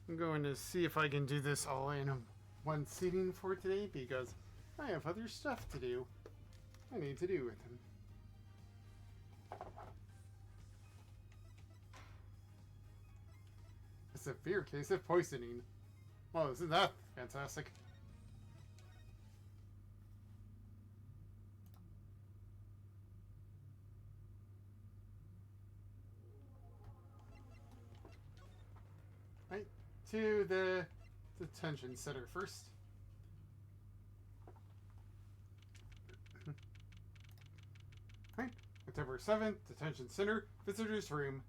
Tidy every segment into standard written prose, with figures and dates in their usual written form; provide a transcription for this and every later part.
I'm going to see if I can do this all in one sitting for today because I have other stuff to do. I need to do with him. A severe case of poisoning. Well, isn't that fantastic? Right, to the detention center first. Right, October 7th, detention center, visitor's room.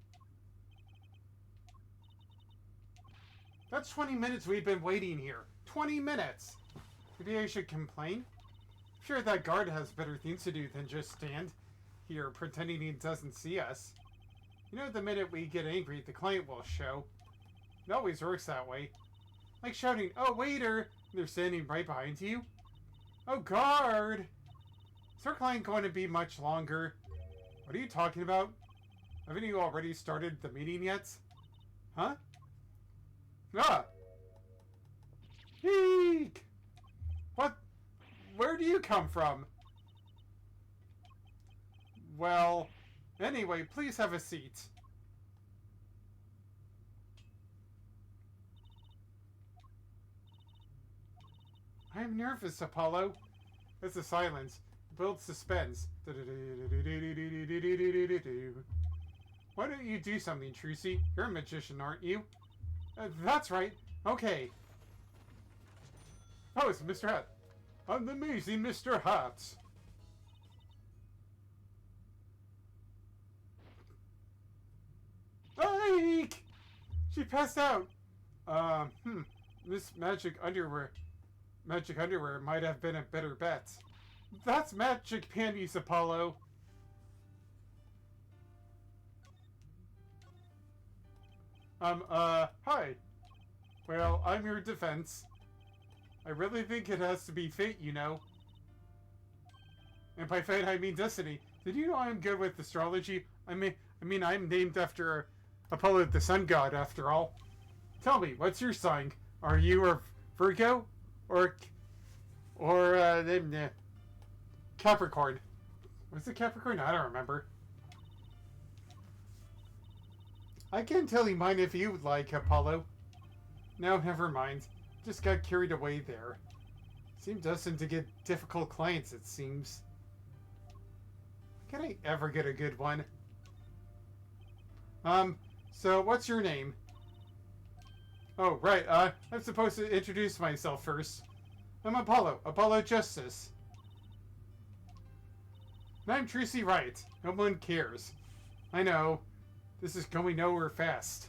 That's 20 minutes we've been waiting here. 20 minutes! Maybe I should complain? I'm sure that guard has better things to do than just stand here pretending he doesn't see us. You know, the minute we get angry, the client will show. It always works that way. Like shouting, "Oh, waiter!" and they're standing right behind you. "Oh, guard!" Is our client going to be much longer? What are you talking about? Haven't you already started the meeting yet? Huh? Ah! Eek! What? Where do you come from? Well, anyway, please have a seat. I'm nervous, Apollo. It's a silence. Build suspense. Why don't you do something, Trucy? You're a magician, aren't you? That's right. Okay. Oh, it's Mr. Hat. I'm the amazing Mr. Hat. Eek! She passed out. This magic underwear might have been a better bet. That's magic panties, Apollo. Hi. Well, I'm your defense. I really think it has to be fate, you know. And by fate, I mean destiny. Did you know I'm good with astrology? I mean, I'm named after Apollo, the sun god, after all. Tell me, what's your sign? Are you a Virgo? Or Capricorn? Was it Capricorn? I don't remember. I can tell you mine if you would like, Apollo. No, never mind. Just got carried away there. Seemed destined to get difficult clients, it seems. Can I ever get a good one? So what's your name? Oh, right, I'm supposed to introduce myself first. I'm Apollo Justice. And I'm Trucy Wright. No one cares. I know. This is going nowhere fast.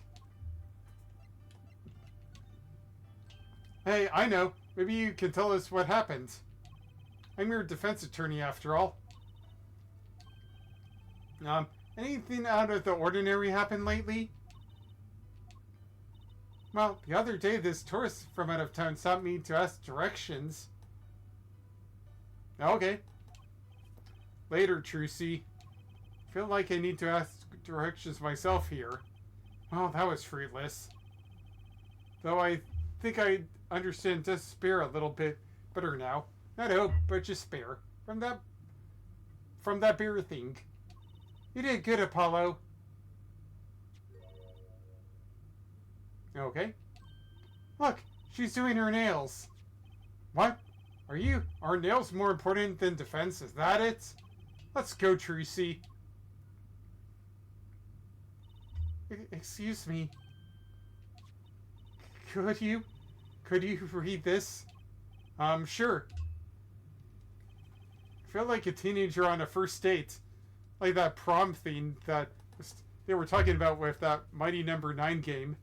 Hey, I know. Maybe you can tell us what happened. I'm your defense attorney, after all. Anything out of the ordinary happened lately? Well, the other day this tourist from out of town stopped me to ask directions. Okay. Later, Trucy. Feel like I need to ask directions myself here. Oh, that was fruitless. Though I think I understand despair a little bit better now. Not hope, but despair. From that beer thing. You did good, Apollo. Okay. Look, she's doing her nails. What? Are nails more important than defense? Is that it? Let's go, Trucy. Excuse me. Could you read this? Sure. I feel like a teenager on a first date. Like that prom thing that they were talking about with that Mighty Number 9 game.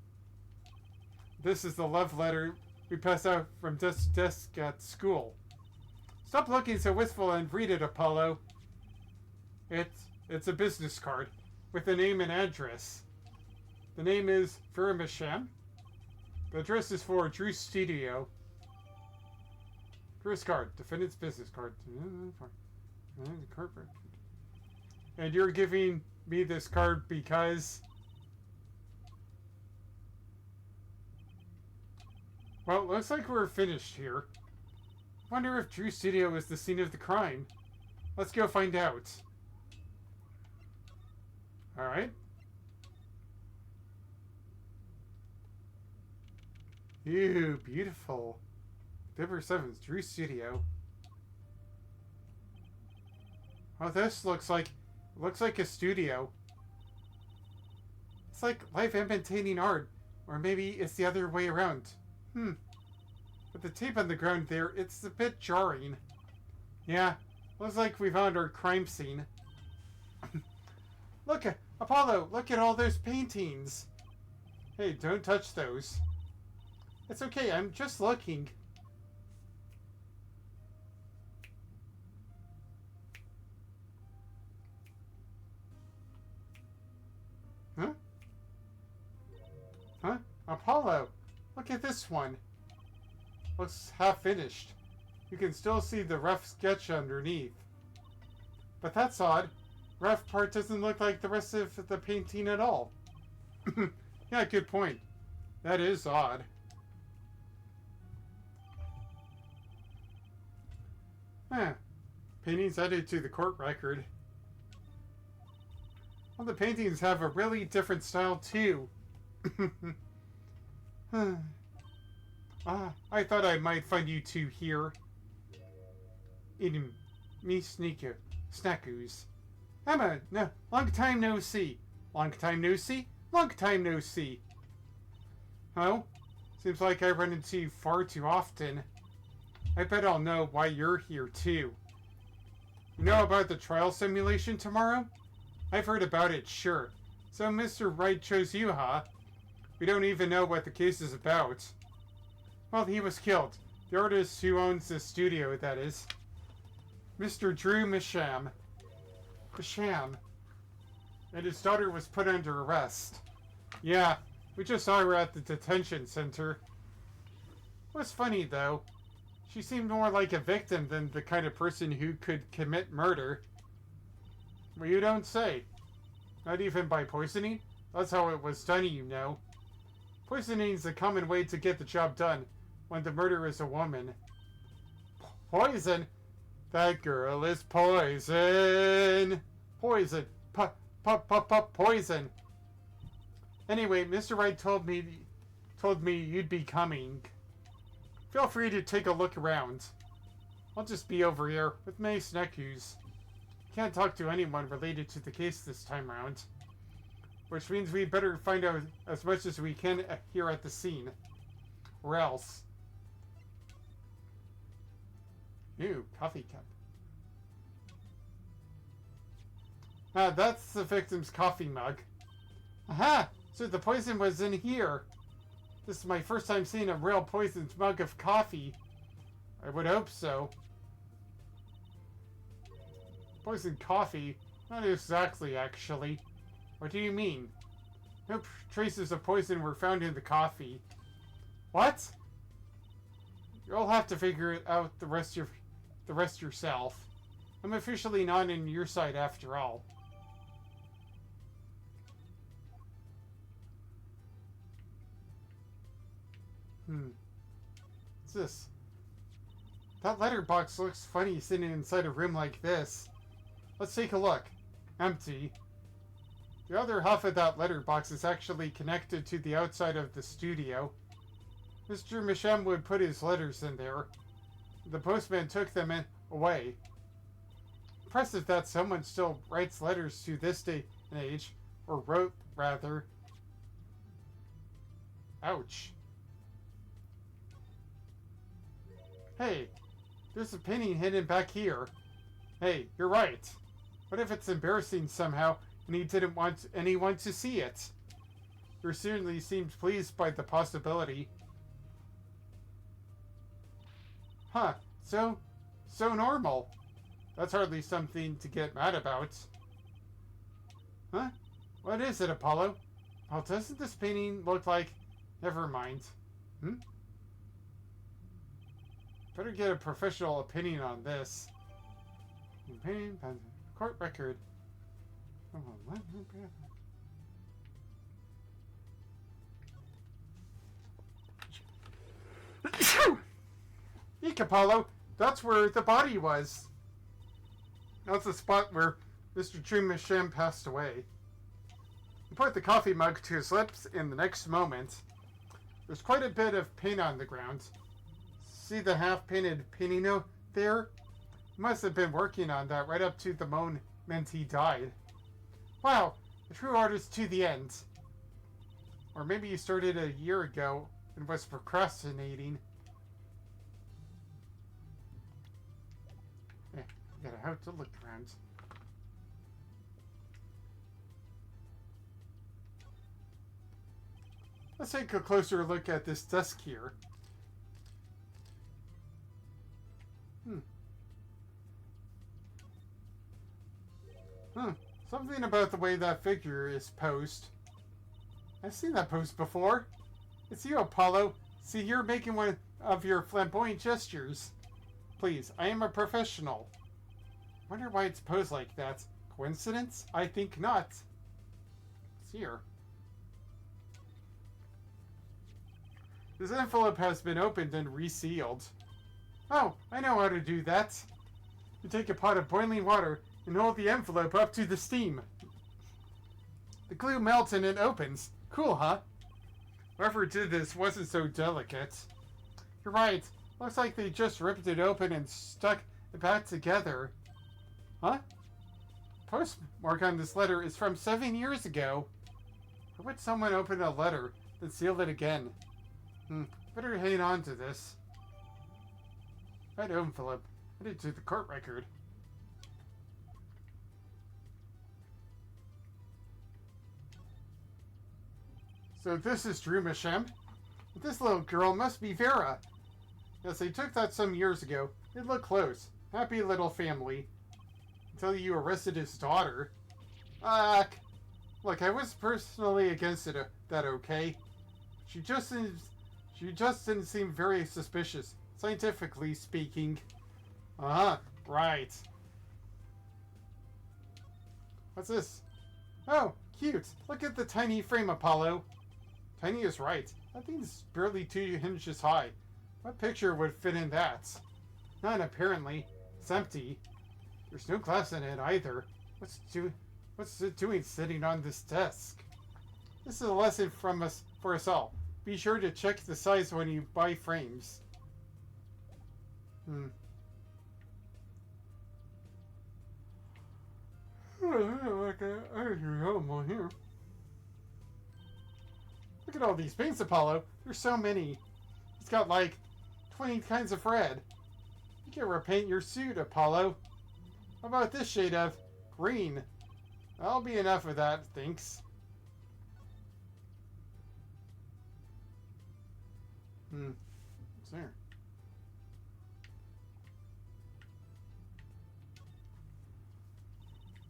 This is the love letter we pass out from desk to desk at school. Stop looking so wistful and read it, Apollo. It's a business card with a name and address. The name is Vermisham. The address is for Drew Studio. Drew's card, defendant's business card. And you're giving me this card because... Well, it looks like we're finished here. Wonder if Drew Studio is the scene of the crime. Let's go find out. Alright. Ew, beautiful. February 7th, Drew Studio. Oh, this looks like a studio. It's like live imitating art. Or maybe it's the other way around. With the tape on the ground there, it's a bit jarring. Yeah, looks like we found our crime scene. Look, Apollo, look at all those paintings. Hey, don't touch those. It's okay, I'm just looking. Huh? Huh? Apollo, look at this one. Looks half finished. You can still see the rough sketch underneath. But that's odd. Rough part doesn't look like the rest of the painting at all. Yeah, good point. That is odd. Huh. Paintings added to the court record. Well, the paintings have a really different style too. I thought I might find you two here. Eating me snackoos. Emma, no, long time no see. Long time no see? Long time no see. Oh? Seems like I run into you far too often. I bet I'll know why you're here too. You know about the trial simulation tomorrow? I've heard about it, sure. So Mr. Wright chose you, huh? We don't even know what the case is about. Well, he was killed. The artist who owns the studio, that is. Mr. Drew Misham. Misham. And his daughter was put under arrest. Yeah, we just saw her at the detention center. It was funny, though. She seemed more like a victim than the kind of person who could commit murder. Well, you don't say. Not even by poisoning? That's how it was done, you know. Poisoning is a common way to get the job done when the murderer is a woman. Poison? That girl is poison. Poison. Poison. Anyway, Mr. Wright told me you'd be coming. Feel free to take a look around. I'll just be over here with my snackoos. Can't talk to anyone related to the case this time around. Which means we better find out as much as we can here at the scene. Or else. Ew, coffee cup. Ah, that's the victim's coffee mug. Aha! So the poison was in here. This is my first time seeing a real poisoned mug of coffee. I would hope so. Poisoned coffee? Not exactly, actually. What do you mean? No traces of poison were found in the coffee. What? You'll have to figure it out the rest yourself. I'm officially not on your side after all. What's this? That letterbox looks funny sitting inside a room like this. Let's take a look. Empty. The other half of that letterbox is actually connected to the outside of the studio. Mr. Misham would put his letters in there. The postman took them away. Impressive that someone still writes letters to this day and age. Or wrote, rather. Ouch. Hey, there's a painting hidden back here. Hey, you're right. What if it's embarrassing somehow and he didn't want anyone to see it? You certainly seemed pleased by the possibility. Huh, so normal. That's hardly something to get mad about. Huh? What is it, Apollo? Oh, doesn't this painting look like... Never mind. Better get a professional opinion on this. Court record. think, Apollo, that's where the body was. That's the spot where Mr. Truman passed away. He put the coffee mug to his lips in the next moment. There's quite a bit of paint on the ground. See the half-painted painting there? He must have been working on that right up to the moment he died. Wow, a true artist to the end. Or maybe he started a year ago and was procrastinating. I gotta have to look around. Let's take a closer look at this desk here. Something about the way that figure is posed. I've seen that pose before. It's you, Apollo. See, you're making one of your flamboyant gestures. Please, I am a professional. Wonder why it's posed like that. Coincidence? I think not. It's here. This envelope has been opened and resealed. Oh, I know how to do that. You take a pot of boiling water and hold the envelope up to the steam. The glue melts and it opens. Cool, huh? Whoever did this wasn't so delicate. You're right. Looks like they just ripped it open and stuck it back together. Huh? Postmark on this letter is from 7 years ago. Why would someone open a letter, then seal it again? Better hang on to this. That envelope. Added to the court record. So this is Drew Masham. This little girl must be Vera. Yes, they took that some years ago. They look close. Happy little family. Until you arrested his daughter. Look, I was personally against it, that okay? She just didn't seem very suspicious, scientifically speaking. Right. What's this? Oh, cute. Look at the tiny frame, Apollo. Tiny is right. That thing's barely 2 inches high. What picture would fit in that? None, apparently. It's empty. There's no glass in it either. What's it doing sitting on this desk? This is a lesson from us for us all. Be sure to check the size when you buy frames. Here. Look at all these paints, Apollo. There's so many. It's got like 20 kinds of red. You can repaint your suit, Apollo. How about this shade of green? That'll be enough of that, thanks. What's there?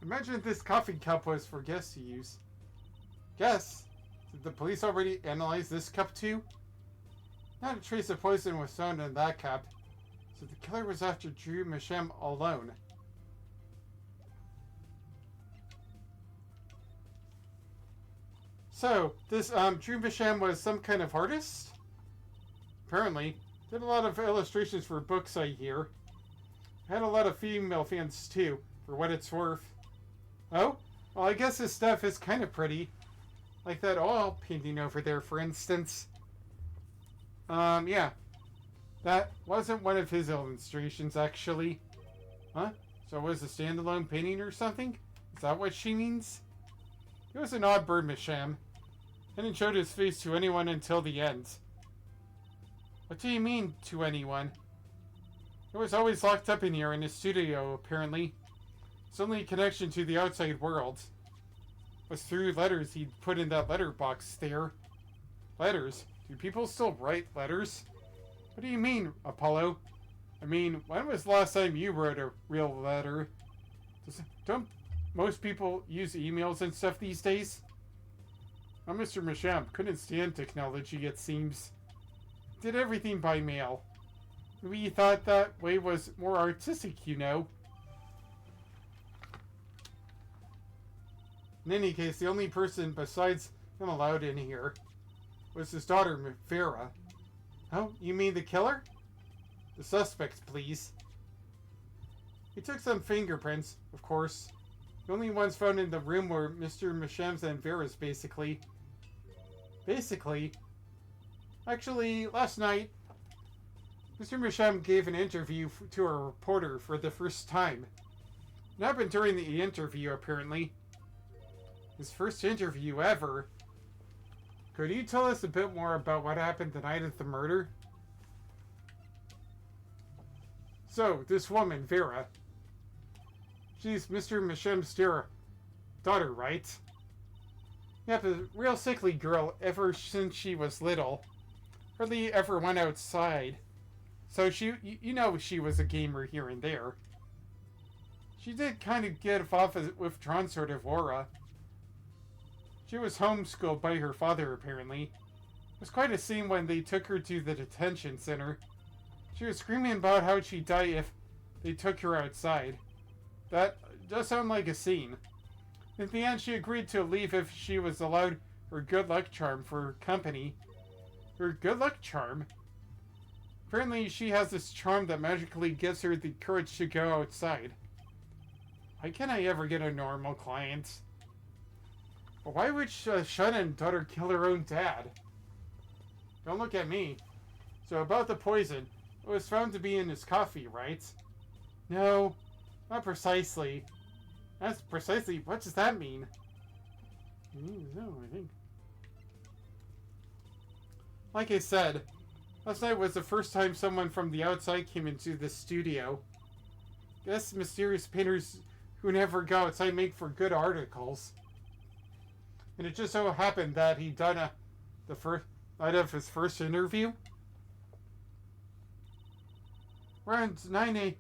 Imagine if this coffee cup was for guests to use. Guests? Did the police already analyze this cup too? Not a trace of poison was found in that cup. So the killer was after Drew Masham alone. So, this Drew Masham was some kind of artist? Apparently. Did a lot of illustrations for books, I hear. Had a lot of female fans too, for what it's worth. Oh? Well, I guess his stuff is kind of pretty. Like that oil painting over there, for instance. Yeah. That wasn't one of his illustrations, actually. Huh? So it was a standalone painting or something? Is that what she means? He was an odd bird, Masham. Hadn't showed his face to anyone until the end. What do you mean, to anyone? He was always locked up in here in his studio, apparently. His only connection to the outside world was through letters he'd put in that letterbox there. Letters? Do people still write letters? What do you mean, Apollo? I mean, when was the last time you wrote a real letter? Don't most people use emails and stuff these days? Now, Mr. Masham couldn't stand technology, it seems. Did everything by mail. Maybe he thought that way was more artistic, you know. In any case, the only person besides him allowed in here was his daughter, Vera. Oh, you mean the killer? The suspect, please. He took some fingerprints, of course. The only ones found in the room were Mr. Misham's and Vera's, basically. Actually, last night, Mr. Misham gave an interview to a reporter for the first time. It happened during the interview, apparently. His first interview ever. Could you tell us a bit more about what happened the night of the murder? So, this woman, Vera. She's Mr. Misham's daughter, right? Yep, a real sickly girl ever since she was little. Hardly ever went outside. So you know she was a gamer here and there. She did kind of get off a withdrawn sort of aura. She was homeschooled by her father, apparently. It was quite a scene when they took her to the detention center. She was screaming about how she'd die if they took her outside. That does sound like a scene. In the end, she agreed to leave if she was allowed her good luck charm for company. Her good luck charm? Apparently, she has this charm that magically gives her the courage to go outside. Why can't I ever get a normal client? Why would Shun daughter kill her own dad? Don't look at me. So about the poison, it was found to be in his coffee, right? No, not precisely. That's precisely, what does that mean? No, I think. Like I said, last night was the first time someone from the outside came into the studio. Guess mysterious painters who never go outside make for good articles. And it just so happened that he'd done the first night of his first interview. Around 9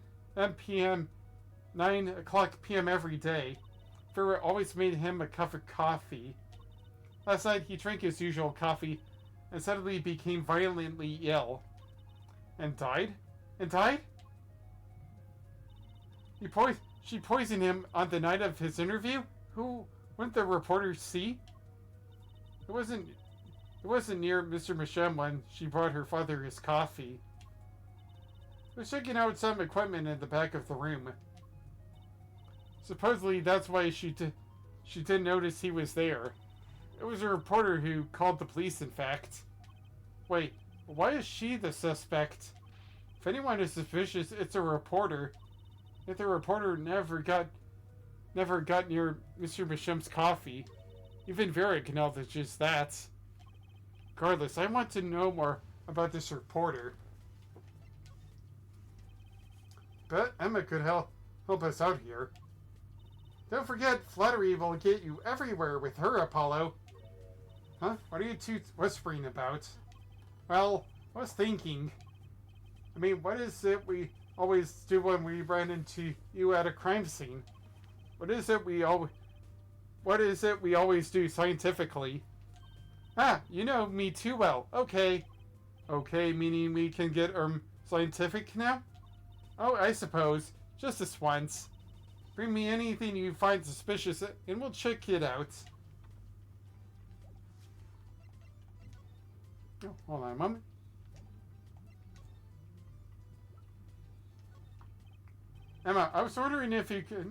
o'clock p.m. every day, Vera always made him a cup of coffee. Last night he drank his usual coffee and suddenly became violently ill. And died? She poisoned him on the night of his interview? Wouldn't the reporters see? It wasn't near Mr. Misham when she brought her father his coffee. He was checking out some equipment in the back of the room. Supposedly that's why she didn't notice he was there. It was a reporter who called the police, in fact. Wait, why is she the suspect? If anyone is suspicious, it's a reporter. If the reporter never got near Mr. Misham's coffee. Even Vera acknowledges that. Regardless, I want to know more about this reporter. Bet Emma could help us out here. Don't forget, flattery will get you everywhere with her, Apollo. Huh? What are you two whispering about? Well, I was thinking. I mean, what is it we always do when we run into you at a crime scene? What is it we always do scientifically? Ah, you know me too well. Okay. Okay, meaning we can get scientific now? Oh, I suppose. Just this once. Bring me anything you find suspicious and we'll check it out. Oh, hold on a moment. Emma, I was wondering if you could...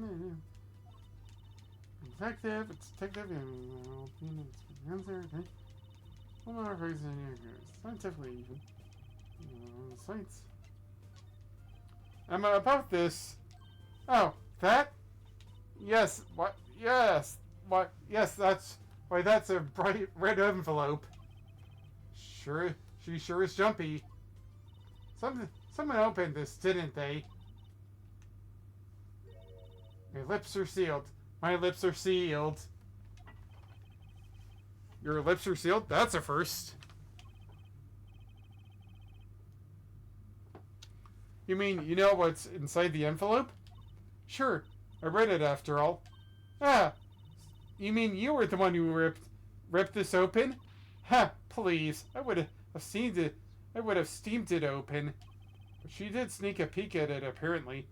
Detective, it's detective, answer, okay. Hold on, scientifically even. Science. Emma, about this... Oh, that? Yes, what? Yes, what? Yes, that's... Why, that's a bright red envelope. Sure, she sure is jumpy. Someone opened this, didn't they? My lips are sealed. My lips are sealed. Your lips are sealed? That's a first. You mean you know what's inside the envelope? Sure, I read it after all. Ah, you mean you were the one who ripped this open? Ha, please. I would have steamed it open. But she did sneak a peek at it, apparently.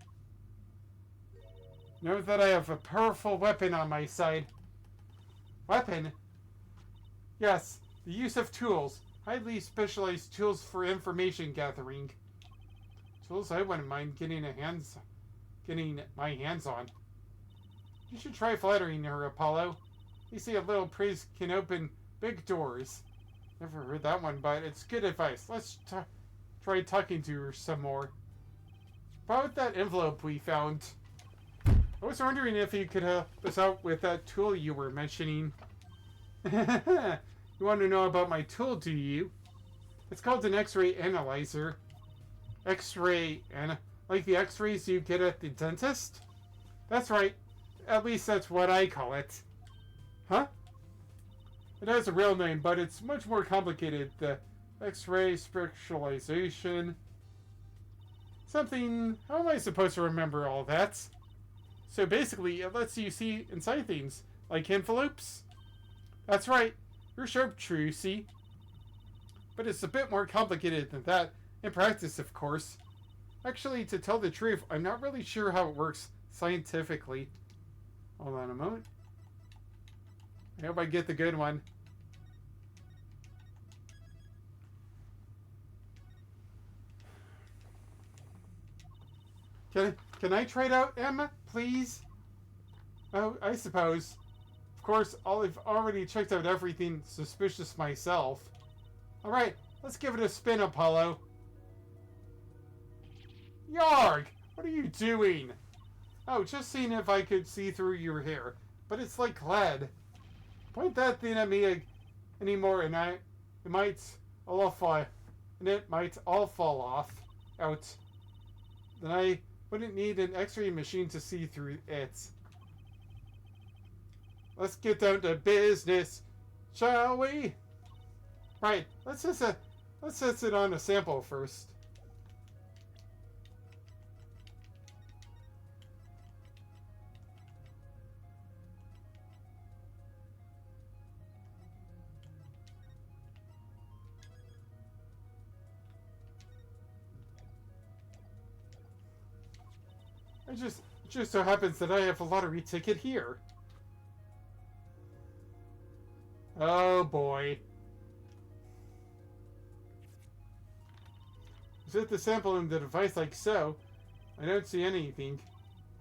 Know that I have a powerful weapon on my side. Weapon? Yes, the use of tools. Highly specialized tools for information gathering. Tools I wouldn't mind getting my hands on. You should try flattering her, Apollo. You see, a little praise can open big doors. Never heard that one, but it's good advice. Let's try talking to her some more. About that envelope we found. I was wondering if you could help us out with that tool you were mentioning. You want to know about my tool, do you? It's called an X-ray analyzer. X-ray, like the X-rays you get at the dentist? That's right. At least that's what I call it. Huh? It has a real name, but it's much more complicated. The X-ray spectralization. Something... How am I supposed to remember all that? So basically, it lets you see inside things, like envelopes. That's right. You're sharp, Trucy. But it's a bit more complicated than that. In practice, of course. Actually, to tell the truth, I'm not really sure how it works scientifically. Hold on a moment. I hope I get the good one. Can I try it out, Emma, please? Oh, I suppose. Of course, I've already checked out everything suspicious myself. Alright, let's give it a spin, Apollo. Yarg! What are you doing? Oh, just seeing if I could see through your hair. But it's like lead. Point that thing at me anymore and it might all fall off out. Then I wouldn't need an X-ray machine to see through it. Let's get down to business, shall we? Right, let's test it on a sample first. It just so happens that I have a lottery ticket here. Oh boy. Set the sample in the device like so. I don't see anything.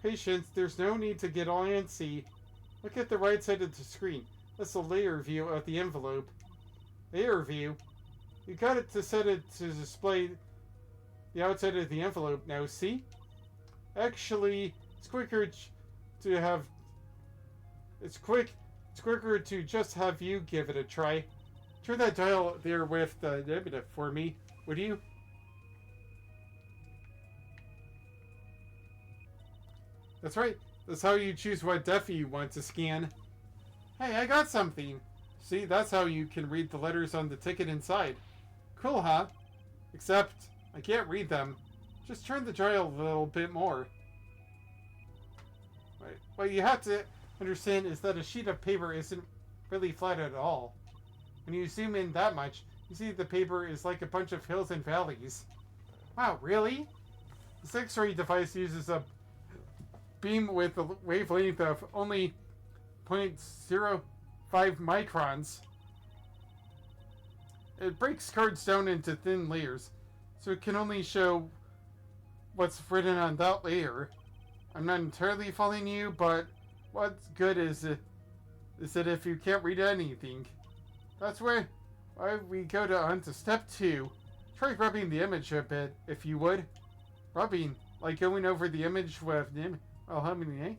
Patience, there's no need to get all antsy. Look at the right side of the screen. That's a layer view of the envelope. Layer view? You got it to set it to display the outside of the envelope now, see? Actually, it's quicker to just have you give it a try. Turn that dial there with the negative for me, would you? That's right. That's how you choose what Defi you want to scan. Hey, I got something. See, that's how you can read the letters on the ticket inside. Cool, huh? Except, I can't read them. Just turn the dial a little bit more. Right. What you have to understand is that a sheet of paper isn't really flat at all. When you zoom in that much, you see the paper is like a bunch of hills and valleys. Wow, really? This X-ray device uses a beam with a wavelength of only 0.05 microns. It breaks cards down into thin layers, so it can only show what's written on that layer. I'm not entirely following you, but what's good is it if you can't read anything. That's why we go on to step 2. Try rubbing the image a bit, if you would. Rubbing, like going over the image with well, how many, eh?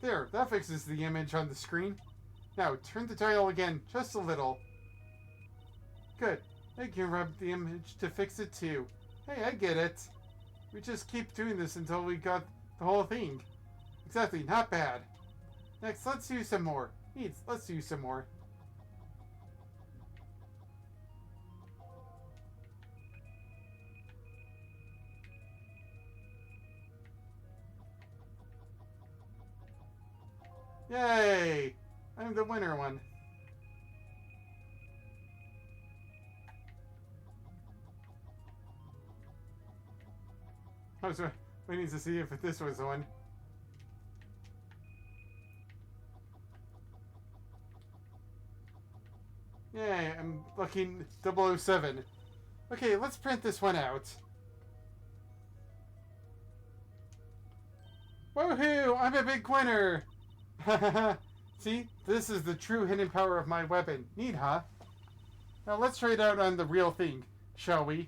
There, that fixes the image on the screen. Now, turn the dial again, just a little. Good. I can rub the image to fix it too. Hey, I get it. We just keep doing this until we got the whole thing. Exactly, not bad. Next, let's do some more. Let's do some more. Yay! I'm the winner one. I was waiting to see if this was the one. am looking 007. Okay, let's print this one out. Woohoo! I'm a big winner! See? This is the true hidden power of my weapon. Neat, huh? Now let's try it out on the real thing, shall we?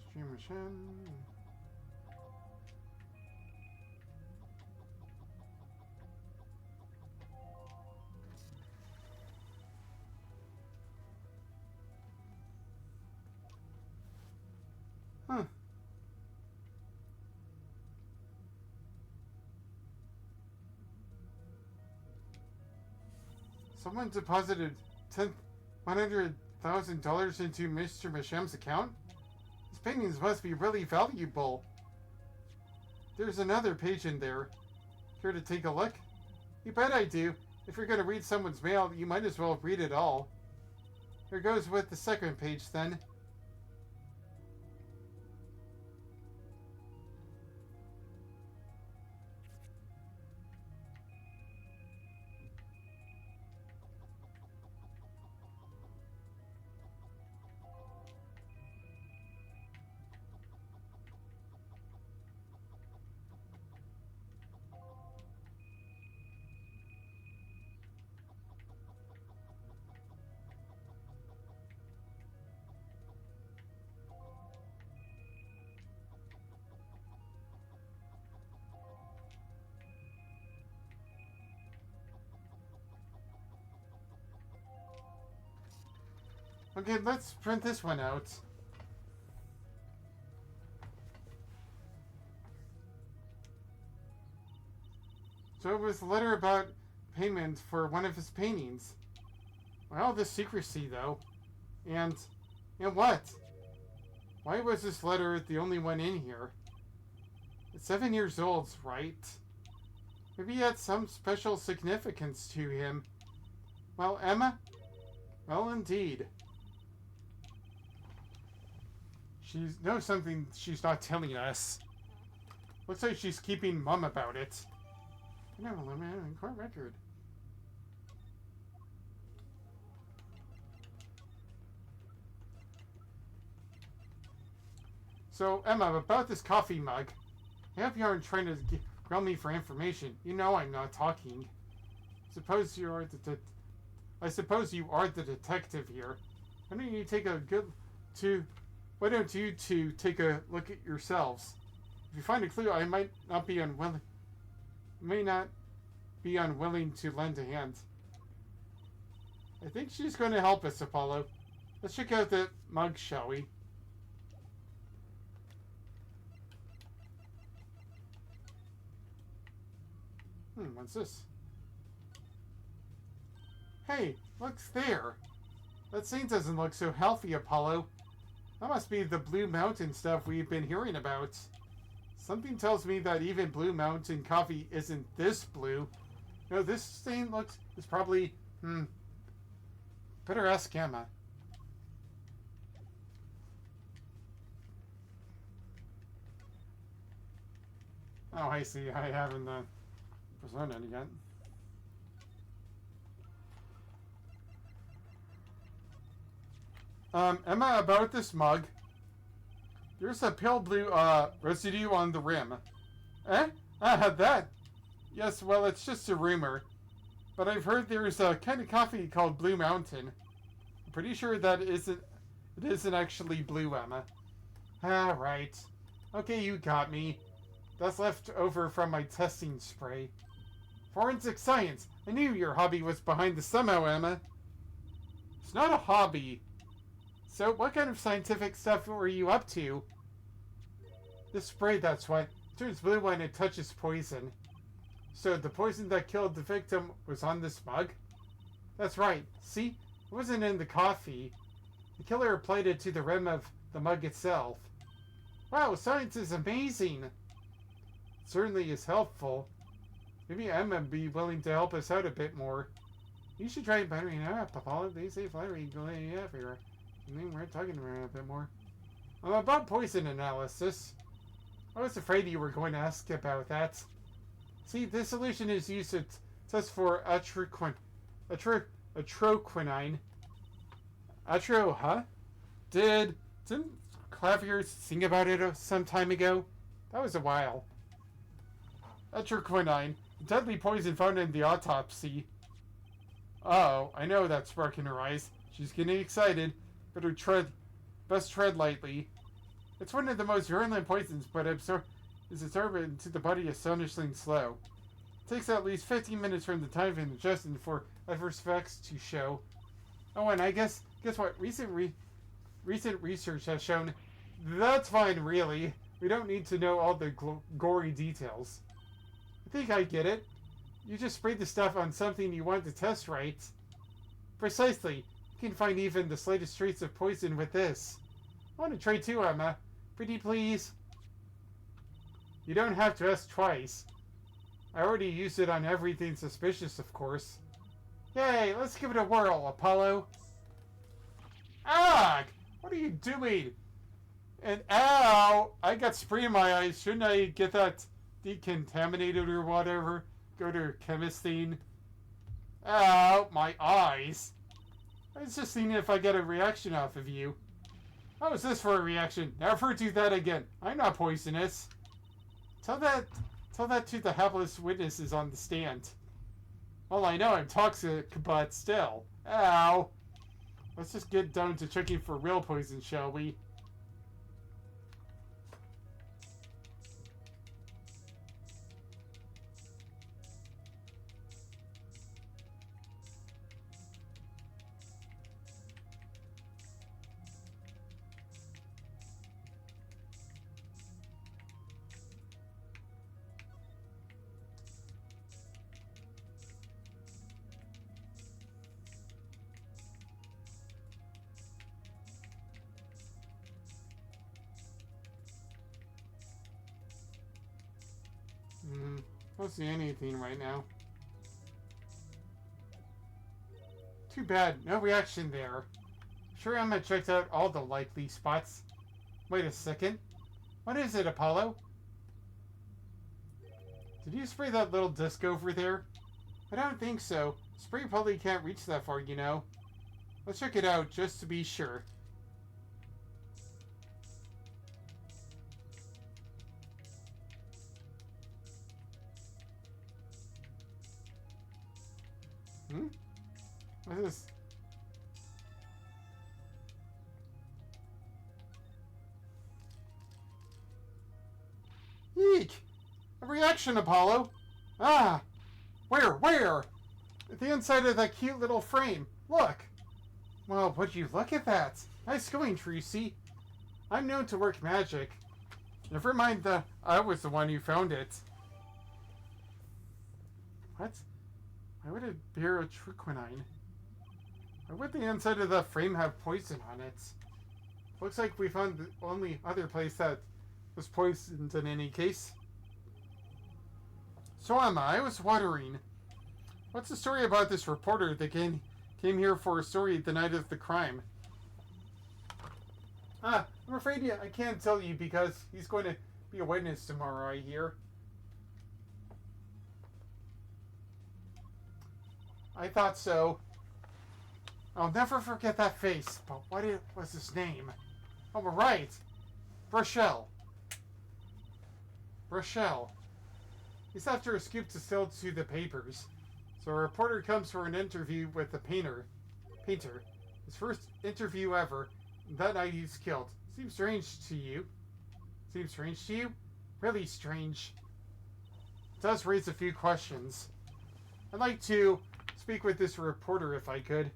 Stream machine. Huh. Someone deposited $100,000 into Mr. Mashem's account? His paintings must be really valuable. There's another page in there. Care to take a look? You bet I do. If you're going to read someone's mail, you might as well read it all. Here goes with the second page, then. Okay, let's print this one out. So it was a letter about payment for one of his paintings. Well, the secrecy, though. And what? Why was this letter the only one in here? It's 7 years old, right? Maybe it had some special significance to him. Well, Emma? Well, indeed. She knows something she's not telling us. Looks like she's keeping mum about it. No, man, court record. So, Emma, about this coffee mug. I hope you aren't trying to grill me for information. You know I'm not talking. I suppose you are the detective here. Why don't you take a Why don't you two take a look at yourselves? If you find a clue, I may not be unwilling to lend a hand. I think she's going to help us, Apollo. Let's check out the mug, shall we? What's this? Hey, look's there. That scene doesn't look so healthy, Apollo. That must be the Blue Mountain stuff we've been hearing about. Something tells me that even Blue Mountain coffee isn't this blue. No, this stain is probably, better ask Emma. Oh, I see. I haven't presented it yet. Emma, about this mug. There's a pale blue, residue on the rim. Eh? That? Yes, well, it's just a rumor. But I've heard there's a kind of coffee called Blue Mountain. I'm pretty sure that it isn't actually blue, Emma. Ah, right. Okay, you got me. That's left over from my testing spray. Forensic science! I knew your hobby was behind this somehow, Emma. It's not a hobby. So, what kind of scientific stuff were you up to? This spray, that's what. Turns blue when it touches poison. So, the poison that killed the victim was on this mug? That's right. See? It wasn't in the coffee. The killer applied it to the rim of the mug itself. Wow, science is amazing! It certainly is helpful. Maybe Emma would be willing to help us out a bit more. You should try buttering up, Apollo. They say flattery going everywhere. I mean, we're talking about it a bit more. About poison analysis. I was afraid you were going to ask about that. See, this solution is used to test for atroquinine. Huh? Didn't Clavier sing about it some time ago? That was a while. Atroquinine, a deadly poison found in the autopsy. Oh, I know that spark in her eyes. She's getting excited, but best tread lightly. It's one of the most virulent poisons, but is absorbed into the body astonishingly slow. It takes at least 15 minutes from the time of ingestion for adverse effects to show. Oh, and guess what? Recent research has shown that's fine, really. We don't need to know all the gory details. I think I get it. You just sprayed the stuff on something you want to test, right? Precisely. You can find even the slightest trace of poison with this. I want to try too, Emma. Pretty please? You don't have to ask twice. I already used it on everything suspicious, of course. Yay, let's give it a whirl, Apollo. Ugh! What are you doing? And ow! I got spray in my eyes. Shouldn't I get that decontaminated or whatever? Go to chemist thing. Ow! My eyes. I was just seeing if I get a reaction off of you. How is this for a reaction? Never do that again. I'm not poisonous. Tell that to the hapless witnesses on the stand. Well, I know I'm toxic, but still. Ow. Let's just get down to checking for real poison, shall we? I don't see anything right now. Too bad, no reaction there. Sure, Emma checked out all the likely spots. Wait a second. What is it, Apollo? Did you spray that little disc over there? I don't think so. Spray probably can't reach that far, you know. Let's check it out just to be sure. What is this? Eek! A reaction, Apollo! Ah! Where? At the inside of that cute little frame. Look! Well, would you look at that? Nice going, Tracy. I'm known to work magic. Never mind I was the one who found it. What? Why would it bear atroquinine? Why would the inside of the frame have poison on it? Looks like we found the only other place that was poisoned in any case. So Emma, I was wondering, what's the story about this reporter that came here for a story the night of the crime? I'm afraid I can't tell you because he's going to be a witness tomorrow, I hear. I thought so. I'll never forget that face, but what was his name? Oh, right. Rochelle. He's after a scoop to sell to the papers. So a reporter comes for an interview with the painter. His first interview ever. And that night he's killed. Seems strange to you? Really strange. It does raise a few questions. I'd like to speak with this reporter if I could.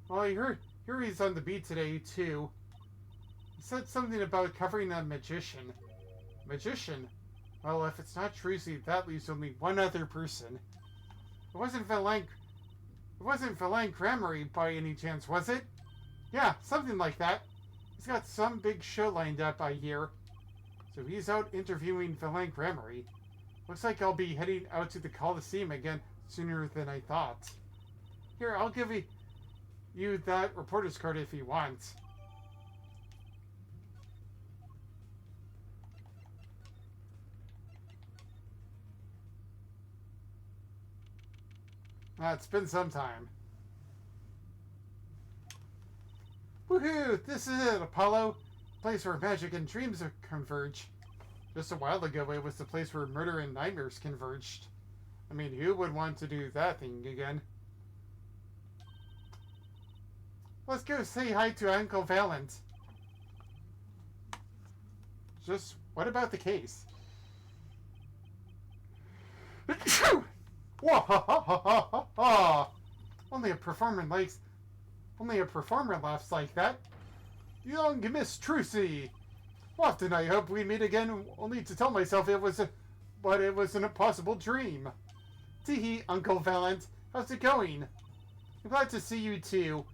Well, I heard he's on the beat today, too. He said something about covering a magician. Magician? Well, if it's not Tracy, that leaves only one other person. It wasn't Valanque Gramarye by any chance, was it? Yeah, something like that. He's got some big show lined up, I hear. So he's out interviewing Villain Gramarye. Looks like I'll be heading out to the Coliseum again sooner than I thought. Here, I'll give you that reporter's card if you want. It's been some time. Woohoo! This is it, Apollo. Place where magic and dreams converge. Just a while ago, it was the place where murder and nightmares converged. I mean, who would want to do that thing again? Let's go say hi to Uncle Valent. Just, what about the case? Only a performer laughs like that. Young Miss Trucy. Often I hope we meet again, only to tell myself it was an impossible dream. Teehee, Uncle Valent. How's it going? I'm glad to see you too.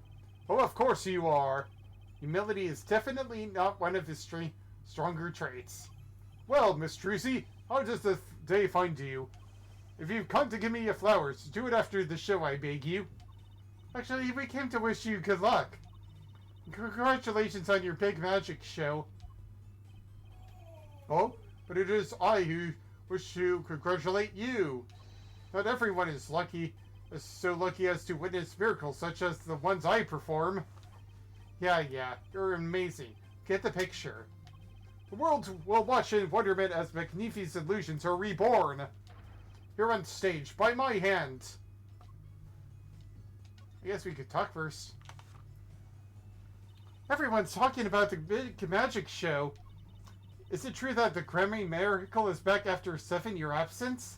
Oh, of course you are. Humility is definitely not one of his stronger traits. Well, Miss Trucy, how does the day find you? If you've come to give me your flowers, do it after the show, I beg you. Actually, we came to wish you good luck. Congratulations on your big magic show. Oh, but it is I who wish to congratulate you. Not everyone is so lucky as to witness miracles such as the ones I perform. Yeah, you're amazing. Get the picture. The world will watch in wonderment as Magnifi's illusions are reborn. Here on stage, by my hand. I guess we could talk first. Everyone's talking about the big magic show. Is it true that the Gramarye miracle is back after a 7-year absence?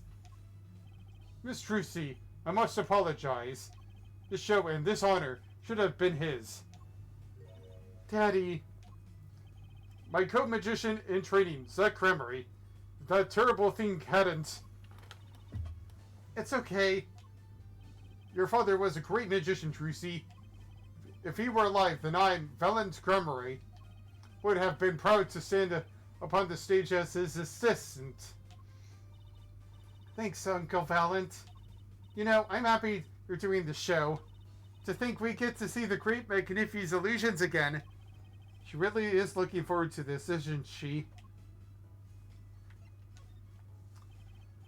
Miss Trucy, I must apologize. This show and this honor should have been his. Daddy. My co-magician in training, Zach Gramarye. That terrible thing hadn't. It's okay. Your father was a great magician, Trucy. If he were alive, then I, Valent Gramarye, would have been proud to stand upon the stage as his assistant. Thanks, Uncle Valent. You know, I'm happy you're doing the show. To think we get to see the great Magnifi's illusions again. She really is looking forward to this, isn't she?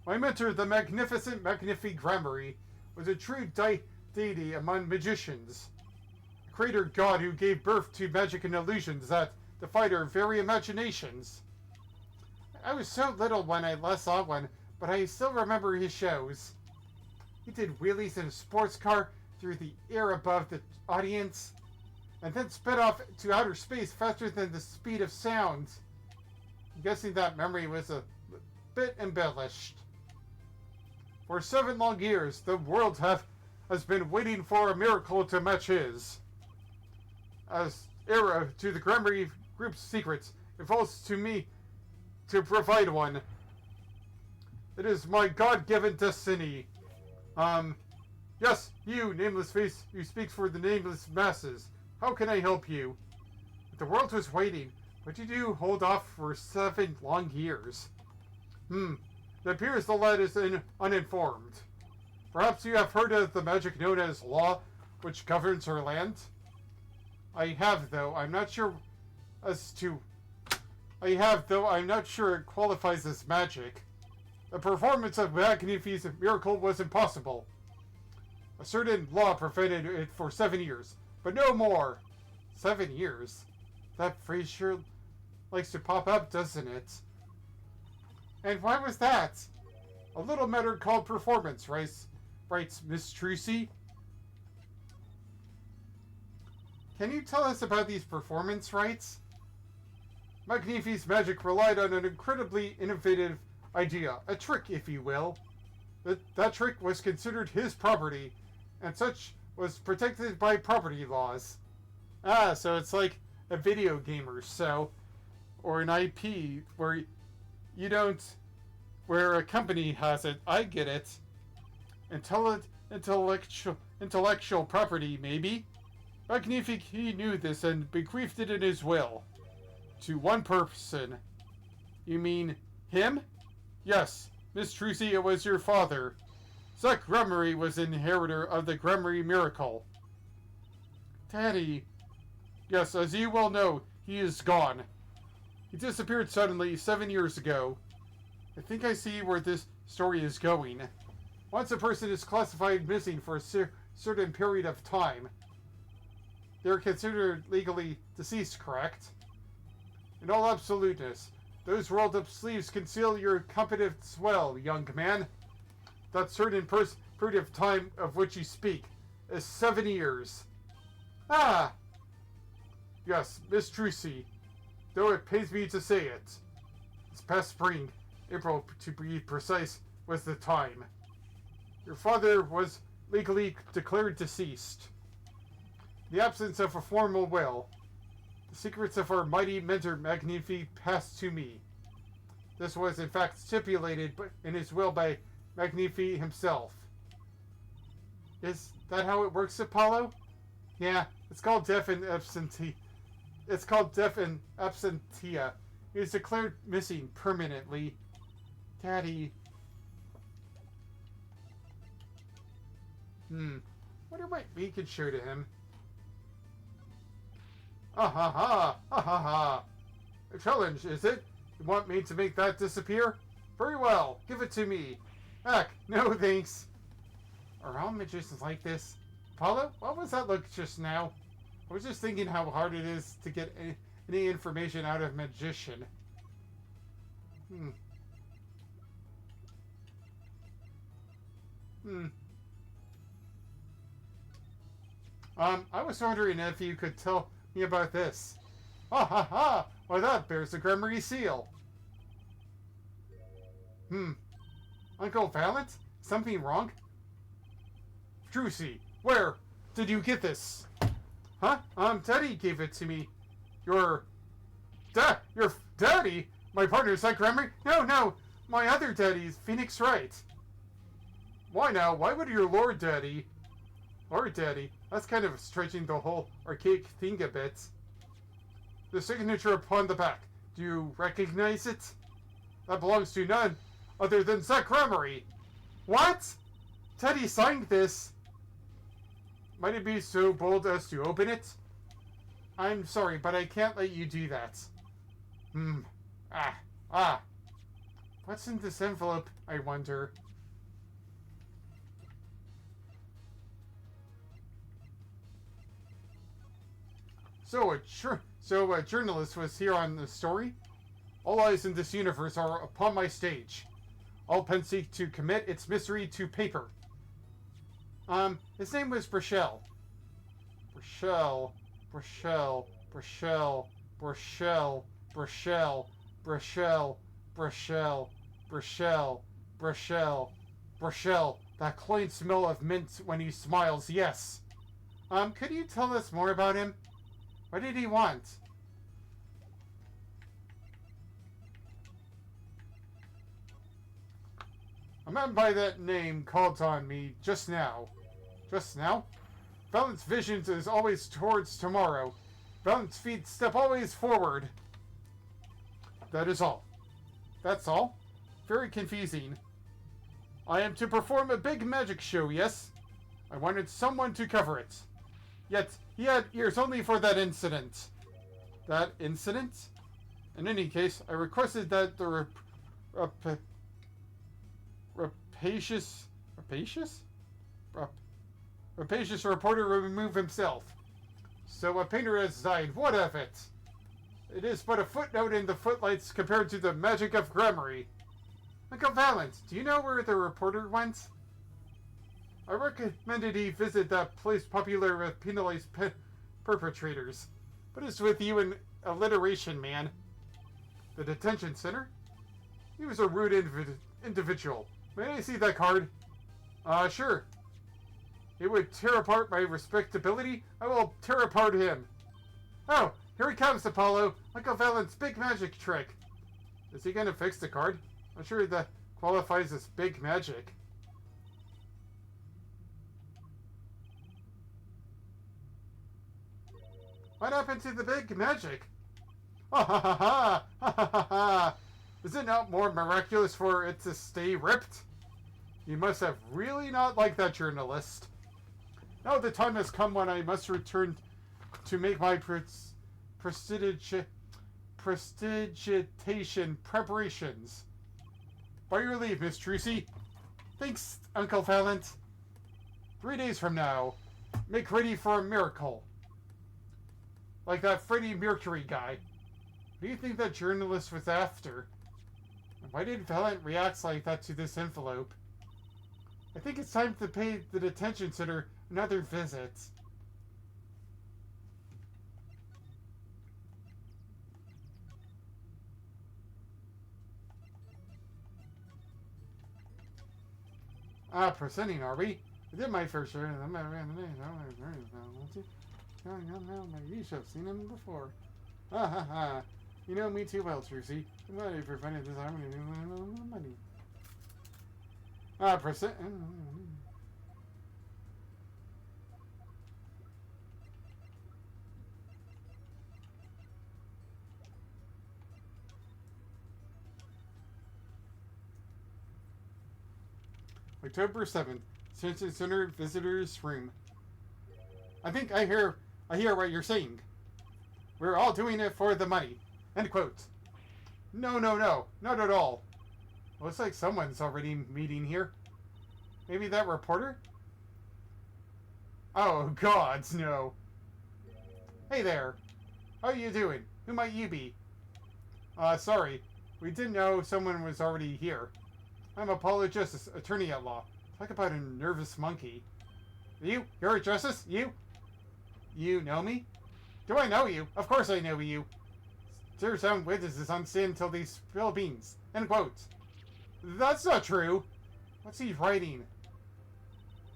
My mentor, the magnificent Magnifi Gramarye, was a true deity among magicians. A creator god who gave birth to magic and illusions that defied our very imaginations. I was so little when I last saw one, but I still remember his shows. He did wheelies in a sports car through the air above the audience, and then sped off to outer space faster than the speed of sound. I'm guessing that memory was a bit embellished. For 7 long years, the world has been waiting for a miracle to match his. As heir to the Gramarye Group's secrets, it falls to me to provide one. It is my God-given destiny. Yes, you, nameless face, who speaks for the nameless masses. How can I help you? The world was waiting. What did you hold off for 7 long years? It appears the lad is uninformed. Perhaps you have heard of the magic known as law, which governs our land? I have, though I'm not sure it qualifies as magic. The performance of Magnifi's miracle was impossible. A certain law prevented it for 7 years, but no more. 7 years? That phrase sure likes to pop up, doesn't it? And why was that? A little matter called performance, writes Miss Trucy. Can you tell us about these performance rights? Magnifi's magic relied on an incredibly innovative idea, a trick, if you will. That trick was considered his property, and such was protected by property laws. Ah, so it's like a video game or an IP where you don't, where a company has it. I get it. Intellectual property, maybe? Magnifique, he knew this and bequeathed it in his will. To one person. You mean him? Yes, Miss Trucy, it was your father. Zack Gremory was inheritor of the Gremory miracle. Daddy. Yes, as you well know, he is gone. He disappeared suddenly 7 years ago. I think I see where this story is going. Once a person is classified missing for a certain period of time, they're considered legally deceased, correct? In all absoluteness, those rolled up sleeves conceal your competence well, young man. That certain period of time of which you speak is 7 years. Ah! Yes, Miss Trucy, though it pains me to say it. This past spring, April to be precise, was the time. Your father was legally declared deceased. In the absence of a formal will, the secrets of our mighty mentor Magnifique passed to me. This was in fact stipulated in his will by Magnifique himself. Is that how it works, Apollo? Yeah, it's called death and absentee. It's called death and absentia. He is declared missing permanently. Daddy. Wonder what we could show to him. Ah ha ha! Ah ha ha! A challenge, is it? You want me to make that disappear? Very well, give it to me. Heck, no thanks. Are all magicians like this? Apollo, what was that look just now? I was just thinking how hard it is to get any information out of a magician. I was wondering if you could tell me about this. Ha ha ha! Why, that bears the Gremory seal. Uncle Valent? Something wrong? Trucy, where did you get this? Huh? Daddy gave it to me. Your daddy? My partner's like Gremory? No, my other daddy's Phoenix Wright. Why now? Why would your Lord Daddy? Lord Daddy? That's kind of stretching the whole archaic thing a bit. The signature upon the back. Do you recognize it? That belongs to none other than Zack Gremory. What? Teddy signed this. Might it be so bold as to open it? I'm sorry, but I can't let you do that. What's in this envelope, I wonder? So a journalist was here on the story? All eyes in this universe are upon my stage. All pen seek to commit its mystery to paper. His name was Burchell. Burchell. That cloying smell of mint when he smiles, yes. Could you tell us more about him? What did he want? A man by that name called on me just now. Just now? Valent's visions is always towards tomorrow. Valent's feet step always forward. That is all. That's all? Very confusing. I am to perform a big magic show, yes? I wanted someone to cover it. Yet, he had ears only for that incident. That incident? In any case, I requested that the rapacious reporter remove himself. So a painter has died. What of it? It is but a footnote in the footlights compared to the magic of Gremory. Uncle Valent, do you know where the reporter went? I recommended he visit that place popular with penalized perpetrators. But it's with you an alliteration, man. The detention center? He was a rude individual. May I see that card? Sure. It would tear apart my respectability. I will tear apart him. Oh, here he comes, Apollo. Uncle Valent's big magic trick. Is he gonna fix the card? I'm sure that qualifies as big magic. What happened to the big magic? Ha ha ha ha! Ha ha ha ha! Is it not more miraculous for it to stay ripped? You must have really not liked that journalist. Now the time has come when I must return to make my prestigitation preparations. By your leave, Miss Trucy. Thanks, Uncle Valent. 3 days from now, make ready for a miracle. Like that Freddie Mercury guy. What do you think that journalist was after? And why did Valent react like that to this envelope? I think it's time to pay the detention center another visit. Presenting, are we? I did my first share, and I'm not around the name. You should have seen him before. Ha ha ha. You know me too well, Trucy. I'm glad you prevented this harmony of money. Present. October 7th, Detention Center Visitors Room. I think I hear what you're saying. We're all doing it for the money. End quote. No, not at all. Looks like someone's already meeting here. Maybe that reporter? Oh, gods, no. Hey there. How are you doing? Who might you be? Sorry. We didn't know someone was already here. I'm Apollo Justice, attorney at law. Talk about a nervous monkey. You're a justice? You know me? Do I know you? Of course I know you. Stir some witnesses on stand until they spill beans. End quote. That's not true. What's he writing?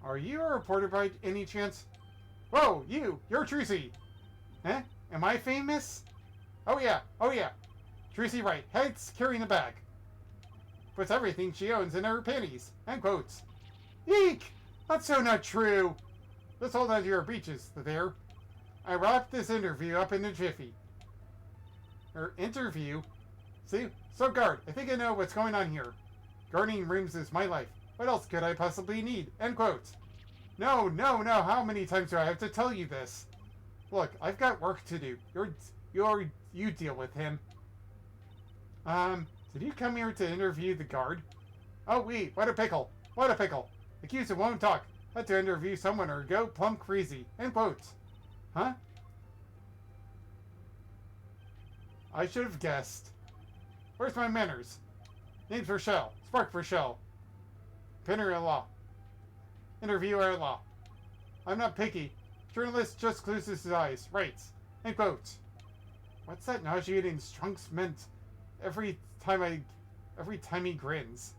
Are you a reporter by any chance? Whoa, you're Trucy. Huh? Am I famous? Oh yeah. Trucy Wright, heads carrying a bag. Puts everything she owns in her panties. End quotes. Eek! That's so not true. Let's hold on to your breeches there. I wrapped this interview up in a jiffy. Interview? See? So guard, I think I know what's going on here. Guarding rooms is my life. What else could I possibly need? End quote. No. How many times do I have to tell you this? Look, I've got work to do. You deal with him. Did you come here to interview the guard? Oh, wait, what a pickle. Accused won't talk. Had to interview someone or go plumb crazy. End quotes. Huh? I should have guessed. Where's my manners? Name's Rochelle. Spark Rochelle. Pinner at law. Interviewer at law. I'm not picky. Journalist just closes his eyes. Writes. End quotes. What's that nauseating Strunks meant every time he grins?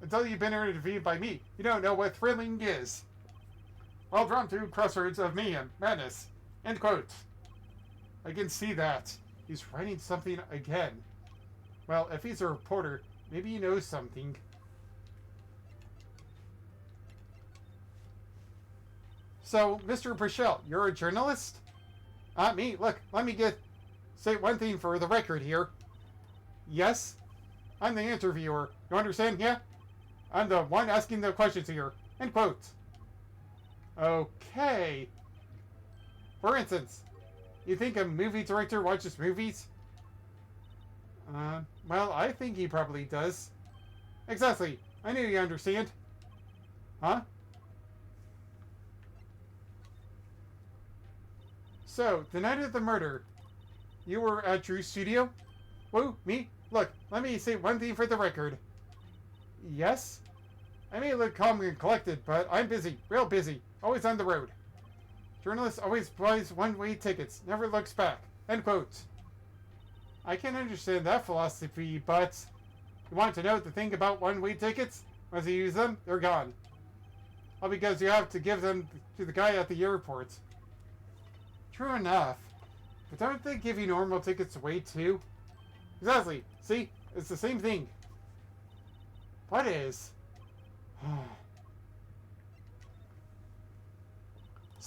Until you've been interviewed by me, you don't know what thrilling is. Well drawn to crossroads of mayhem, madness. End quote. I can see that. He's writing something again. Well, if he's a reporter, maybe he knows something. So, Mr. Burchell, you're a journalist? Me. Look, let me say one thing for the record here. Yes, I'm the interviewer. You understand? Yeah? I'm the one asking the questions here. End quote. Okay. For instance, you think a movie director watches movies? Well, I think he probably does. Exactly. I knew you understand. Huh? So, the night of the murder, you were at Drew's studio? Whoa, me? Look, let me say one thing for the record. Yes? I may look calm and collected, but I'm busy. Real busy. Always on the road. Journalist always buys one-way tickets. Never looks back. End quote. I can understand that philosophy, but you want to know the thing about one-way tickets? Once you use them, they're gone. All because you have to give them to the guy at the airport. True enough. But don't they give you normal tickets away too? Exactly. See? It's the same thing. What is?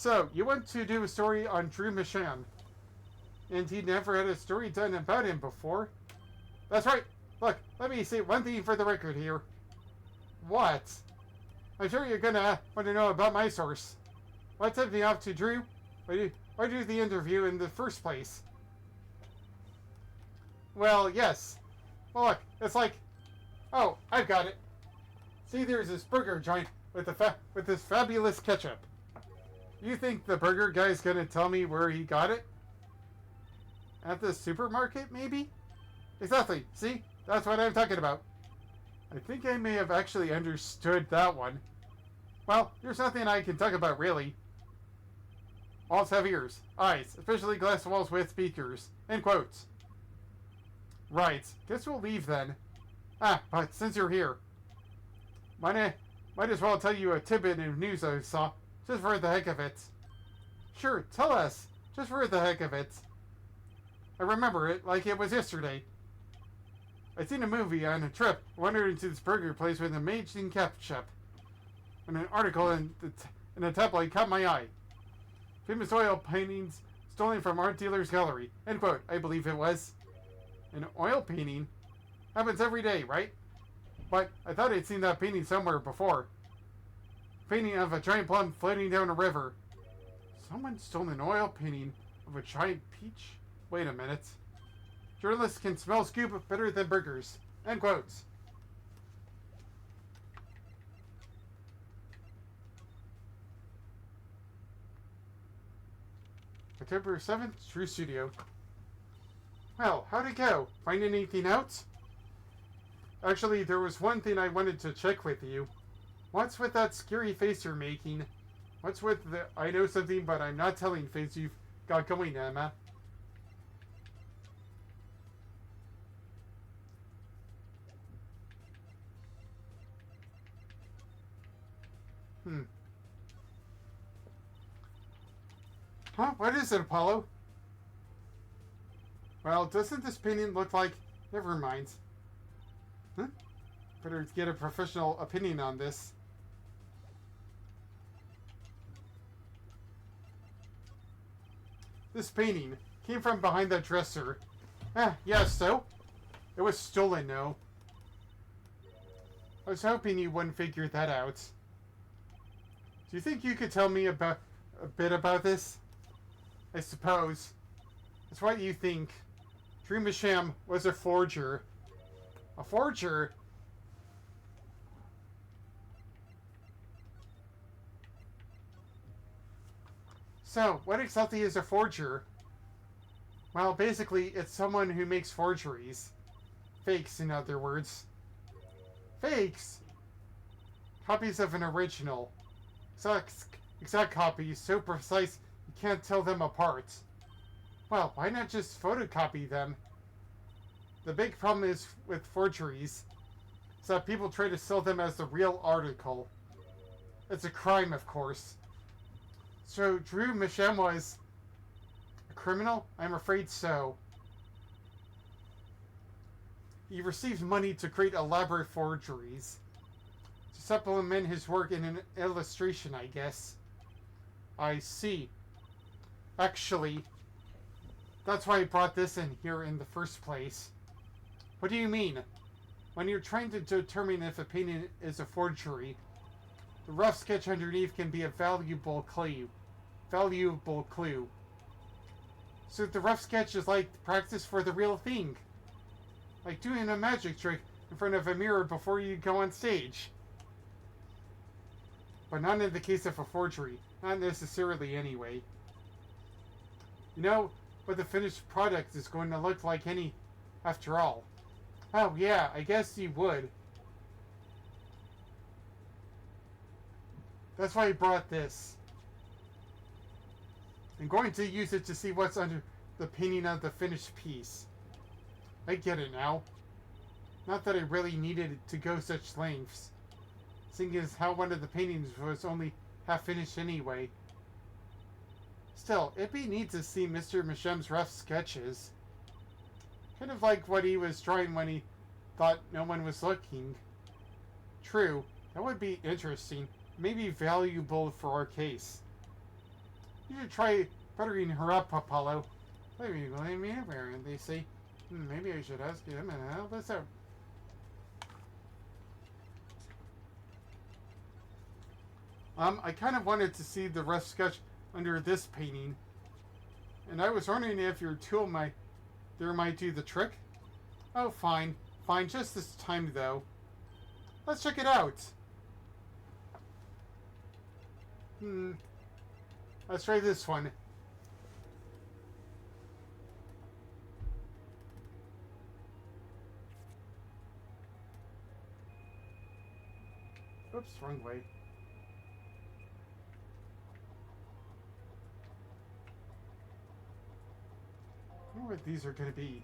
So, you want to do a story on Drew Masham, and he never had a story done about him before? That's right. Look, let me say one thing for the record here. What? I'm sure you're gonna want to know about my source. What tipped me off to Drew? Why do the interview in the first place? Well, yes. Well, look, it's like... Oh, I've got it. See, there's this burger joint with this fabulous ketchup. You think the burger guy's gonna tell me where he got it? At the supermarket, maybe? Exactly. See? That's what I'm talking about. I think I may have actually understood that one. Well, there's nothing I can talk about, really. Walls have ears, eyes, especially glass walls with speakers. End quotes. Right. Guess we'll leave then. But since you're here, might as well tell you a tidbit of news I saw, just for the heck of it. Sure, tell us, just for the heck of it. I remember it like it was yesterday. I'd seen a movie on a trip, wandered into this burger place with an amazing ketchup, and an article in a tabloid caught my eye. Famous oil paintings stolen from art dealer's gallery. End quote, I believe it was. An oil painting? Happens every day, right? But I thought I'd seen that painting somewhere before. Painting of a giant plum floating down a river. Someone stole an oil painting of a giant peach? Wait a minute. Journalists can smell scoop better than burgers. End quotes. October 7th, True Studio. Well, how'd it go? Find anything out? Actually, there was one thing I wanted to check with you. What's with that scary face you're making? What's with the I know something but I'm not telling face you've got going, Emma? Huh? What is it, Apollo? Well, doesn't this painting look like... Never mind. Huh? Better get a professional opinion on this. This painting came from behind that dresser. Yeah, so? It was stolen, no. I was hoping you wouldn't figure that out. Do you think you could tell me a bit about this? I suppose. That's what you think. Drew Masham was a forger. A forger? So, what exactly is a forger? Well, basically, it's someone who makes forgeries. Fakes, in other words. Fakes? Copies of an original. Exact copies, so precise you can't tell them apart. Well, why not just photocopy them? The big problem is with forgeries is that people try to sell them as the real article. It's a crime, of course. So, Drew Masham was a criminal? I'm afraid so. He received money to create elaborate forgeries. To supplement his work in an illustration, I guess. I see. Actually, that's why I brought this in here in the first place. What do you mean? When you're trying to determine if a painting is a forgery, the rough sketch underneath can be a valuable clue. So the rough sketch is like practice for the real thing. Like doing a magic trick in front of a mirror before you go on stage. But not in the case of a forgery. Not necessarily anyway. You know what the finished product is going to look like after all. Oh yeah, I guess you would. That's why I brought this. I'm going to use it to see what's under the painting of the finished piece. I get it now. Not that I really needed to go such lengths, seeing as how one of the paintings was only half finished anyway. Still, it'd be neat to see Mr. Masham's rough sketches. Kind of like what he was drawing when he thought no one was looking. True, that would be interesting. Maybe valuable for our case. You should try buttering her up, Apollo. Maybe you blame me everywhere, and they say, maybe I should ask him and help this out. I kind of wanted to see the rough sketch under this painting, and I was wondering if your tool might do the trick. Oh, fine. Fine, just this time, though. Let's check it out. Let's try this one. Oops, wrong way. I wonder what these are going to be.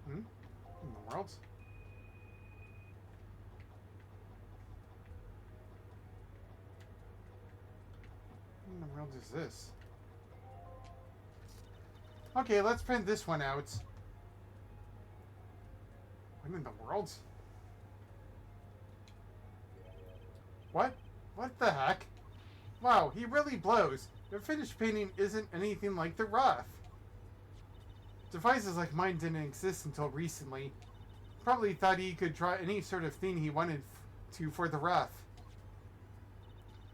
In the world? What in the world is this? Okay, let's print this one out. What in the world? What? What the heck? Wow, he really blows. The finished painting isn't anything like the rough. Devices like mine didn't exist until recently. Probably thought he could draw any sort of thing he wanted to for the rough.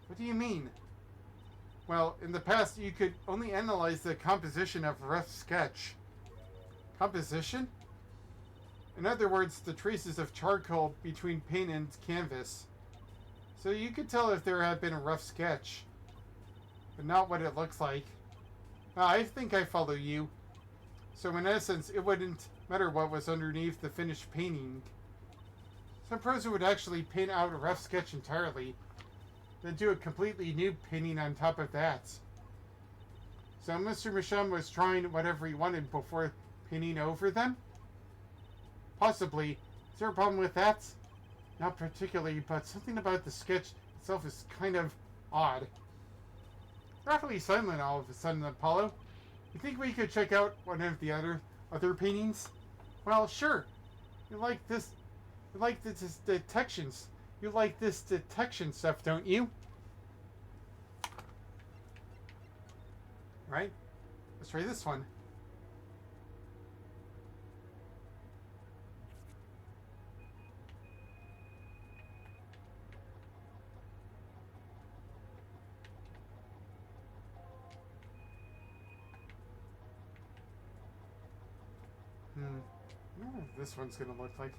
What do you mean? Well, in the past you could only analyze the composition of a rough sketch. Composition? In other words, the traces of charcoal between paint and canvas. So you could tell if there had been a rough sketch, but not what it looks like. I think I follow you. So in essence, it wouldn't matter what was underneath the finished painting. Some pros would actually paint out a rough sketch entirely, then do a completely new painting on top of that. So Mr. Masham was trying whatever he wanted before painting over them? Possibly. Is there a problem with that? Not particularly, but something about the sketch itself is kind of odd. Awfully silent all of a sudden, Apollo. You think we could check out one of the other paintings? Well, sure. You like this detections. You like this detection stuff, don't you? Right? Let's try this one. I wonder what this one's gonna look like.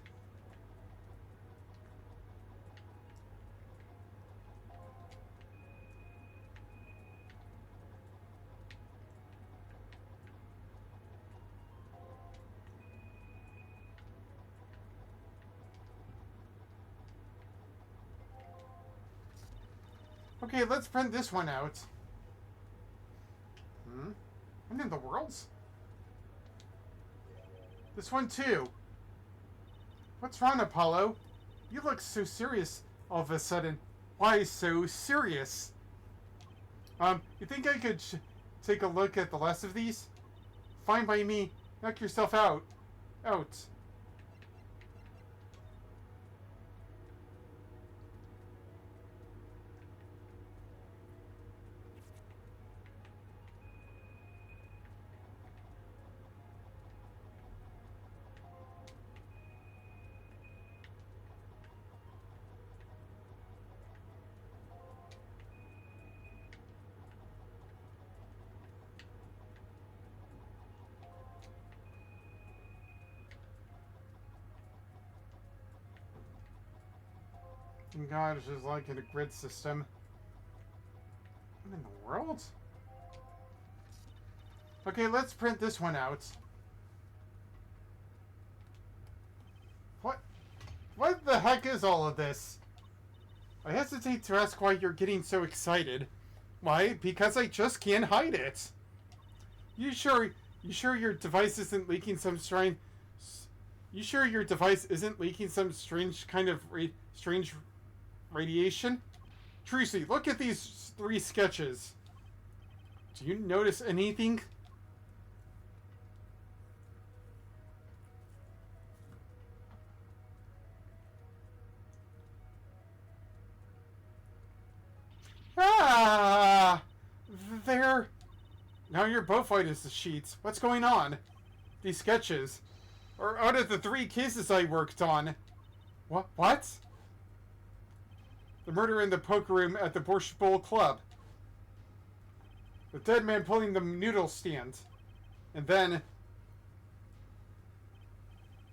Okay, let's print this one out. What in the world? This one too. What's wrong, Apollo? You look so serious all of a sudden. Why so serious? You think I could take a look at the last of these? Fine by me. Knock yourself out. Out. God, it's just like in a grid system. What in the world? Okay, let's print this one out. What the heck is all of this? I hesitate to ask why you're getting so excited. Why? Because I just can't hide it. You sure your device isn't leaking some strange... You sure your device isn't leaking some strange kind of strange radiation? Tracy, look at these 3 sketches. Do you notice anything? Ah! There. Now you're both white as the sheets. What's going on? These sketches are out of the 3 cases I worked on. What? The murder in the poker room at the Borscht Bowl Club. The dead man pulling the noodle stand. And then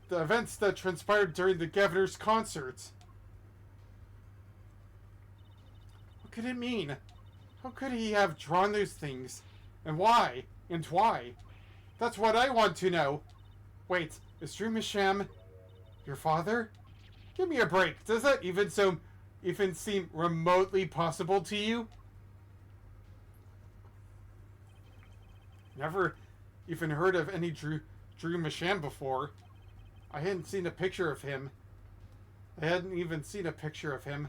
the events that transpired during the governor's concert. What could it mean? How could he have drawn those things? And why? And why? That's what I want to know. Wait, is Drew Masham your father? Give me a break. Does that even seem remotely possible to you? Never even heard of any Drew Masham before. I hadn't seen a picture of him. I hadn't even seen a picture of him.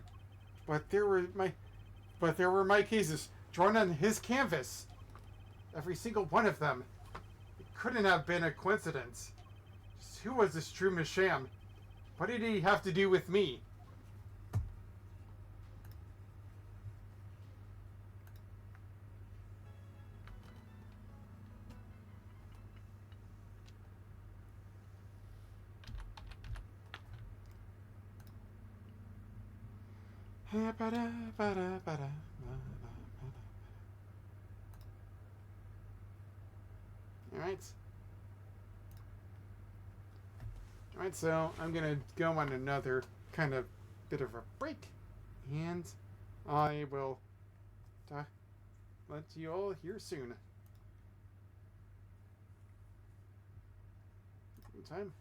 But there were my cases drawn on his canvas. Every single one of them. It couldn't have been a coincidence. Just who was this Drew Masham? What did he have to do with me? Alright, so I'm gonna go on another kind of bit of a break, and I will let you all hear soon. Time.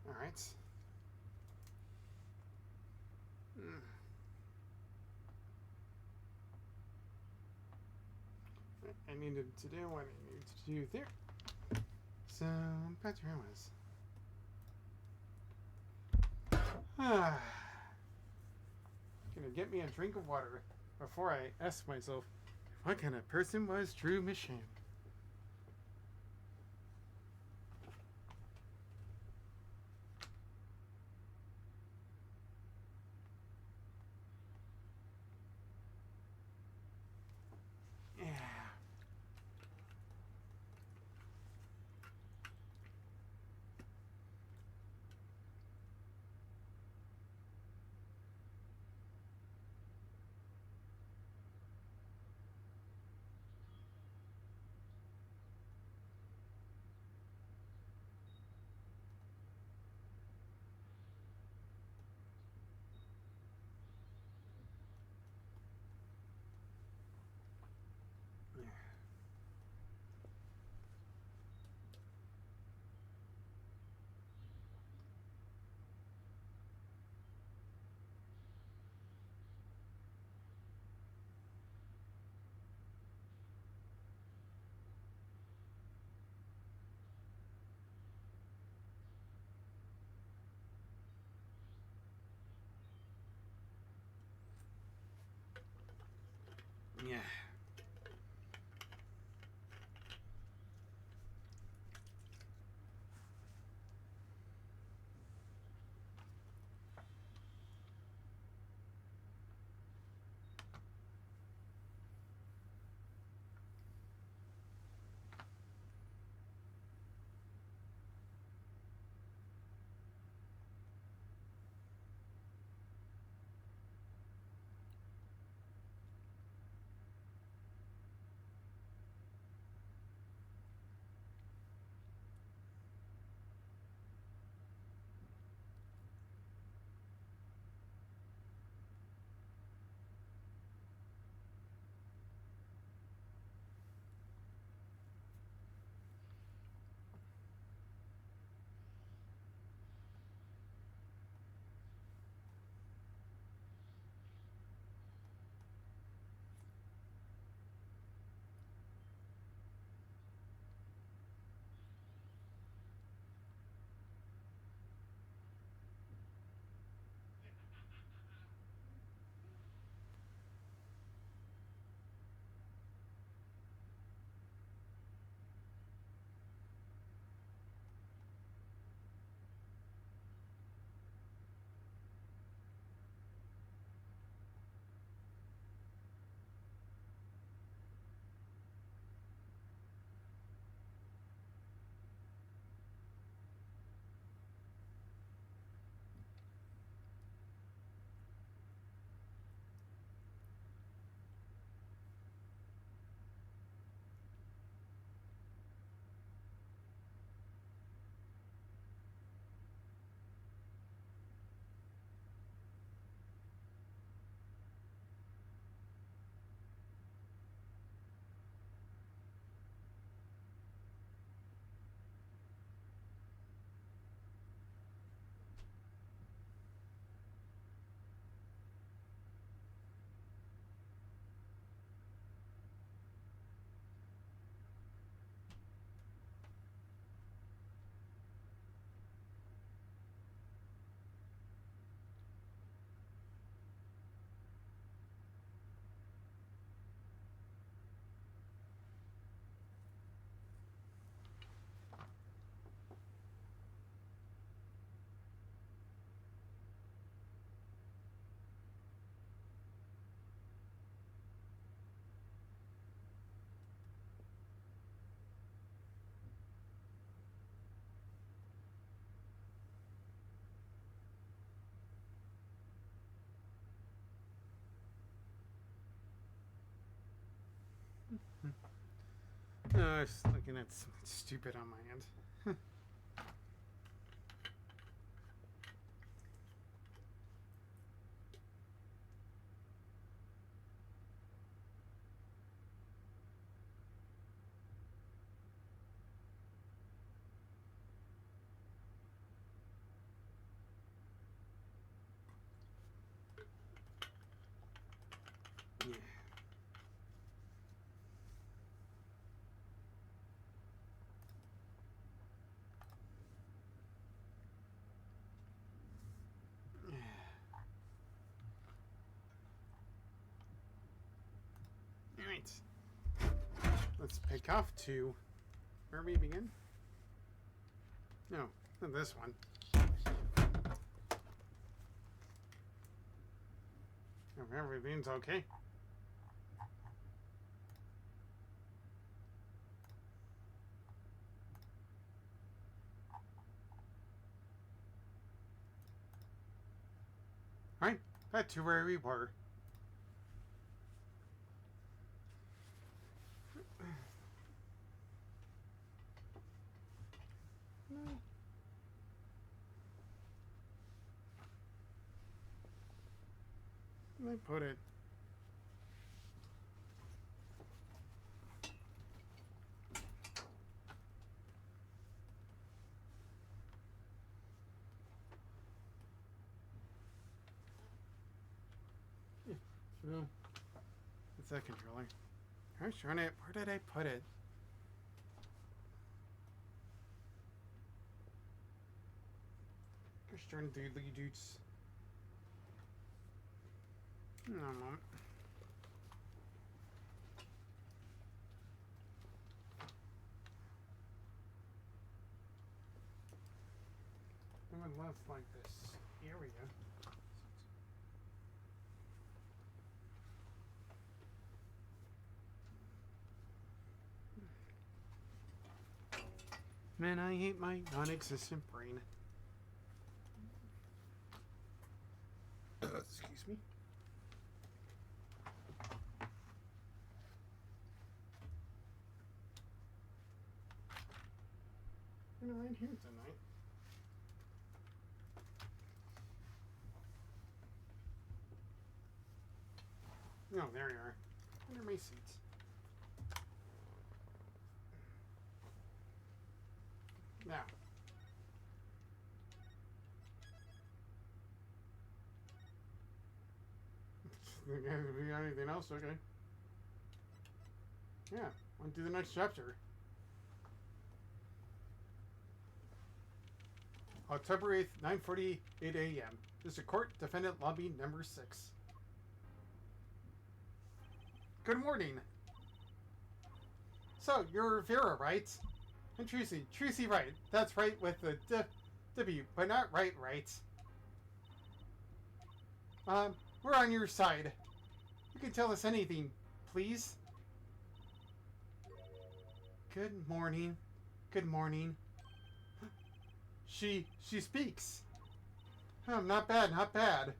All right. I needed to do what I needed to do there. So, back to where I was. Gonna get me a drink of water before I ask myself what kind of person was Drew Michan. Yeah. Yeah. I was looking at something stupid on my end. Yeah. Alright. Let's pick off two. Where we begin? No, not this one. If everything's okay. Alright, back to where we were. Where did I put it? No. It's that controller. I was trying it. Where did I put it? Just trying to do the dudes. No, Mom. I would love like this area. Man, I hate my non-existent brain. Excuse me. I'm gonna rain here tonight. No, there you are. Under my seats. Now. Anything else? Okay. Yeah, on to the next chapter. October 8th, 9:48 a.m. District Court, Defendant Lobby Number 6. Good morning. So, you're Vera, right? And Trucy. Trucy, right. That's right with the W, but not right. We're on your side. You can tell us anything, please. Good morning. Good morning. She speaks. Oh, not bad, not bad.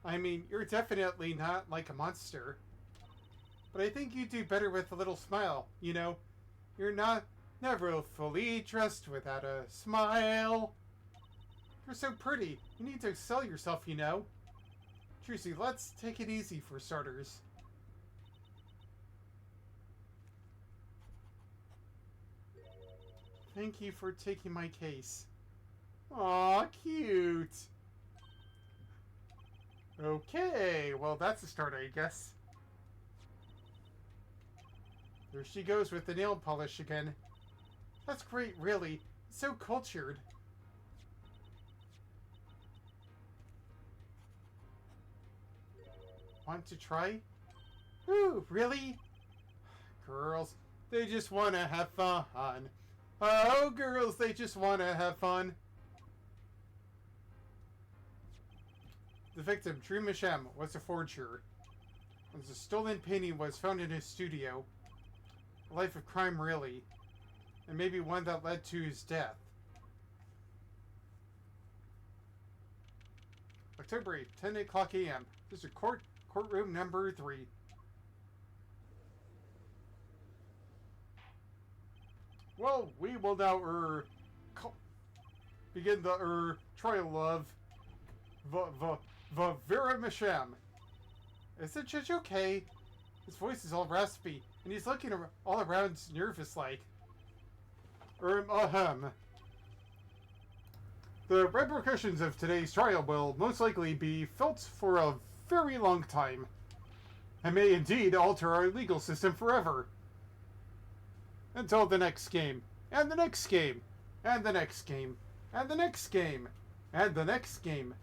I mean, you're definitely not like a monster. But I think you do better with a little smile, you know? You're never fully dressed without a smile. You're so pretty. You need to sell yourself, you know? Trucy, let's take it easy for starters. Thank you for taking my case. Aw, cute. Okay, well that's a start, I guess. There she goes with the nail polish again. That's great, really. So cultured. Want to try? Ooh, really? Girls, they just want to have fun. Oh, girls, they just want to have fun. The victim, Drew Masham, was a forger. When the stolen painting was found in his studio. A life of crime, really. And maybe one that led to his death. October 8th, 10 o'clock a.m. District Court, courtroom number 3. Well, we will now, begin the, trial of Vera Masham. Is the judge okay? His voice is all raspy, and he's looking all around nervous-like. The repercussions of today's trial will most likely be felt for a very long time, and may indeed alter our legal system forever. Until the next game, and the next game, and the next game, and the next game, and the next game.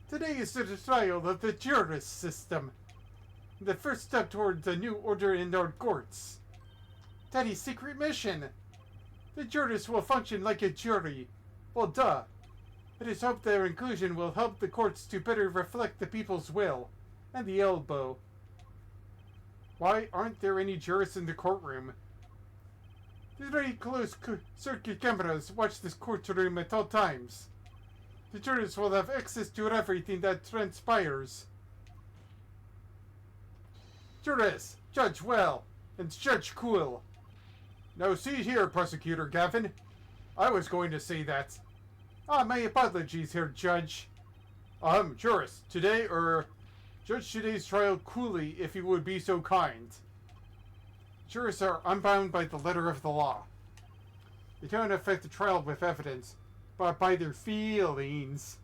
Today is the trial of the justice system. The first step towards a new order in our courts. Daddy's secret mission. The jurors will function like a jury. Well, duh. It is hoped their inclusion will help the courts to better reflect the people's will. And the elbow. Why aren't there any jurists in the courtroom? The very closed-circuit cameras watch this courtroom at all times. The jurors will have access to everything that transpires. Jurors, judge well, and judge cool. Now see here, Prosecutor Gavin. I was going to say that. My apologies here, Judge. Jurors, judge today's trial coolly if you would be so kind. Jurors are unbound by the letter of the law. They don't affect the trial with evidence, but by their feelings.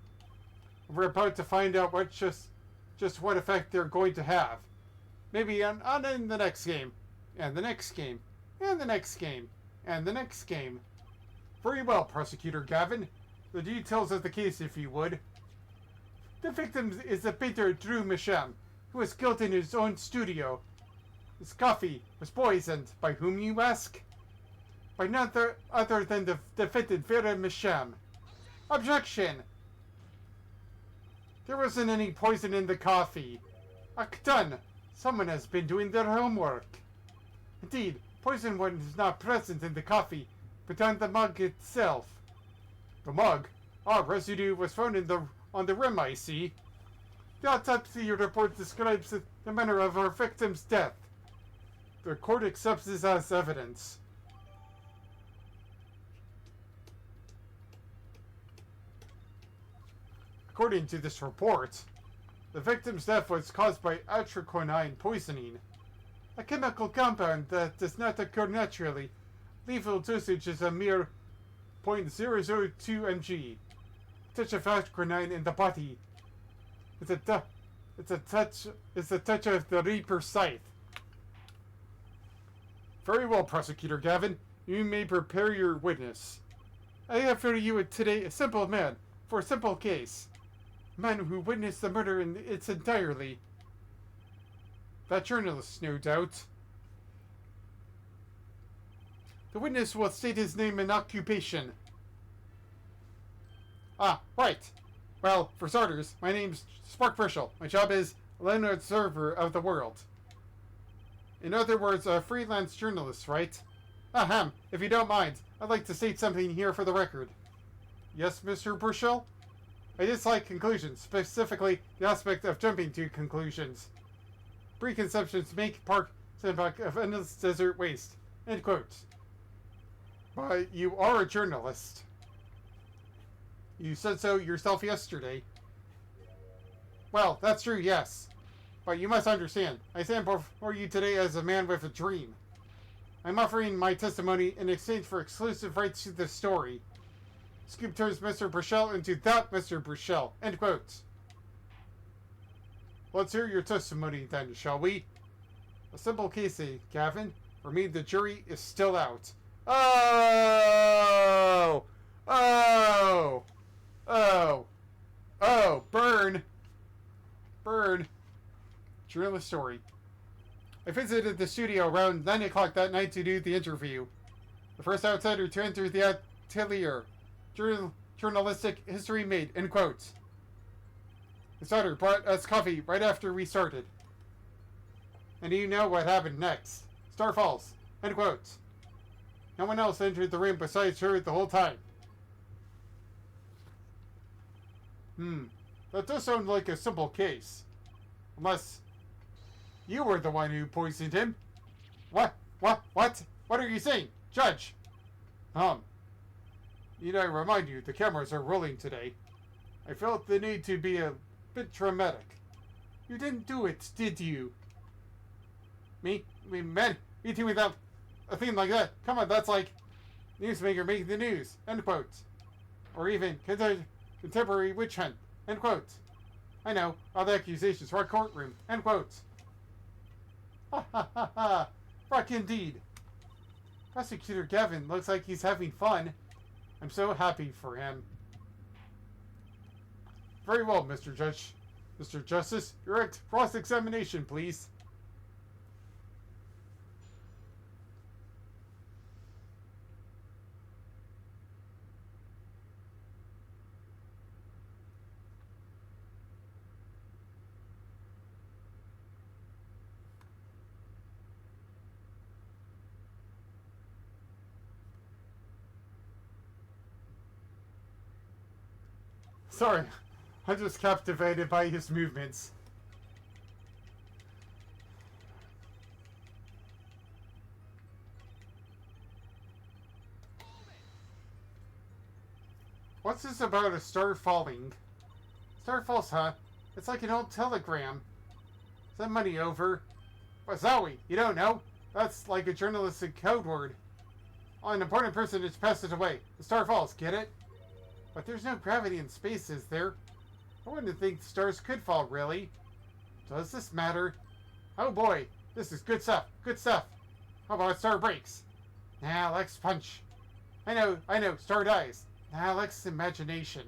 We're about to find out just what effect they're going to have. Maybe in the next game, and the next game, and the next game, and the next game. Very well, Prosecutor Gavin. The details of the case, if you would. The victim is the painter Drew Misham, who was killed in his own studio. His coffee was poisoned. By whom, you ask? By none other than the defendant Vera Misham. Objection! There wasn't any poison in the coffee. Done. Someone has been doing their homework. Indeed, poison was not present in the coffee, but on the mug itself. The mug? Residue was found on the rim, I see. The autopsy report describes the manner of our victim's death. The court accepts this as evidence. According to this report, the victim's death was caused by atroquinine poisoning, a chemical compound that does not occur naturally. Lethal dosage is a mere 0.002 mg. Touch of atroquinine in the body. It's a touch of the Reaper scythe. Very well, Prosecutor Gavin. You may prepare your witness. I have for you today a simple man for a simple case. A man who witnessed the murder in its entirety. That journalist, no doubt. The witness will state his name and occupation. Right. Well, for starters, my name's Spark Burchell. My job is Lone Observer of the World. In other words, a freelance journalist, right? If you don't mind, I'd like to state something here for the record. Yes, Mr. Burchell? I dislike conclusions, specifically the aspect of jumping to conclusions. Preconceptions make Park Sandbach of endless desert waste. End quote. But you are a journalist. You said so yourself yesterday. Well, that's true, yes. But you must understand, I stand before you today as a man with a dream. I'm offering my testimony in exchange for exclusive rights to the story. Scoop turns Mr. Burchell into that Mr. Burchell. End quote. Let's hear your testimony then, shall we? A simple case, Gavin. For me, the jury is still out. Oh! Oh! Oh! Oh! Burn! Burn! Journalist story. I visited the studio around 9 o'clock that night to do the interview. The first outsider to enter the atelier. Journalistic history made, end quotes. The starter brought us coffee right after we started. And you know what happened next. Star falls, end quotes. No one else entered the room besides her the whole time. That does sound like a simple case. Unless you were the one who poisoned him. What? What are you saying? Judge! Need I remind you, the cameras are rolling today. I felt the need to be a bit dramatic. You didn't do it, did you? Me? Meeting without a theme like that? Come on, that's like newsmaker making the news. End quote. Or even contemporary witch hunt. End quote. I know, all the accusations for our courtroom. End quote. Ha ha ha ha. Rock indeed. Prosecutor Gavin looks like he's having fun. I'm so happy for him. Very well, Mr. Judge. Mr. Justice, direct cross-examination, please. Sorry, I'm just captivated by his movements. What's this about a star falling? Star falls, huh? It's like an old telegram. Send money over. Wasawi, you don't know? That's like a journalistic code word. An important person has passed it away. The star falls, get it? But there's no gravity in space, is there? I wouldn't think stars could fall, really. Does this matter? Oh boy, this is good stuff, good stuff. How about star breaks? Nah, Lex punch. I know, star dies. Nah, Lex imagination.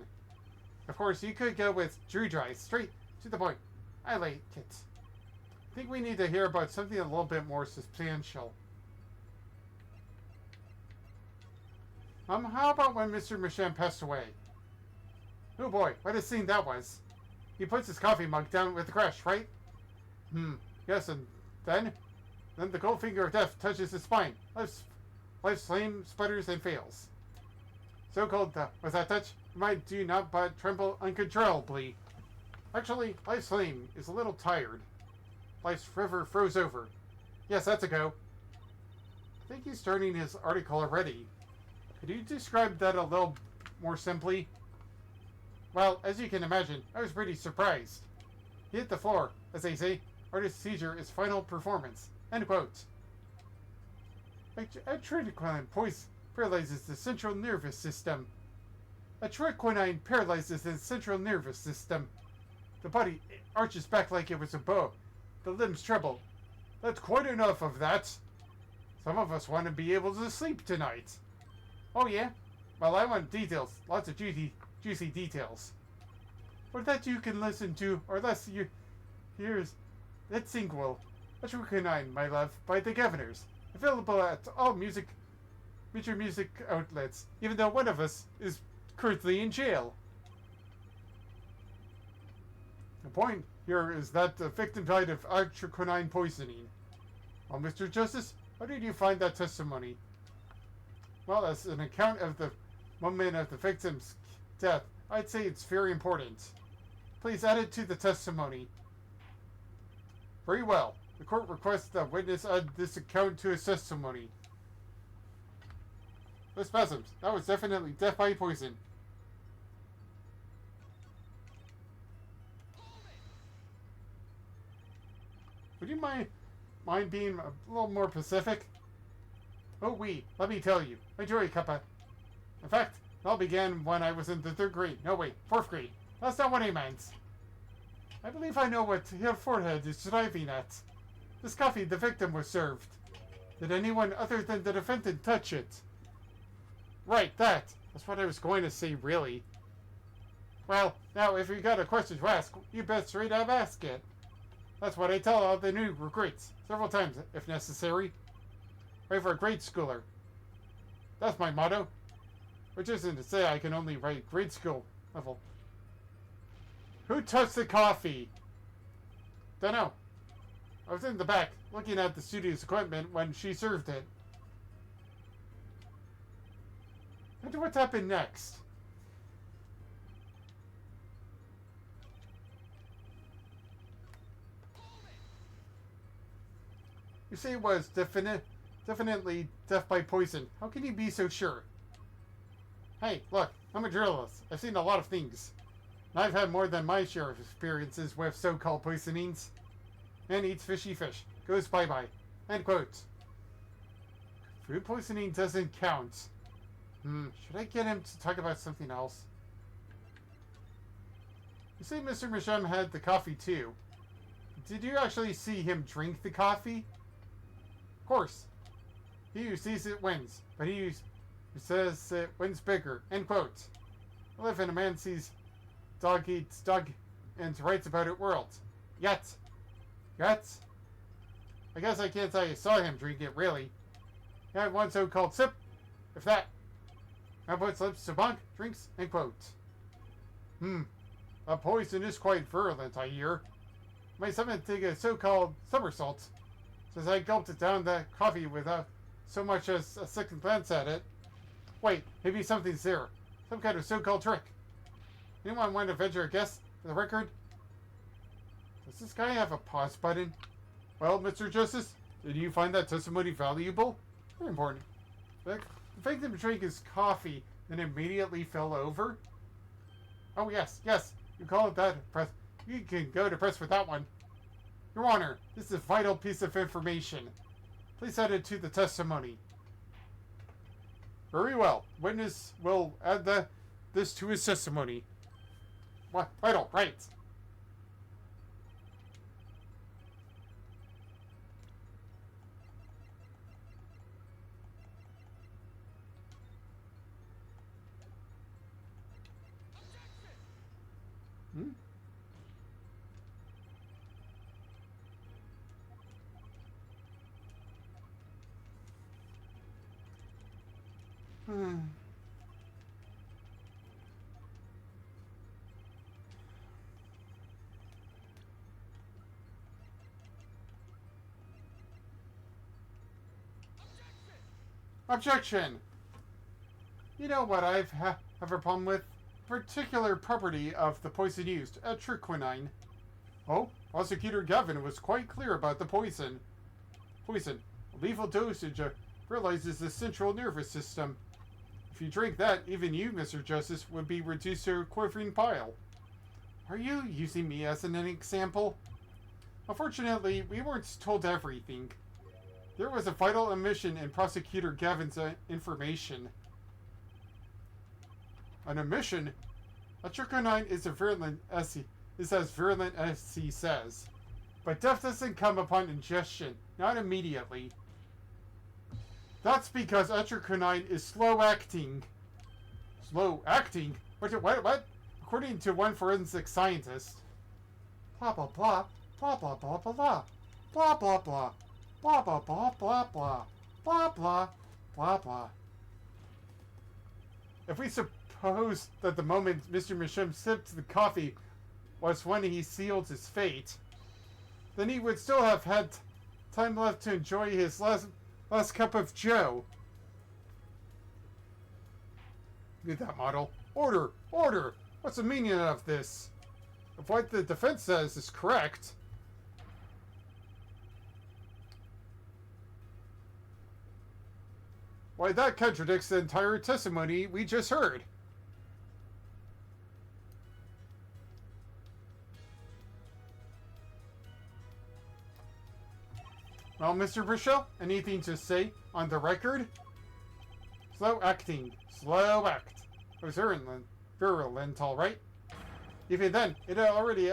Of course, you could go with Drew Dry, straight to the point. I like it. I think we need to hear about something a little bit more substantial. How about when Mr. Misham passed away? Oh boy, what a scene that was. He puts his coffee mug down with a crash, right? Yes, and then? Then the cold finger of death touches his spine. Life's flame sputters and fails. So-called, was that touch? Might do not but tremble uncontrollably. Actually, life's flame is a little tired. Life's river froze over. Yes, that's a go. I think he's starting his article already. Could you describe that a little more simply? Well, as you can imagine, I was pretty surprised. He hit the floor. As they say, artist's seizure is final performance. End quote. Atritoquinine paralyzes the central nervous system. Atritoquinine paralyzes the central nervous system. The body arches back like it was a bow. The limbs tremble. That's quite enough of that. Some of us want to be able to sleep tonight. Oh yeah? Well, I want details. Lots of juicy details. Or that you can listen to, or less you here's that sequel. Atritoquinine, my love, by the Governors. Available at all major music outlets, even though one of us is currently in jail. The point here is that the victim died of atritoquinine poisoning. Well, Mr. Justice, how did you find that testimony? Well, as an account of the moment of the victim's death, I'd say it's very important. Please add it to the testimony. Very well. The court requests that witness add this account to his testimony. The spasms. That was definitely death by poison. Would you mind being a little more specific? Oh, let me tell you. Enjoy, Kappa. In fact, it all began when I was in the 3rd grade. No, wait, 4th grade. That's not what he meant. I believe I know what your forehead is driving at. This coffee the victim was served. Did anyone other than the defendant touch it? Right, that. That's what I was going to say, really. Well, now, if you got a question to ask, you best straight up ask it. That's what I tell all the new recruits, several times, if necessary. Write for a grade schooler. That's my motto. Which isn't to say I can only write grade school level. Who touched the coffee? Dunno. I was in the back, looking at the studio's equipment when she served it. I wonder what happened next. You say it was definitely death by poison. How can you be so sure? Hey, look, I'm a journalist. I've seen a lot of things. And I've had more than my share of experiences with so-called poisonings. Man eats fishy fish. Goes bye-bye. End quote. Food poisoning doesn't count. Should I get him to talk about something else? You say Mr. Misham had the coffee too. Did you actually see him drink the coffee? Of course. He who sees it wins, but he who says it wins bigger. End quote. I live in a man sees dog eats dog and writes about it world. Yet. I guess I can't say I saw him drink it, really. He had one so-called sip, if that. Now puts lips to bunk, drinks, end quote. A poison is quite virulent, I hear. My son take a so-called somersault, since I gulped it down that coffee without so much as a second glance at it. Wait, maybe something's there. Some kind of so-called trick. Anyone want to venture a guess for the record? Does this guy have a pause button? Well, Mr. Justice, did you find that testimony valuable? Very important. The victim drank his coffee and immediately fell over? Oh, yes, yes. You call it that, press. You can go to press for that one. Your Honor, this is a vital piece of information. Please add it to the testimony. Very well. Witness will add this to his testimony. What? Vital, right. Hmm? Objection! You know what I've have a problem with? Particular property of the poison used, atriquinine. Oh, Prosecutor Gavin was quite clear about the poison. Poison. A lethal dosage paralyzes the central nervous system. If you drink that, even you, Mr. Justice, would be reduced to a quivering pile. Are you using me as an example? Unfortunately, we weren't told everything. There was a vital omission in Prosecutor Gavin's information. An omission? Atriquinine is as virulent as he says. But death doesn't come upon ingestion, not immediately. That's because atriquinine is slow-acting. Slow-acting? What? According to one forensic scientist. Blah blah blah. Blah blah blah blah blah. Blah blah blah. Blah blah blah blah blah. Blah blah blah blah. If we suppose that the moment Mr. Misham sipped the coffee was when he sealed his fate, then he would still have had time left to enjoy his last cup of joe. Get that model. Order! Order! What's the meaning of this? If what the defense says is correct... why, that contradicts the entire testimony we just heard. Well, Mr. Brichel, anything to say on the record? Slow acting. Slow act. It was virulent, all right. Even then, it had already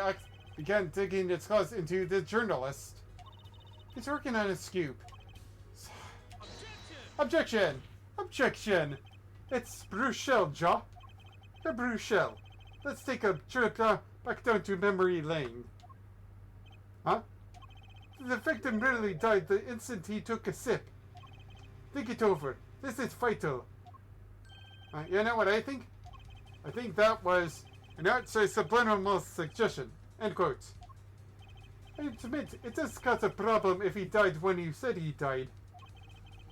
began digging its claws into the journalist. He's working on a scoop. Objection! Objection! It's Bruchel, Jaw. The Bruchel. Let's take a trip back down to memory lane. Huh? The victim literally died the instant he took a sip. Think it over. This is vital. You know what I think? I think that was an outside subliminal suggestion. End quote. I admit, it does cause a problem if he died when you said he died.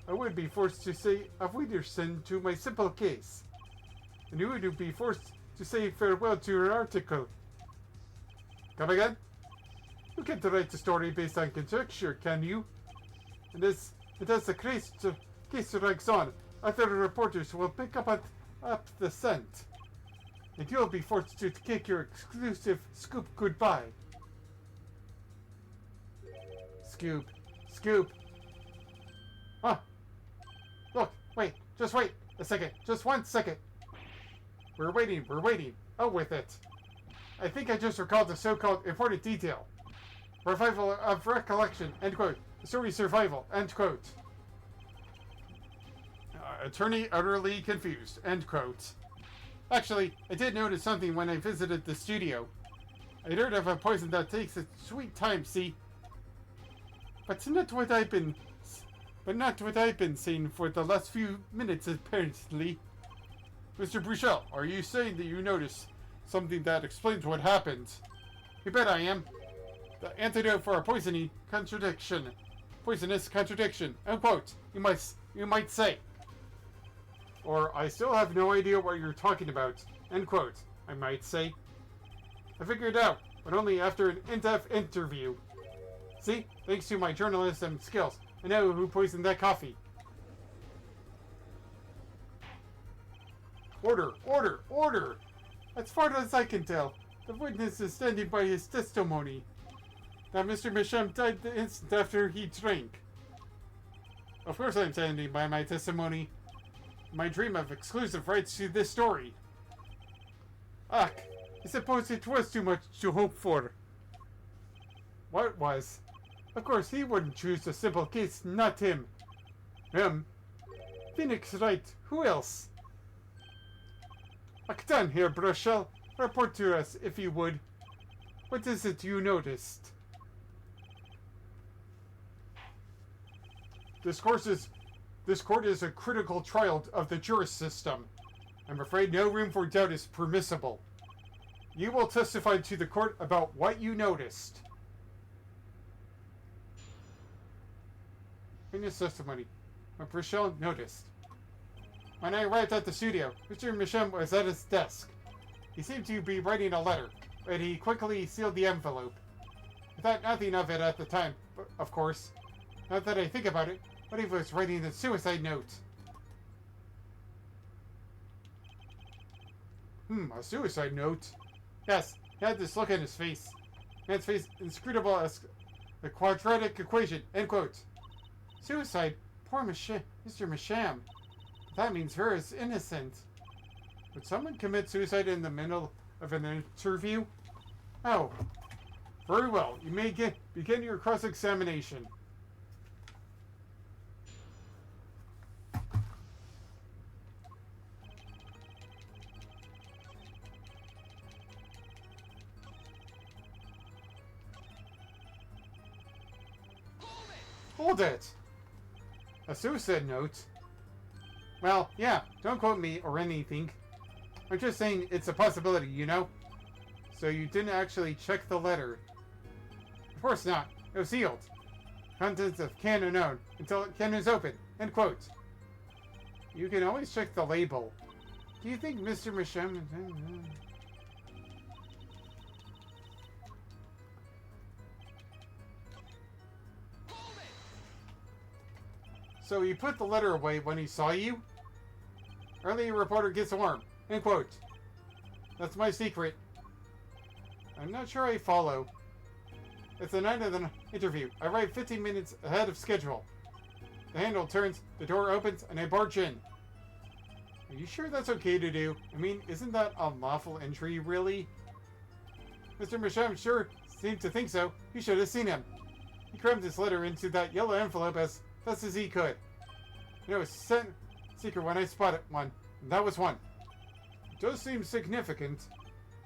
I would be forced to say a Widersen to my simple case. And you would be forced to say farewell to your article. Come again? You can't write a story based on conjecture, can you? And as the case drags on, other reporters will pick up the scent. And you'll be forced to kick your exclusive scoop goodbye. Scoop. Scoop. Huh. Look, wait, just wait a second. Just 1 second. We're waiting. Oh, with it. I think I just recalled the so-called important detail. Revival of recollection, end quote. Story survival, end quote. Attorney utterly confused, end quote. Actually, I did notice something when I visited the studio. I'd heard of a poison that takes its sweet time, see? But not what I've been saying for the last few minutes, apparently. Mr. Bruchel, are you saying that you noticed something that explains what happened? You bet I am. The antidote for a poisonous contradiction, unquote, you might say. Or, I still have no idea what you're talking about, end quote. I might say. I figured it out, but only after an in-depth interview. See? Thanks to my journalism skills, I know who poisoned that coffee. Order! Order! Order! As far as I can tell, the witness is standing by his testimony that Mr. Misham died the instant after he drank. Of course I'm standing by my testimony. My dream of exclusive rights to this story. Ugh, I suppose it was too much to hope for. What was? Of course he wouldn't choose a simple case, not him. Him? Phoenix Wright, who else? Acton here, Brushel. Report to us, if you would. What is it you noticed? This court is a critical trial of the juris system. I'm afraid no room for doubt is permissible. You will testify to the court about what you noticed. In his testimony, what Brushel noticed. When I arrived at the studio, Mr. Misham was at his desk. He seemed to be writing a letter, but he quickly sealed the envelope. I thought nothing of it at the time, but of course. Now that I think about it, what if he was writing a suicide note? A suicide note? Yes, he had this look on his face. Man's face inscrutable as the quadratic equation, end quote. Suicide? Poor Mr. Misham. That means her is innocent. Would someone commit suicide in the middle of an interview? Oh. Very well. You may begin your cross-examination. Hold it! A suicide note? Well, yeah, don't quote me or anything. I'm just saying it's a possibility, you know? So you didn't actually check the letter. Of course not. It was sealed. Contents of can unknown until can is open. End quote. You can always check the label. Do you think Mr. Misham... So he put the letter away when he saw you? Early reporter gets warm. End quote. That's my secret. I'm not sure I follow. It's the night of the interview. I arrive 15 minutes ahead of schedule. The handle turns, the door opens, and I barge in. Are you sure that's okay to do? I mean, isn't that unlawful entry, really? Mr. Misham sure seemed to think so. You should have seen him. He crammed his letter into that yellow envelope as fast as he could. And it was secret when I spotted one. And that was one. It does seem significant.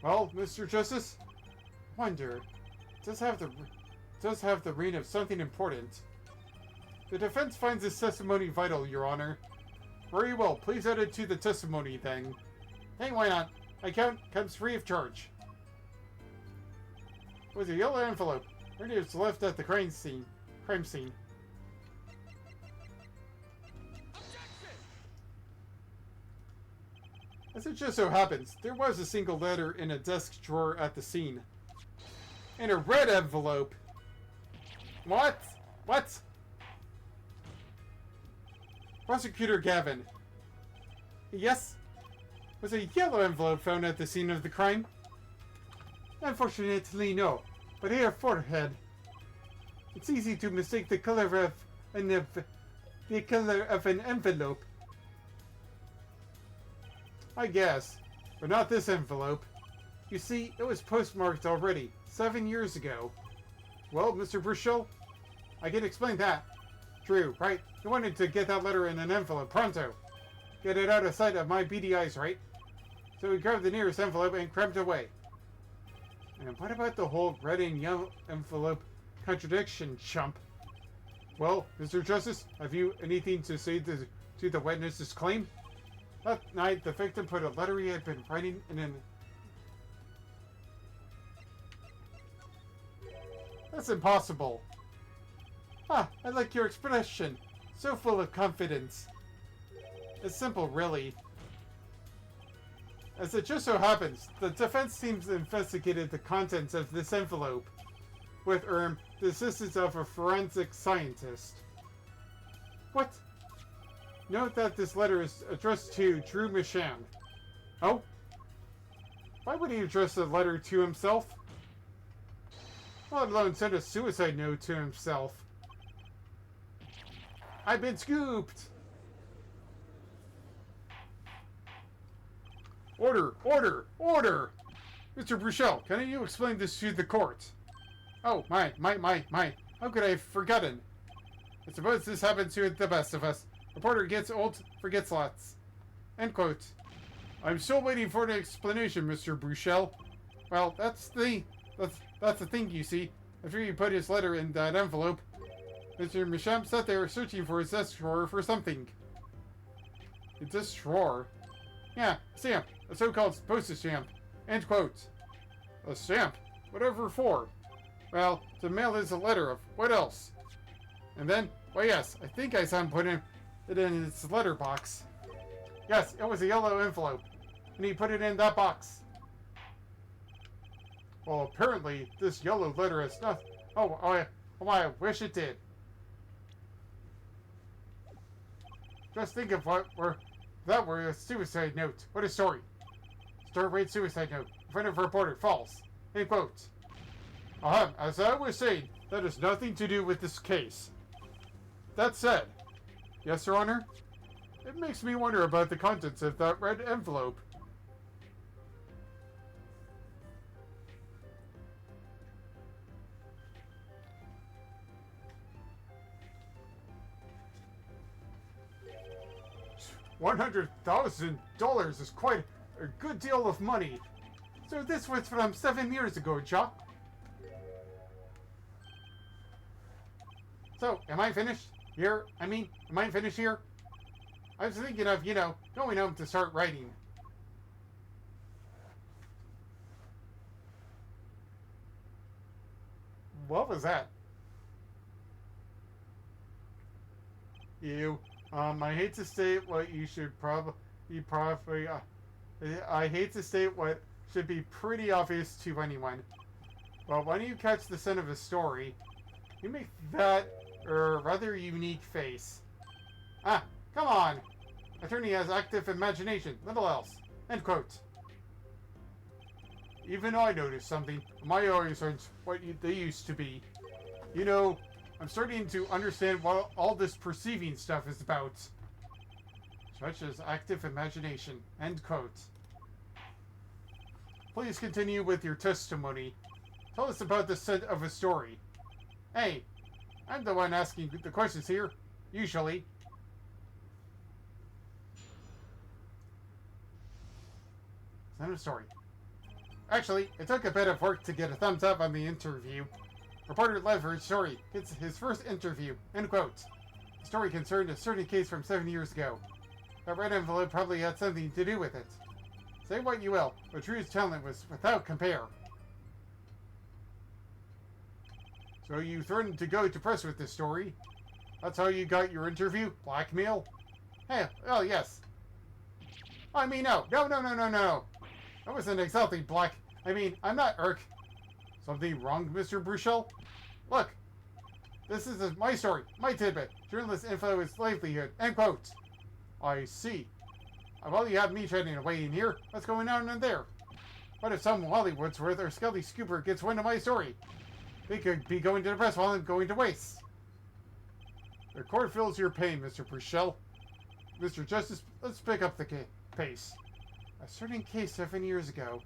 Well, Mr. Justice, wonder. It does have the ring of something important. The defense finds this testimony vital, Your Honor. Very well, please add it to the testimony then. Hey, why not? Account comes free of charge. It was a yellow envelope. It was left at the crime scene. As it just so happens, there was a single letter in a desk drawer at the scene. In a red envelope. What? What? Prosecutor Gavin. Yes? Was a yellow envelope found at the scene of the crime? Unfortunately, no. But here, forehead. It's easy to mistake the color of an envelope. I guess, but not this envelope. You see, it was postmarked already, 7 years ago. Well, Mr. Brushel, I can explain that. True, right? You wanted to get that letter in an envelope pronto. Get it out of sight of my beady eyes, right? So we grabbed the nearest envelope and crammed away. And what about the whole red and yellow envelope contradiction, chump? Well, Mr. Justice, have you anything to say to the witness's claim? That night, the victim put a letter he had been writing in an... That's impossible. Ah, I like your expression. So full of confidence. It's simple, really. As it just so happens, the defense teams investigated the contents of this envelope with the assistance of a forensic scientist. What? Note that this letter is addressed to Drew Misham. Oh? Why would he address a letter to himself? Let alone send a suicide note to himself. I've been scooped! Order! Order! Order! Mr. Bruchel, can you explain this to the court? Oh, my. How could I have forgotten? I suppose this happens to the best of us. Reporter gets old, forgets lots. End quote. I'm still waiting for an explanation, Mr. Bruchel. Well, that's the thing, you see. After you put his letter in that envelope, Mr. Misham sat there searching for his desk drawer for something. A desk drawer? Yeah, a stamp. A so-called postage stamp. End quote. A stamp? Whatever for? Well, to mail is a letter of what else? And then, well, yes, I think I saw him put it in its letterbox. Yes, it was a yellow envelope, and he put it in that box. Well, apparently, this yellow letter has nothing. I wish it did. Just think of that were a suicide note. What a story. Star-rate suicide note. In front of a reporter. False. End quote. As I was saying, that has nothing to do with this case. That said, yes, Your Honor? It makes me wonder about the contents of that red envelope. $100,000 is quite a good deal of money. So this was from 7 years ago, Jock. So, am I finished here? Am I finished here? I was thinking of, going home to start writing. What was that? I hate to state what you should I hate to state what should be pretty obvious to anyone. But when you catch the scent of a story, you make that rather unique face. Come on! Attorney has active imagination, little else. End quote. Even I noticed something. My eyes aren't what they used to be. I'm starting to understand what all this perceiving stuff is about. Such as active imagination. End quote. Please continue with your testimony. Tell us about the scent of a story. Hey, I'm the one asking the questions here. Usually. Scent of a story. Actually, it took a bit of work to get a thumbs up on the interview. Reporter Leverage story. It's his first interview. End quote. The story concerned a certain case from 7 years ago. That red envelope probably had something to do with it. Say what you will, but Drew's talent was without compare. So you threatened to go to press with this story? That's how you got your interview? Blackmail? Hey, oh yes. No. That wasn't exactly I'm not Something wrong, Mr. Bruchel? Look, this is my story, my tidbit. Journalist info is livelihood. End quote. I see. Well, you have me chatting away in here. What's going on in there? What if some Hollywoodsworth or Skelly Scooper gets wind of my story? They could be going to the press while I'm going to waste. The court feels your pain, Mr. Bruchel. Mr. Justice, let's pick up the pace. A certain case 7 years ago.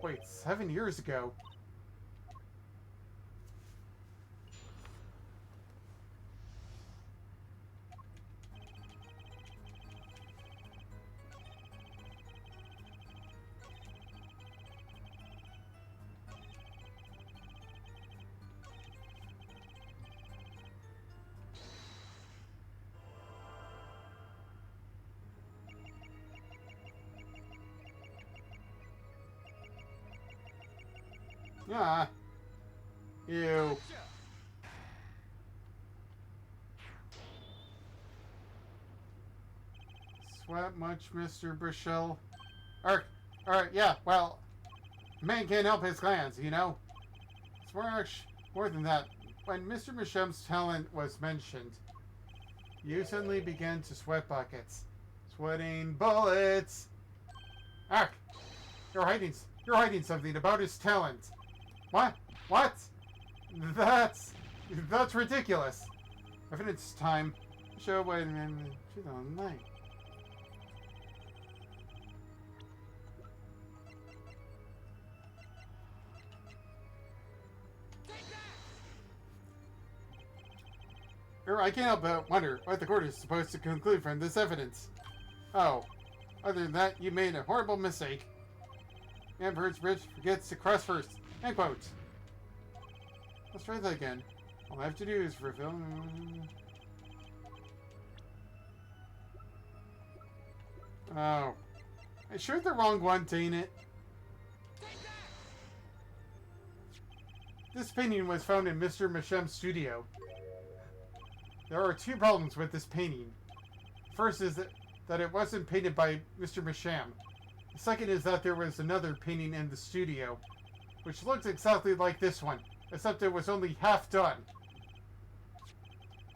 Wait, 7 years ago? Ew. Sweat much, Mr. Bruchel? Alright, yeah, well, man can't help his glands, you know? It's more than that. When Mr. Micham's talent was mentioned, you suddenly began to sweat buckets. Sweating bullets! Ark! You're hiding something about his talent. What? What? That's ridiculous. Evidence time. Show wait a minute. 2009. I can't help but wonder what the court is supposed to conclude from this evidence. Oh, other than that, you made a horrible mistake. Amber's bridge forgets to cross first. End quote. Let's try that again. All I have to do is reveal. Oh. I sure the wrong one, ain't it? This painting was found in Mr. Micham's studio. There are two problems with this painting. The first is that it wasn't painted by Mr. Micham. The second is that there was another painting in the studio, which looks exactly like this one, except it was only half done.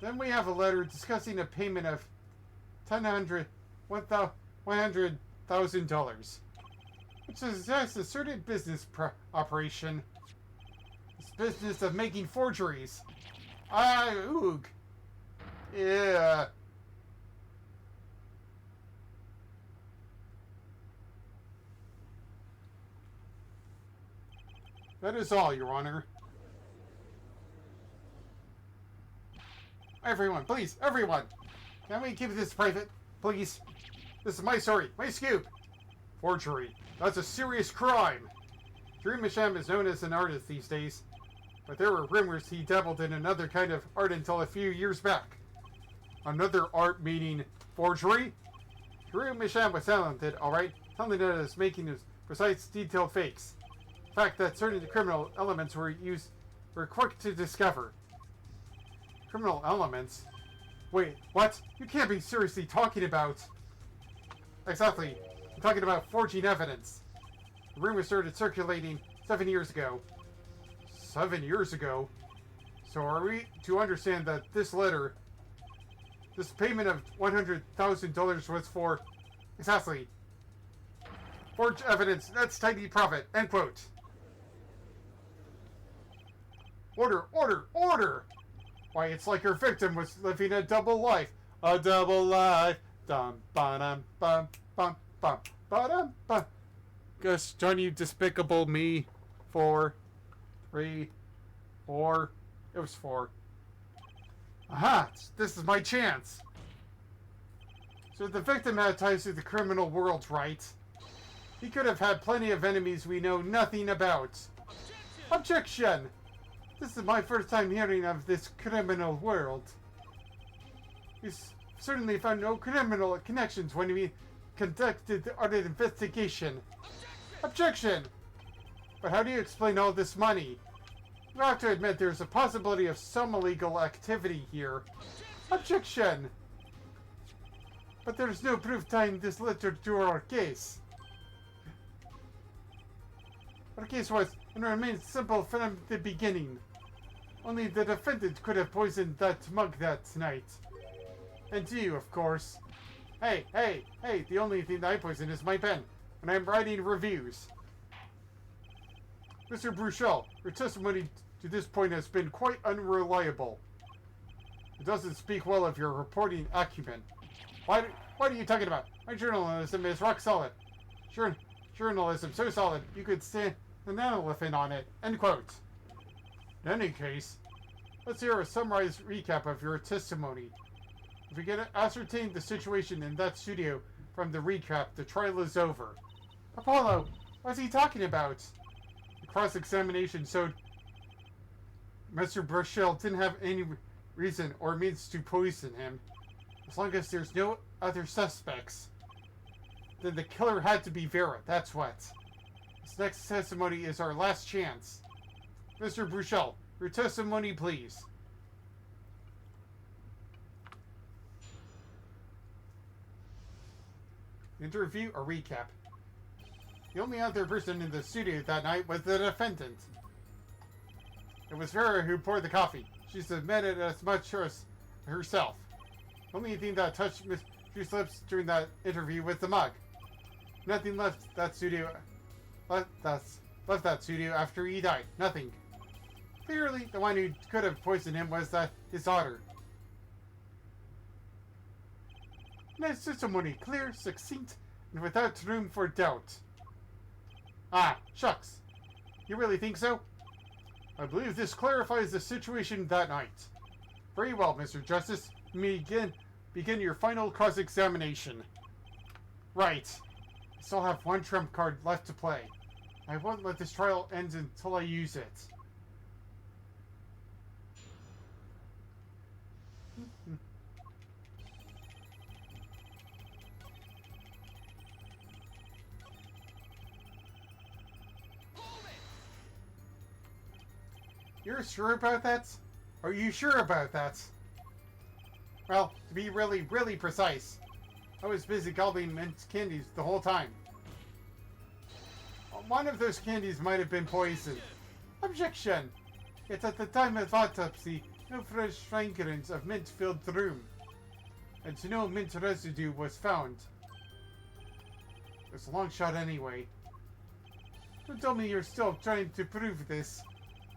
Then we have a letter discussing a payment of $100,000, which suggests a certain business operation. This business of making forgeries. Oog. Yeah. That is all, Your Honor. Everyone, please, everyone! Can we keep this private, please? This is my story, my scoop! Forgery. That's a serious crime! Drew Micham is known as an artist these days, but there were rumors he dabbled in another kind of art until a few years back. Another art meaning forgery? Drew Micham was talented, alright, talented at making his precise, detailed fakes. The fact that certain criminal elements were used were quick to discover. Criminal elements? Wait, what? You can't be seriously talking about... Exactly. I'm talking about forging evidence. The rumor started circulating 7 years ago. 7 years ago? So are we to understand that this letter, this payment of $100,000 was for... Exactly. Forged evidence, that's tidy profit. End quote. Order, order, order! Why, it's like your victim was living a double life. A double life. Dum ba dum bum bum bum ba dum bum. Gus, John, you despicable me. 4, 3, 4. It was 4. Aha! This is my chance. So the victim had ties to the criminal world, right? He could have had plenty of enemies we know nothing about. Objection! This is my first time hearing of this criminal world. We certainly found no criminal connections when we conducted the audit investigation. Objection! But how do you explain all this money? You have to admit there's a possibility of some illegal activity here. Objection! But there's no proof tying this letter to our case. Our case was and remains simple from the beginning. Only the defendant could have poisoned that mug that night. And you, of course. Hey, the only thing that I poison is my pen, and I'm writing reviews. Mr. Bruchel, your testimony to this point has been quite unreliable. It doesn't speak well of your reporting acumen. What are you talking about? My journalism is rock solid. Journalism so solid you could stand an elephant on it. End quote. In any case, let's hear a summarized recap of your testimony. If we can ascertain the situation in that studio from the recap, the trial is over. Apollo, what's he talking about? The cross-examination showed Mr. Bruchel didn't have any reason or means to poison him. As long as there's no other suspects, then the killer had to be Vera, that's what. This next testimony is our last chance. Mr. Bruchel, your testimony, please. Interview or recap? The only other person in the studio that night was the defendant. It was Vera who poured the coffee. She submitted as much as herself. The only thing that touched Mr. lips during that interview was the mug. Nothing left that studio after he died. Nothing. Clearly, the one who could have poisoned him was his daughter. Nice testimony, clear, succinct, and without room for doubt. Ah, shucks. You really think so? I believe this clarifies the situation that night. Very well, Mr. Justice. Begin your final cross-examination. Right. I still have one trump card left to play. I won't let this trial end until I use it. You're sure about that? Are you sure about that? Well, to be really, really precise, I was busy gobbling mint candies the whole time. One of those candies might have been poisoned. Objection! Yet at the time of autopsy, no fresh fragments of mint filled the room, and no mint residue was found. It's a long shot anyway. Don't tell me you're still trying to prove this.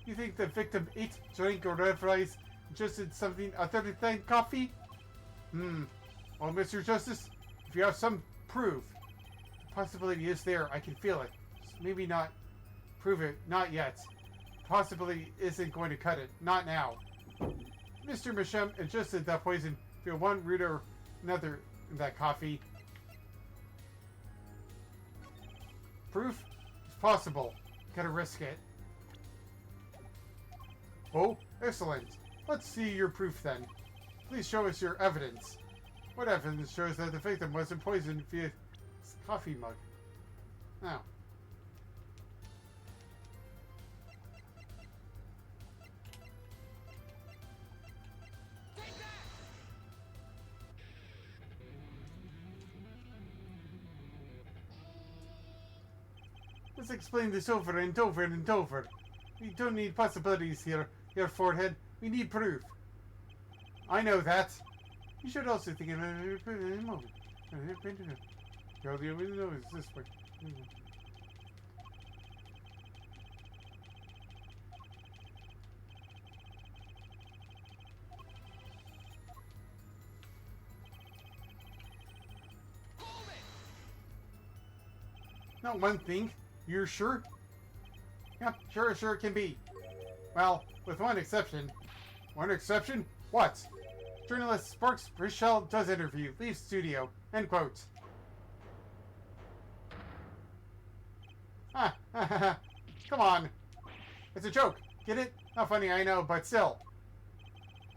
You think the victim ate, drank, or revised just did something other than coffee? Well, Mr. Justice, if you have some proof, the possibility is there. I can feel it. Just maybe not prove it. Not yet. Possibility isn't going to cut it. Not now. Mr. Mishem ingested that poison via one route or another in that coffee. Proof? It's possible. Gotta risk it. Oh, excellent. Let's see your proof then. Please show us your evidence. What evidence shows that the victim wasn't poisoned via this coffee mug? Now. Let's explain this over and over and over. We don't need possibilities here, your forehead. We need proof. I know that. You should also think of it in a moment. Go the window is this way. Not one thing. You're sure? Yep, sure it can be. Well, with one exception. One exception? What? Journalist Sparks Rochelle does interview. Leaves studio. End quote. Come on. It's a joke. Get it? Not funny, I know, but still.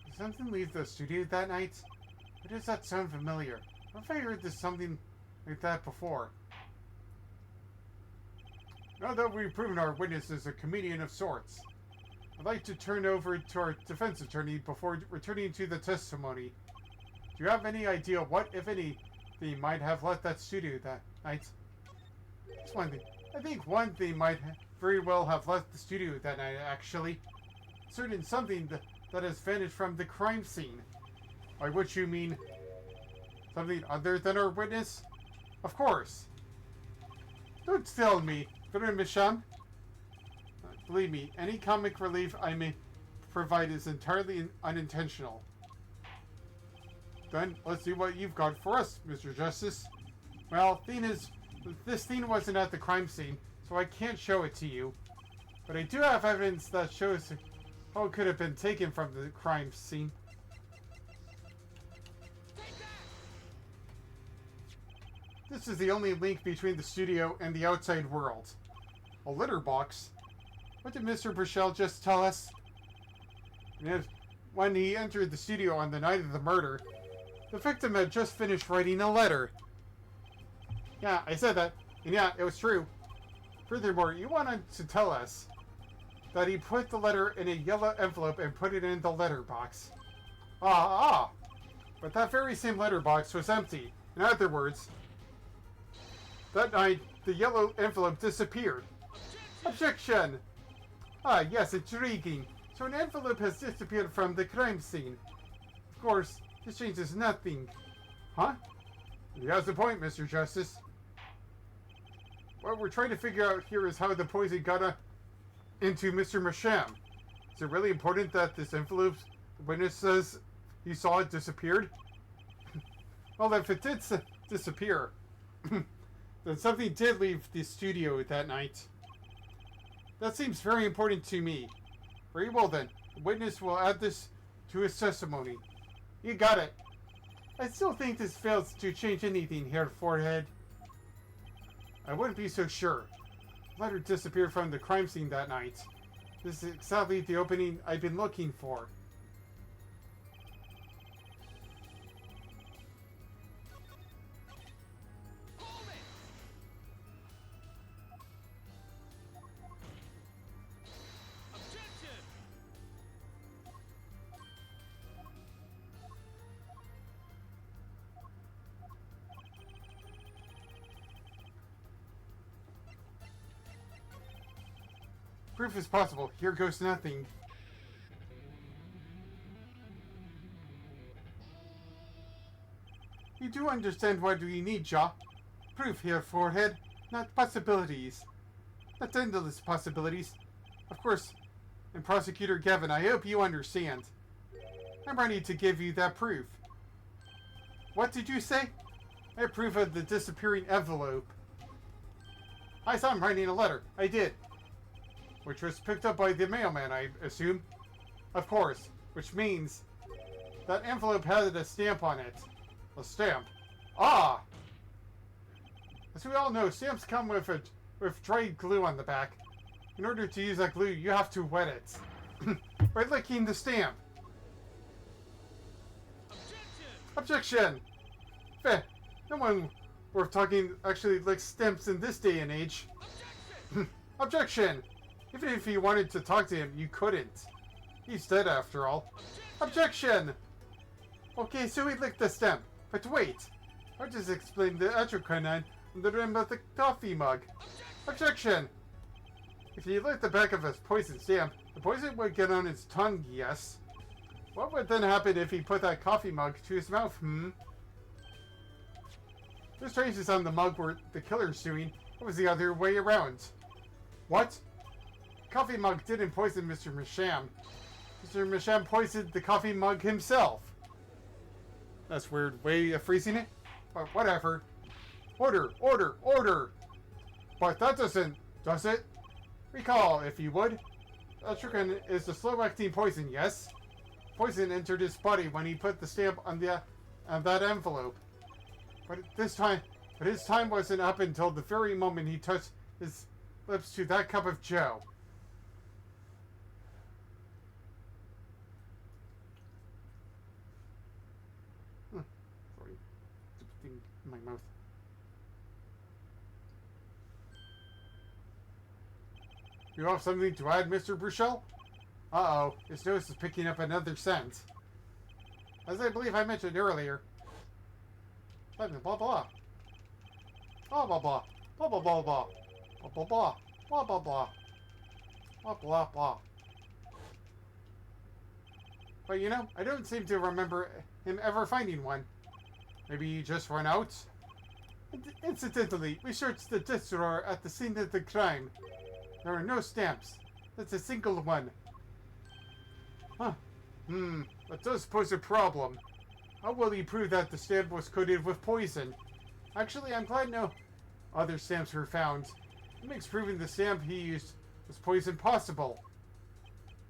Did something leave the studio that night? Why does that sound familiar? What if I heard this something like that before? Now that we've proven our witness is a comedian of sorts, I'd like to turn over to our defense attorney before returning to the testimony. Do you have any idea what, if any, they might have left that studio that night? That's one thing. I think one thing might very well have left the studio that night, actually. Certain something that has vanished from the crime scene. By which you mean something other than our witness? Of course. Don't tell me. Misham. Believe me, any comic relief I may provide is entirely unintentional. Then, let's see what you've got for us, Mr. Justice. Well, thing is, this thing wasn't at the crime scene, so I can't show it to you. But I do have evidence that shows how it could have been taken from the crime scene. This is the only link between the studio and the outside world. A litter box? What did Mr. Burchell just tell us? When he entered the studio on the night of the murder, the victim had just finished writing a letter. Yeah, I said that. And yeah, it was true. Furthermore, you wanted to tell us that he put the letter in a yellow envelope and put it in the letter box. But that very same letter box was empty. In other words, that night, the yellow envelope disappeared. Objection! Ah, yes, intriguing. So an envelope has disappeared from the crime scene. Of course, this changes nothing. Huh? He has a point, Mr. Justice. What we're trying to figure out here is how the poison got into Mr. Masham. Is it really important that this envelope, the witness says he saw it disappeared? Well, if it did disappear, then something did leave the studio that night. That seems very important to me. Very well then. The witness will add this to his testimony. You got it. I still think this fails to change anything here, Forehead. I wouldn't be so sure. The letter disappeared from the crime scene that night. This is exactly the opening I've been looking for. Proof is possible. Here goes nothing. You do understand what we need, Jaw. Proof here, Forehead. Not possibilities. Not endless possibilities. Of course, and Prosecutor Gavin, I hope you understand. I'm ready to give you that proof. What did you say? I have proof of the disappearing envelope. I saw him writing a letter. I did. Which was picked up by the mailman, I assume. Of course. Which means that envelope had a stamp on it. A stamp. Ah! As we all know, stamps come with dried glue on the back. In order to use that glue, you have to wet it. By licking the stamp. Objection! Feh. No one worth talking actually licks stamps in this day and age. Objection! Even if you wanted to talk to him, you couldn't. He's dead after all. Objection! Okay, so he licked the stamp. But wait! I'll just explain the atrocanine on the rim of the coffee mug. Objection! If he licked the back of his poison stamp, the poison would get on his tongue, yes. What would then happen if he put that coffee mug to his mouth, There's traces on the mug where the killer's doing. It was the other way around. What? Coffee mug didn't poison Mr. Masham. Mr. Masham poisoned the coffee mug himself. That's a weird way of phrasing it. But whatever. Order, order, order! But that doesn't, does it? Recall, if you would. Atrocan is a slow-acting poison, yes? Poison entered his body when he put the stamp on that envelope. But his time wasn't up until the very moment he touched his lips to that cup of joe. Sorry. Stupid thing in my mouth. You have something to add, Mr. Bruchel? Uh-oh. His nose is picking up another scent. As I believe I mentioned earlier. Blah blah blah. Blah blah blah. Blah blah blah blah. Blah blah blah. Blah blah blah. Blah blah blah. But you know, I don't seem to remember him ever finding one. Maybe he just ran out? Incidentally, we searched the desk drawer at the scene of the crime. There are no stamps. That's a single one. Huh. That does pose a problem. How will he prove that the stamp was coated with poison? Actually, I'm glad no other stamps were found. It makes proving the stamp he used was poison possible.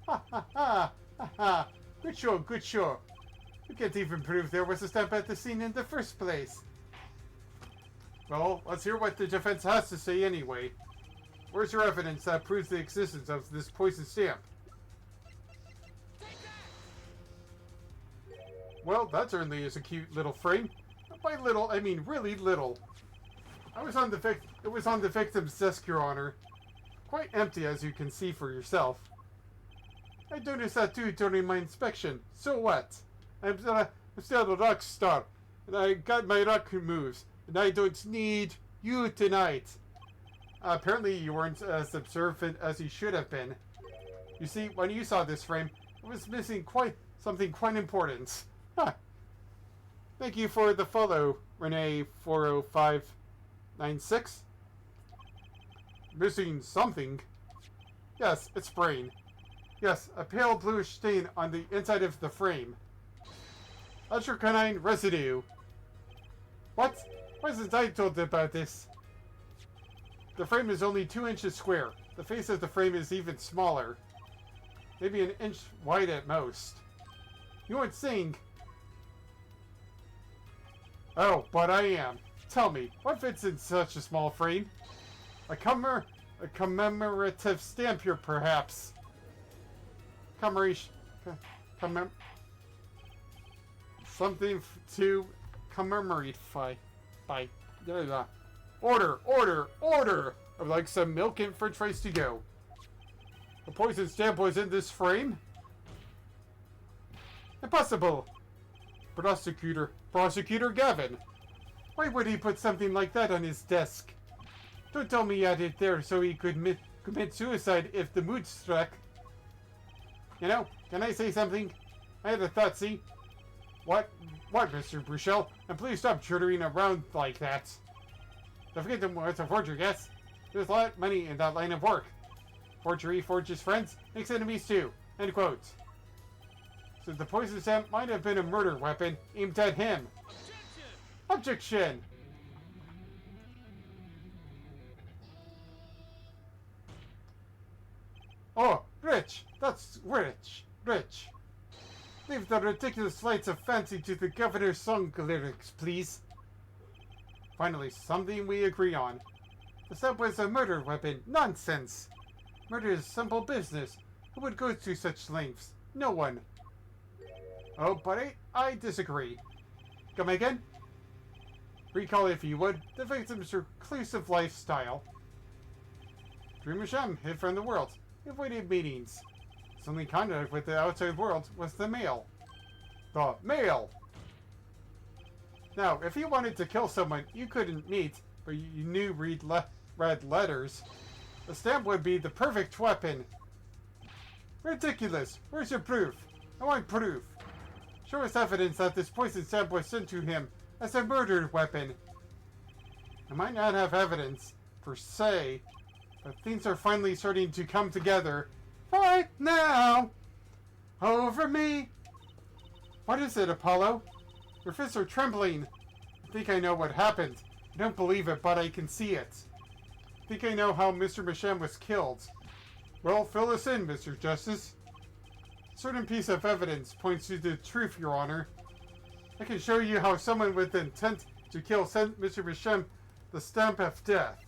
Ha ha ha! Ha ha! Good show, good show. You can't even prove there was a stamp at the scene in the first place. Well, let's hear what the defense has to say anyway. Where's your evidence that proves the existence of this poison stamp? Well, that certainly is a cute little frame. By little, I mean really little. It was on the victim's desk, Your Honor. Quite empty, as you can see for yourself. I noticed that too during my inspection. So what? I'm still a rock star, and I got my rock moves, and I don't need you tonight. Apparently you weren't as observant as you should have been. You see, when you saw this frame, it was missing something quite important. Huh. Thank you for the follow, Renee40596. Missing something? Yes, it's brain. Yes, a pale bluish stain on the inside of the frame. Ultracanine residue. What? Why isn't I told about this? The frame is only 2 inches square. The face of the frame is even smaller. Maybe an inch wide at most. You weren't seeing. Oh, but I am. Tell me, what fits in such a small frame? A commemorative stamp here, perhaps. Something to commemorate by. Order! I would like some milk and french fries to go. The poison stamp was in this frame? Impossible! Prosecutor Gavin. Why would he put something like that on his desk? Don't tell me he had it there so he could commit suicide if the mood struck. You know, can I say something? I had a thought, see? What, Mr. Bruchel? And please stop chittering around like that. Don't forget it's a forgery, yes? There's a lot of money in that line of work. Forgery forges friends, makes enemies too. End quote. So the poison stamp might have been a murder weapon aimed at him. Objection! Oh, rich! That's rich! Leave the ridiculous flights of fancy to the governor's song lyrics, please. Finally, something we agree on. The stamp was a murder weapon. Nonsense! Murder is simple business. Who would go to such lengths? No one. Oh, but I disagree. Come again? Recall, if you would, the victim's reclusive lifestyle. Dreamer Shem hid from the world. He avoided meetings. His only contact with the outside world was the mail. The mail! Now, if you wanted to kill someone you couldn't meet, but you knew read letters, the stamp would be the perfect weapon. Ridiculous! Where's your proof? I want proof. Show us evidence that this poison stamp was sent to him as a murder weapon. I might not have evidence, per se, but things are finally starting to come together. Right now! Over me! What is it, Apollo? Your fists are trembling. I think I know what happened. I don't believe it, but I can see it. I think I know how Mr. Masham was killed. Well, fill us in, Mr. Justice. A certain piece of evidence points to the truth, Your Honor. I can show you how someone with intent to kill sent Mr. Masham the stamp of death.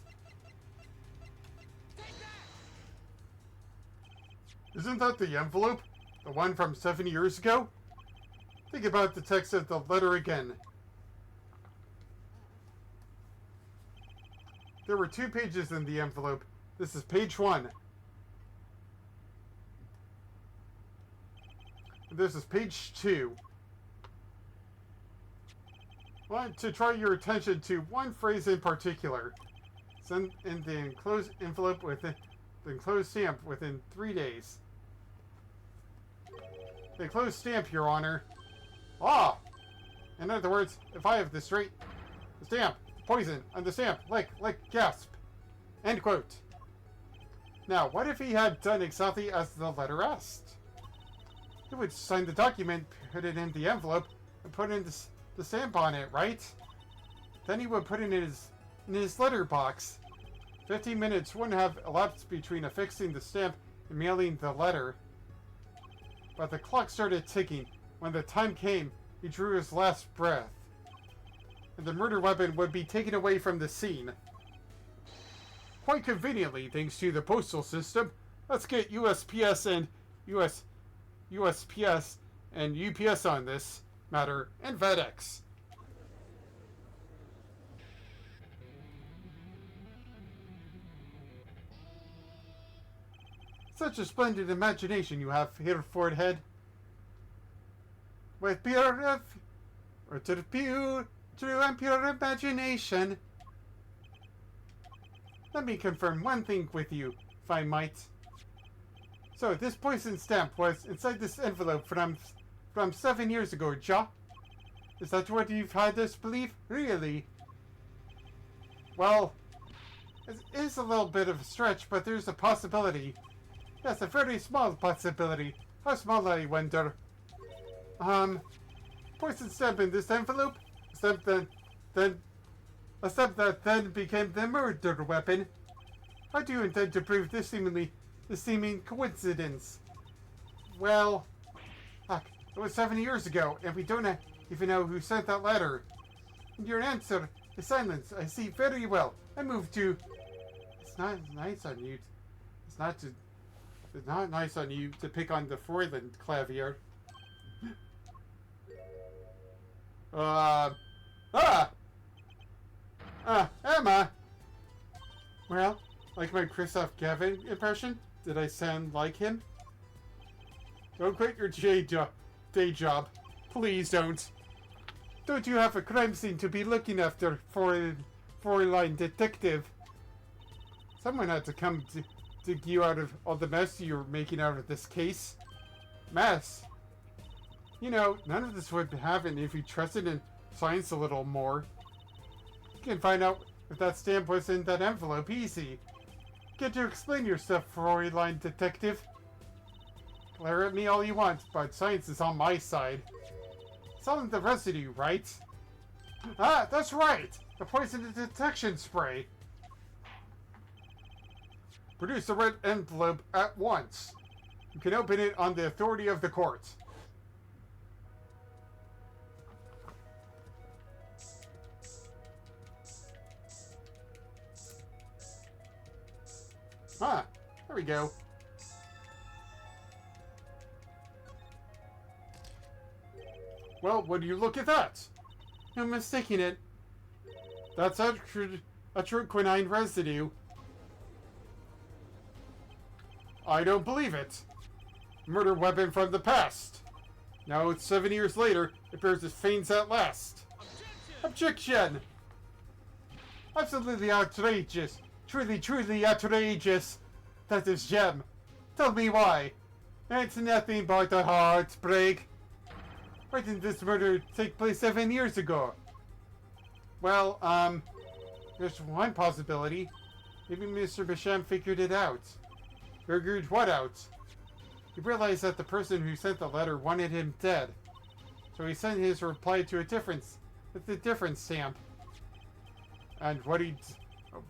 Isn't that the envelope? The one from 7 years ago? Think about the text of the letter again. There were 2 pages in the envelope. This is page 1. And this is page 2. I want to draw your attention to one phrase in particular. Send in the enclosed envelope within the enclosed stamp within 3 days. The enclosed stamp, Your Honor. Ah! In other words, if I have this straight, the stamp, poison, on the stamp, lick, gasp. End quote. Now, what if he had done exactly as the letter asked? He would sign the document, put it in the envelope, and put in the stamp on it, right? Then he would put it in his letter box. 15 minutes wouldn't have elapsed between affixing the stamp and mailing the letter. But the clock started ticking. When the time came, he drew his last breath. And the murder weapon would be taken away from the scene. Quite conveniently, thanks to the postal system. Let's get USPS and USPS and UPS on this matter, and FedEx. Such a splendid imagination you have here, Fordhead. With pure and pure imagination. Let me confirm one thing with you, if I might. So, this poison stamp was inside this envelope from 7 years ago, ja? Is that what you've had us believe? Really? Well, it is a little bit of a stretch, but there's a possibility. Yes, a very small possibility. How small, I wonder? Poison stamp in this envelope? A stamp that then became the murder weapon. How do you intend to prove this seeming coincidence? Well, it was 7 years ago, and we don't even know who sent that letter. And your answer is silence. I see very well. I move to... It's not nice on you. It's not nice on you to pick on the Froyland Clavier. Emma! Well, like my Christoph Gavin impression? Did I sound like him? Don't quit your day job. Please don't. Don't you have a crime scene to be looking after, four-line detective? Someone had to come to dig you out of all the mess you're making out of this case. Mess? You know, none of this would happen if you trusted in science a little more. You can find out if that stamp was in that envelope easy. Get to explain yourself, four-line detective. Glare at me all you want, but science is on my side. It's all in the residue, right? Ah, that's right! The poison detection spray. Produce the red envelope at once. You can open it on the authority of the court. Ah, there we go. Well, what do you look at that? I'm mistaking it. That's atroquinine residue. I don't believe it. Murder weapon from the past. Now it's 7 years later, it bears its fangs at last. Objection! Absolutely outrageous. Truly, truly outrageous. That is Gem. Tell me why. It's nothing but a heartbreak. Why didn't this murder take place 7 years ago? Well, there's one possibility. Maybe Mr. Basham figured it out. Figured what out? He realized that the person who sent the letter wanted him dead. So he sent his reply to a different stamp. And what he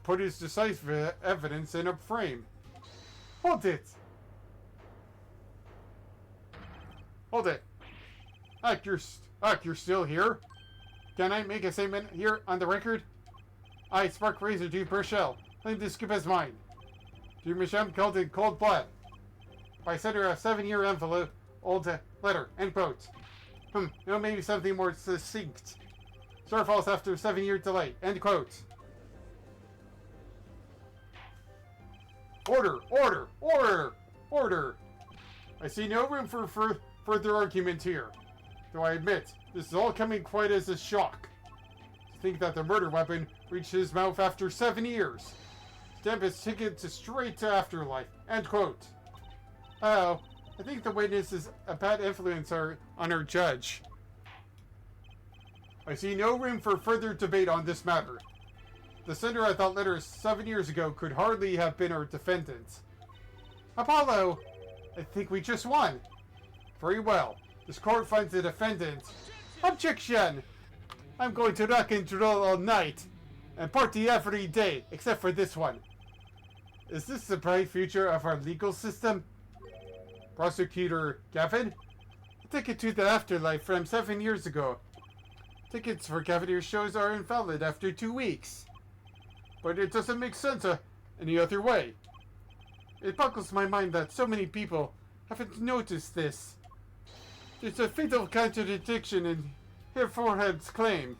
put his decisive evidence in a frame. Hold it! Hold it! you're still here? Can I make a statement here on the record? I, Spark Razortooth Burchell, claim this scoop as mine. Dear Michelle, killed in cold blood. By sender a 7-year envelope, old letter, end quote. No, maybe something more succinct. Star falls after a 7-year delay, end quote. Order, order, order, order. I see no room for further argument here. Though I admit, this is all coming quite as a shock. To think that the murder weapon reached his mouth after 7 years. Stamp his ticket straight to afterlife. End quote. Oh, I think the witness is a bad influence on our judge. I see no room for further debate on this matter. The sender of that letter 7 years ago could hardly have been our defendant. Apollo, I think we just won. Very well. This court finds the defendant. Objection! I'm going to rock and roll all night and party every day, except for this one. Is this the bright future of our legal system? Prosecutor Gavin? A ticket to the afterlife from 7 years ago. Tickets for Cavalier shows are invalid after 2 weeks. But it doesn't make sense any other way. It boggles my mind that so many people haven't noticed this. There's a fatal contradiction in Forehead's claim.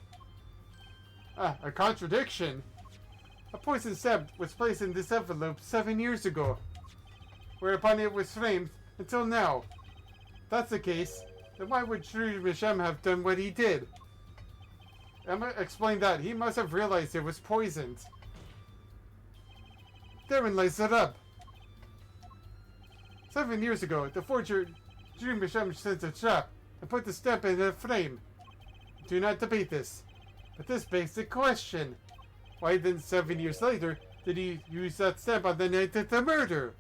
A contradiction? A poison stamp was placed in this envelope 7 years ago, whereupon it was framed until now. If that's the case, then why would Shri Misham have done what he did? Emma explained that he must have realized it was poisoned. therein lies the rub. 7 years ago, the forger Drew Misham sent a trap and put the stamp in a frame. Do not debate this. But this begs the question. Why then 7 years later did he use that stamp on the night of the murder?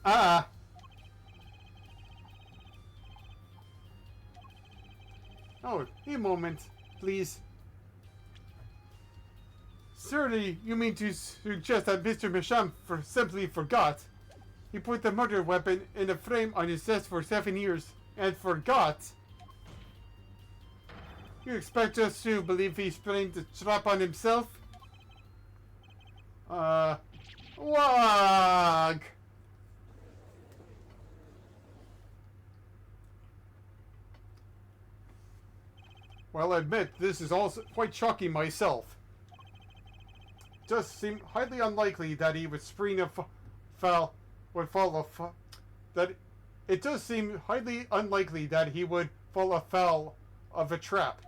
Oh, a moment, please. Surely you mean to suggest that Mr. Misham simply forgot. He put the murder weapon in a frame on his desk for 7 years and forgot. You expect us to believe he sprang the trap on himself? Wag! Well, I admit, this is also quite shocking myself. It does seem highly unlikely that he would spring a it does seem highly unlikely that he would fall afoul of a trap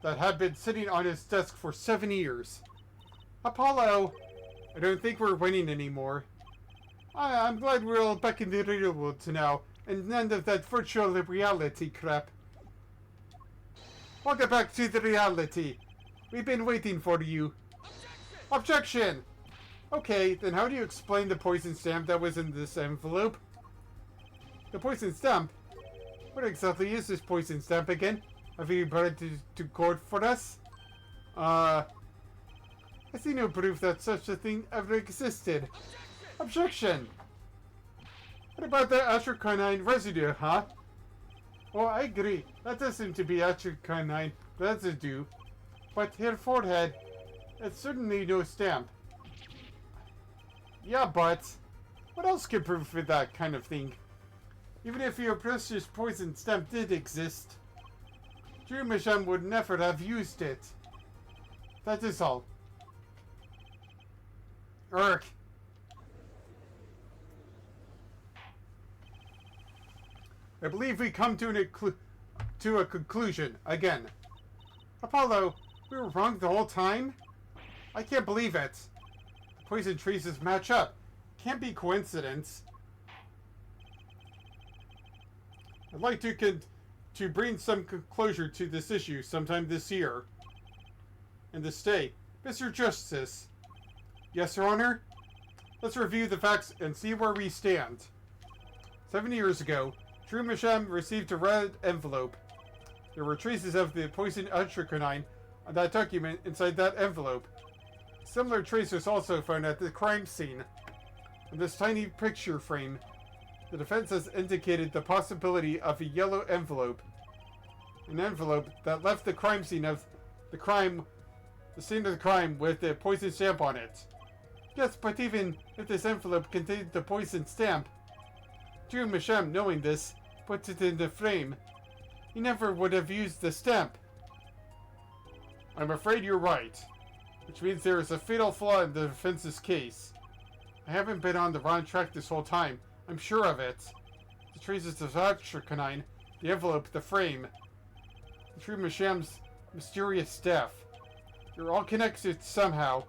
that had been sitting on his desk for 7 years. Apollo, I don't think we're winning anymore. I'm glad we're all back in the real world now, and none of that virtual reality crap. Welcome back to the reality. We've been waiting for you. Objection! Okay, then how do you explain the poison stamp that was in this envelope? The poison stamp? What exactly is this poison stamp again? Have you brought it to court for us? I see no proof that such a thing ever existed. Objection! What about the atrocanine residue, huh? Oh, I agree. That does seem to be atrocanine residue. But here, forehead, it's certainly no stamp. Yeah, but what else could prove with that kind of thing? Even if your precious poison stamp did exist, Drew Misham would never have used it. That is all. Urk. I believe we come to a conclusion again. Apollo, we were wrong the whole time? I can't believe it. The poison traces match up. Can't be coincidence. I'd like to bring some closure to this issue sometime this year. And this day, Mr. Justice. Yes, Your Honor? Let's review the facts and see where we stand. 7 years ago, Drew Misham received a red envelope. There were traces of the poison atrocanine on that document inside that envelope. Similar trace was also found at the crime scene. In this tiny picture frame, the defense has indicated the possibility of a yellow envelope. An envelope that left the crime scene of the crime, the scene of the crime with the poison stamp on it. Yes, but even if this envelope contained the poison stamp, Drew Misham, knowing this, put it in the frame. He never would have used the stamp. I'm afraid you're right. Which means there is a fatal flaw in the defense's case. I haven't been on the wrong track this whole time. I'm sure of it. The traces of atrocanine, the envelope, the frame, Drew Misham's mysterious death. They're all connected somehow.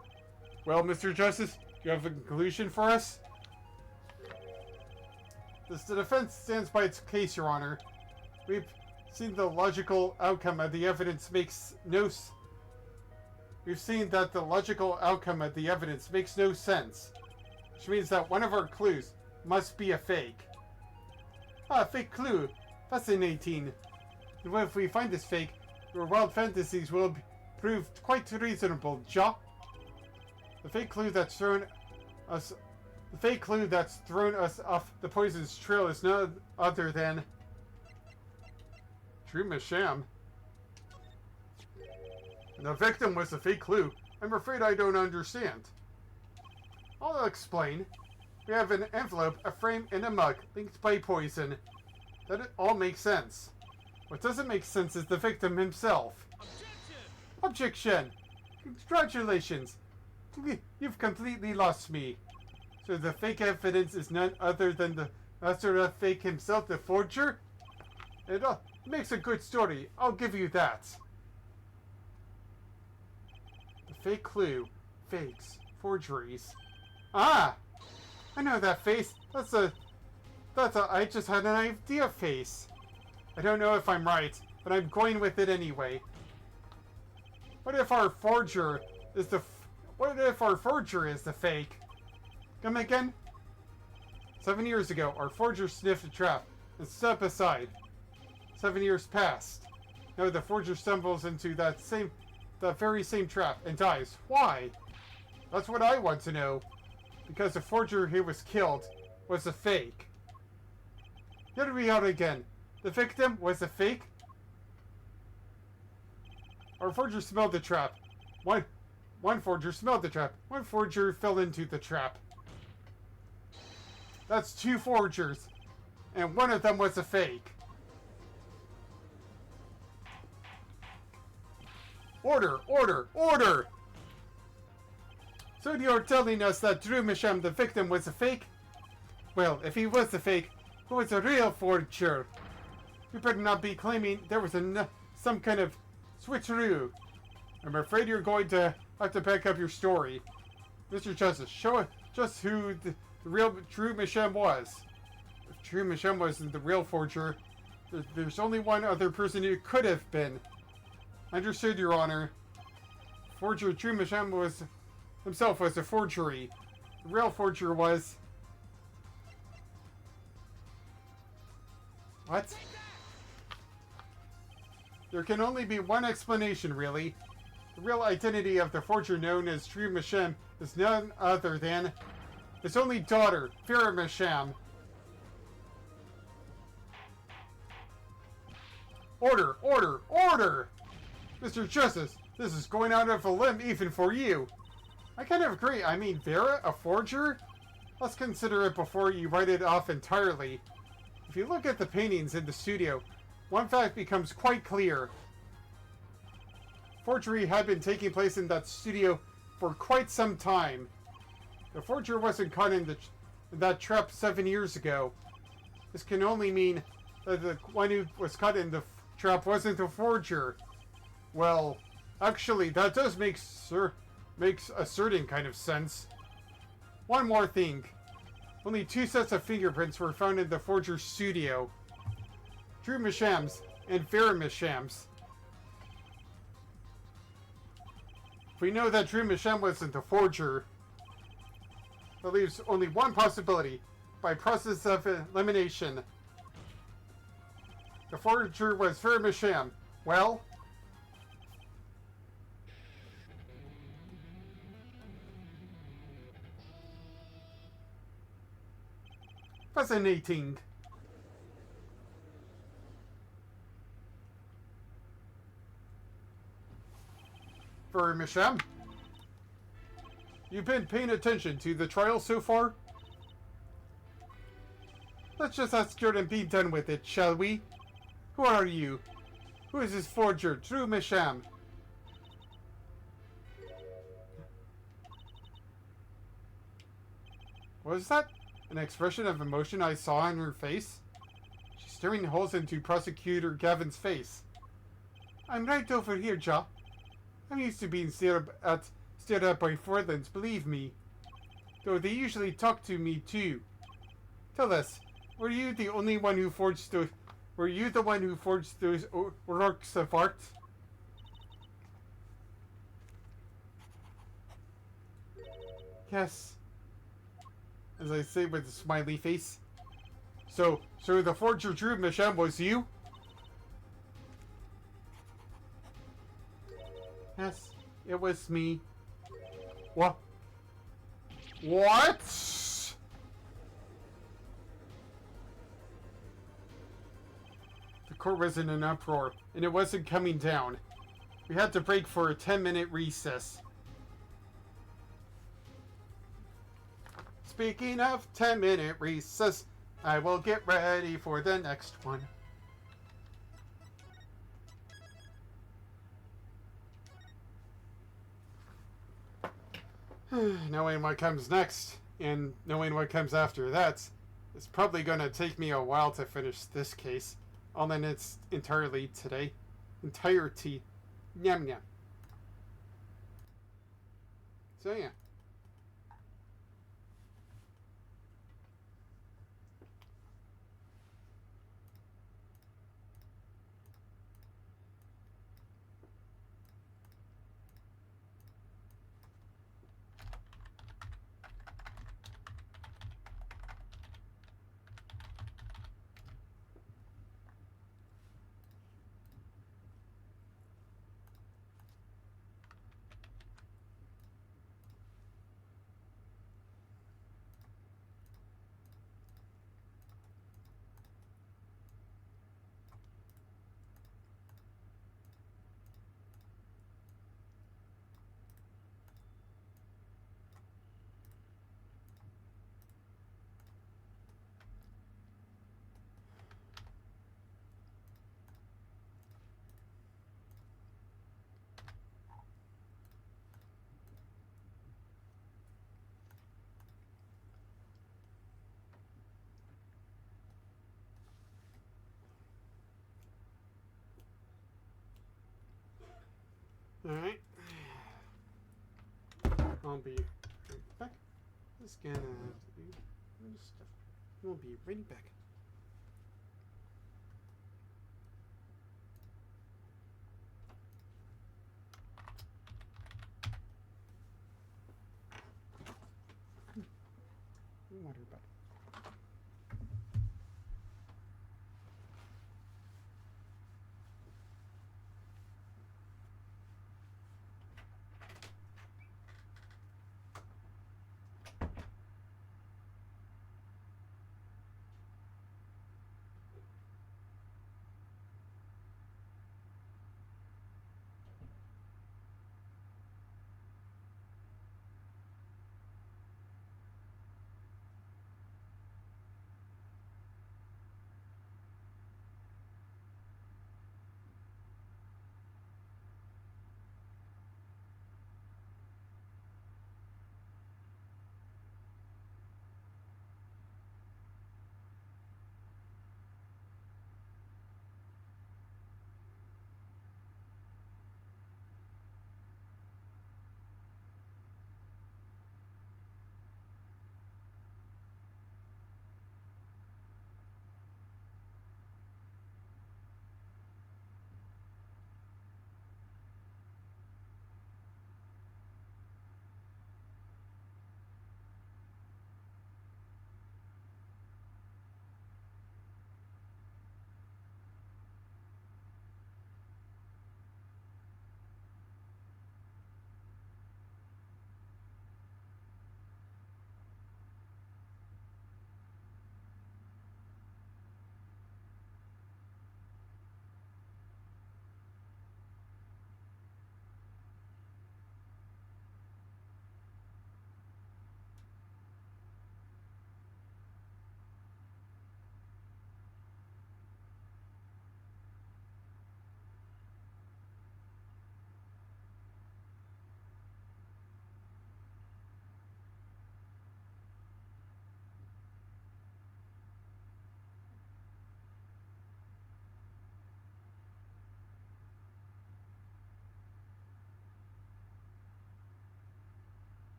Well, Mr. Justice, do you have a conclusion for us? The defense stands by its case, Your Honor. We've seen the logical outcome of the evidence makes no We've seen that the logical outcome of the evidence makes no sense. Which means that one of our clues must be a fake. Ah, fake clue. Fascinating. And what if we find this fake, your wild fantasies will prove quite reasonable, ja? The fake clue that's thrown us off the poison's trail is none other than Drew Misham. And the victim was a fake clue. I'm afraid I don't understand. I'll explain. We have an envelope, a frame, and a mug linked by poison. That all makes sense. What doesn't make sense is the victim himself. Objection! Congratulations. You've completely lost me. So the fake evidence is none other than the master of fake himself, the forger? It makes a good story. I'll give you that. The fake clue. Fakes. Forgeries. Ah! I know that face. That's a I just had an idea face. I don't know if I'm right, but I'm going with it anyway. What if our forger is the fake? Come again? 7 years ago, our forger sniffed a trap and stepped aside. 7 years passed. Now the forger stumbles into that very same trap and dies. Why? That's what I want to know. Because the forger who was killed was a fake. Here we are again. The victim was a fake? Our forger smelled the trap. One forger smelled the trap. One forger fell into the trap. That's 2 forgers. And one of them was a fake. Order! Order! Order! So you're telling us that Drew Misham, the victim, was a fake? Well, if he was a fake, who was a real forger? You better not be claiming there was some kind of switcheroo. I'm afraid you're going to have to back up your story. Mr. Justice, show just who the real Drew Misham was. If Drew Misham wasn't the real forger, there's only one other person who could have been. Understood, Your Honor. Forger Drew Misham himself was a forgery. The real forger was... What? There can only be one explanation, really. The real identity of the forger known as Drew Misham is none other than his only daughter, Vera Misham. Order! Order! Order! Mr. Justice, this is going out of a limb even for you. I kind of agree. I mean, Vera, a forger? Let's consider it before you write it off entirely. If you look at the paintings in the studio, one fact becomes quite clear. Forgery had been taking place in that studio for quite some time. The forger wasn't caught in that trap 7 years ago. This can only mean that the one who was caught in the trap wasn't a forger. Well, actually, that does makes a certain kind of sense. One more thing. Only 2 sets of fingerprints were found in the forger's studio. Drew Misham's and Vera Misham's. If we know that Drew Misham wasn't the forger, that leaves only one possibility. By process of elimination, the forger was Vera Misham. Well... fascinating. Vera Misham, you've been paying attention to the trial so far? Let's just ask her and be done with it, shall we? Who are you? Who is this forger, Drew Misham? Was that an expression of emotion I saw on her face? She's staring holes into Prosecutor Gavin's face. I'm right over here, Ja. I'm used to being stared at by Fordlands, believe me. Though they usually talk to me too. Tell us, were you the one who forged those works of art? Yes. As I say with a smiley face. So the forger Drew Misham was you? Yes, it was me. What? What? The court was in an uproar, and it wasn't coming down. We had to break for a 10-minute recess. Speaking of 10-minute recess, I will get ready for the next one. Knowing what comes next, and knowing what comes after that, it's probably going to take me a while to finish this case, all in its entirety. Nyam nyam. So yeah. Alright. I'll be right back. Just gonna have to do other stuff. We'll be right back. Water bottle.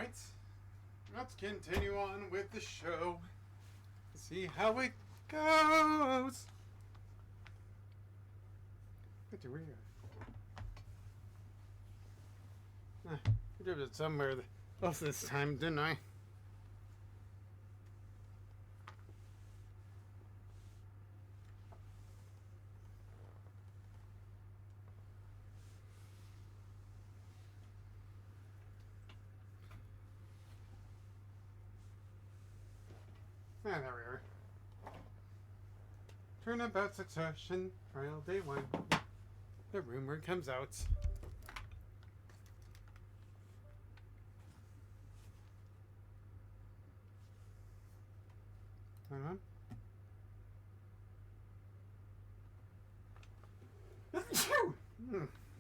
Alright. Let's continue on with the show. See how it goes. Good to read. I did it somewhere else this time, didn't I? Ah, there we are. Turnabout succession, trial day 1. The rumor comes out.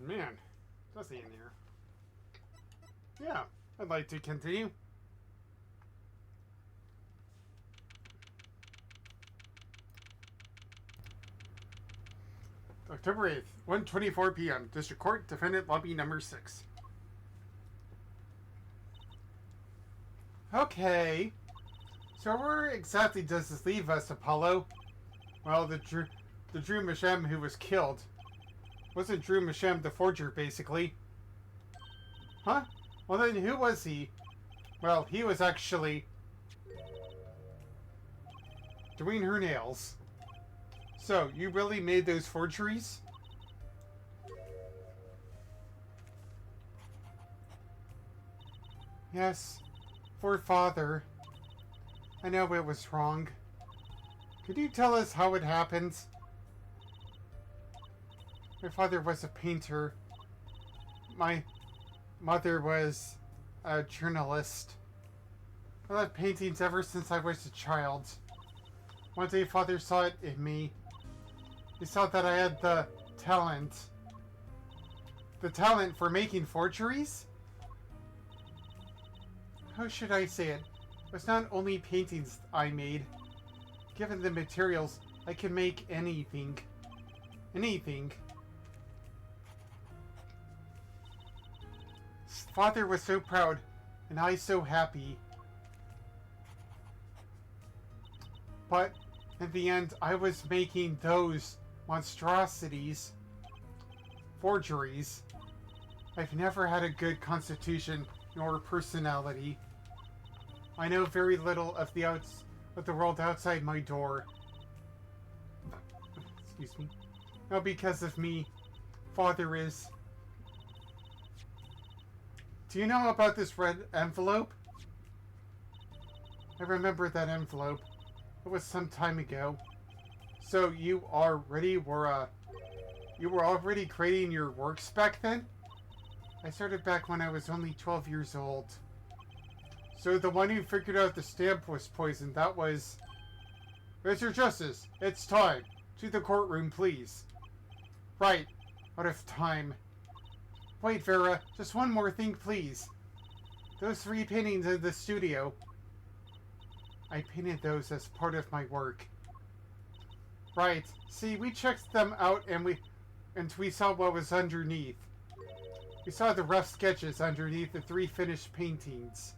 Man, dusty in here. Yeah, I'd like to continue. October 8th, 1:24 p.m. District Court, Defendant Lobby Number 6. Okay. So where exactly does this leave us, Apollo? Well, the Drew Machem who was killed. Wasn't Drew Machem the forger, basically? Huh? Well then, who was he? Well, he was actually doing her nails. So, you really made those forgeries? Yes, for Father. I know it was wrong. Could you tell us how it happened? My father was a painter. My mother was a journalist. I loved paintings ever since I was a child. One day, Father saw it in me. He saw that I had the talent. The talent for making forgeries? How should I say it? It was not only paintings I made. Given the materials, I can make anything. Anything. Father was so proud, and I so happy. But, in the end, I was making those monstrosities. Forgeries. I've never had a good constitution nor personality. I know very little of the world outside my door. Excuse me. Not because of me. Father is. Do you know about this red envelope? I remember that envelope. It was some time ago. So you already were creating your works back then? I started back when I was only 12 years old. So the one who figured out the stamp was poisoned, that was... Mr. Justice, it's time. To the courtroom, please. Right. Out of time. Wait, Vera, just one more thing, please. Those 3 paintings in the studio. I painted those as part of my work. Right. See, we checked them out and we saw what was underneath. We saw the rough sketches underneath the 3 finished paintings.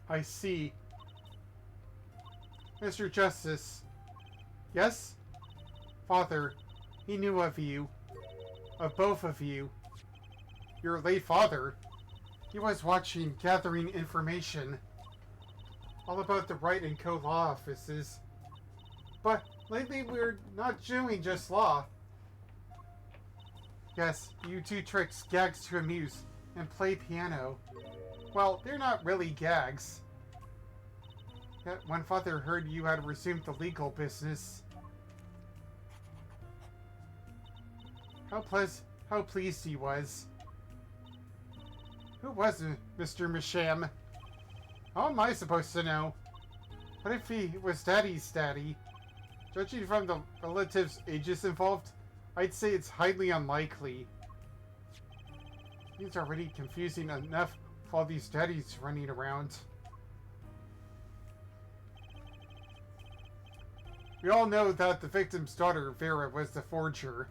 I see. Mr. Justice. Yes? Father, he knew of you. Of both of you. Your late father. He was watching, gathering information. All about the Wright & Co. law offices. But lately we're not doing just law. Yes, you do tricks, gags to amuse, and play piano. Well, they're not really gags. Yet when Father heard you had resumed the legal business... How pleased he was. Who was Mr. Machem? How am I supposed to know? What if he was Daddy's daddy? Judging from the relatives' ages involved, I'd say it's highly unlikely. It's already confusing enough with all these daddies running around. We all know that the victim's daughter, Vera, was the forger.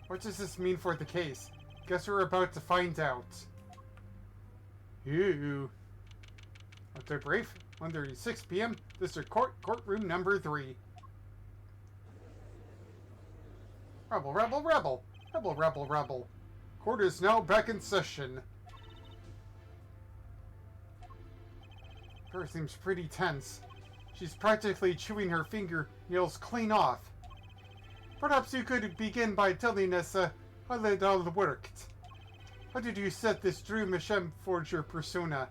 What does this mean for the case? Guess we're about to find out. Ooh. October 8th, 1:36 p.m. District Court, courtroom number 3. Rebel, rebel, rebel. Rebel, rebel, rebel. Court is now back in session. Her seems pretty tense. She's practically chewing her fingernails clean off. Perhaps you could begin by telling us how it all worked. How did you set this Drew Machem forger persona?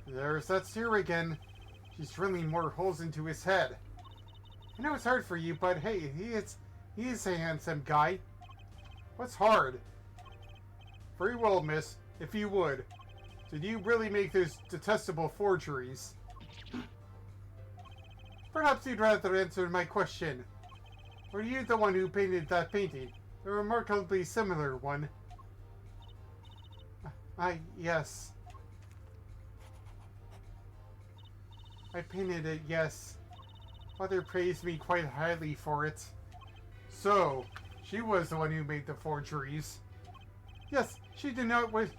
There's that seer again. She's drilling more holes into his head. I know it's hard for you, but hey, he is a handsome guy. What's hard? Very well, miss, if you would. Did you really make those detestable forgeries? Perhaps you'd rather answer my question. Were you the one who painted that painting? A remarkably similar one. Yes. I painted it, yes. Father praised me quite highly for it. So, she was the one who made the forgeries. Yes, she did not wish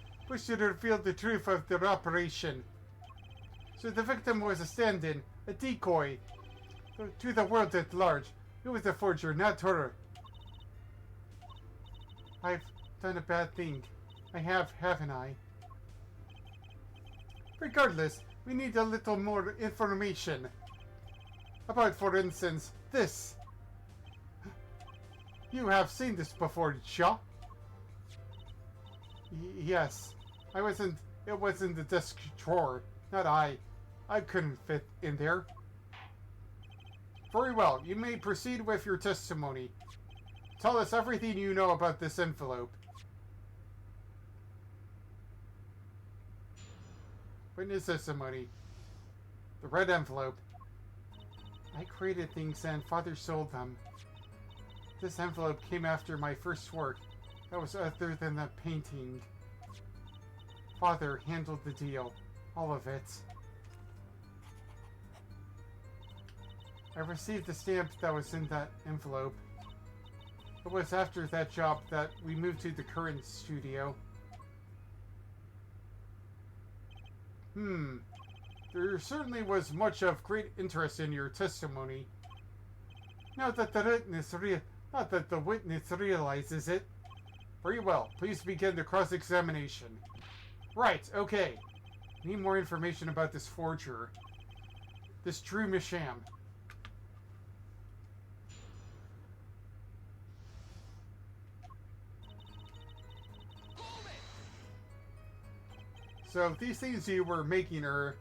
to reveal the truth of their operation. So the victim was a stand-in, a decoy, to the world at large. It was the forger, not her. I've done a bad thing. I have, haven't I? Regardless, we need a little more information. About, for instance, this. You have seen this before, Shaw? Yes. It was in the desk drawer, not I. I couldn't fit in there. Very well, you may proceed with your testimony. Tell us everything you know about this envelope. Witness testimony. The red envelope. I created things and Father sold them. This envelope came after my first work. That was other than the painting. Father handled the deal. All of it. I received the stamp that was in that envelope. It was after that job that we moved to the current studio. There certainly was much of great interest in your testimony. Not that the witness realizes it. Very well. Please begin the cross-examination. Right, okay. Need more information about this forger. This Drew Machem. So these things you were making are...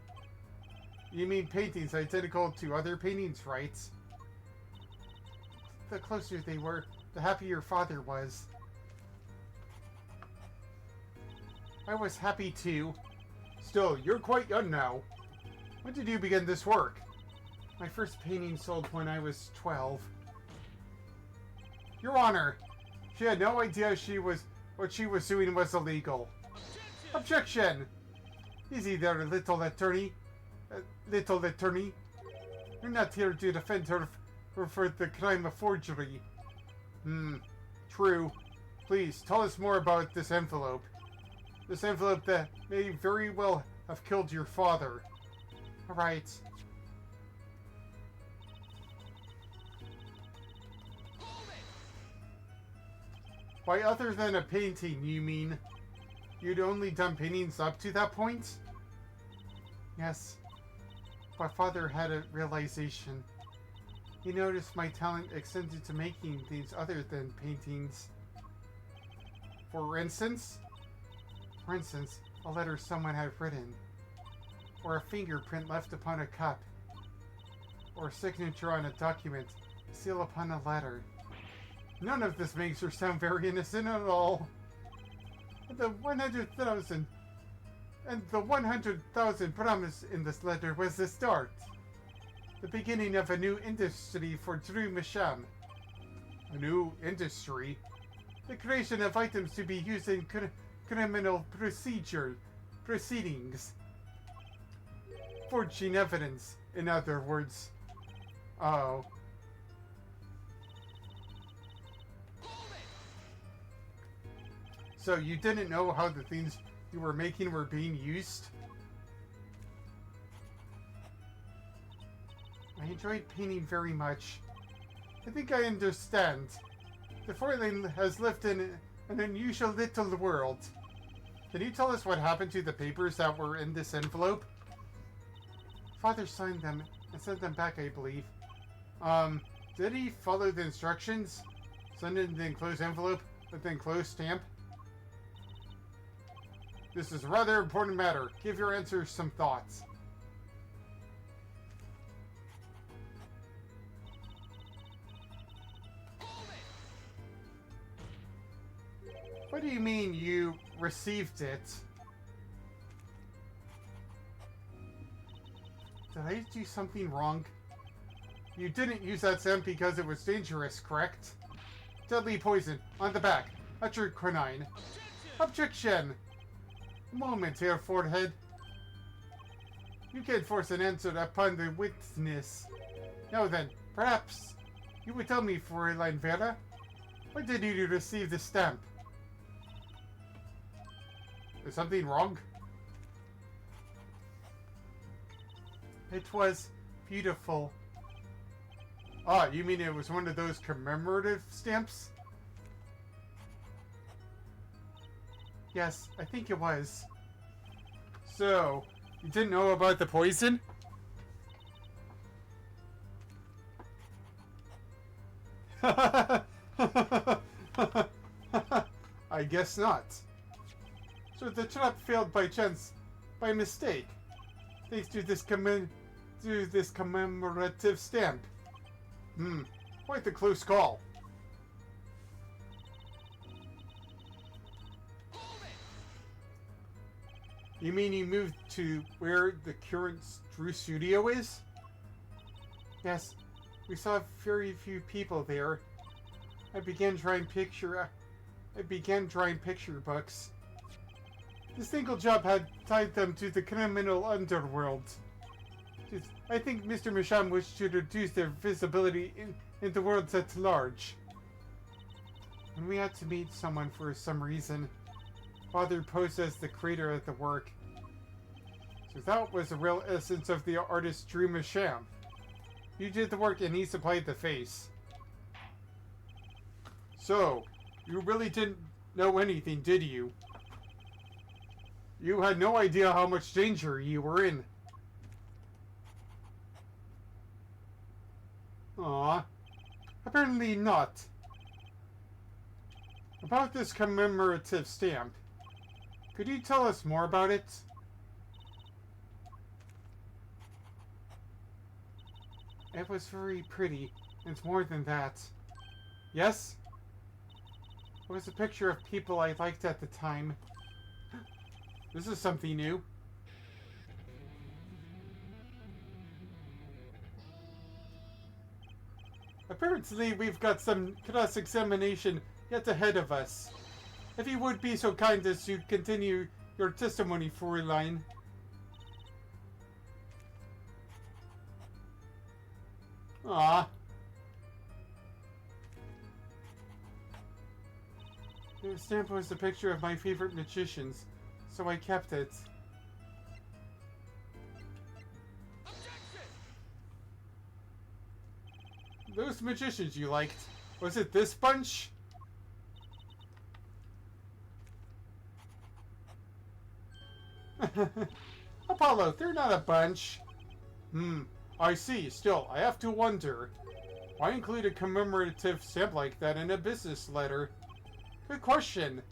You mean paintings identical to other paintings, right? The closer they were, the happier Father was. I was happy too. Still, you're quite young now. When did you begin this work? My first painting sold when I was 12. Your Honor, she had no idea what she was doing was illegal. Objection! Easy there, little attorney. Little attorney. You're not here to defend her for the crime of forgery. True. Please, tell us more about this envelope. This envelope that may very well have killed your father. Alright. By other than a painting, you mean? You'd only done paintings up to that point? Yes. My father had a realization. He noticed my talent extended to making things other than paintings. For instance? For instance, a letter someone had written. Or a fingerprint left upon a cup. Or a signature on a document, a seal upon a letter. None of this makes her sound very innocent at all. The 100,000 and the 100,000 promised in this letter was the start. The beginning of a new industry for Drew Machem. A new industry? The creation of items to be used in criminal proceedings. Forging evidence, in other words. Oh. So you didn't know how the things you were making were being used? I enjoyed painting very much. I think I understand. The Fräulein has lived in an unusual little world. Can you tell us what happened to the papers that were in this envelope? Father signed them and sent them back, I believe. Did he follow the instructions? Send in the enclosed envelope with the enclosed stamp? This is a rather important matter. Give your answer some thoughts. What do you mean you received it? Did I do something wrong? You didn't use that scent because it was dangerous, correct? Deadly poison. On the back. Atroquinine. Objection! Moment here, forehead. You can force an answer upon the witness. Now then, perhaps you would tell me, Fräulein Vera, why did you receive the stamp? Is something wrong? It was beautiful. Ah, you mean it was one of those commemorative stamps? Yes, I think it was. So, you didn't know about the poison? I guess not. So the trap failed by chance, by mistake, thanks to this commemorative stamp. Quite the close call. You mean you moved to where the current Drew studio is? Yes, we saw very few people there. I began drawing picture books. The single job had tied them to the criminal underworld. I think Mr. Masham wished to reduce their visibility in the world at large. And we had to meet someone for some reason. Father posed as the creator of the work. So that was the real essence of the artist Drew Masham. You did the work and he supplied the face. So, you really didn't know anything, did you? You had no idea how much danger you were in. Aw. Apparently not. About this commemorative stamp. Could you tell us more about it? It was very pretty, and it's more than that. Yes? It was a picture of people I liked at the time. This is something new. Apparently, we've got some cross-examination yet ahead of us. If you would be so kind as to continue your testimony, Fräulein. Ah. The stamp was a picture of my favorite magicians, so I kept it. Those magicians you liked, was it this bunch? Apollo, they're not a bunch. I see. Still, I have to wonder. Why include a commemorative stamp like that in a business letter? Good question.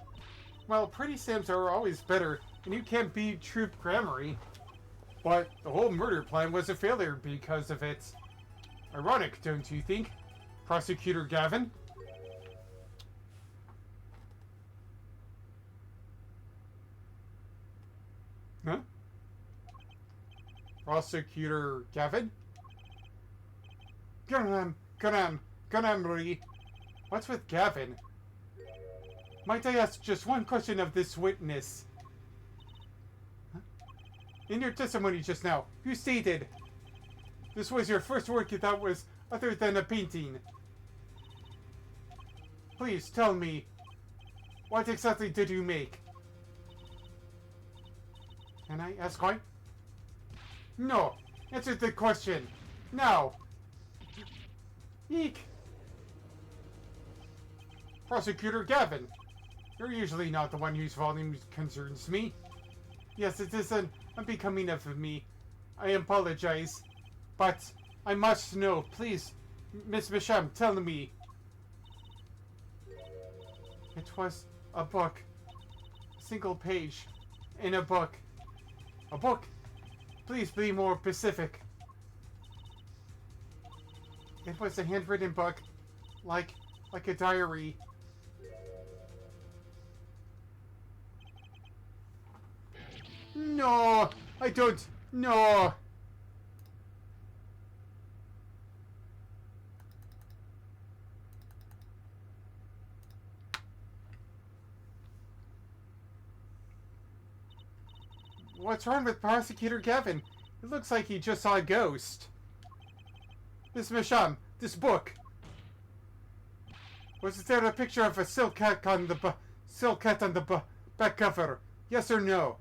Well, pretty stamps are always better, and you can't beat Troop Gramarye. But the whole murder plan was a failure because of it. Ironic, don't you think, Prosecutor Gavin? Huh? Prosecutor Gavin? Gramarye. What's with Gavin? Might I ask just one question of this witness? Huh? In your testimony just now, you stated this was your first work that was other than a painting. Please tell me, What exactly did you make? Can I ask why? No. Answer the question. No. Eek. Prosecutor Gavin. You're usually not the one whose volume concerns me. Yes, it is an unbecoming of me. I apologize. But I must know. Please, Miss Misham, tell me. It was a book. A single page. In a book. A book? Please be more specific. It was a handwritten book. Like a diary. No! I don't... No! What's wrong with Prosecutor Gavin? It looks like he just saw a ghost. Miss Misham, this book. Was there a picture of a silk cat on the back cover? Yes or no?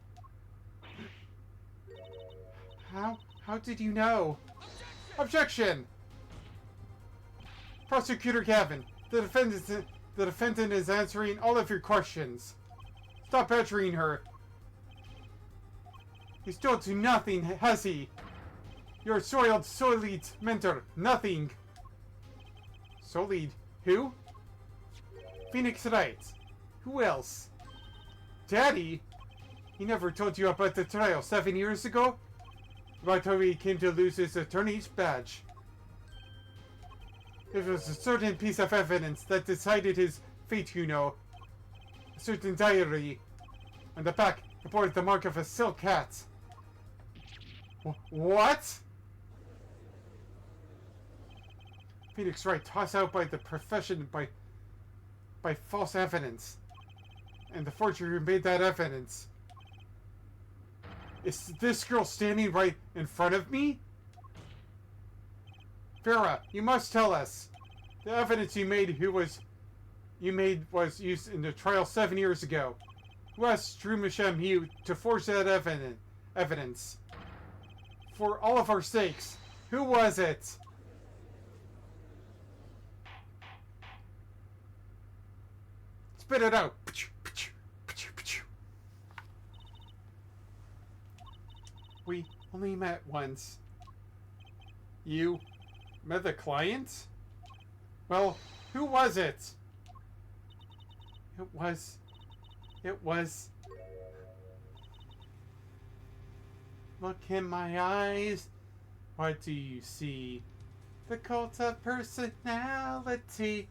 How did you know? Objection! Prosecutor Gavin, the defendant is answering all of your questions. Stop badgering her. He's told you nothing, has he? Your soiled solid mentor, nothing. Solid? Who? Phoenix Wright. Who else? Daddy? He never told you about the trial 7 years ago? About how he came to lose his attorney's badge. It was a certain piece of evidence that decided his fate, you know. A certain diary. On the back, it bore the mark of a silk cat. What? Phoenix Wright, tossed out by the profession by false evidence. And the forger who made that evidence. Is this girl standing right in front of me? Farah, you must tell us. The evidence you made was used in the trial 7 years ago. Who asked Drew Misham Hugh to forge that evidence? For all of our sakes, who was it? Spit it out. We only met once. You met the client? Well, who was it? It was... Look in my eyes. What do you see? The cult of personality.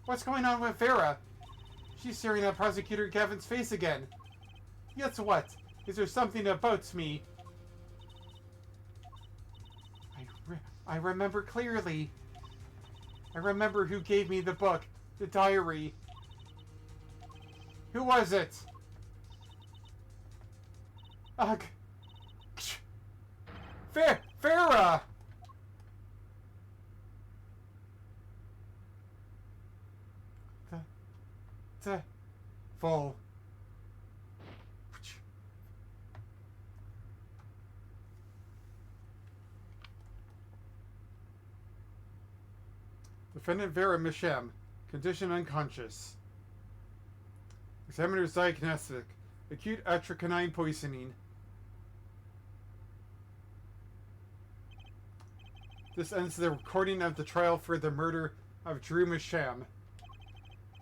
What's going on with Vera? She's staring at Prosecutor Gavin's face again. Guess what? Is there something about me? I remember clearly. I remember who gave me the book, the diary. Who was it? Ugh. Farah! The full. Defendant Vera Misham, condition unconscious. Examiner's diagnostic, acute atrocanine poisoning. This ends the recording of the trial for the murder of Drew Misham.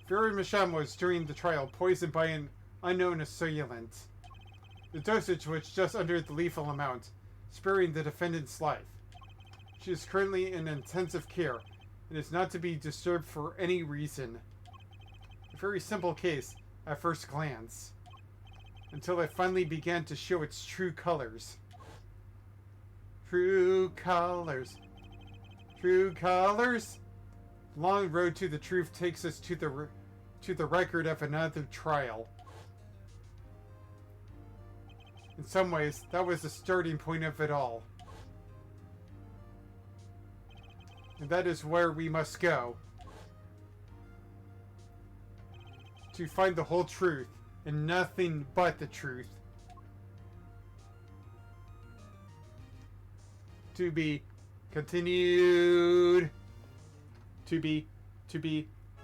Vera Misham was, during the trial, poisoned by an unknown assailant. The dosage was just under the lethal amount, sparing the defendant's life. She is currently in intensive care and is not to be disturbed for any reason. A very simple case at first glance, until it finally began to show its true colors. True colors. True colors? The long road to the truth takes us to the record of another trial. In some ways, that was the starting point of it all. And that is where we must go. to find the whole truth and nothing but the truth. To be continued. To be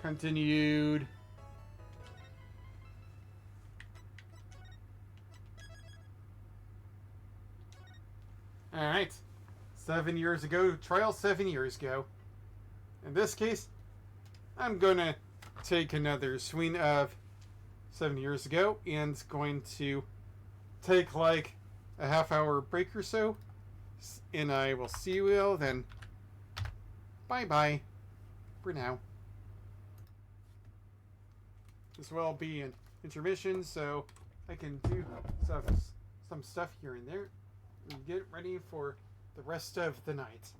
continued. Alright. 7 years ago. Trial 7 years ago. In this case, I'm gonna take another swing of 7 years ago and going to take like a half-hour break or so. And I will see you all then. Bye-bye. For now. This will be an intermission, so I can do some stuff here and there and get ready for the rest of the night.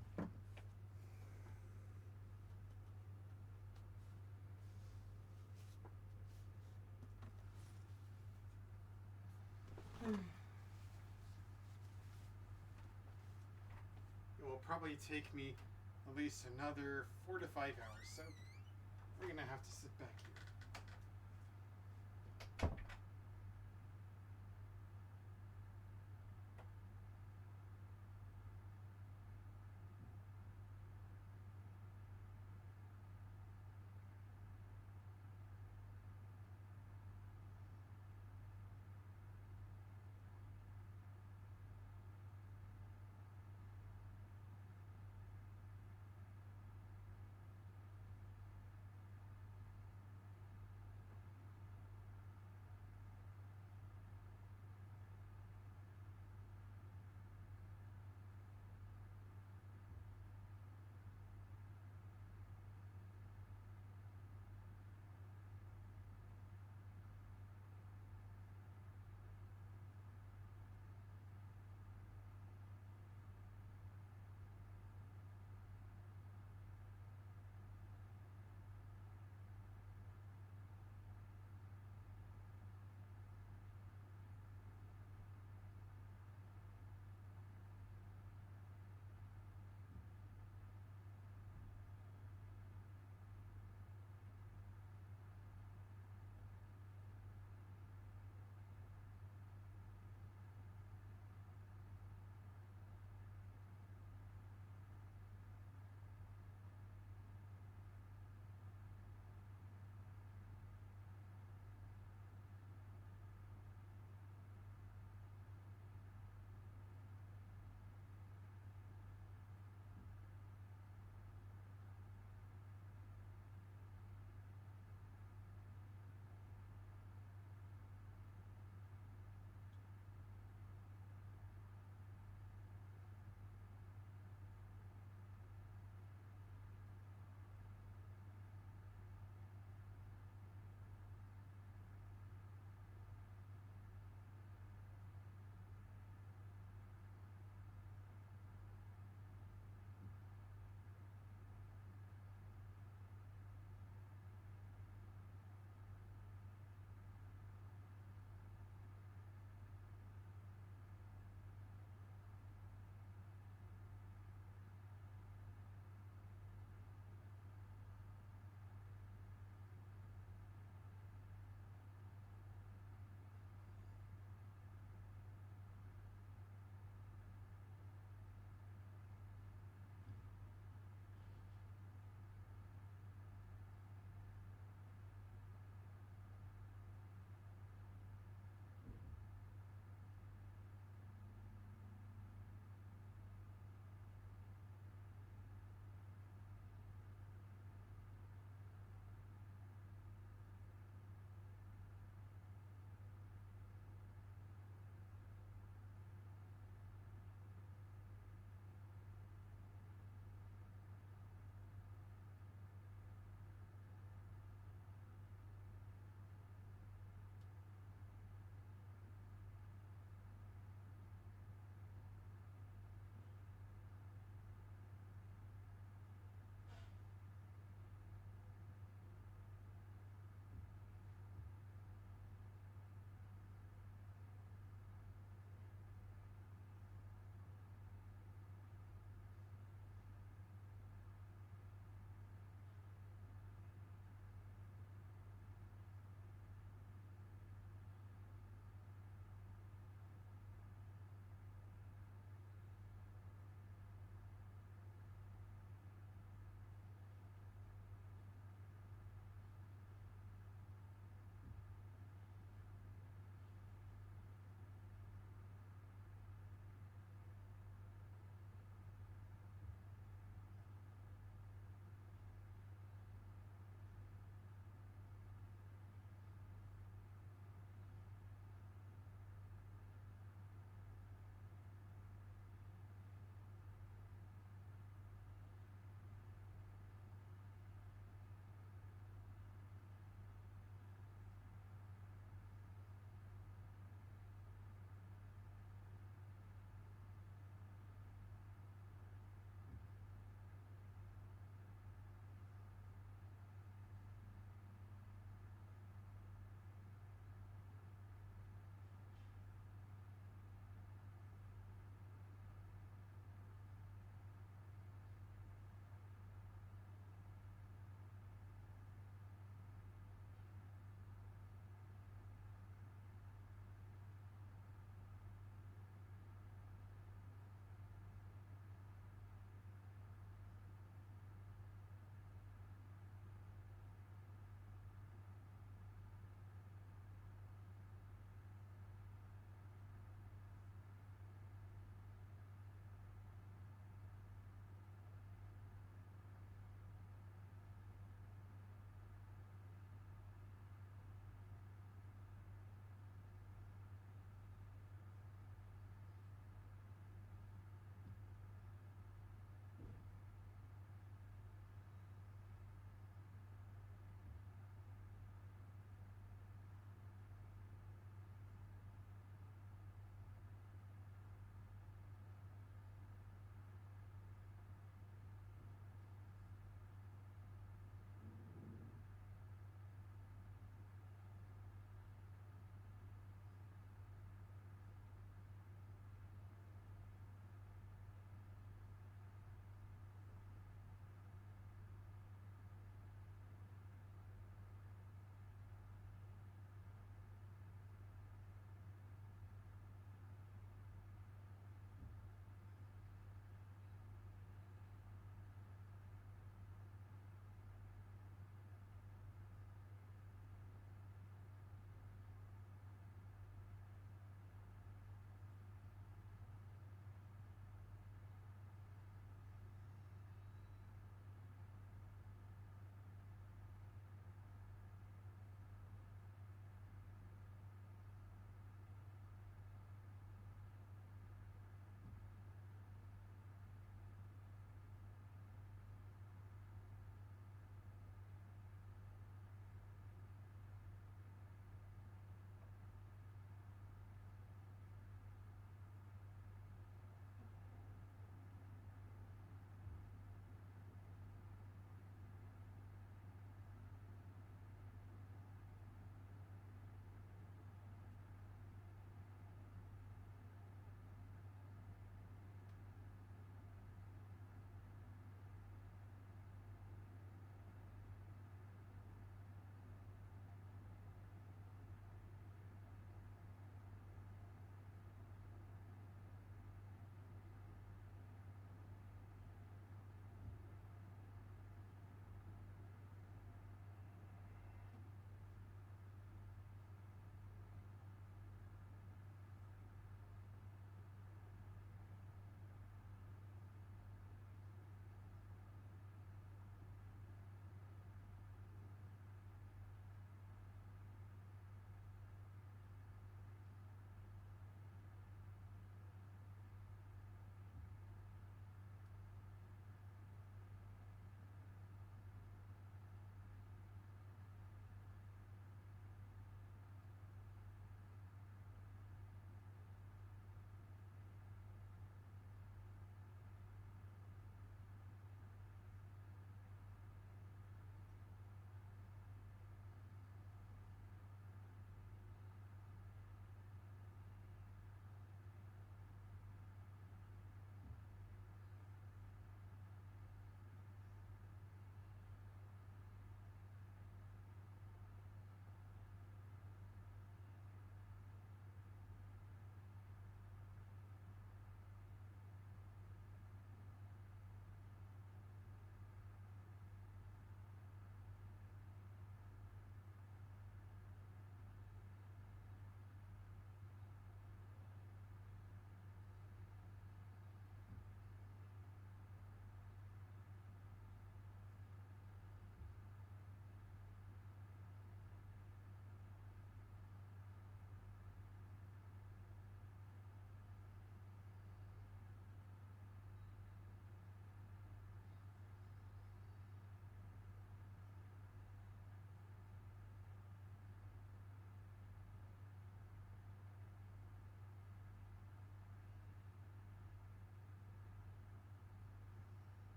It will probably take me at least another 4 to 5 hours, so we're gonna have to sit back here.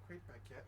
quite back yet.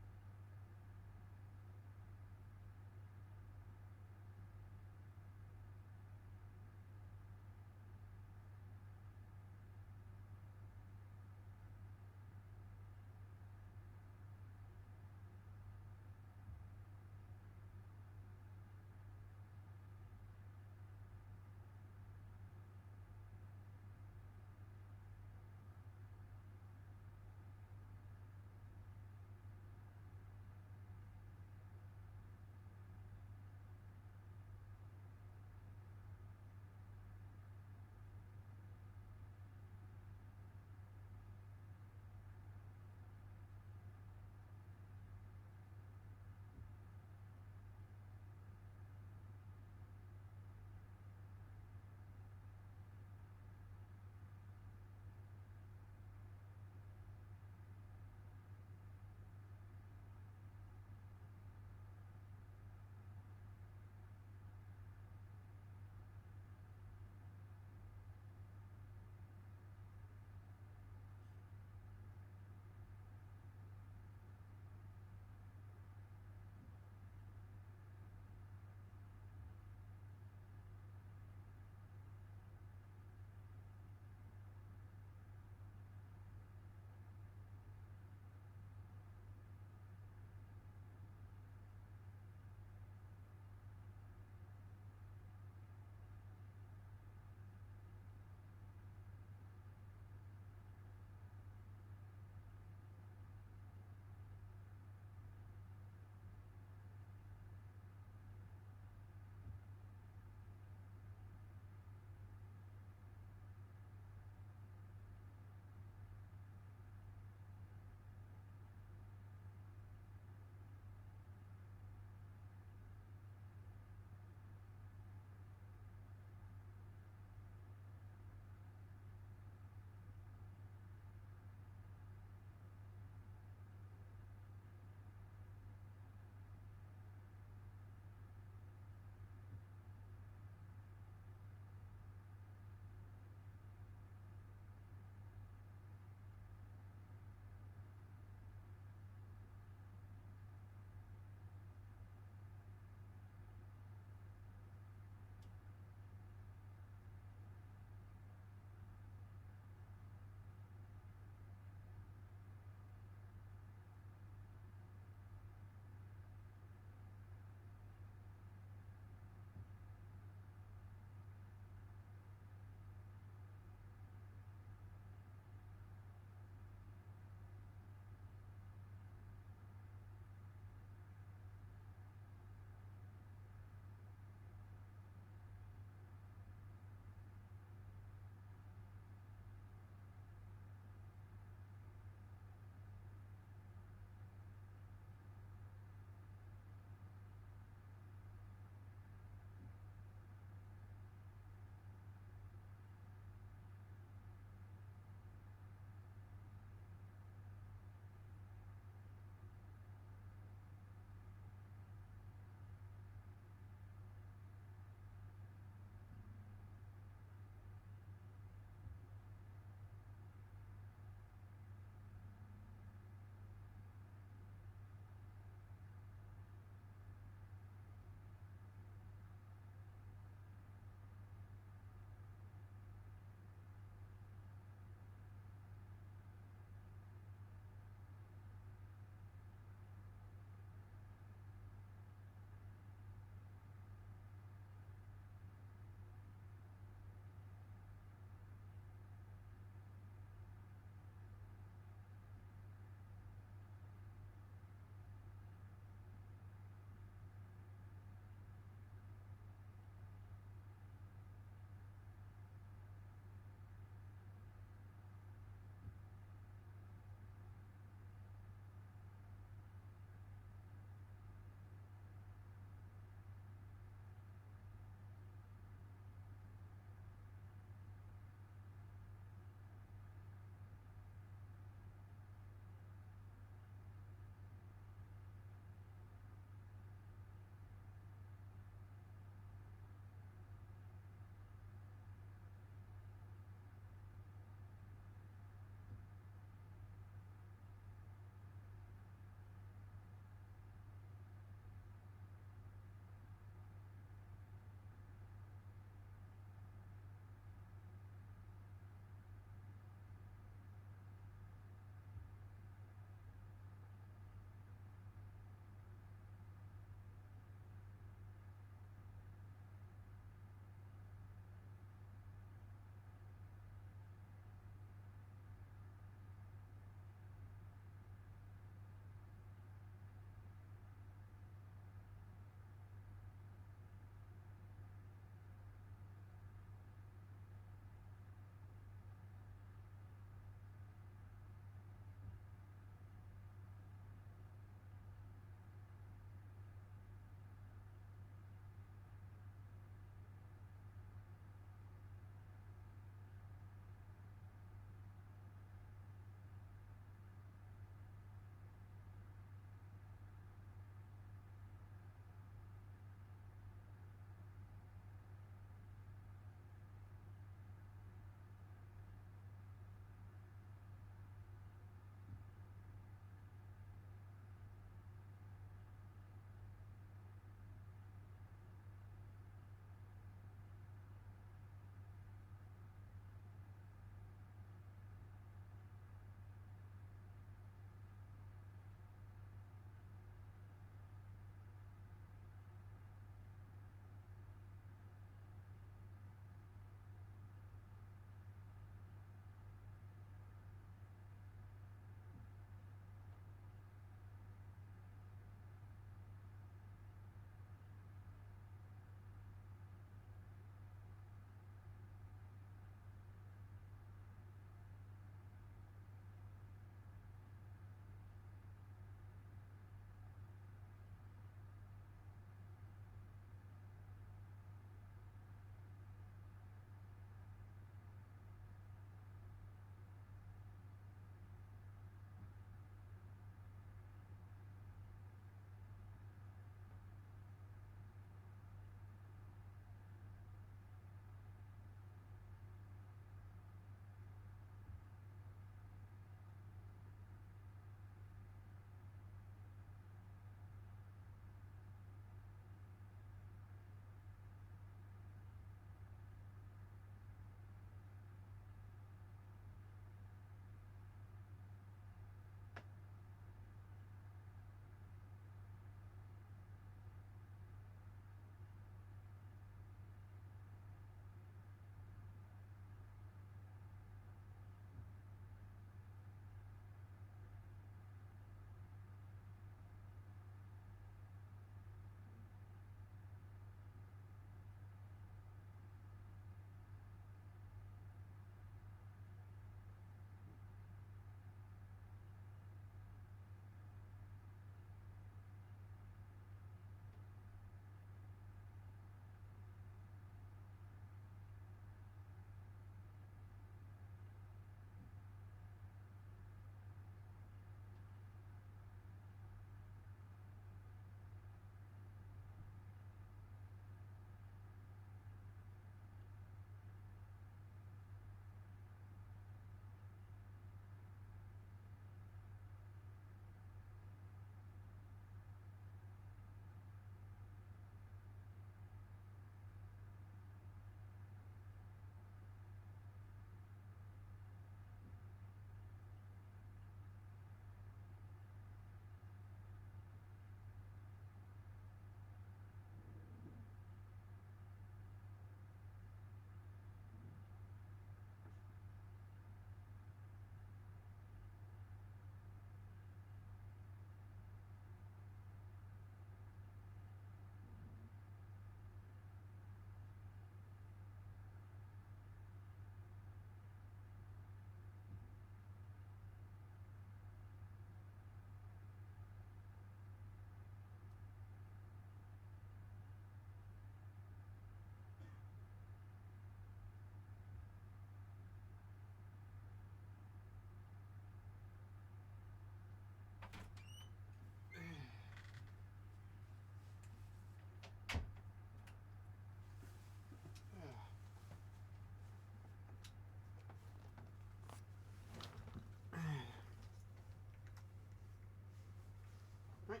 Right.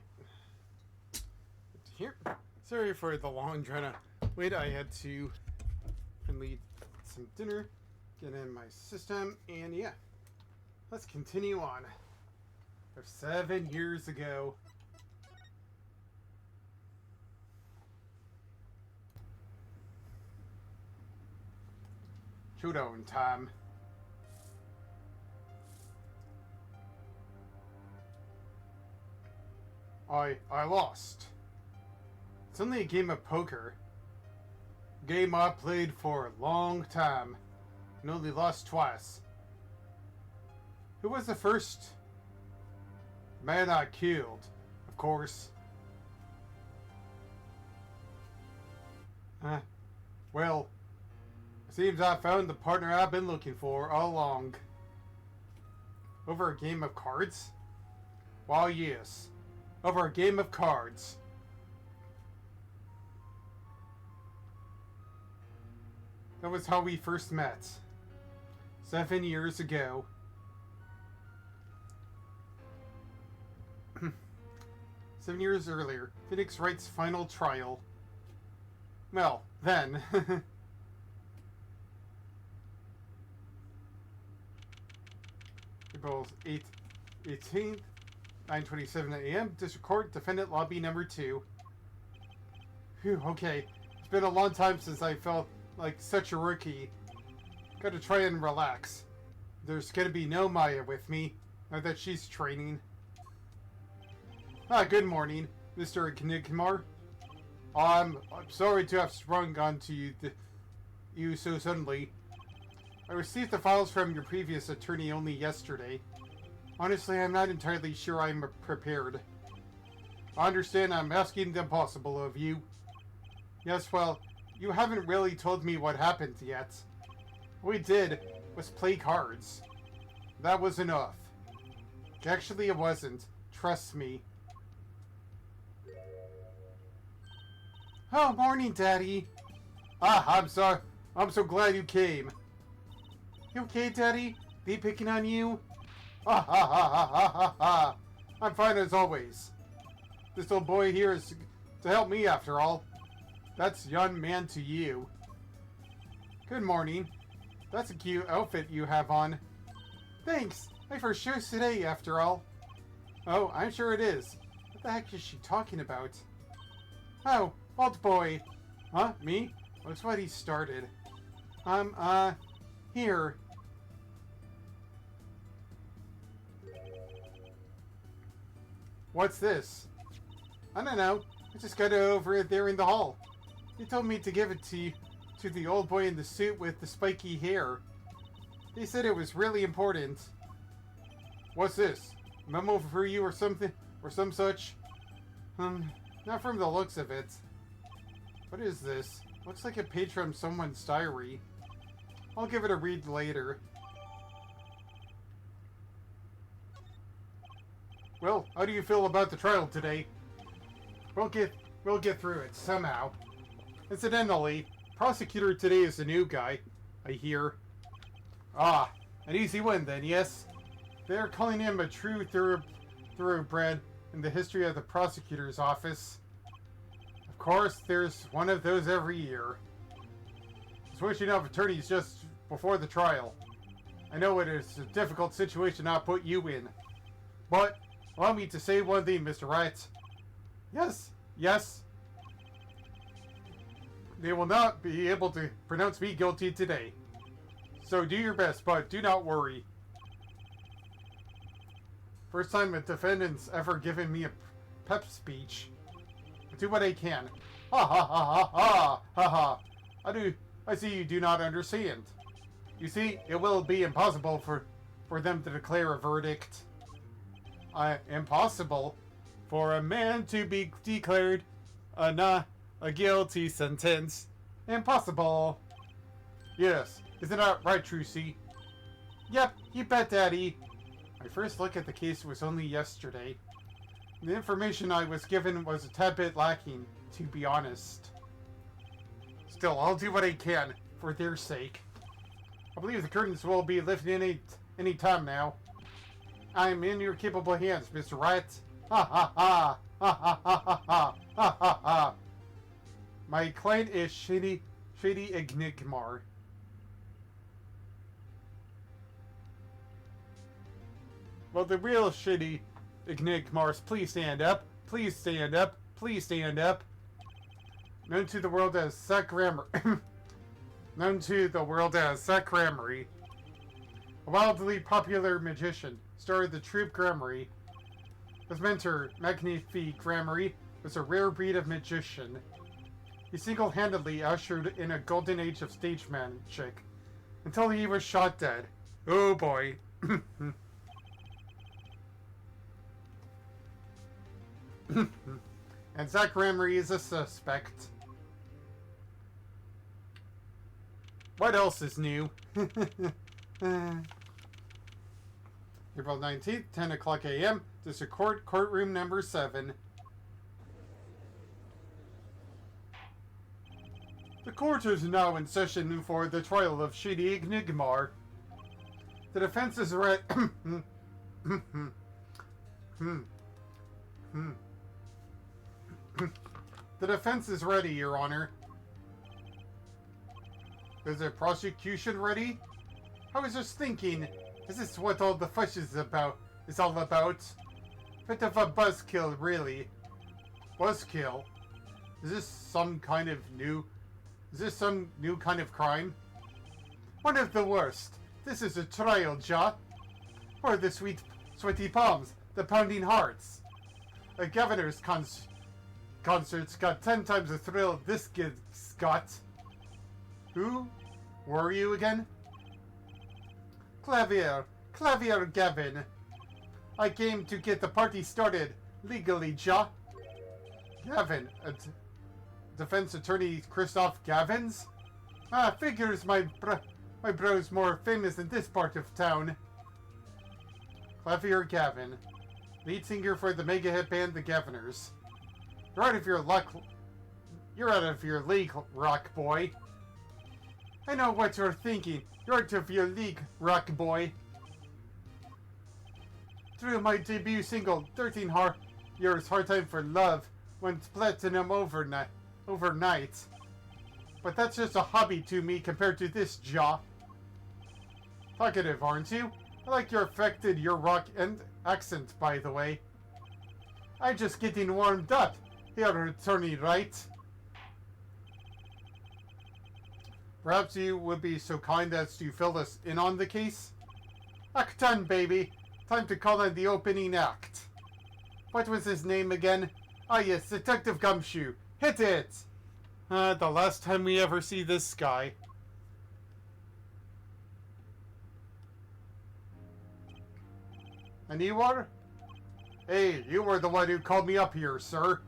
Here. Sorry for the long drawn out wait. I had to finally eat some dinner, get in my system, and yeah. Let's continue on. Of 7 years ago. Showdown time. I lost. It's only a game of poker. A game I played for a long time and only lost twice. Who was the first man I killed? Of course. Well, it seems I found the partner I've been looking for all along. Over a game of cards? Why, yes. Over a game of cards. That was how we first met. 7 years ago. 7 years earlier, Phoenix Wright's final trial. Well, then. April 18th, 9:27 a.m. District Court, Defendant Lobby Number 2. Phew, okay. It's been a long time since I felt like such a rookie. Gotta try and relax. There's gonna be no Maya with me, now that she's training. Good morning, Mr. Knigmar. I'm sorry to have sprung onto you so suddenly. I received the files from your previous attorney only yesterday. Honestly, I'm not entirely sure I'm prepared. I understand I'm asking the impossible of you. Yes, well, you haven't really told me what happened yet. What we did was play cards. That was enough. Actually, it wasn't. Trust me. Oh, morning, Daddy. I'm sorry. I'm so glad you came. You okay, Daddy? They picking on you? Ha ha ha ha ha ha ha. I'm fine as always. This little boy here is to help me after all. That's young man to you. Good morning. That's a cute outfit you have on. Thanks. My first show today after all. Oh, I'm sure it is. What the heck is she talking about? Oh, Walt boy. Huh? Me? Looks what he started. Here. What's this? I don't know. I just got it over there in the hall. They told me to give it to you, to the old boy in the suit with the spiky hair. They said it was really important. What's this? A memo for you or something? Or some such? Not from the looks of it. What is this? Looks like a page from someone's diary. I'll give it a read later. Well, how do you feel about the trial today? We'll get through it somehow. Incidentally, prosecutor today is a new guy, I hear. Ah, an easy win then, yes? They're calling him a true thoroughbred in the history of the prosecutor's office. Of course, there's one of those every year. Switching up attorneys just before the trial. I know it is a difficult situation I put you in. But, allow me to say one thing, Mr. Wright. Yes. They will not be able to pronounce me guilty today. So do your best, but do not worry. First time a defendant's ever given me a pep speech. I'll do what I can. Ha ha ha ha ha ha ha. I see you do not understand. You see, it will be impossible for them to declare a verdict. Impossible for a man to be declared a guilty sentence. Impossible. Yes, isn't that right, Trucy? Yep, you bet, Daddy. My first look at the case was only yesterday. The information I was given was a tad bit lacking, to be honest. Still, I'll do what I can, for their sake. I believe the curtains will be lifted any time now. I'm in your capable hands, Mr. Wright. Ha ha ha! Ha ha ha ha ha! Ha ha ha! My client is Shady Ignigmar. Well, the real Shady Ignigmars, please stand up. Please stand up. Please stand up. Known to the world as Sacramary. Known to the world as Sacramary. A wildly popular magician, star of the troupe Gramarye. His mentor, Magnifique Gramarye, was a rare breed of magician. He single-handedly ushered in a golden age of stage magic, until he was shot dead. Oh boy. And Zach Gramarye is a suspect. What else is new? April 19th, 10 o'clock a.m. District Court, Courtroom number 7. The court is now in session for the trial of Shady Ignigmar. The defense is ready. The defense is ready, Your Honor. Is the prosecution ready? I was just thinking, is this what all the fuss is all about? Bit of a buzzkill, really. Buzzkill? Is this some kind of new kind of crime? One of the worst. This is a trial, Ja. Or the sweaty palms, the pounding hearts. A governor's concert's got 10 times the thrill this kid's got. Who were you again? Clavier Gavin. I came to get the party started legally, Ja. Gavin, defense attorney Christoph Gavins? Figures my bro's more famous in this part of town. Clavier Gavin, lead singer for the mega hit band The Governors. You're out of your luck. You're out of your league, rock boy. I know what you're thinking. You're out of your league, rock boy. Through my debut single, 13 Years Hard Time for Love, went platinum overnight. But that's just a hobby to me compared to this, Ja. Talkative, aren't you? I like your rock and accent, by the way. I'm just getting warmed up. Here, attorney, right? Perhaps you would be so kind as to fill us in on the case? Act 10, baby. Time to call in the opening act. What was his name again? Ah, yes, Detective Gumshoe. Hit it! The last time we ever see this guy. And you are? Hey, you were the one who called me up here, sir.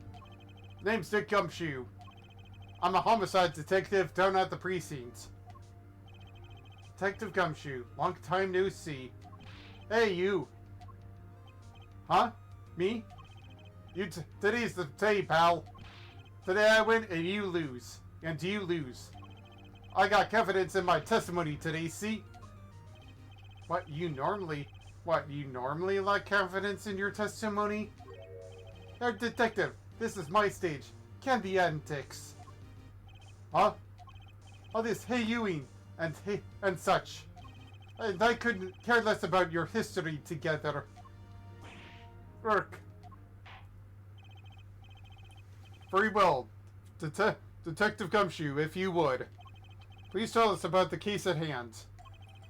Name's Dick Gumshoe. I'm a homicide detective down at the precinct. Detective Gumshoe, long time no see. Hey, you. Huh? Me? Today's the day, pal. Today I win and you lose. And you lose. I got confidence in my testimony today, see? You normally lack confidence in your testimony? Hey, detective, this is my stage. Candy antics. Huh? All this hey youing and such. And I couldn't care less about your history together. Work. Very well. Detective Gumshoe, if you would. Please tell us about the case at hand.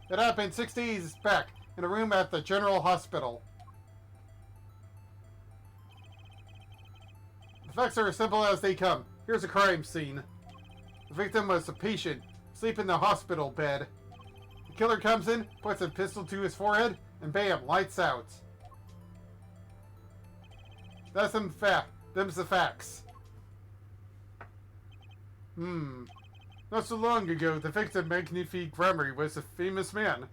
It happened 6 days back in a room at the General Hospital. The facts are as simple as they come. Here's a crime scene. The victim was a patient, asleep in the hospital bed. The killer comes in, puts a pistol to his forehead, and bam, lights out. Them's the facts. Not so long ago, the victim, Magnifique Gramarye, was a famous man.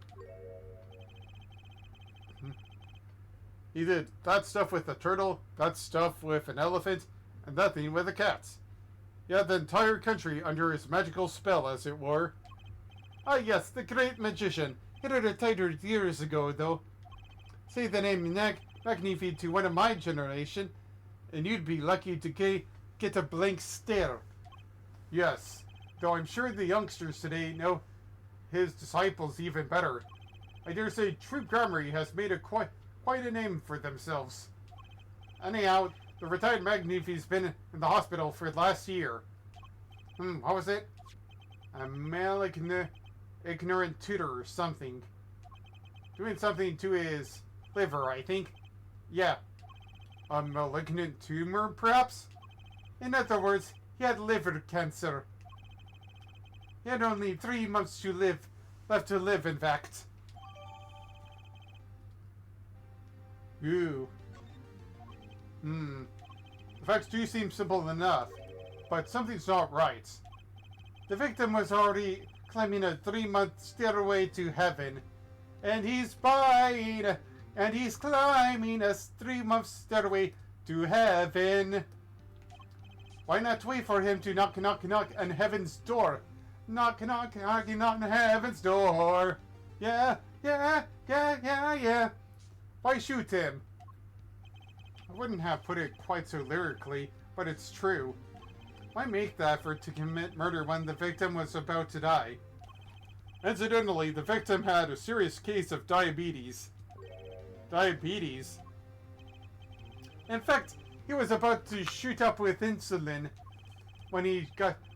He did that stuff with a turtle, that stuff with an elephant, and that thing with a cat. He had the entire country under his magical spell, as it were. Ah yes, the great magician. He retired years ago, though. Say the name McNeefy to one of my generation, and you'd be lucky to get a blank stare. Yes, though I'm sure the youngsters today know his disciples even better. I dare say True Grammary has made quite a name for themselves. Anyhow, the retired McNeefy's been in the hospital for the last year. What was it? A ignorant tutor or something. Doing something to his liver, I think. Yeah. A malignant tumor, perhaps? In other words, he had liver cancer. He had only 3 months left to live, in fact. Ooh. The facts do seem simple enough, but something's not right. The victim was already climbing a 3-month stairway to heaven, and he's climbing a 3-month stairway to heaven. Why not wait for him to knock on heaven's door? Knock on heaven's door. Yeah. Why shoot him? I wouldn't have put it quite so lyrically, but it's true. Why make the effort to commit murder when the victim was about to die? Incidentally, the victim had a serious case of diabetes. Diabetes? In fact, he was about to shoot up with insulin when he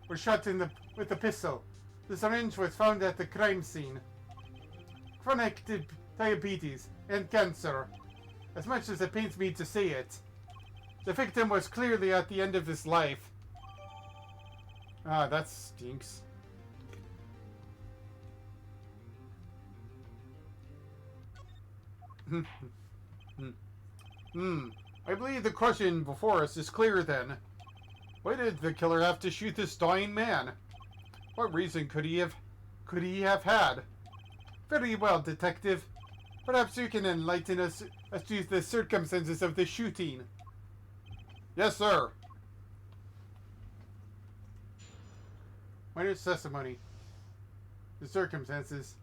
was shot with a pistol. The syringe was found at the crime scene. Chronic diabetes and cancer. As much as it pains me to say it. The victim was clearly at the end of his life. Ah, that stinks. I believe the question before us is clear then. Why did the killer have to shoot this dying man? What reason could he have had? Very well, detective. Perhaps you can enlighten us as to the circumstances of the shooting. Yes, sir. Minor testimony. The circumstances.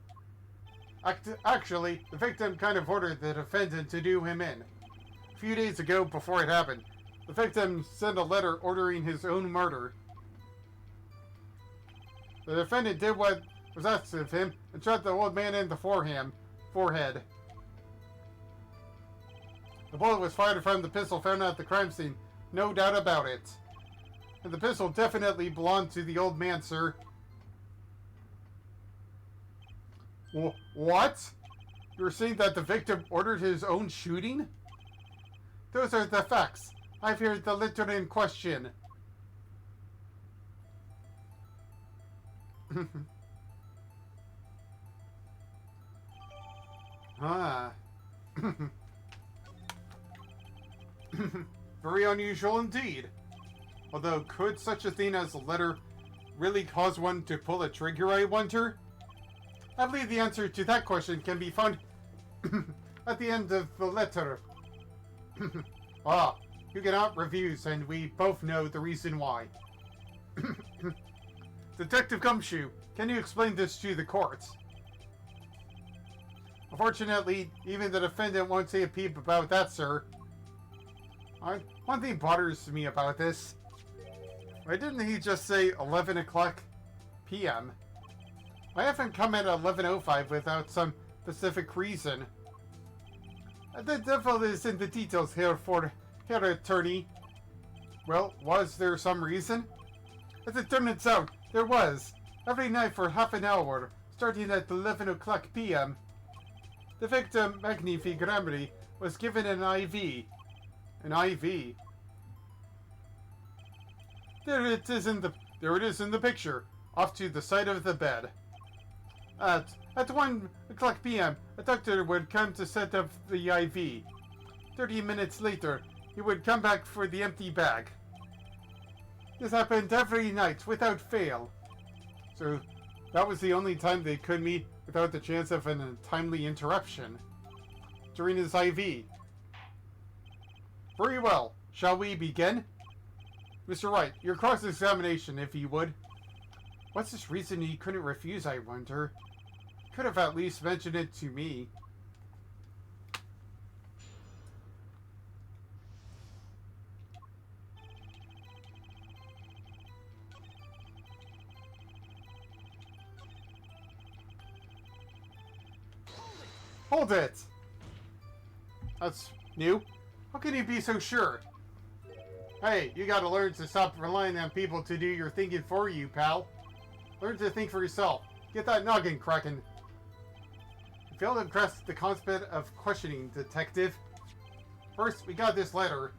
Actually, the victim kind of ordered the defendant to do him in. A few days ago, before it happened, the victim sent a letter ordering his own murder. The defendant did what was asked of him and shot the old man in the forehead. The bullet was fired from the pistol found at the crime scene, no doubt about it. And the pistol definitely belonged to the old man, sir. What? You're saying that the victim ordered his own shooting? Those are the facts. I've heard the letter in question. Ah. Very unusual indeed. Although, could such a thing as a letter really cause one to pull a trigger, I wonder? I believe the answer to that question can be found at the end of the letter. You get out reviews, and we both know the reason why. Detective Gumshoe, can you explain this to the courts? Unfortunately, even the defendant won't say a peep about that, sir. One thing bothers me about this. Why didn't he just say 11 o'clock p.m.? I haven't come at 11:05 without some specific reason. The devil is in the details here, attorney. Well, was there some reason? As it turns out, there was. Every night for half an hour, starting at 11 o'clock p.m. The victim, McNeefy Grammary, was given an IV. An IV? There it is in the picture, off to the side of the bed. At 1 o'clock p.m., a doctor would come to set up the IV. 30 minutes later, he would come back for the empty bag. This happened every night, without fail. So, that was the only time they could meet without the chance of an untimely interruption. During his IV. Very well. Shall we begin? Mr. Wright, your cross-examination, if you would. What's this reason he couldn't refuse, I wonder? Could have at least mentioned it to me. Hold it! That's new. How can you be so sure? Hey, you gotta learn to stop relying on people to do your thinking for you, pal. Learn to think for yourself. Get that noggin cracking. You failed to impress the concept of questioning, detective. First, we got this letter.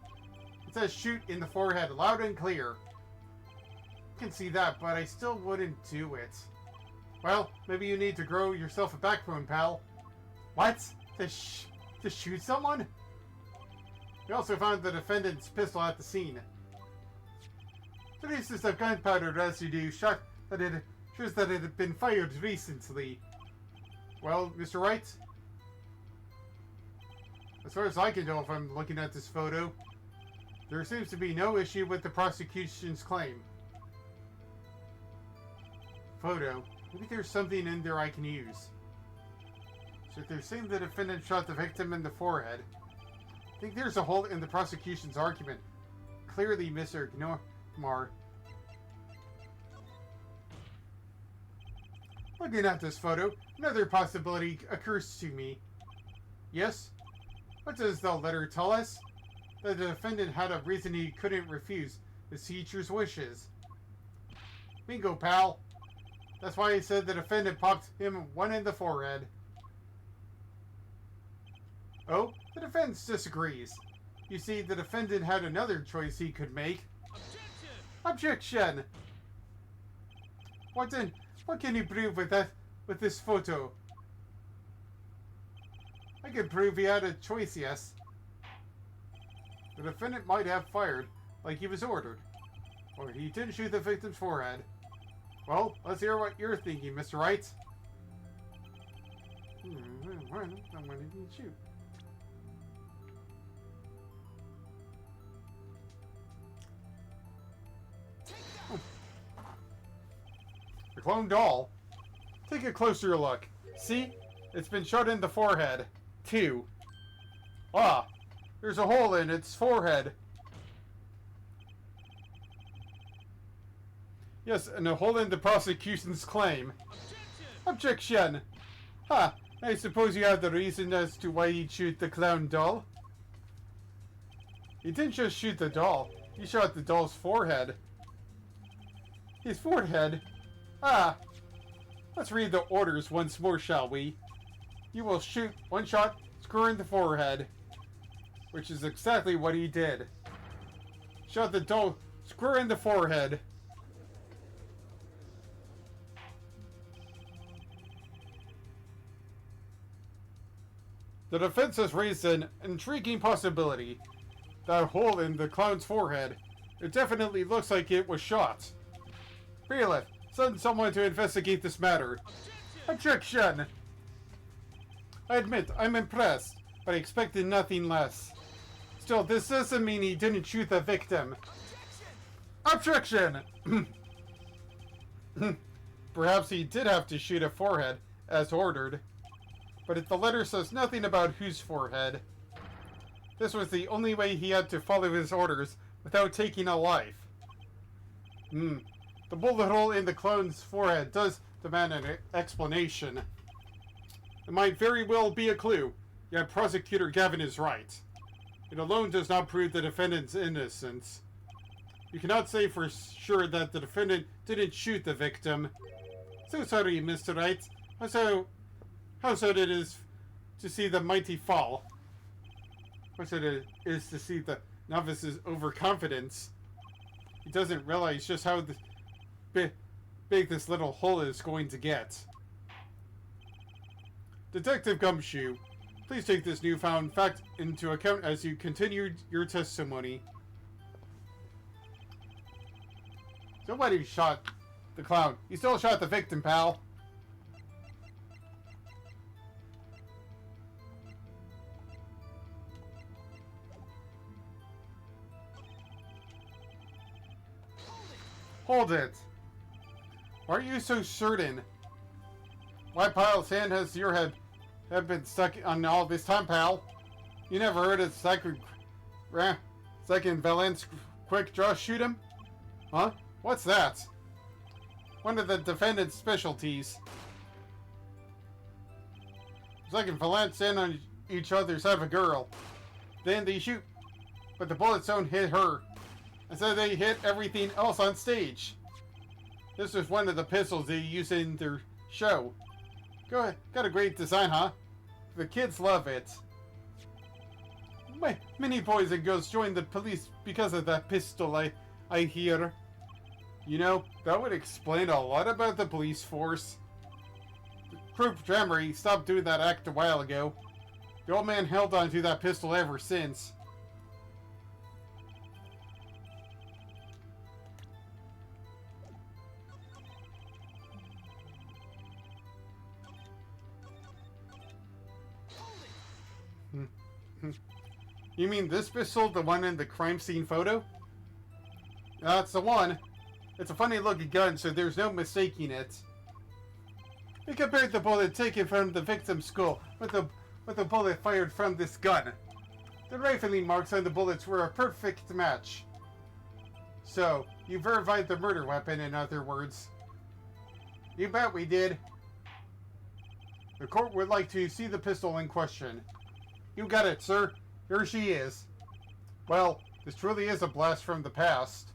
It says shoot in the forehead, loud and clear. I can see that, but I still wouldn't do it. Well, maybe you need to grow yourself a backbone, pal. What? To shoot someone? We also found the defendant's pistol at the scene. Traces of gunpowder residue shows that it had been fired recently. Well, Mr. Wright? As far as I can tell if I'm looking at this photo, there seems to be no issue with the prosecution's claim. Photo. Maybe there's something in there I can use. So if they're saying the defendant shot the victim in the forehead, I think there's a hole in the prosecution's argument. Clearly, Mr. Gnomar. Looking at this photo, another possibility occurs to me. Yes? What does the letter tell us? That the defendant had a reason he couldn't refuse his teacher's wishes. Bingo, pal. That's why he said the defendant popped him one in the forehead. Oh, the defense disagrees. You see, the defendant had another choice he could make. Objection! What can you prove with this photo? I can prove he had a choice, yes. The defendant might have fired like he was ordered. Or he didn't shoot the victim's forehead. Well, let's hear what you're thinking, Mr. Wright. When did he shoot? The clone doll? Take a closer look. See? It's been shot in the forehead. 2. Ah! There's a hole in its forehead. Yes, and a hole in the prosecution's claim. Objection! Ha! I suppose you have the reason as to why he'd shoot the clown doll? He didn't just shoot the doll. He shot the doll's forehead. His forehead? Ah! Let's read the orders once more, shall we? You will shoot one shot, screw in the forehead. Which is exactly what he did. Shot the doll, screw in the forehead. The defense has raised an intriguing possibility. That hole in the clown's forehead. It definitely looks like it was shot. Bailiff, send someone to investigate this matter. Objection! I admit, I'm impressed, but I expected nothing less. Still, this doesn't mean he didn't shoot the victim. Objection! Perhaps he did have to shoot a forehead, as ordered. But if the letter says nothing about whose forehead, this was the only way he had to follow his orders without taking a life. The bullet hole in the clone's forehead does demand an explanation. It might very well be a clue, yet Prosecutor Gavin is right. It alone does not prove the defendant's innocence. You cannot say for sure that the defendant didn't shoot the victim. So sorry, Mr. Wright. How sad it is to see the mighty fall. How sad it is to see the novice's overconfidence. He doesn't realize just how big this little hole is going to get. Detective Gumshoe, please take this newfound fact into account as you continue your testimony. Somebody shot the clown. You still shot the victim, pal. Hold it! Why are you so certain? Why Pyle's hand has your head been stuck on all this time, pal? You never heard of second Valence quick draw shoot him? Huh? What's that? One of the defendant's specialties. second phalanx stand on each other's side of a girl. Then they shoot, but the bullets don't hit her. Instead, they hit everything else on stage. This is one of the pistols they use in their show. Got a great design, huh? The kids love it. Many boys and girls join the police because of that pistol, I hear. You know, that would explain a lot about the police force. Proof Dremery stopped doing that act a while ago. The old man held on to that pistol ever since. You mean this pistol, the one in the crime scene photo? That's the one. It's a funny looking gun, so there's no mistaking it. We compared the bullet taken from the victim's skull with the bullet fired from this gun. The rifling marks on the bullets were a perfect match. So, you verified the murder weapon, in other words. You bet we did. The court would like to see the pistol in question. You got it, sir. Here she is. Well, this truly is a blast from the past.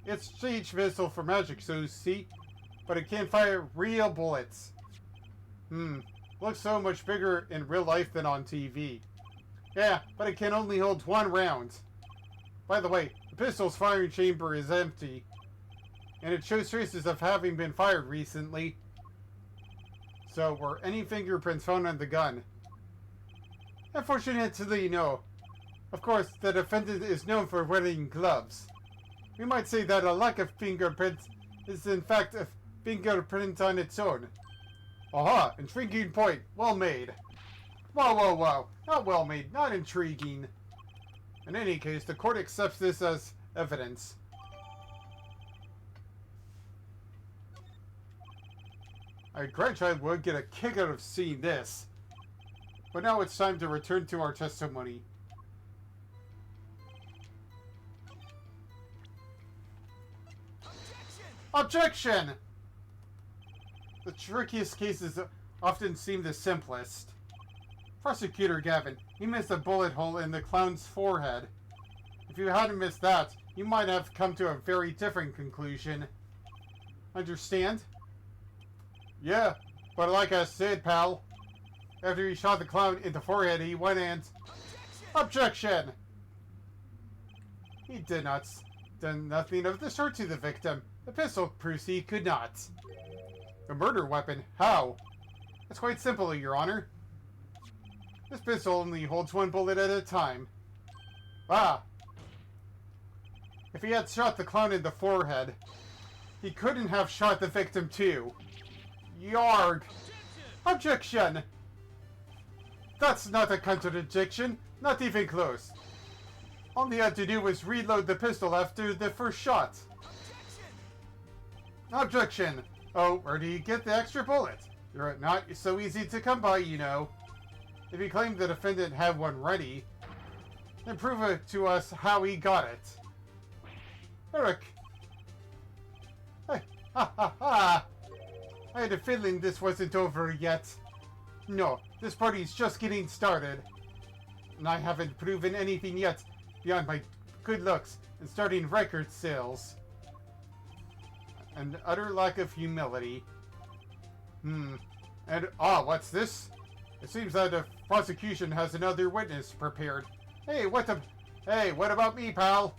It's siege pistol for magic, so see? But it can't fire real bullets. Looks so much bigger in real life than on TV. Yeah, but it can only hold one round. By the way, the pistol's firing chamber is empty. And it shows traces of having been fired recently. So, were any fingerprints found on the gun? Unfortunately, no. Of course, the defendant is known for wearing gloves. We might say that a lack of fingerprints is in fact a fingerprint on its own. Aha! Intriguing point. Well made. Whoa. Not well made. Not intriguing. In any case, the court accepts this as evidence. I grudge I would get a kick out of seeing this. But now it's time to return to our testimony. Objection! The trickiest cases often seem the simplest. Prosecutor Gavin, you missed a bullet hole in the clown's forehead. If you hadn't missed that, you might have come to a very different conclusion. Understand? Yeah, but like I said, pal, after he shot the clown in the forehead, he went and... Objection! He did not done nothing of the sort to the victim. The pistol proves he could not. A murder weapon? How? It's quite simple, Your Honor. This pistol only holds one bullet at a time. Ah! If he had shot the clown in the forehead, he couldn't have shot the victim too. Yarg! Objection! That's not a contradiction, not even close. All he had to do was reload the pistol after the first shot. Objection! Oh, where do you get the extra bullet? You're not so easy to come by, you know. If you claim the defendant had one ready, then prove it to us how he got it. Eric! Hey, ha! I had a feeling this wasn't over yet. No, this party's just getting started. And I haven't proven anything yet beyond my good looks and starting record sales. An utter lack of humility. And, what's this? It seems that the prosecution has another witness prepared. Hey, what about me, pal?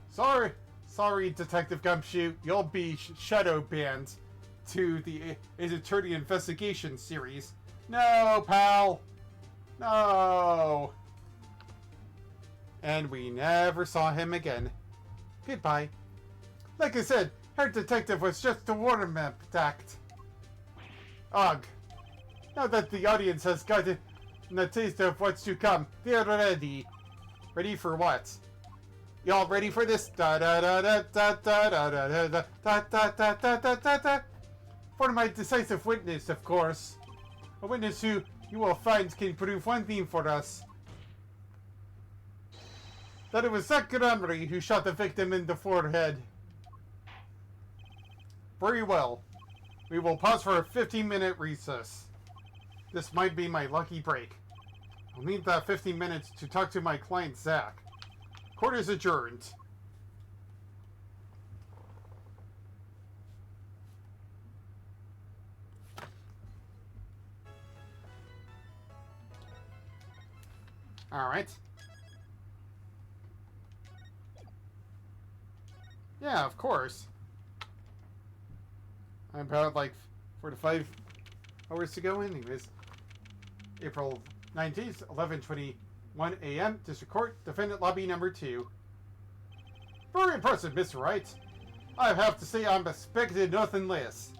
Sorry, Detective Gumshoe. You'll be shadow banned to the Attorney Investigation series. No, pal. No. And we never saw him again. Goodbye. Like I said, her detective was just a watermap act. Ugh. Now that the audience has gotten a taste of what's to come, they're ready. Ready for what? Y'all ready for this? Da da da da da da da da da da da da da da da da. For my decisive witness, of course. A witness who you will find can prove one thing for us. That it was Zach Gremery who shot the victim in the forehead. Very well. We will pause for a 15-minute recess. This might be my lucky break. I'll need that 15 minutes to talk to my client, Zach. Court is adjourned. Alright. Yeah, of course. I'm about like 4 to 5 hours to go anyways. April 19th, 11:21 a.m. District Court, Defendant Lobby Number 2. Very impressive, Mr. Wright. I have to say I'm expecting nothing less.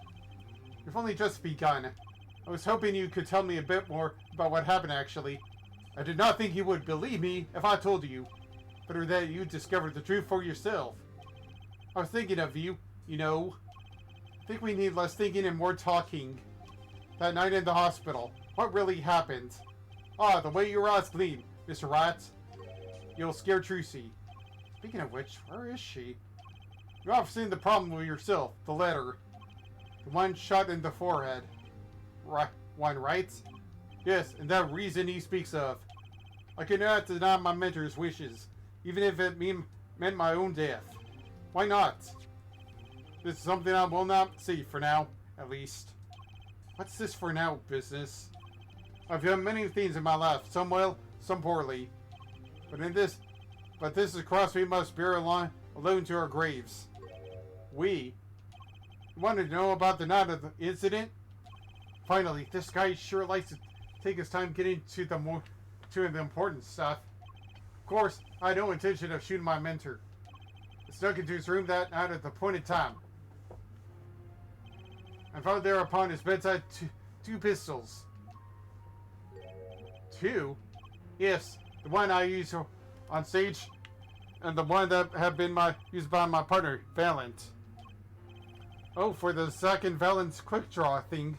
You've only just begun. I was hoping you could tell me a bit more about what happened actually. I did not think you would believe me if I told you. Better that you discovered the truth for yourself. I was thinking of you, you know. I think we need less thinking and more talking. That night in the hospital, what really happened? Ah, the way your eyes gleam, Mr. Wright. You'll scare Trucy. Speaking of which, where is she? You have seen the problem with yourself, the letter. The one shot in the forehead. One, right? Yes, and that reason he speaks of. I cannot deny my mentor's wishes, even if it meant my own death. Why not? This is something I will not see for now, at least. What's this for now business? I've done many things in my life, some well, some poorly. But this is a cross we must bear alone to our graves. We? You wanted to know about the night of the incident? Finally, this guy sure likes to take his time getting to the important stuff. Of course, I had no intention of shooting my mentor. I snuck into his room that night at the appointed time. I found there upon his bedside two pistols. Two? Yes, the one I used on stage, and the one that had been used by my partner, Valent. Oh, for the second Valent's quick draw thing.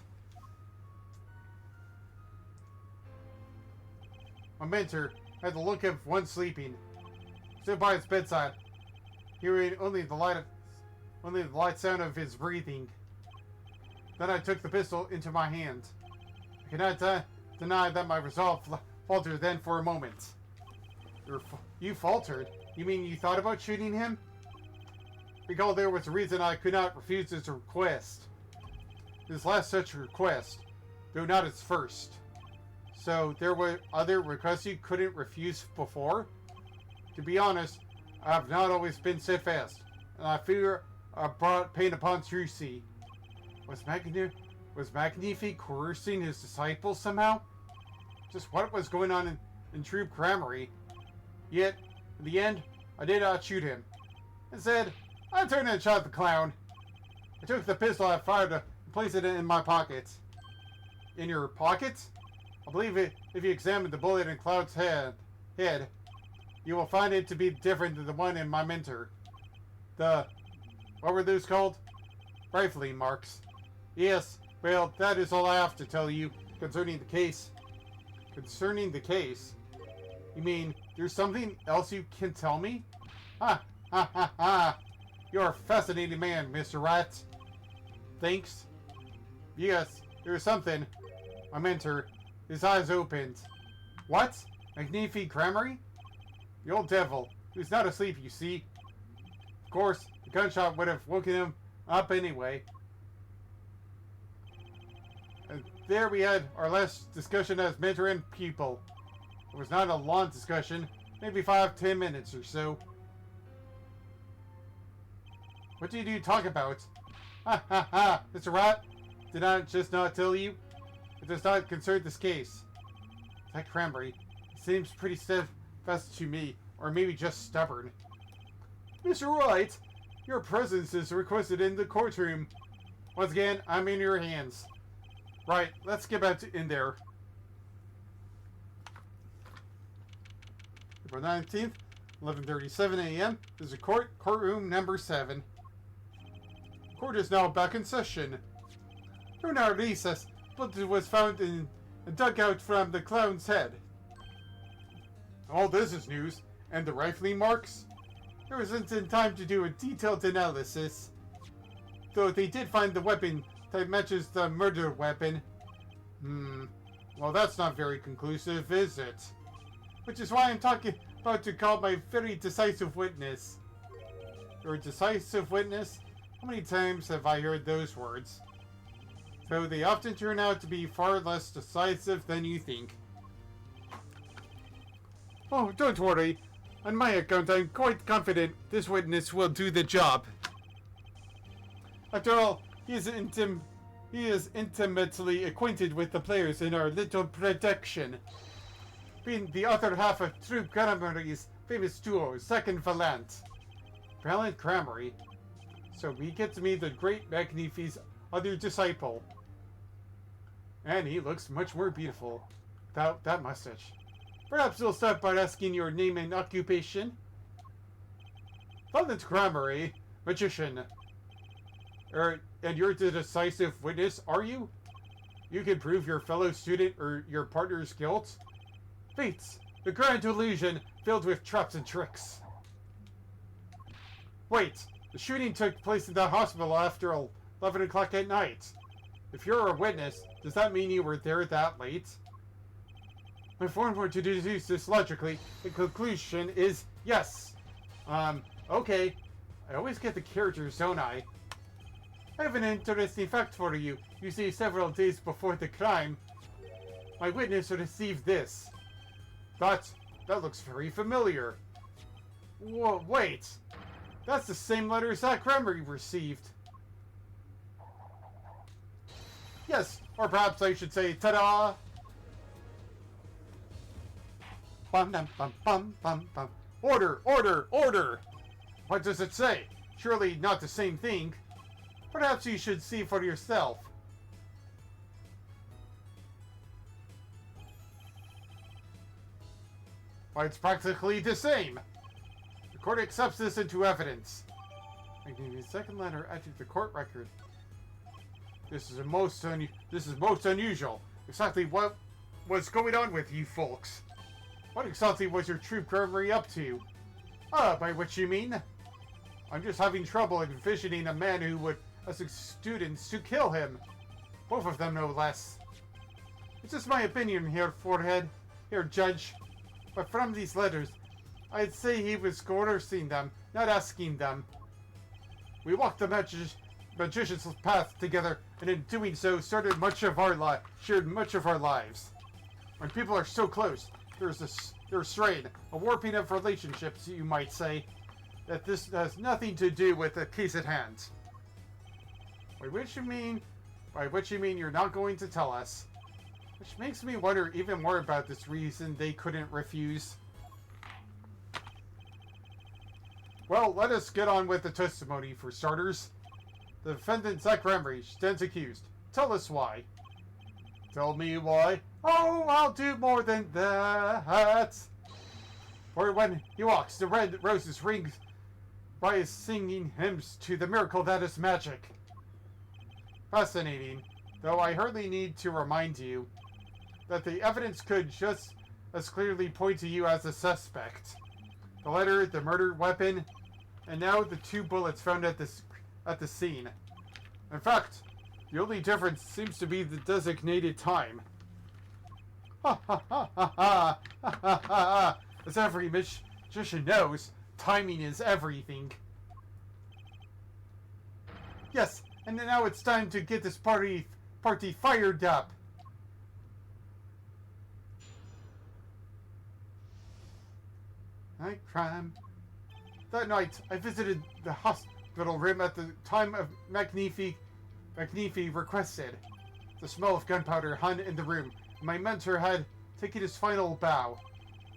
My mentor had the look of one sleeping. Stood by his bedside, hearing only the light sound of his breathing. Then I took the pistol into my hand. I cannot deny that my resolve faltered then for a moment. You faltered? You mean you thought about shooting him? Recall there was a reason I could not refuse his request. His last such request, though not his first. So there were other requests you couldn't refuse before? To be honest, I have not always been steadfast, and I fear I brought pain upon Trucy. Was Magnifi coercing his disciples somehow? Just what was going on in Troop Gramarye? Yet, in the end, I did not shoot him. Instead, I turned and shot the clown. I took the pistol I fired and placed it in my pocket. In your pocket? I believe if you examine the bullet in Cloud's head, you will find it to be different than the one in my mentor. What were those called? Rifling marks. Yes, well, that is all I have to tell you concerning the case. Concerning the case? You mean there's something else you can tell me? Ha, ha, ha, ha. You're a fascinating man, Mr. Rat. Thanks. Yes, there's something. My mentor, his eyes opened. What? Magnifi Gramarye? The old devil, who's not asleep, you see. Of course, the gunshot would have woken him up anyway. And there we had our last discussion as mentor and pupil. It was not a long discussion, maybe 5-10 minutes or so. What did you talk about? Ha ha ha, Mr. Rat, did I just not tell you? It does not concern this case. That Gramarye seems pretty steadfast to me, or maybe just stubborn. Mr. Wright, your presence is requested in the courtroom. Once again, I'm in your hands. Right, let's get back in there. April 19th, 11:37 a.m. This is courtroom number 7. Court is now back in session. During our recess, blood was found in a dugout from the clown's head. All this is news. And the rifling marks? There wasn't in time to do a detailed analysis. Though they did find the weapon that matches the murder weapon. Well, that's not very conclusive, is it? Which is why I'm talking about to call my very decisive witness. You're a decisive witness? How many times have I heard those words? Though they often turn out to be far less decisive than you think. Oh, don't worry. On my account, I'm quite confident this witness will do the job. After all, he is intimately acquainted with the players in our little production, being the other half of Troupe Cramery's famous duo, Second Valant. Valant Cramery. So we get to meet the great Magnifi's other disciple. And he looks much more beautiful without that mustache. Perhaps we'll start by asking your name and occupation. Valant Cramery, magician. And you're the decisive witness, are you? You can prove your fellow student or your partner's guilt? Fates, the grand illusion filled with traps and tricks. Wait, the shooting took place in the hospital after 11 o'clock at night. If you're a witness, does that mean you were there that late? If one were to deduce this logically, the conclusion is yes. Okay. I always get the characters, don't I? I have an interesting fact for you. You see, several days before the crime, my witness received this. That looks very familiar. Whoa, wait. That's the same letter Zach Cramery received. Yes, or perhaps I should say, ta-da! Bum dum bum bum bum bum. Order, order, order! What does it say? Surely not the same thing. Perhaps you should see for yourself. Why, it's practically the same. The court accepts this into evidence. I give you the second letter added to the court record. This is most unusual. Exactly what was going on with you folks? What exactly was your Troupe Cramery up to? By which you mean? I'm just having trouble envisioning a man who would ask students to kill him. Both of them, no less. It's just my opinion here, Forehead. Here, Judge. But from these letters, I'd say he was coercing them, not asking them. We walked the magician's path together, and in doing so, shared much of our lives. When people are so close, there's a strain, a warping of relationships, you might say, that this has nothing to do with the case at hand. By which you mean you're not going to tell us. Which makes me wonder even more about this reason they couldn't refuse. Well, let us get on with the testimony for starters. The defendant, Zach Cramery, stands accused. Tell us why. Tell me why? Oh, I'll do more than that. For when he walks, the red roses ring by his singing hymns to the miracle that is magic. Fascinating, though I hardly need to remind you that the evidence could just as clearly point to you as a suspect. The letter, the murder weapon, and now the 2 bullets found at the scene. In fact, the only difference seems to be the designated time. Ha ha ha ha ha ha ha ha! As every magician knows, timing is everything. Yes, and now it's time to get this party fired up. Night crime. That night, I visited the hospital room at the time of Magnifi requested. The smell of gunpowder hung in the room, and my mentor had taken his final bow.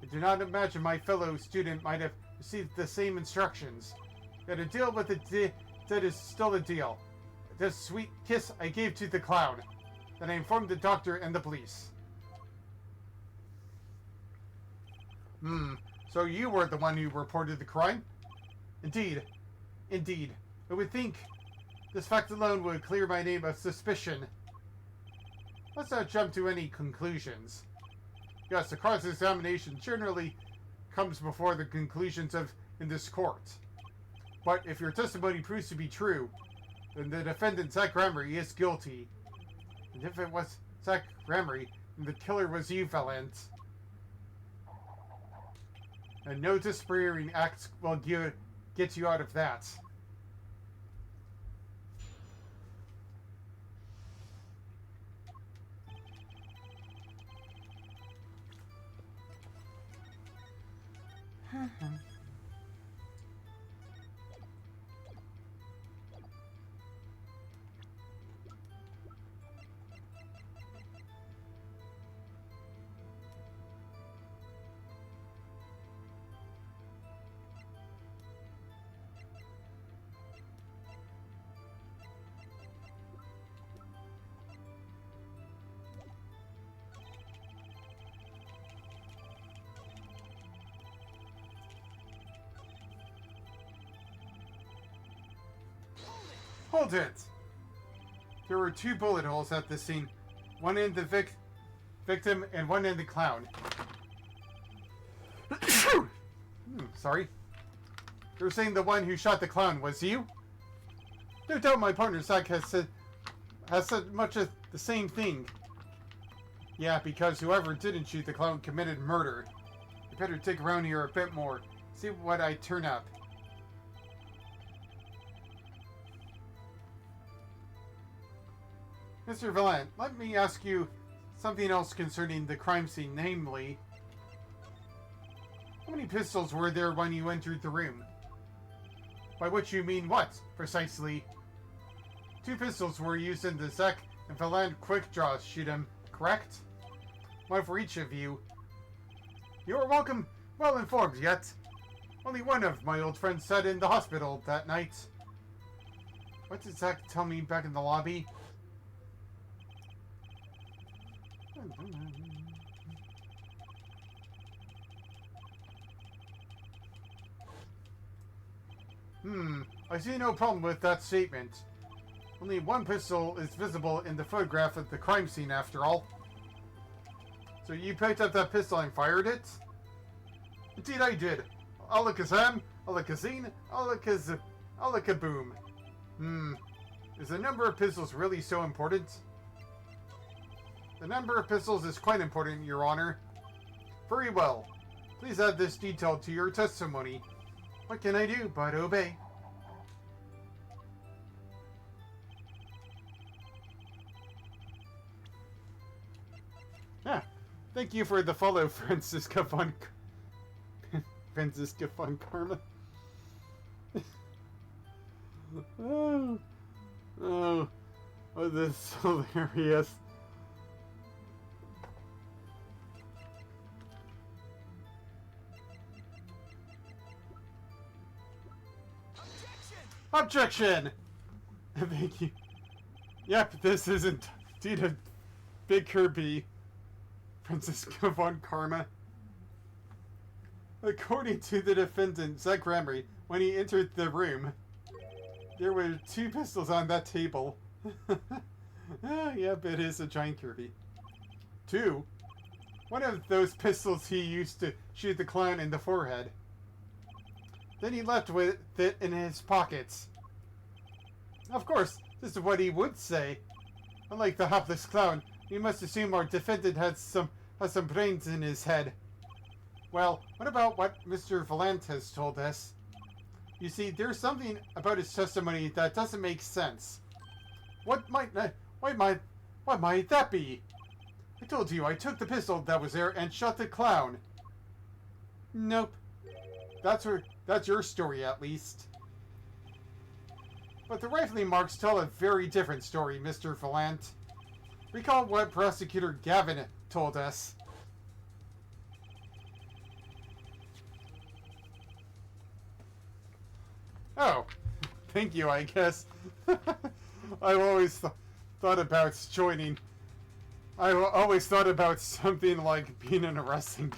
I do not imagine my fellow student might have received the same instructions. Yet a deal with the that is still a deal. This sweet kiss I gave to the clown. Then I informed the doctor and the police. So you were the one who reported the crime? Indeed. I would think this fact alone would clear my name of suspicion. Let's not jump to any conclusions. Yes, the cross-examination generally comes before the conclusions in this court. But if your testimony proves to be true, then the defendant, Zach Cramery, is guilty. And if it was Zach Cramery, And the killer was you, Valant. And no despairing acts will get you out of that. Hold it! There were 2 bullet holes at the scene. One in the victim and one in the clown. Sorry. You're saying the one who shot the clown was you? No doubt my partner Zack has said much of the same thing. Yeah, because whoever didn't shoot the clown committed murder. You better dig around here a bit more. See what I turn up. Mr. Valant, let me ask you something else concerning the crime scene, namely, how many pistols were there when you entered the room? By which you mean what, precisely? 2 pistols were used in the Zack and Valant quick draw shoot 'em, correct? One for each of you. You are well informed yet. Only one of my old friends sat in the hospital that night. What did Zack tell me back in the lobby? I see no problem with that statement. Only one pistol is visible in the photograph of the crime scene after all. So you picked up that pistol and fired it? Indeed I did. Alakazam, Alakazine, Alakaboom. Is the number of pistols really so important? The number of pistols is quite important, Your Honor. Very well. Please add this detail to your testimony. What can I do but obey? Thank you for the follow, Francisca von Karma. Oh, this is hilarious. Objection! Thank you. Yep, this isn't indeed a big Kirby. Francisco von Karma. According to the defendant, Zack Ramry, when he entered the room, there were 2 pistols on that table. Yep, it is a giant Kirby. 2. One of those pistols he used to shoot the clown in the forehead. Then he left with it in his pockets. Of course, this is what he would say. Unlike the hapless clown, we must assume our defendant has some brains in his head. Well, what about what Mr. Valant has told us? You see, there's something about his testimony that doesn't make sense. What might that be? I told you I took the pistol that was there and shot the clown. Nope. That's your story, at least. But the rifling marks tell a very different story, Mr. Valant. Recall what Prosecutor Gavin told us. Oh, thank you, I guess. I've always thought about joining. I've always thought about something like being in a wrestling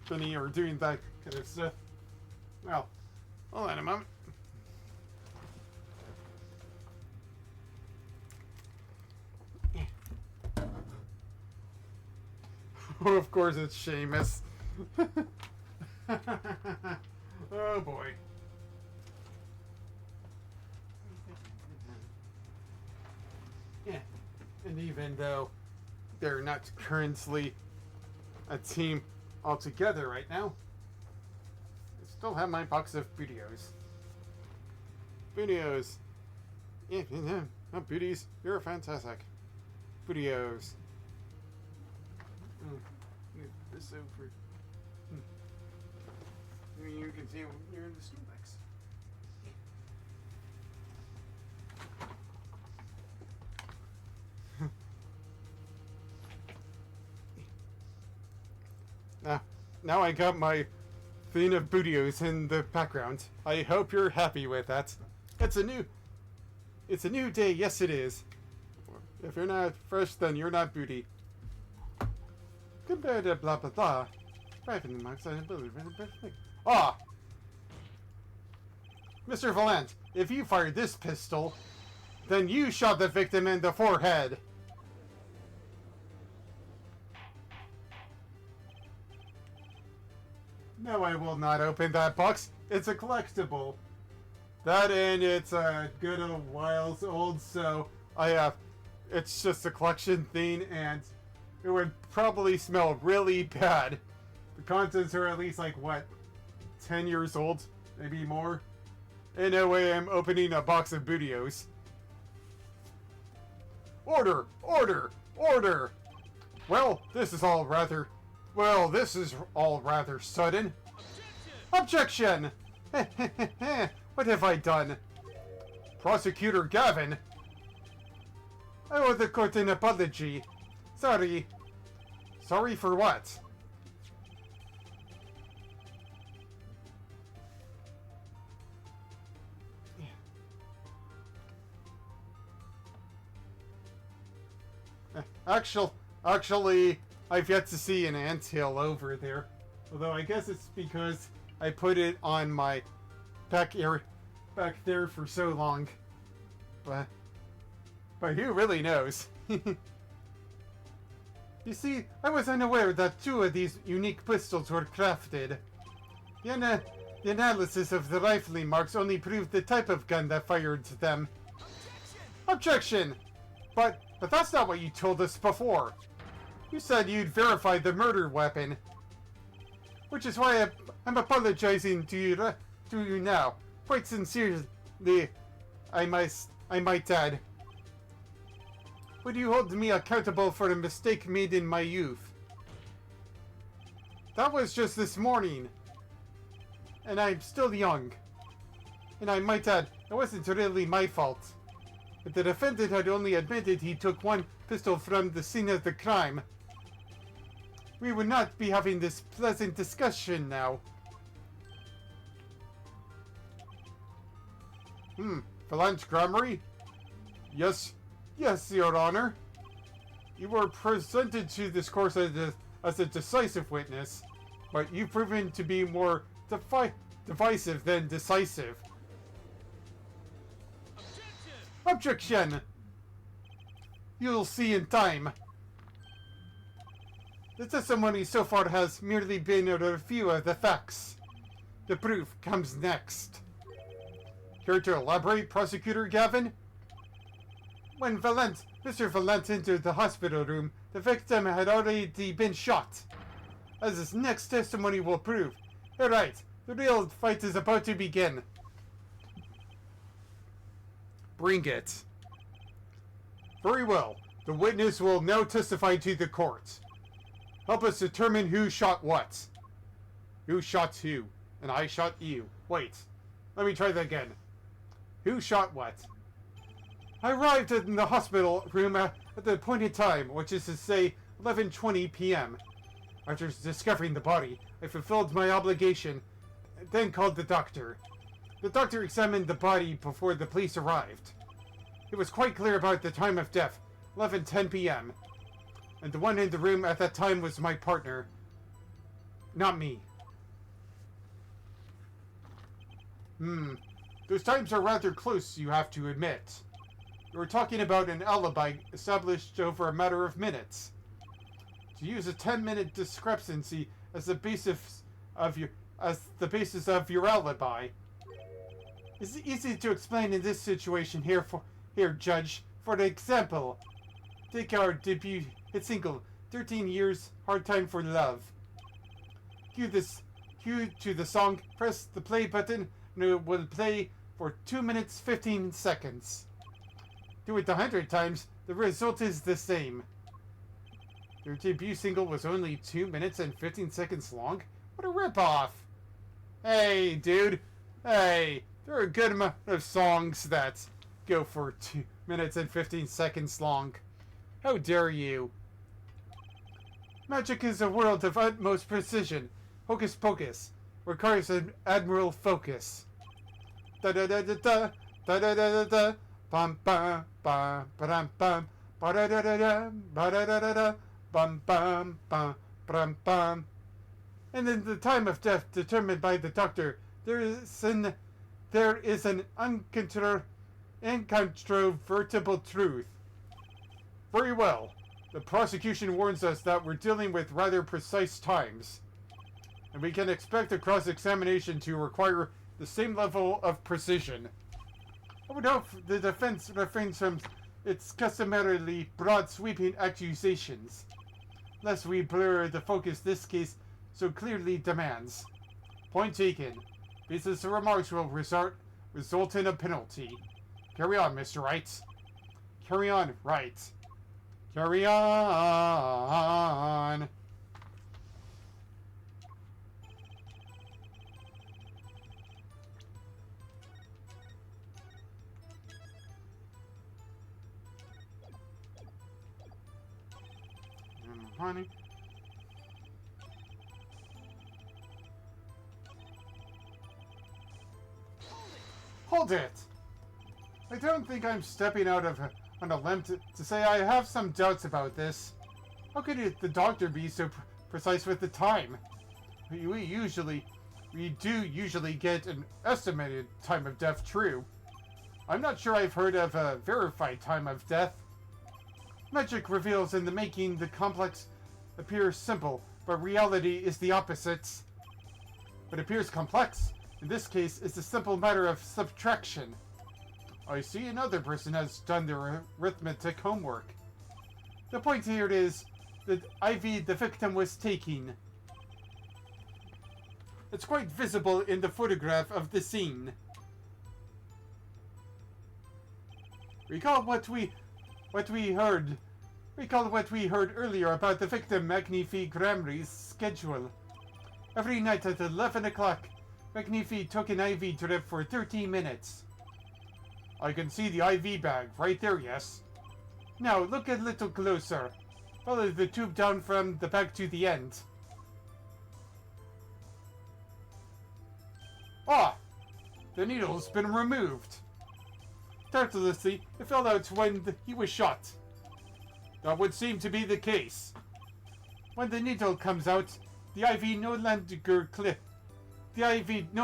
company or doing that kind of stuff. Well, hold on a moment. Oh, of course it's Seamus. Oh boy. Yeah, and even though they're not currently a team altogether right now. I still have my box of videos. Videos. Yeah, oh, beauties, you're fantastic. Videos. Move this over. You can see you're in the Snorlax. Now I got my thing of Bootios in the background. I hope you're happy with that. It's a new day, yes it is. If you're not fresh, then you're not Booty. Compared to blah blah blah. Ah! Mr. Valent, if you fired this pistol, then you shot the victim in the forehead. No, I will not open that box. It's a collectible. That and it's a good old while old, so I have... It's just a collection thing, and it would probably smell really bad. The contents are at least, like, what, 10 years old? Maybe more? In no way I'm opening a box of Bootios. Order! Order! Order! Well, this is all rather sudden. Objection! What have I done? Prosecutor Gavin? I owe the court an apology. Sorry. Sorry for what? Actually, I've yet to see an anthill over there. Although I guess it's because I put it on my back there for so long. But who really knows? You see, I was unaware that 2 of these unique pistols were crafted. The analysis of the rifling marks only proved the type of gun that fired them. Objection! But that's not what you told us before. You said you'd verify the murder weapon. Which is why I'm apologizing to you now. Quite sincerely, I might add. Would you hold me accountable for a mistake made in my youth? That was just this morning. And I'm still young. And I might add, it wasn't really my fault. If the defendant had only admitted he took 1 pistol from the scene of the crime, we would not be having this pleasant discussion now. Valent Grammary? Yes, Your Honor. You were presented to this course as a decisive witness, but you've proven to be more divisive than decisive. Objection! You'll see in time. The testimony so far has merely been a review of the facts. The proof comes next. Care to elaborate, Prosecutor Gavin? When Mr. Valent entered the hospital room, the victim had already been shot. As his next testimony will prove. Alright, the real fight is about to begin. Bring it. Very well. The witness will now testify to the court. Help us determine who shot what. Who shot who? And I shot you. Wait. Let me try that again. Who shot what? I arrived in the hospital room at the appointed time, which is to say 11:20 p.m. After discovering the body, I fulfilled my obligation, then called the doctor. The doctor examined the body before the police arrived. It was quite clear about the time of death, 11:10 p.m. And the one in the room at that time was my partner. Not me. Those times are rather close, you have to admit. You were talking about an alibi established over a matter of minutes. To use a 10-minute discrepancy as the basis of your alibi is easy to explain in this situation here, Judge. For example, take our Hit single. 13 years. Hard time for love. Cue to the song. Press the play button and it will play for 2 minutes 15 seconds. Do it 100 times. The result is the same. Their debut single was only 2 minutes and 15 seconds long? What a ripoff! Hey, dude. Hey, there are a good amount of songs that go for 2 minutes and 15 seconds long. How dare you? Magic is a world of utmost precision. Hocus pocus. Requires an admiral focus. Da da da da da da da da da da bum bum bum bum bum ba da da da da ba da da da da bum bum bum bum bum. And in the time of death determined by the doctor, there is an incontrovertible truth. Very well. The prosecution warns us that we're dealing with rather precise times, and we can expect a cross-examination to require the same level of precision. I would hope the defense refrains from its customarily broad sweeping accusations, lest we blur the focus this case so clearly demands. Point taken. Baseless remarks will result in a penalty. Carry on, Mr. Wright. Carry on, Wright. Carry on. Honey. Hold it! I don't think I'm stepping out on a limb to say I have some doubts about this. How could the doctor be so precise with the time? We do usually get an estimated time of death true. I'm not sure I've heard of a verified time of death. Magic reveals in the making the complex appears simple, but reality is the opposite. What appears complex, in this case, is the simple matter of subtraction. I see another person has done their arithmetic homework. The point here is the IV the victim was taking. It's quite visible in the photograph of the scene. Recall what we heard earlier about the victim Magnifi Gramry's schedule. Every night at 11 o'clock, Magnifi took an IV drip for 13 minutes. I can see the IV bag right there, yes. Now look a little closer. Follow the tube down from the back to the end. Ah! The needle's been removed. Doubtlessly, it fell out when he was shot. That would seem to be the case. When the needle comes out, the IV no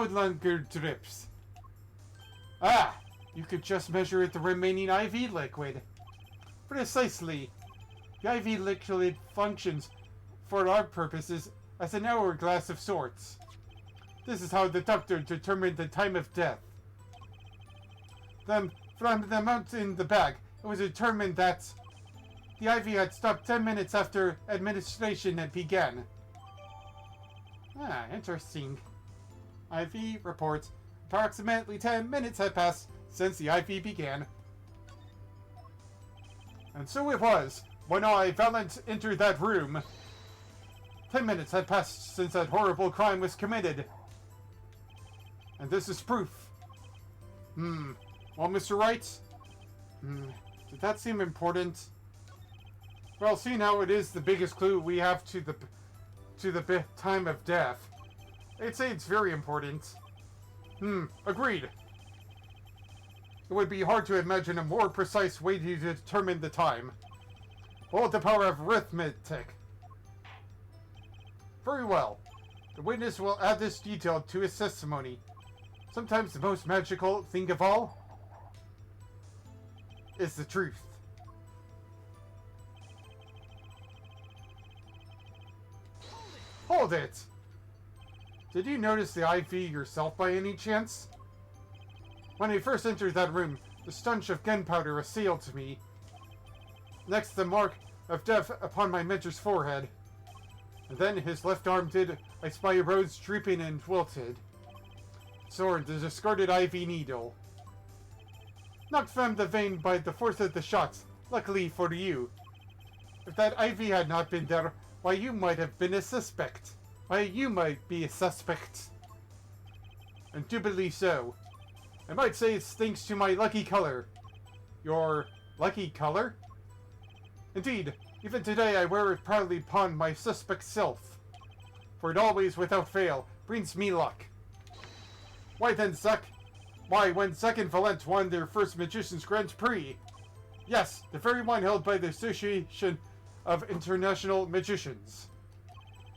longer drips. Ah! You could just measure the remaining IV liquid. Precisely. The IV liquid functions, for our purposes, as an hourglass of sorts. This is how the doctor determined the time of death. From the amount in the bag, it was determined that the IV had stopped 10 minutes after administration had begun. Ah, interesting. IV reports. Approximately 10 minutes had passed since the IV began. And so it was, when I, Valent, entered that room. 10 minutes had passed since that horrible crime was committed. And this is proof. Well, Mr. Wright? Did that seem important? Well, seeing how it is the biggest clue we have to the time of death, I'd say it's very important. Agreed. It would be hard to imagine a more precise way to determine the time. Hold the power of arithmetic. Very well. The witness will add this detail to his testimony. Sometimes the most magical thing of all is the truth. Hold it! Did you notice the IV yourself by any chance? When I first entered that room, the stench of gunpowder assailed me. Next, the mark of death upon my mentor's forehead. And then his left arm did I spy arose drooping and wilted. Sword, the discarded IV needle. Knocked from the vein by the force of the shots, luckily for you. If that IV had not been there, why you might have been a suspect. Why you might be a suspect. Indubitably so. I might say it's thanks to my lucky color. Your lucky color? Indeed, even today I wear it proudly upon my suspect self. For it always, without fail, brings me luck. Why then, Why, when Zack and Valente won their first Magician's Grand Prix? Yes, the very one held by the Association of International Magicians.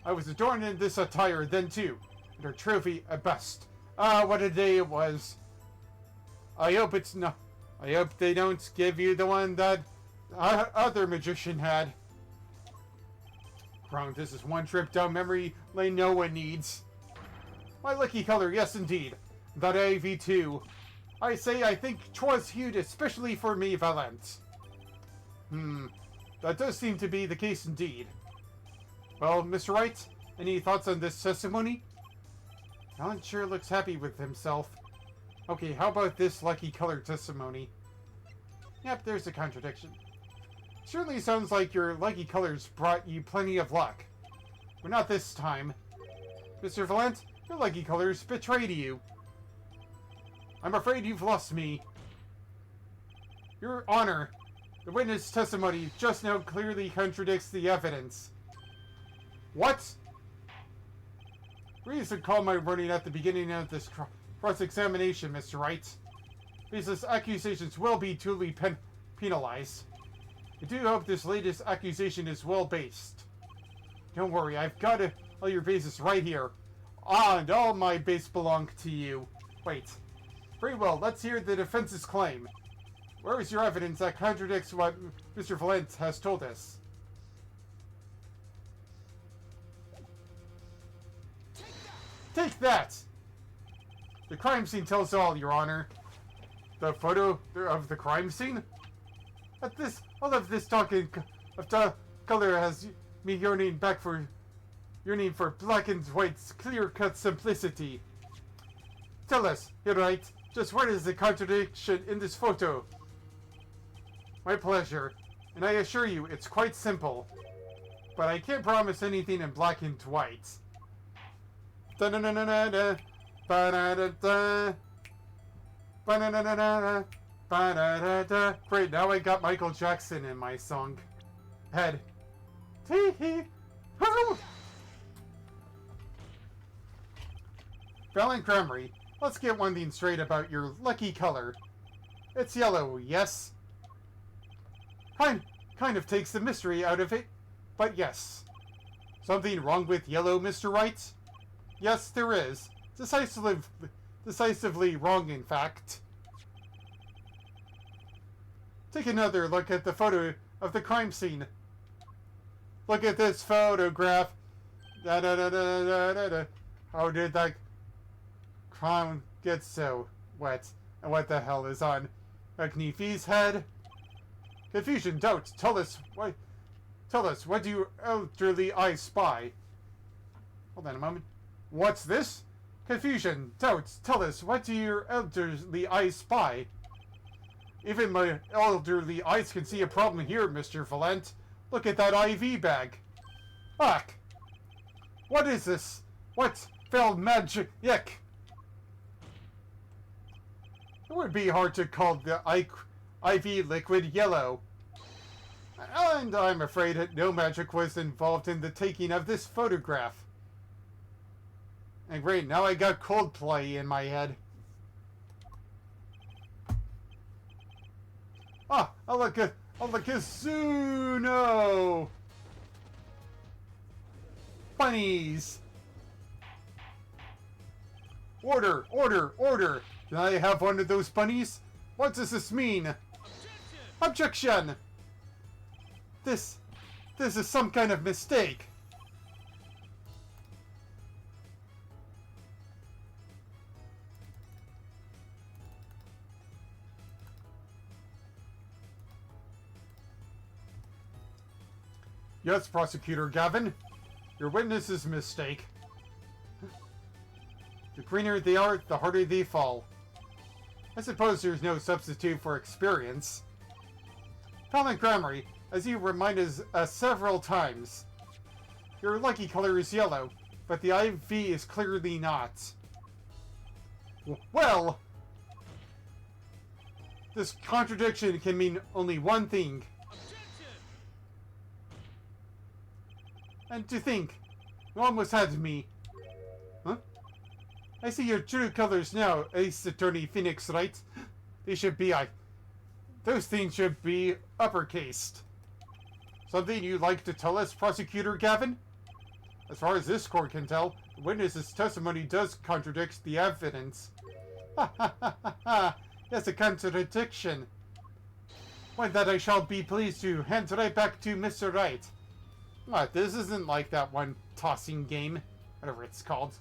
I was adorned in this attire then too, and her trophy a bust. Ah, what a day it was. I hope it's not... I hope they don't give you the one that other magician had. Crown, this is one trip down memory lane no one needs. My lucky color, yes indeed. That AV2. I say I think 'twas hued especially for me, Valente. That does seem to be the case indeed. Well, Mr. Wright, any thoughts on this testimony? Alan sure looks happy with himself. Okay, how about this lucky color testimony? Yep, there's a contradiction. Certainly sounds like your lucky colors brought you plenty of luck. But not this time. Mr. Valente, your lucky colors betrayed you. I'm afraid you've lost me. Your Honor, the witness testimony just now clearly contradicts the evidence. What? Reason call my warning at the beginning of this cross-examination, Mr. Wright. These accusations will be duly penalized. I do hope this latest accusation is well-based. Don't worry, I've got all your bases right here. Ah, and all my base belong to you. Wait. Very well, let's hear the defense's claim. Where is your evidence that contradicts what Mr. Valente has told us? Take that! The crime scene tells all, Your Honor. The photo of the crime scene? All of this talk of color has me yearning for black and white's clear-cut simplicity. Tell us, you're right, just what is the contradiction in this photo? My pleasure, and I assure you it's quite simple. But I can't promise anything in black and white. Da-na-na-na-na, ba-da-da-da, ba-na-na-na-na, ba-da-da-da. Great, now I got Michael Jackson in my song. Head. Tee-hee. Hoo! Valen Cremery, let's get one thing straight about your lucky color. It's yellow, yes? Kind of takes the mystery out of it, but yes. Something wrong with yellow, Mr. Wright? Yes, there is. Decisively wrong, in fact. Take another look at the photo of the crime scene. Look at this photograph. Da-da-da-da-da-da. How did that crown get so wet? And what the hell is on Agnifi's head? Confusion, doubt. Tell us, what do your elderly eyes spy? Hold on a moment. What's this? Confusion, doubt. Tell us, what do your elderly eyes spy? Even my elderly eyes can see a problem here, Mr. Valente. Look at that IV bag. Fuck. What is this? What fell magic? Yuck. It would be hard to call the IV liquid yellow. And I'm afraid that no magic was involved in the taking of this photograph. And great, now I got Coldplay in my head. Ah, I'll look at Zuno! Bunnies! Order! Order! Order! Can I have one of those bunnies? What does this mean? Objection! This is some kind of mistake. Yes, Prosecutor Gavin. Your witness's mistake. The greener they are, the harder they fall. I suppose there's no substitute for experience. Colin Grammary, as you reminded us several times, your lucky color is yellow, but the IV is clearly not. Well, this contradiction can mean only one thing. And to think, you almost had me. Huh? I see your true colors now, Ace Attorney Phoenix, right? They should be, those things should be uppercased. Something you'd like to tell us, Prosecutor Gavin? As far as this court can tell, the witness's testimony does contradict the evidence. Ha ha ha ha ha! That's a contradiction. One that I shall be pleased to hand right back to Mr. Wright. What, this isn't like that one tossing game, whatever it's called.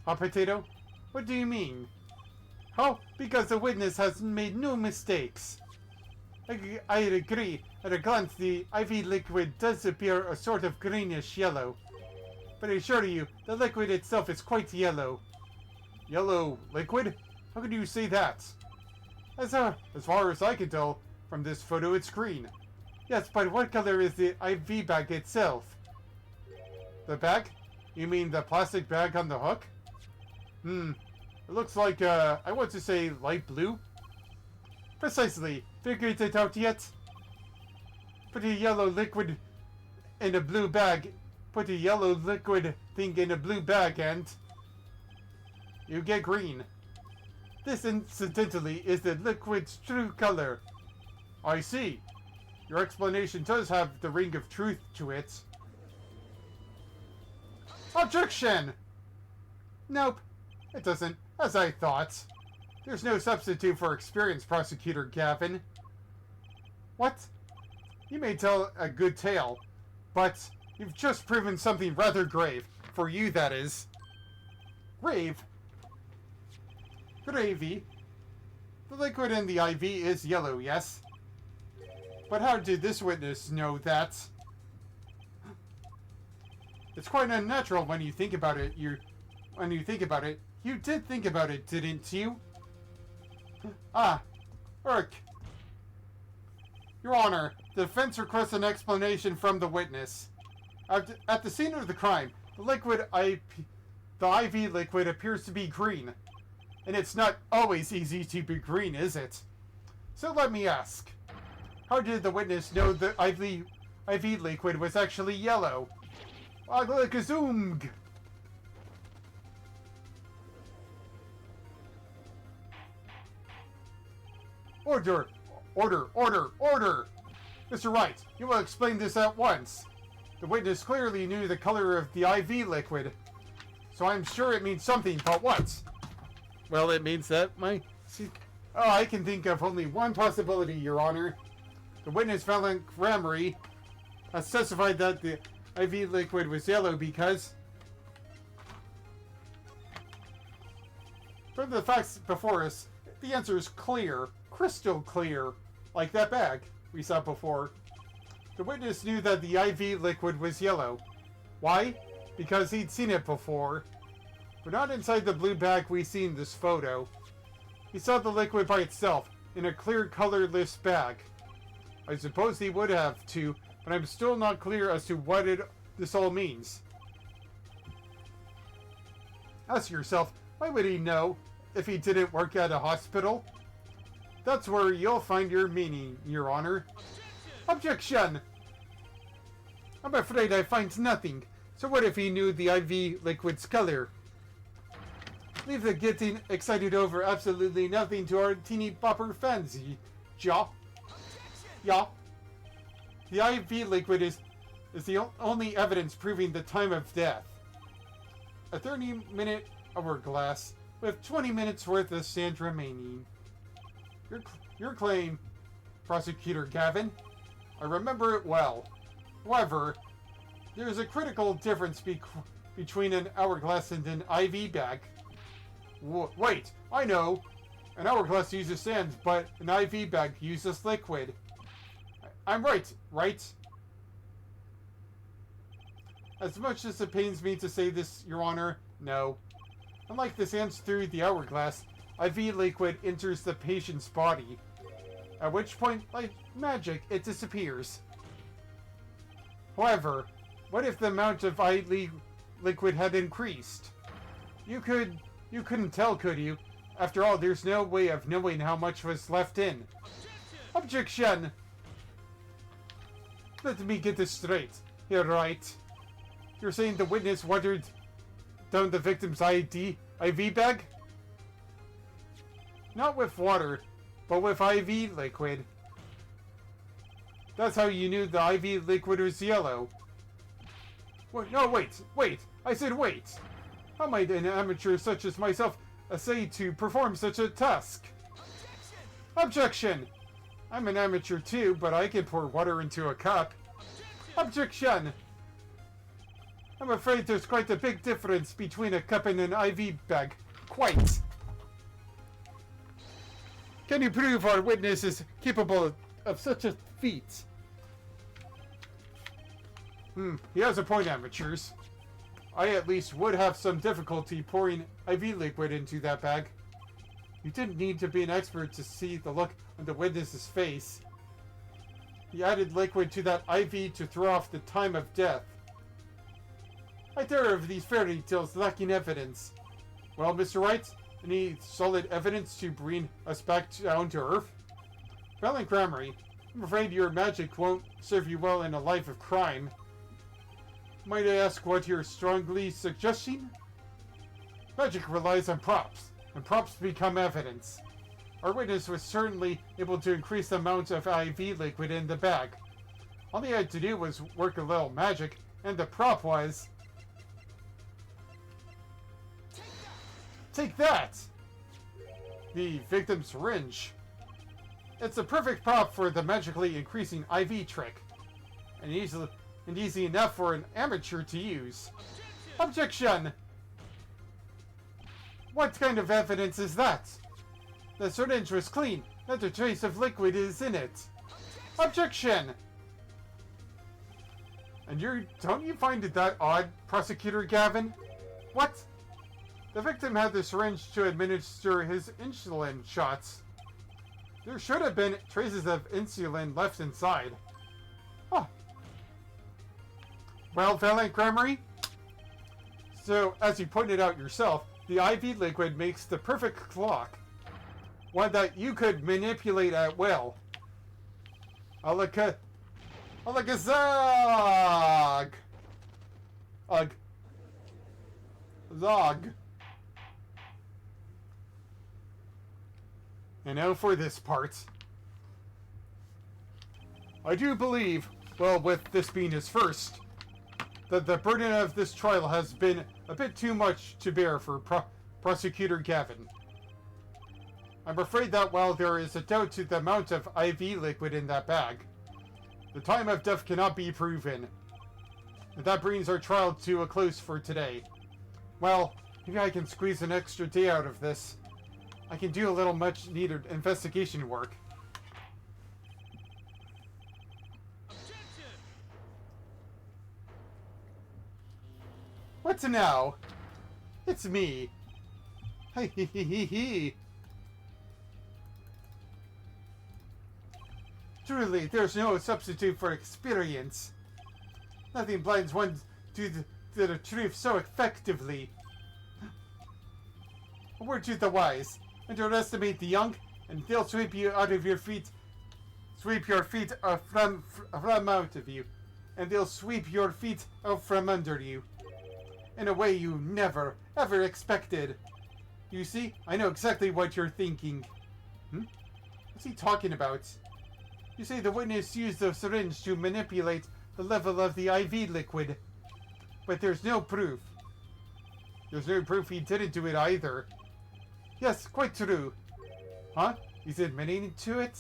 Hot potato? What do you mean? Oh, because the witness has made no mistakes. I agree. At a glance, the IV liquid does appear a sort of greenish yellow. But I assure you, the liquid itself is quite yellow. Yellow liquid? How could you say that? As far as I can tell, from this photo it's green. Yes, but what color is the IV bag itself? The bag? You mean the plastic bag on the hook? It looks like, I want to say light blue? Precisely. Figured it out yet? Put a yellow liquid in a blue bag. Put a yellow liquid thing in a blue bag and you get green. This, incidentally, is the liquid's true color. I see. Your explanation does have the ring of truth to it. Objection! Nope, it doesn't, as I thought. There's no substitute for experience, Prosecutor Gavin. What? You may tell a good tale, but you've just proven something rather grave. For you, that is. Grave? Gravy? The liquid in the IV is yellow, yes? But how did this witness know that? It's quite unnatural when you think about it. You did think about it, didn't you? Ah, Urk. Your Honor, the defense requests an explanation from the witness. At the scene of the crime, the IV liquid appears to be green. And it's not always easy to be green, is it? So let me ask. How did the witness know the IV liquid was actually yellow? Aglazoomg! Order! Order! Order! Order! Mr. Wright, you will explain this at once. The witness clearly knew the color of the IV liquid. So I'm sure it means something, but what? Well, it means that I can think of only one possibility, Your Honor. The witness, Colin Grammary, has testified that the IV liquid was yellow because... From the facts before us, the answer is clear. Crystal clear. Like that bag we saw before. The witness knew that the IV liquid was yellow. Why? Because he'd seen it before. But not inside the blue bag we see in this photo. He saw the liquid by itself, in a clear colorless bag. I suppose he would have too, but I'm still not clear as to what this all means. Ask yourself, why would he know if he didn't work at a hospital? That's where you'll find your meaning, Your Honor. Objection! I'm afraid I find nothing. So what if he knew the IV liquid's color? Leave the getting excited over absolutely nothing to our teeny bopper fans, ja. Yeah. The IV liquid is the only evidence proving the time of death. A 30-minute hourglass with 20 minutes worth of sand remaining. Your claim, Prosecutor Gavin. I remember it well. However, there is a critical difference between an hourglass and an IV bag. Wait, I know. An hourglass uses sand, but an IV bag uses liquid. I'm right, right? As much as it pains me to say this, Your Honor, no. Unlike the sands through the hourglass, IV liquid enters the patient's body. At which point, like magic, it disappears. However, what if the amount of IV liquid had increased? You couldn't tell, could you? After all, there's no way of knowing how much was left in. Objection! Let me get this straight. You're right. You're saying the witness watered down the victim's IV bag? Not with water, but with IV liquid. That's how you knew the IV liquid was yellow. No, wait! I said wait! How might an amateur such as myself essay to perform such a task? Objection! I'm an amateur too, but I can pour water into a cup. Objection! I'm afraid there's quite a big difference between a cup and an IV bag. Quite! Can you prove our witness is capable of such a feat? He has a point, amateurs. I at least would have some difficulty pouring IV liquid into that bag. You didn't need to be an expert to see the look on the witness's face. He added liquid to that IV to throw off the time of death. I tire of these fairy tales lacking evidence. Well, Mr. Wright, any solid evidence to bring us back down to Earth? Valen Crammery, I'm afraid your magic won't serve you well in a life of crime. Might I ask what you're strongly suggesting? Magic relies on props, and props become evidence. Our witness was certainly able to increase the amount of IV liquid in the bag. All he had to do was work a little magic, and the prop was... Take that! The victim's syringe. It's a perfect prop for the magically increasing IV trick, and easy enough for an amateur to use. Objection! What kind of evidence is that? The syringe was clean, not a trace of liquid is in it. Objection! And don't you find it that odd, Prosecutor Gavin? What? The victim had the syringe to administer his insulin shots. There should have been traces of insulin left inside. Huh. Well, Valen Crammery? So, as you pointed out yourself, the IV liquid makes the perfect clock. One that you could manipulate at will. Alakazag! Ugh. Zog. And now for this part. I do believe, well, with this being his first, that the burden of this trial has been a bit too much to bear for Prosecutor Gavin. I'm afraid that while there is a doubt to the amount of IV liquid in that bag, the time of death cannot be proven. And that brings our trial to a close for today. Well, maybe I can squeeze an extra day out of this. I can do a little much needed investigation work. What's now? It's me. Hi hee hee hee hee. Truly, there's no substitute for experience. Nothing blinds one to the truth so effectively. A word to the wise. Underestimate the young, and they'll sweep you out of your feet. Sweep your feet from out of you. And they'll sweep your feet out from under you. In a way you never, ever expected. You see, I know exactly what you're thinking. What's he talking about? You say the witness used the syringe to manipulate the level of the IV liquid. But there's no proof. There's no proof he didn't do it either. Yes, quite true. Huh? He's admitting to it?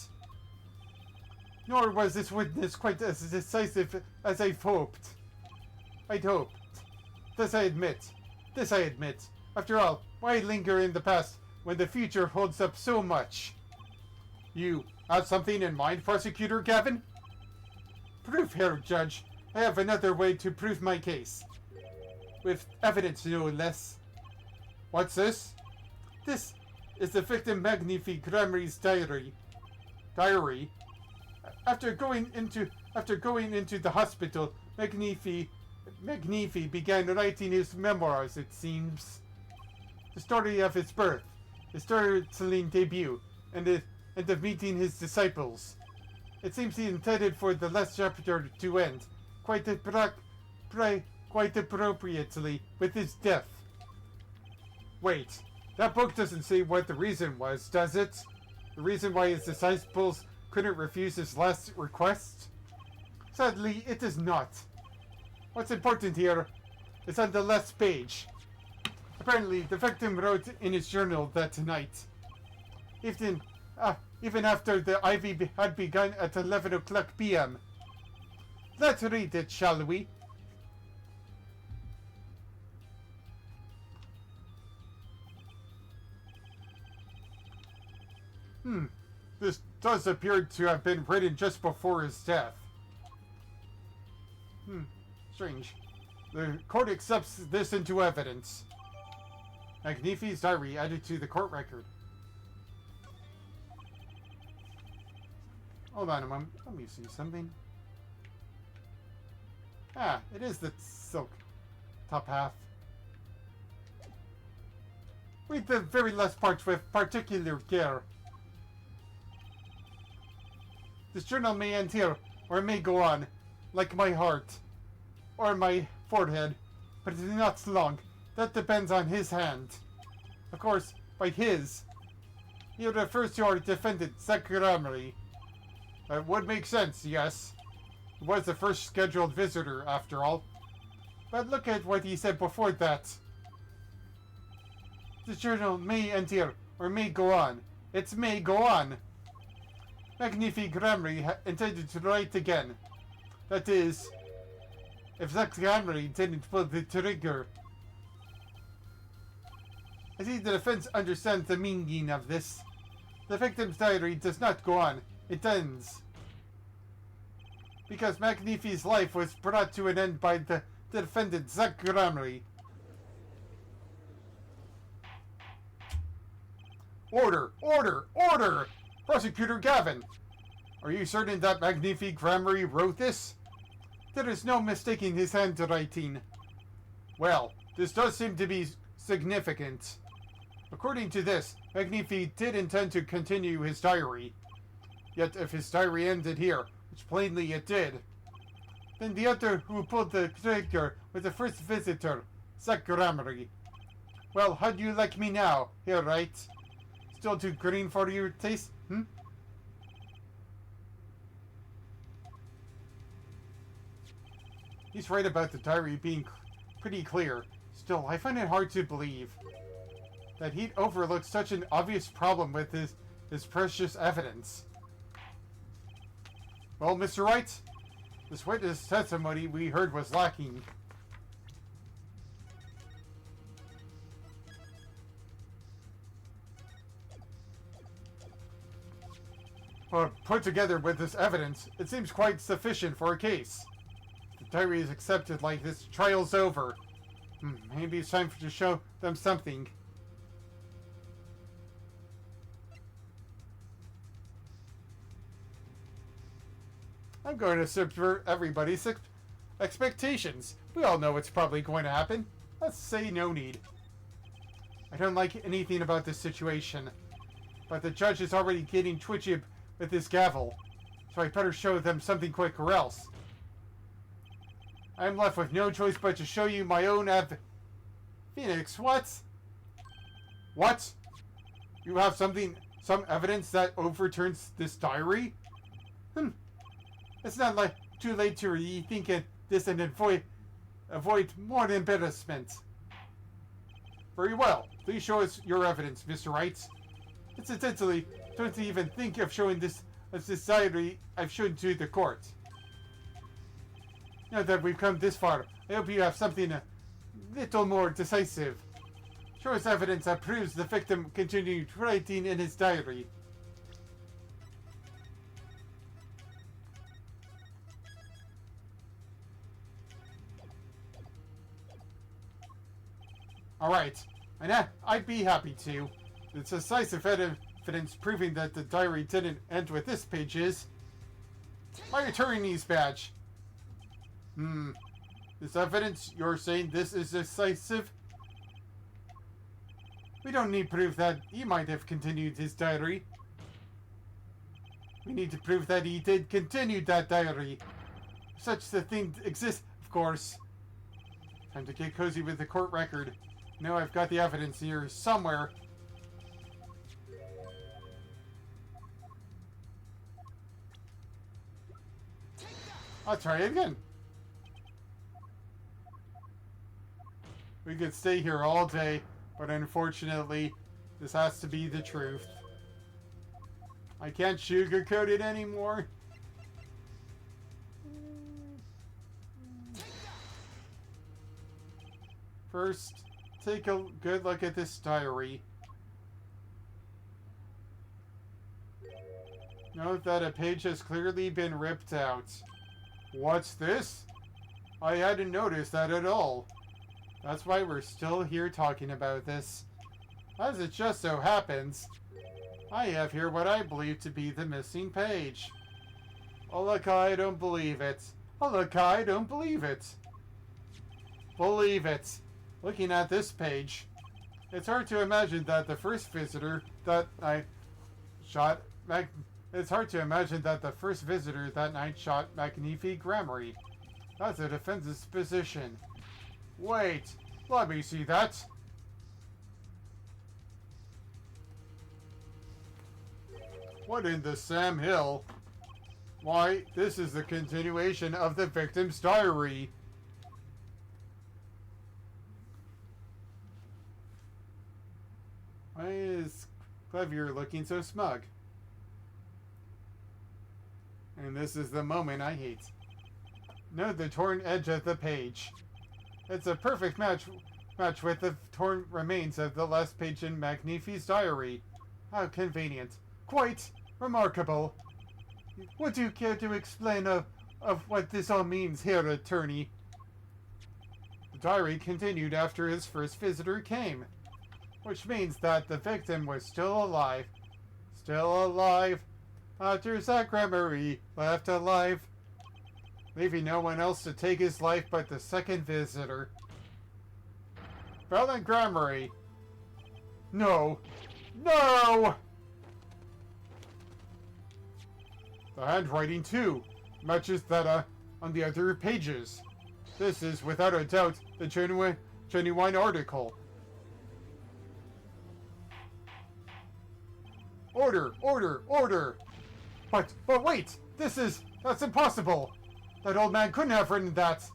Nor was this witness quite as decisive as I've hoped. I'd hoped. This I admit. After all, why linger in the past when the future holds up so much? You have something in mind, Prosecutor Gavin? Proof here, Judge. I have another way to prove my case. With evidence, no less. What's this? This is the victim Magnifi Grammary's diary. After going into the hospital, Magnifi began writing his memoirs, it seems. The story of his birth, his startling debut, and of meeting his disciples. It seems he intended for the last chapter to end, quite appropriately, with his death. Wait, that book doesn't say what the reason was, does it? The reason why his disciples couldn't refuse his last request? Sadly, it does not. What's important here is on the last page. Apparently, the victim wrote in his journal that tonight, even after the IV had begun at 11 o'clock p.m. Let's read it, shall we? This does appear to have been written just before his death. Strange. The court accepts this into evidence. Magnifi's diary added to the court record. Hold on a moment. Let me see something. Ah, it is the silk top half. Read the very last part with particular care. This journal may end here, or it may go on, like my heart, or my forehead, but it is not long. That depends on his hand. Of course, by his, he refers to our defendant, Sakuramori. That would make sense, yes. He was the first scheduled visitor, after all. But look at what he said before that. The journal may end here, or may go on. It may go on. Magnifi Gramry intended to write again. That is, if Sakuramori didn't pull the trigger. I see the defense understands the meaning of this. The victim's diary does not go on. It ends. Because Magnifi's life was brought to an end by the defendant, Sakuramori. Order! Order! Order! Prosecutor Gavin! Are you certain that Magnifi Gramry wrote this? There is no mistaking his handwriting. Well, this does seem to be significant. According to this, Magnifi did intend to continue his diary. Yet if his diary ended here, which plainly it did, then the other who pulled the trigger was the first visitor, Sakuramori. Well, how do you like me now? Here, right? Still too green for your taste? He's right about the diary being pretty clear. Still, I find it hard to believe that he'd overlook such an obvious problem with his precious evidence. Well, Mr. Wright, this witness testimony we heard was lacking. But put together with this evidence, it seems quite sufficient for a case. If the diary is accepted like this, trial's over. Maybe it's time to show them something. I'm going to subvert everybody's expectations. We all know it's probably going to happen. Let's say no need. I don't like anything about this situation, but the judge is already getting twitchy with his gavel, so I better show them something quick or else. I'm left with no choice but to show you my own Phoenix, what? What? You have some evidence that overturns this diary? It's not like too late to rethink this and avoid more embarrassment. Very well. Please show us your evidence, Mr. Wright. Incidentally, don't even think of showing this diary I've shown to the court. Now that we've come this far, I hope you have something a little more decisive. Show us evidence that proves the victim continued writing in his diary. Alright, and I'd be happy to. The decisive evidence proving that the diary didn't end with this page is my attorney's badge. This evidence, you're saying this is decisive? We don't need proof that he might have continued his diary. We need to prove that he did continue that diary. If such a thing exists, of course. Time to get cozy with the court record. No, I've got the evidence here somewhere. I'll try it again. We could stay here all day, but unfortunately, this has to be the truth. I can't sugarcoat it anymore. First, take a good look at this diary. Note that a page has clearly been ripped out. What's this? I hadn't noticed that at all. That's why we're still here talking about this. As it just so happens, I have here what I believe to be the missing page. Oh look, I don't believe it. Oh look, I don't believe it. Believe it. Looking at this page, it's hard to imagine that the first visitor that I shot It's hard to imagine that the first visitor that night shot Magnifi Gramarye. That's a defense's position. Wait, let me see that. What in the Sam Hill? Why, this is the continuation of the victim's diary. Why is Clevier looking so smug? And this is the moment I hate. Note the torn edge of the page. It's a perfect match with the torn remains of the last page in Magnifi's diary. How convenient. Quite remarkable. Would you care to explain of what this all means here, attorney? The diary continued after his first visitor came, which means that the victim was still alive. Still alive. After Zach Gramarye left alive, leaving no one else to take his life but the second visitor. Valen Gramarye. No. No! The handwriting, too, matches that on the other pages. This is, without a doubt, the genuine article. Order! Order! Order! But wait! That's impossible! That old man couldn't have written that!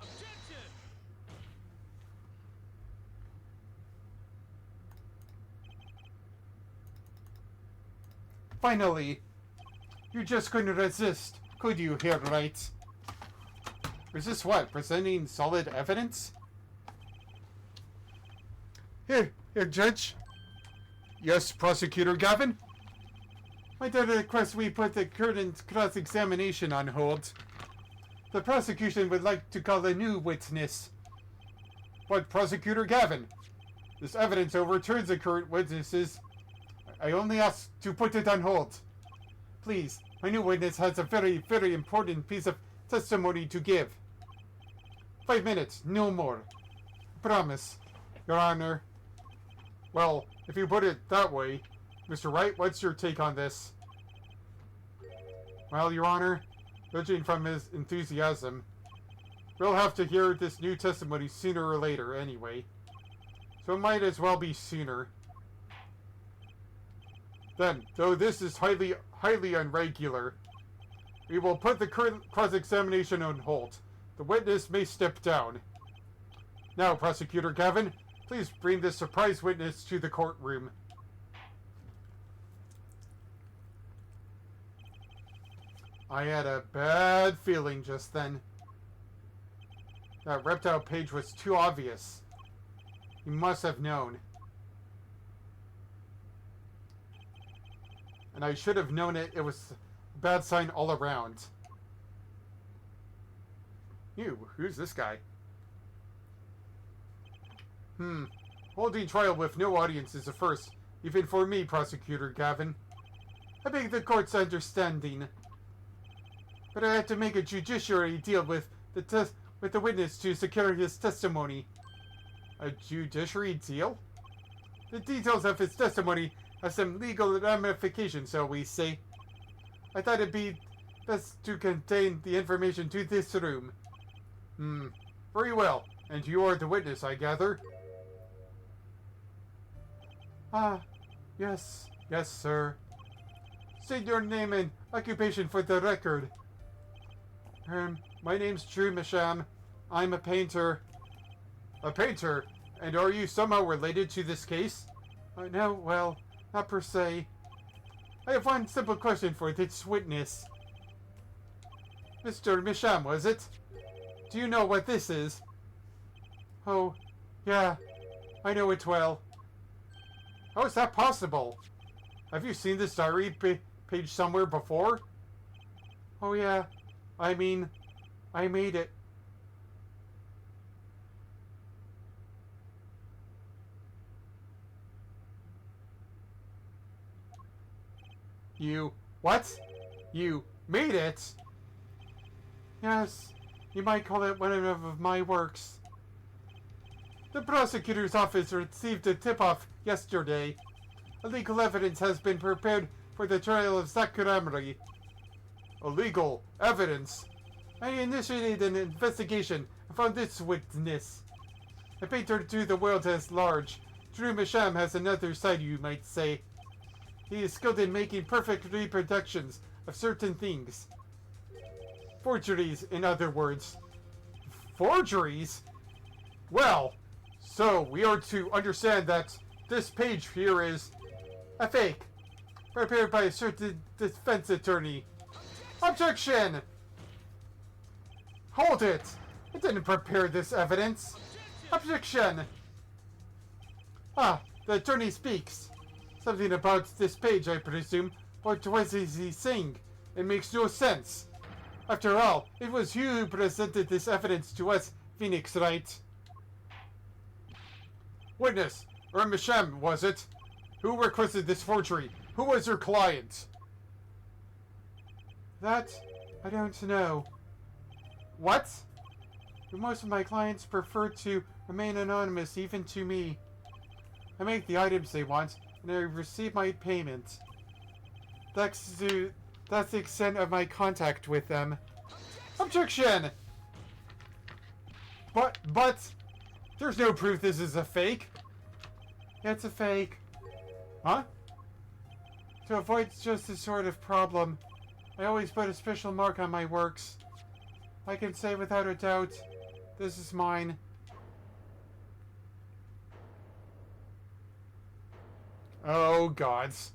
Finally! You just couldn't resist, could you, Herr Wright? Resist what? Presenting solid evidence? Here, Judge. Yes, Prosecutor Gavin? My daughter requests we put the current cross-examination on hold. The prosecution would like to call a new witness. But, Prosecutor Gavin, this evidence overturns the current witnesses. I only ask to put it on hold. Please, my new witness has a very, very important piece of testimony to give. 5 minutes, no more. Promise, Your Honor. Well, if you put it that way, Mr. Wright, what's your take on this? Well, Your Honor, judging from his enthusiasm, we'll have to hear this new testimony sooner or later anyway. So it might as well be sooner. Then, though this is highly irregular, we will put the current cross-examination on hold. The witness may step down. Now, Prosecutor Gavin, please bring this surprise witness to the courtroom. I had a bad feeling just then. That reptile page was too obvious. He must have known. And I should have known it. It was a bad sign all around. Who's this guy? Holding trial with no audience is a first, even for me, Prosecutor Gavin. I beg the court's understanding. But I had to make a judiciary deal with the witness to secure his testimony. A judiciary deal? The details of his testimony have some legal ramifications, shall we say. I thought it'd be best to contain the information to this room. Very well. And you are the witness, I gather? Ah, yes. Yes, sir. State your name and occupation for the record. My name's Drew Masham. I'm a painter. A painter? And are you somehow related to this case? No, well, not per se. I have one simple question for this witness. Mr. Masham, was it? Do you know what this is? Oh, yeah, I know it well. How is that possible? Have you seen this diary page somewhere before? Oh yeah, I mean, I made it. You, what? You made it? Yes, you might call it one of my works. The prosecutor's office received a tip-off yesterday. Illegal evidence has been prepared for the trial of Sakuramori. Illegal evidence? I initiated an investigation and found this witness. A painter to the world at large. Drew Masham has another side, you might say. He is skilled in making perfect reproductions of certain things. Forgeries, in other words. Forgeries? Well, so we are to understand that this page here is a fake, prepared by a certain defense attorney. Objection! Hold it! I didn't prepare this evidence. Objection! Ah, the attorney speaks. Something about this page, I presume. What was he saying? It makes no sense. After all, it was you who presented this evidence to us, Phoenix, right? Witness, Masham, was it? Who requested this forgery? Who was your client? That, I don't know. What? Most of my clients prefer to remain anonymous, even to me. I make the items they want, and I receive my payment. That's the extent of my contact with them. Objection! But, there's no proof this is a fake. It's a fake. Huh? To avoid just this sort of problem, I always put a special mark on my works. I can say without a doubt, this is mine. Oh gods.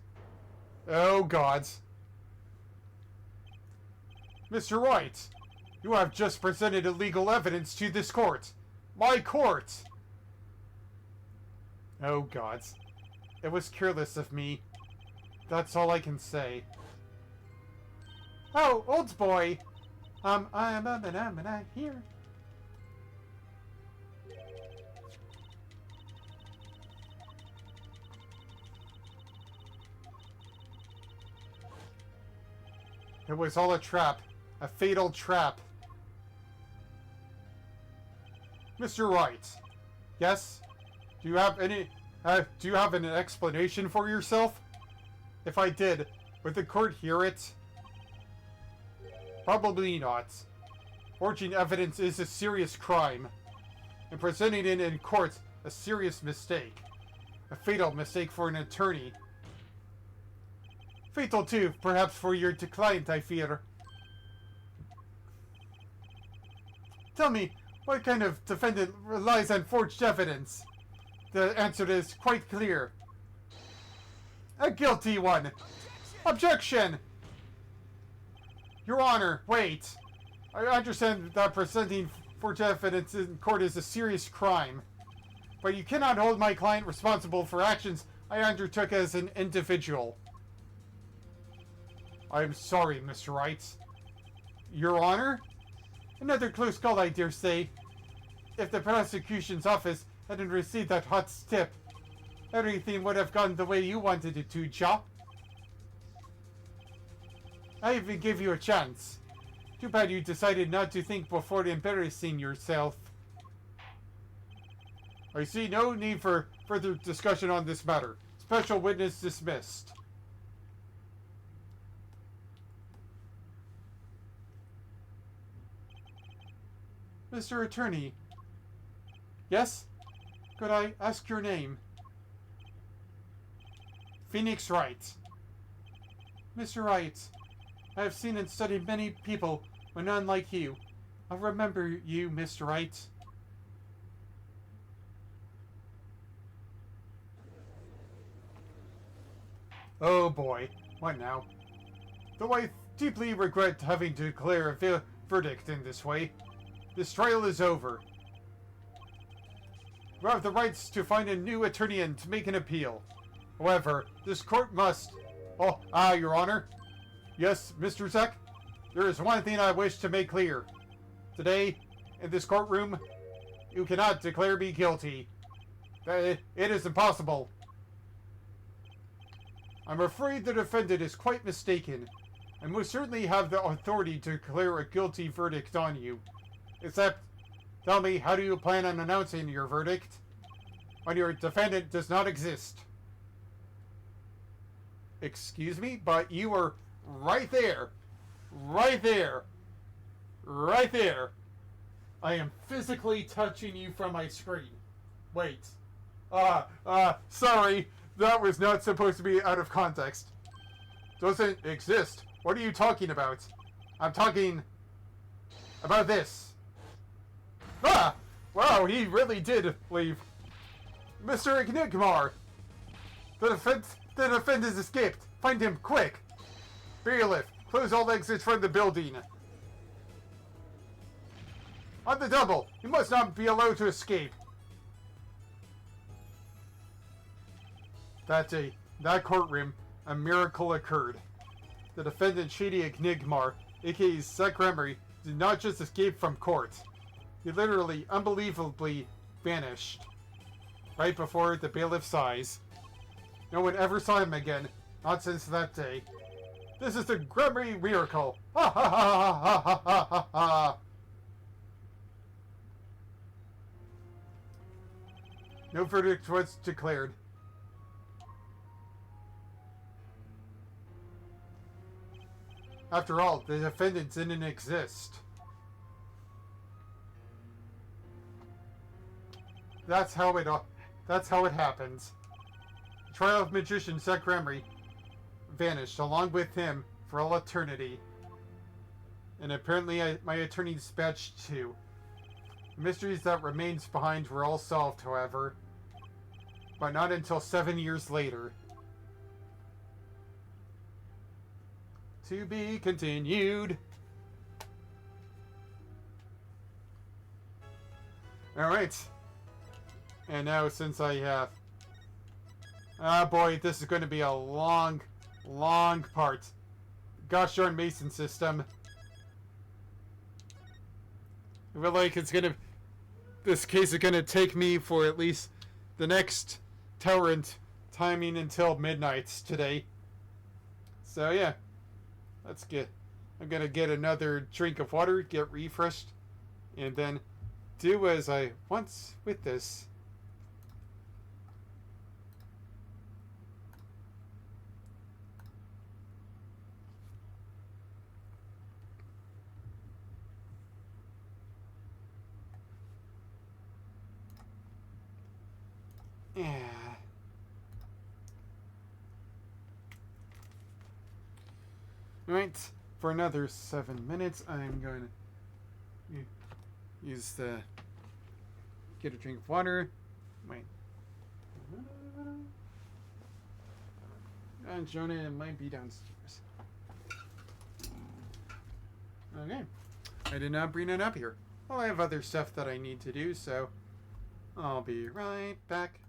Oh gods. Mr. Wright, you have just presented illegal evidence to this court. My court! Oh gods. It was careless of me. That's all I can say. Oh, old boy! I'm here. It was all a trap. A fatal trap. Mr. Wright. Yes? Do you have an explanation for yourself? If I did, would the court hear it? Probably not. Forging evidence is a serious crime, and presenting it in court a serious mistake. A fatal mistake for an attorney. Fatal too, perhaps for your client, I fear. Tell me, what kind of defendant relies on forged evidence? The answer is quite clear. A guilty one. Objection! Your Honor, wait. I understand that presenting forged evidence in court is a serious crime. But you cannot hold my client responsible for actions I undertook as an individual. I'm sorry, Mr. Wright. Your Honor? Another close call, I dare say. If the prosecution's office hadn't received that hot tip, everything would have gone the way you wanted it to, Cha. I even gave you a chance. Too bad you decided not to think before embarrassing yourself. I see no need for further discussion on this matter. Special witness dismissed. Mr. Attorney. Yes? Could I ask your name? Phoenix Wright. Mr. Wright, I have seen and studied many people, but none like you. I'll remember you, Mr. Wright. Oh boy, what now? Though I deeply regret having to declare a verdict in this way, this trial is over. You have the rights to find a new attorney and to make an appeal. However, this court must... Your Honor. Yes, Mr. Zek? There is one thing I wish to make clear. Today, in this courtroom, you cannot declare me guilty. It is impossible. I'm afraid the defendant is quite mistaken. I most certainly have the authority to declare a guilty verdict on you. Except, tell me, how do you plan on announcing your verdict when your defendant does not exist? Excuse me, but you were right there. Right there. Right there. I am physically touching you from my screen. Wait. Sorry. That was not supposed to be out of context. Doesn't exist. What are you talking about? I'm talking about this. Ah! Wow, he really did leave. Mr. Enigmar! The defendant has escaped. Find him, quick! Bailiff, close all exits from the building. On the double, you must not be allowed to escape. That day, in that courtroom, a miracle occurred. The defendant, Shady Enigmar, aka Zek Remry, did not just escape from court. He literally, unbelievably vanished. Right before the bailiff's eyes. No one ever saw him again, not since that day. This is the Remry miracle! Ha ha ha ha ha ha ha ha! No verdict was declared. After all, the defendant didn't exist. That's how it happens. The trial of magician Zek Remry vanished along with him for all eternity. And apparently my attorney dispatched too. The mysteries that remained behind were all solved, however. But not until 7 years later. To be continued. Alright. And now since I have... Ah boy, this is going to be a long part. Gosh darn Mason system. I feel like it's gonna... This case is gonna take me for at least the next torrent timing until midnight today. So yeah. Let's get... I'm gonna get another drink of water, get refreshed, and then do as I once with this. Yeah. Alright, for another 7 minutes, I'm going to use the... Get a drink of water. Wait. Jonah might be downstairs. Okay. I did not bring it up here. Well, I have other stuff that I need to do, so I'll be right back.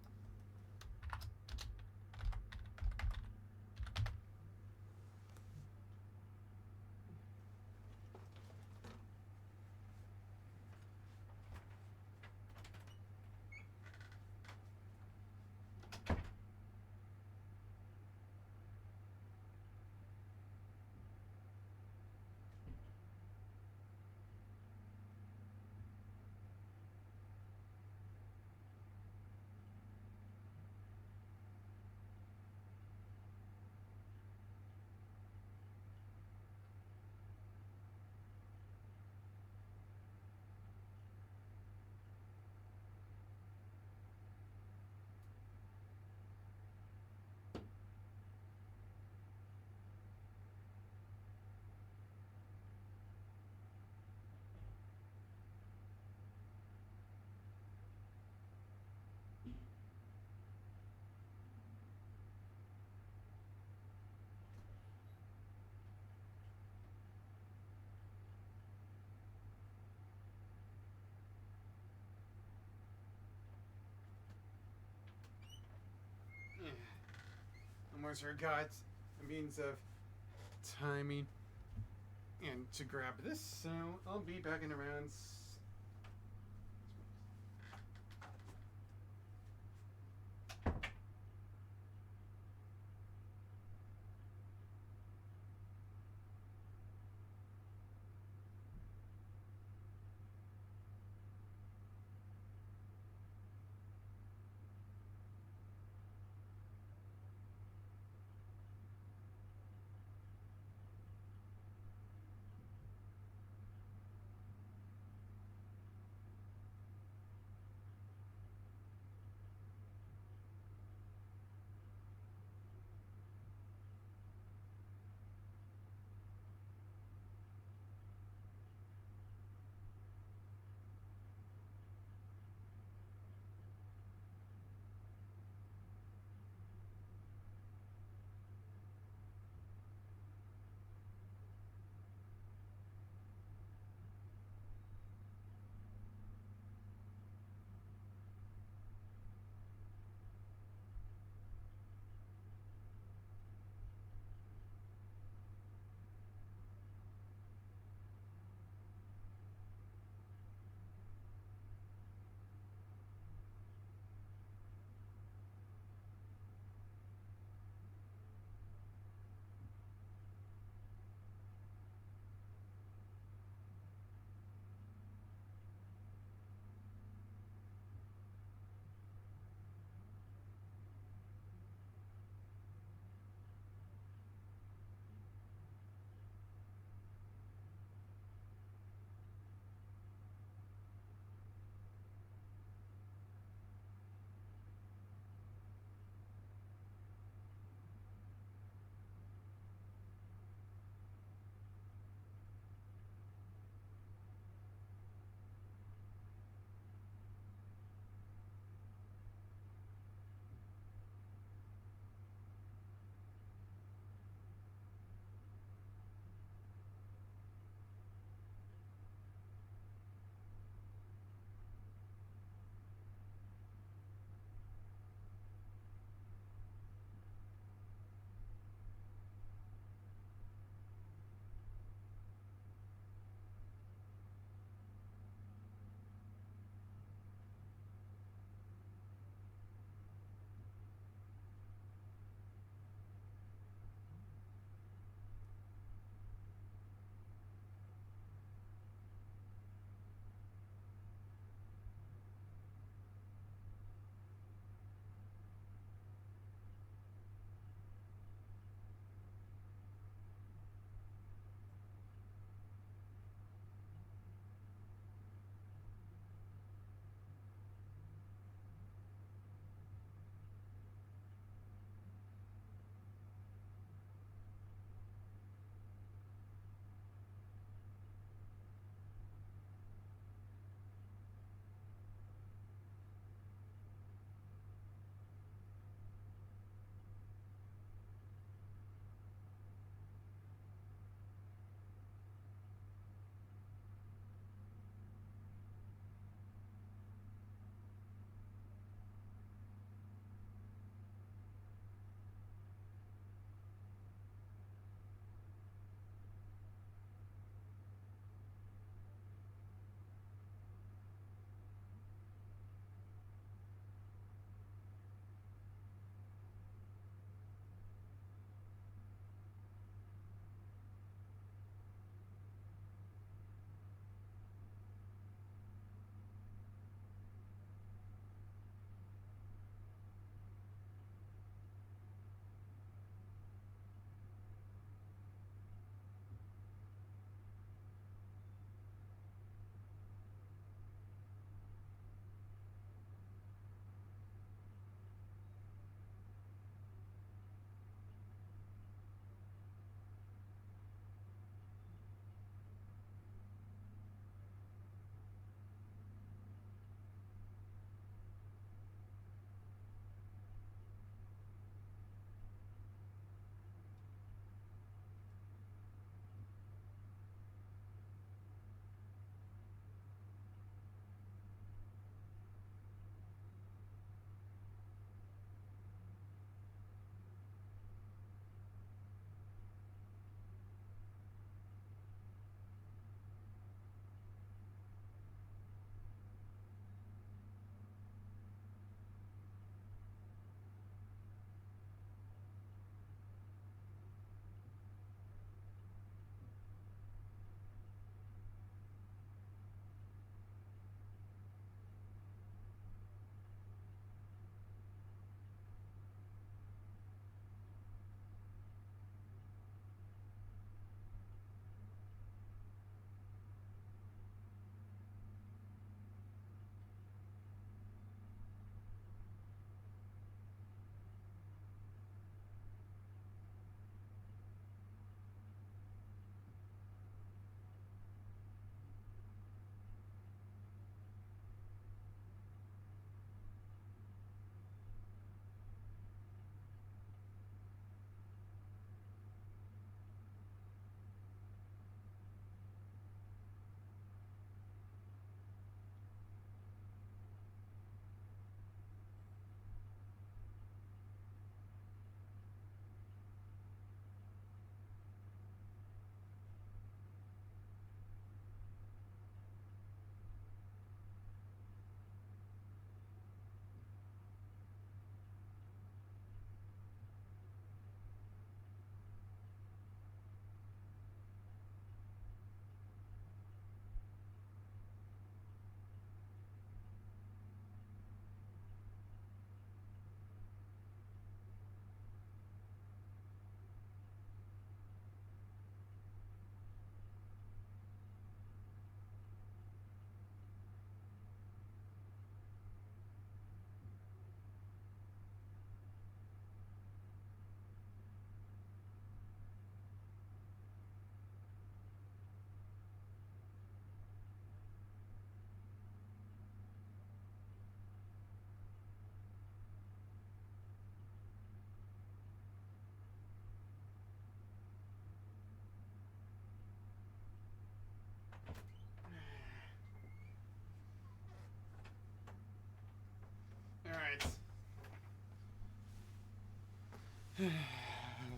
Bowser got a means of timing and to grab this, so I'll be back in around.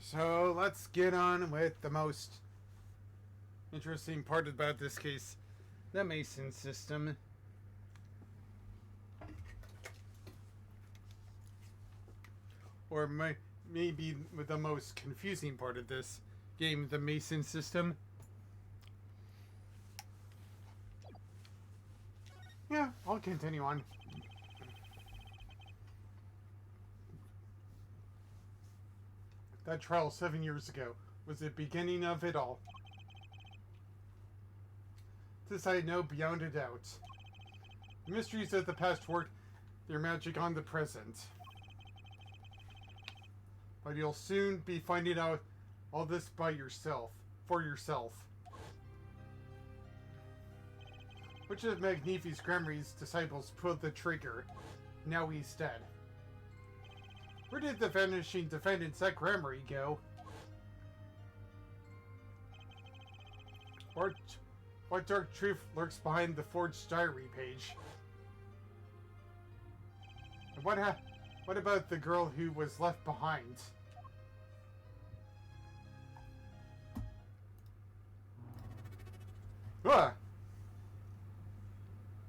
So let's get on with the most interesting part about this case, the Mason system. Or maybe the most confusing part of this game, the Mason system. Yeah, I'll continue on. That trial 7 years ago was the beginning of it all. This I know beyond a doubt. The mysteries of the past work their magic on the present. But you'll soon be finding out all this by yourself, for yourself. Which of Magnifi's Gramarye's disciples pulled the trigger? Now he's dead. Where did the vanishing defendants at Gramarye go? What dark truth lurks behind the forged diary page? And what about the girl who was left behind? Ah!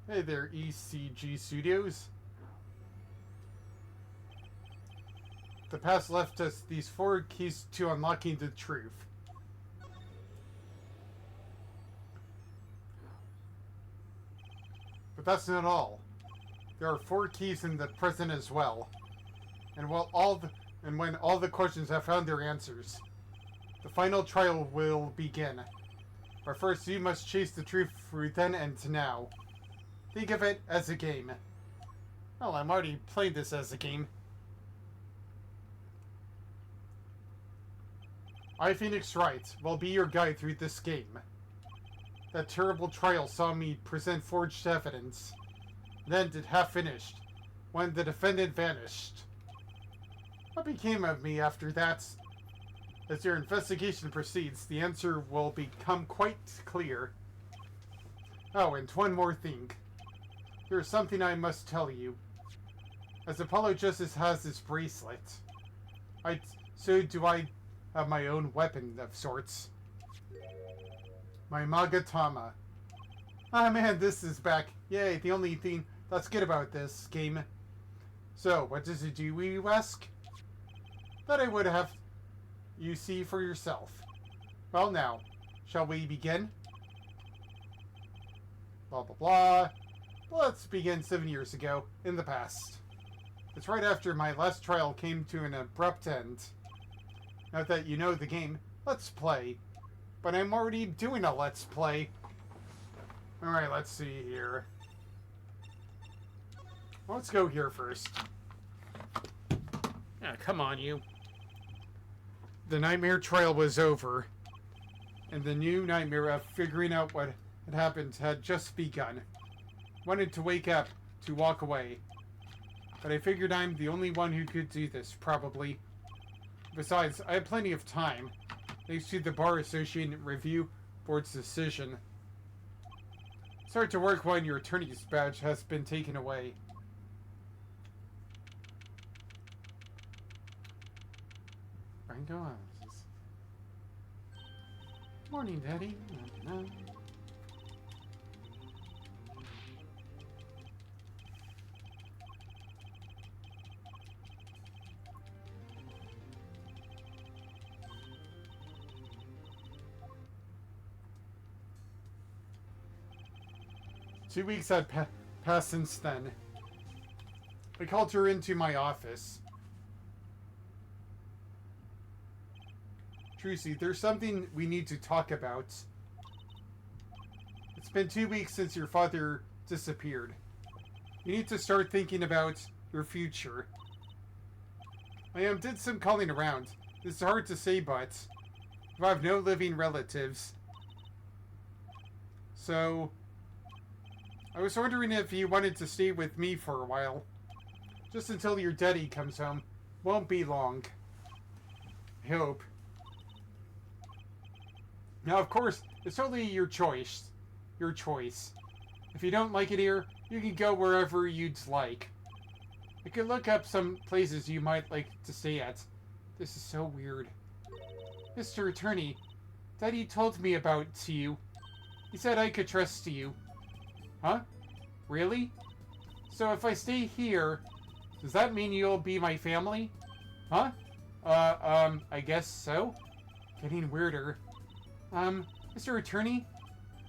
Hey there, ECG Studios. The past left us these 4 keys to unlocking the truth. But that's not all. There are 4 keys in the present as well. And when all the questions have found their answers, the final trial will begin. But first, you must chase the truth through then and to now. Think of it as a game. Well, I'm already playing this as a game. I, Phoenix Wright, will be your guide through this game. That terrible trial saw me present forged evidence. Then it half finished, when the defendant vanished. What became of me after that? As your investigation proceeds, the answer will become quite clear. Oh, and one more thing. There is something I must tell you. As Apollo Justice has his bracelet, so do I have my own weapon of sorts. My Magatama. Ah man, this is back. Yay, the only thing that's good about this game. So, what does it do, you ask? That I would have you see for yourself. Well now, shall we begin? Blah blah blah. Let's begin 7 years ago, in the past. It's right after my last trial came to an abrupt end. Now that you know the game, let's play. But I'm already doing a let's play. Alright, let's see here. Let's go here first. Ah, come on, you. The nightmare trial was over, and the new nightmare of figuring out what had happened had just begun. Wanted to wake up, to walk away. But I figured I'm the only one who could do this, probably. Besides, I had plenty of time, thanks to the Bar Association Review Board's decision. Start to work when your attorney's badge has been taken away. Rango Houses. Morning, Daddy. No. 2 weeks had passed since then. I called her into my office. Trucy, there's something we need to talk about. It's been 2 weeks since your father disappeared. You need to start thinking about your future. I did some calling around. It's hard to say, but I have no living relatives. So, I was wondering if you wanted to stay with me for a while. Just until your daddy comes home. Won't be long. I hope. Now, of course, it's totally your choice. Your choice. If you don't like it here, you can go wherever you'd like. I could look up some places you might like to stay at. This is so weird. Mr. Attorney, Daddy told me about you. He said I could trust you. Huh? Really? So if I stay here, does that mean you'll be my family? Huh? I guess so. Getting weirder. Mr. Attorney?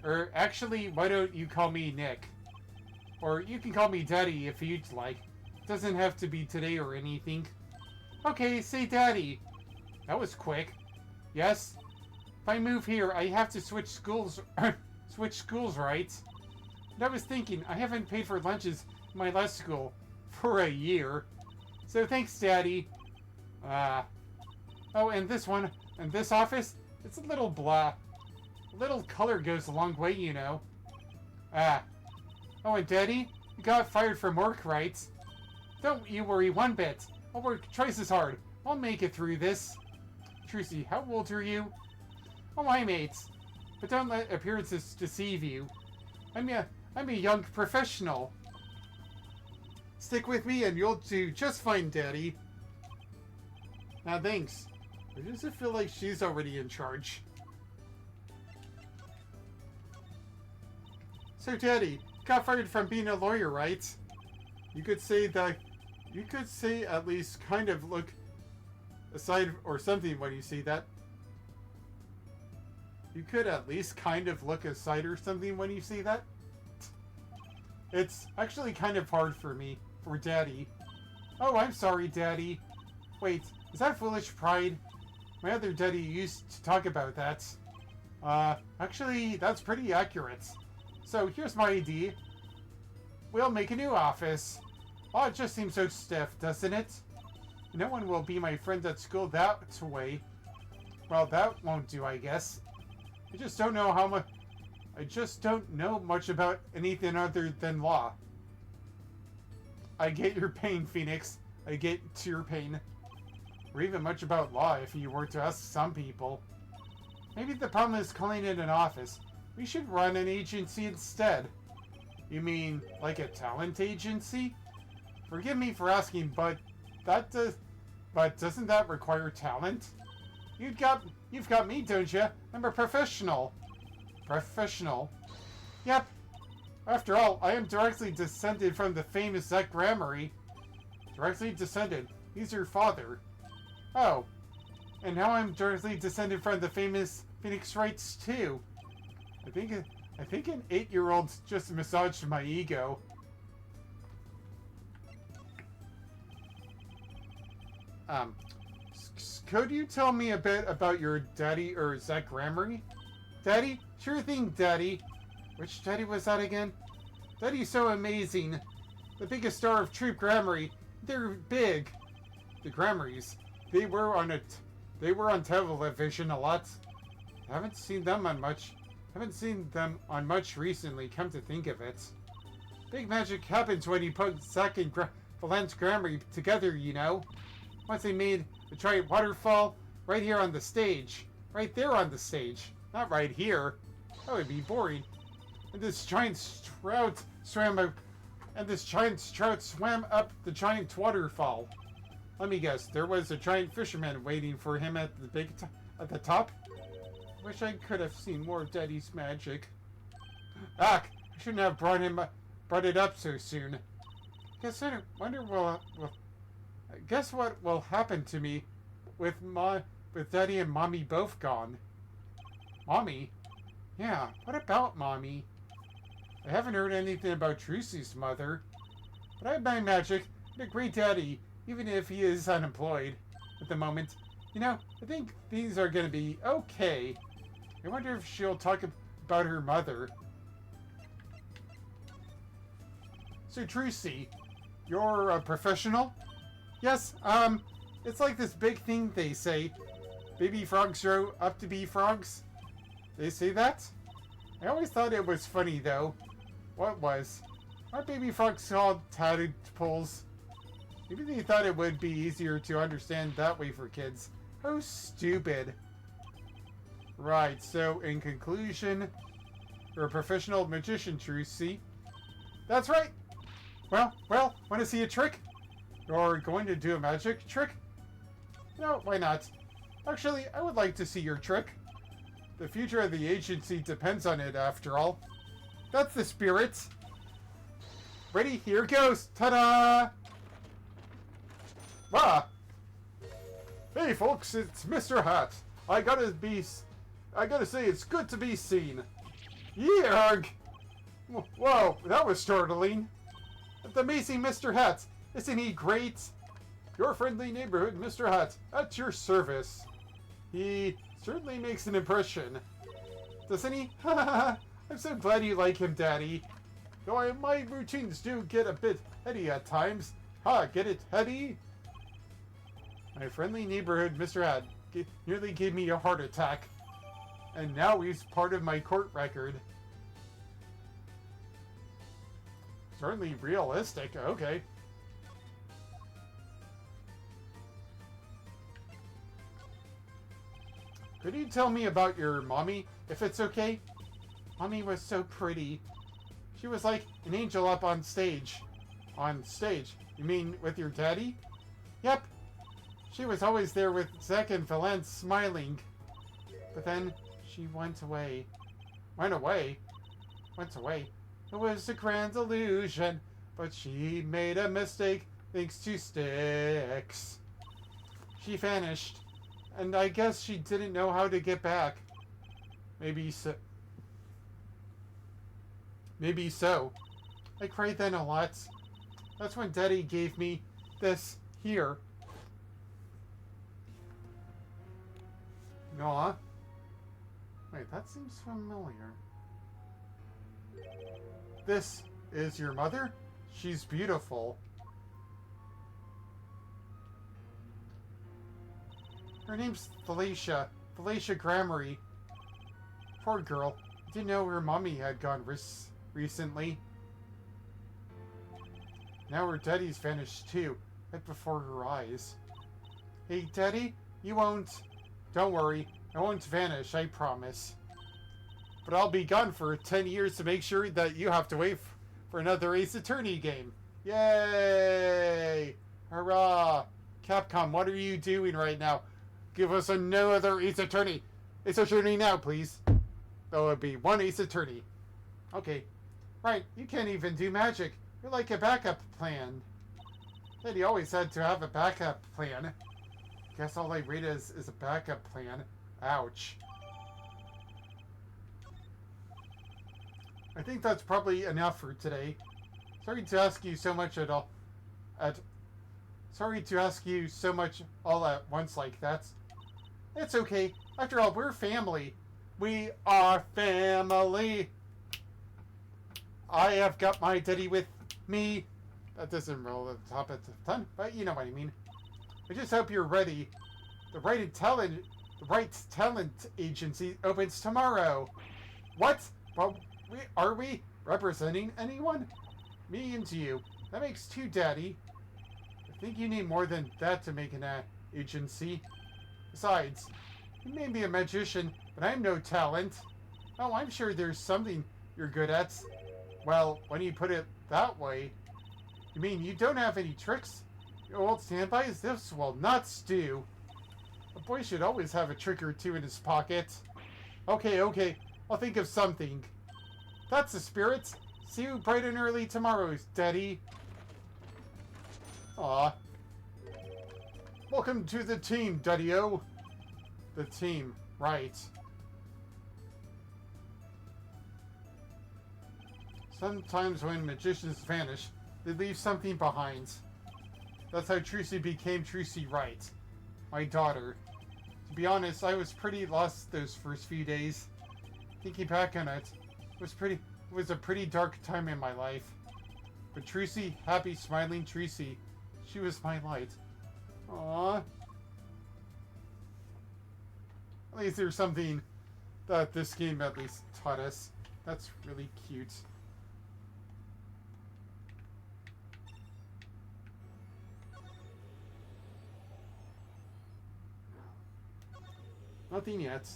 Or actually, why don't you call me Nick? Or you can call me Daddy if you'd like. Doesn't have to be today or anything. Okay, say Daddy. That was quick. Yes? If I move here, I have to switch schools, right? And I was thinking, I haven't paid for lunches in my last school for a year. So thanks, Daddy. Oh, and this one, and this office, it's a little blah. A little color goes a long way, you know. Oh, and Daddy, you got fired from work, right? Don't you worry one bit. I'll work twice as hard. I'll make it through this. Trucy, how old are you? Oh, I'm 8. But don't let appearances deceive you. I'm a young professional. Stick with me and you'll do just fine, Daddy. Now, thanks. Or does it feel like she's already in charge? So, Daddy, got fired from being a lawyer, right? You could say at least kind of look aside or something when you see that. You could at least kind of look aside or something when you see that. It's actually kind of hard for me, for Daddy. Oh, I'm sorry, Daddy. Wait, is that foolish pride? My other daddy used to talk about that. Actually, that's pretty accurate. So here's my idea. We'll make a new office. Oh, it just seems so stiff, doesn't it? No one will be my friend at school that way. Well, that won't do, I guess. I just don't know much about anything other than law. I get your pain, Phoenix. I get to your pain. Or even much about law if you were to ask some people. Maybe the problem is calling it an office. We should run an agency instead. You mean, like a talent agency? Forgive me for asking, but doesn't that require talent? You've got me, don't you? I'm a professional. Professional? Yep. After all, I am directly descended from the famous Zach Gramarye. Directly descended. He's your father. Oh. And now I'm directly descended from the famous Phoenix Wrights, too. I think an 8-year-old just massaged my ego. Could you tell me a bit about your daddy or Zach Gramarye? Daddy? Sure thing, Daddy. Which daddy was that again? Daddy's so amazing. The biggest star of Troop Gramarye. They're big. The Gramaryes. They were on television a lot. Haven't seen them on much recently, come to think of it. Big magic happens when you put Zach and Valence Gramarye together, you know. Once they made the giant waterfall right here on the stage. Right there on the stage. Not right here. That would be boring. And this giant trout swam up the giant waterfall. Let me guess, there was a giant fisherman waiting for him at the top? Wish I could have seen more of Daddy's magic. I shouldn't have brought it up so soon. Guess what will happen to me with Daddy and Mommy both gone. Mommy? Yeah, what about Mommy? I haven't heard anything about Trucy's mother. But I have my magic and a great daddy, even if he is unemployed at the moment. You know, I think things are going to be okay. I wonder if she'll talk about her mother. So, Trucy, you're a professional? Yes, it's like this big thing they say. Baby frogs grow up to be frogs. They say that? I always thought it was funny, though. What was? Aren't baby frogs called tadpoles? Maybe they thought it would be easier to understand that way for kids. How stupid. Right, so in conclusion, you're a professional magician, Trucy. That's right! Well, want to see a trick? You're going to do a magic trick? No, why not? Actually, I would like to see your trick. The future of the agency depends on it, after all. That's the spirit. Ready? Here goes. Ta-da! Ah! Hey, folks, it's Mr. Hat. I gotta say, it's good to be seen. Yerg! Whoa, that was startling. The amazing Mr. Hat. Isn't he great? Your friendly neighborhood, Mr. Hat, at your service. He certainly makes an impression. Doesn't he? I'm so glad you like him, Daddy. Though my routines do get a bit heady at times. Get it, heady? My friendly neighborhood, Mr. Hat, nearly gave me a heart attack. And now he's part of my court record. Certainly realistic, okay. Could you tell me about your mommy, if it's okay? Mommy was so pretty. She was like an angel up on stage. On stage? You mean with your daddy? Yep. She was always there with Zack and Valence smiling. But then she went away. Went away? Went away. It was a grand illusion, but she made a mistake thanks to Styx. She vanished, and I guess she didn't know how to get back. Maybe so. Maybe so. I cried then a lot. That's when Daddy gave me this here. Aw. Wait, that seems familiar. This is your mother? She's beautiful. Her name's Felicia. Felicia Gramery. Poor girl. I didn't know her mommy had gone recently. Now her daddy's vanished too, right before her eyes. Hey, Daddy, you won't... Don't worry, I won't vanish, I promise. But I'll be gone for 10 years to make sure that you have to wait for another Ace Attorney game. Yay! Hurrah! Capcom, what are you doing right now? Give us another Ace Attorney. Ace Attorney now, please. Oh, it'd be one Ace Attorney. Okay. Right, you can't even do magic. You're like a backup plan. Daddy always had to have a backup plan. Guess all I read is a backup plan. Ouch. I think that's probably enough for today. Sorry to ask you so much Sorry to ask you so much all at once like that. It's okay. After all, we're family. We are family. I have got my daddy with me. That doesn't roll at the top of the tongue, but you know what I mean. I just hope you're ready. The Right Talent Agency opens tomorrow. What? Well, are we representing anyone? Me and you. That makes two, Daddy. I think you need more than that to make an agency. Besides, you may be a magician, but I'm no talent. Oh, I'm sure there's something you're good at. Well, when you put it that way, you mean you don't have any tricks? Your old standbys? This will not stew. A boy should always have a trick or two in his pocket. Okay, I'll think of something. That's the spirit. See you bright and early tomorrow, Daddy. Aw. Welcome to the team, Daddy-o. The team, right. Sometimes when magicians vanish, they leave something behind. That's how Trucy became Trucy Wright, my daughter. To be honest, I was pretty lost those first few days. Thinking back on it, it was a pretty dark time in my life. But Trucy, happy, smiling Trucy, she was my light. Aww. At least there's something that this game at least taught us. That's really cute. Nothing yet.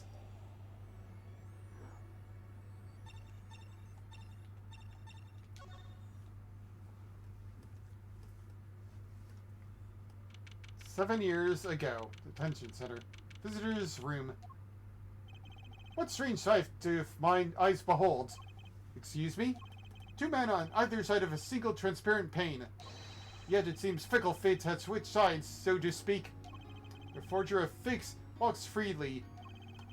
7 years ago. Detention center. Visitor's room. What strange sight do mine eyes behold? Excuse me? Two men on either side of a single transparent pane. Yet it seems fickle fate has switched sides, so to speak. The forger of fakes walks freely,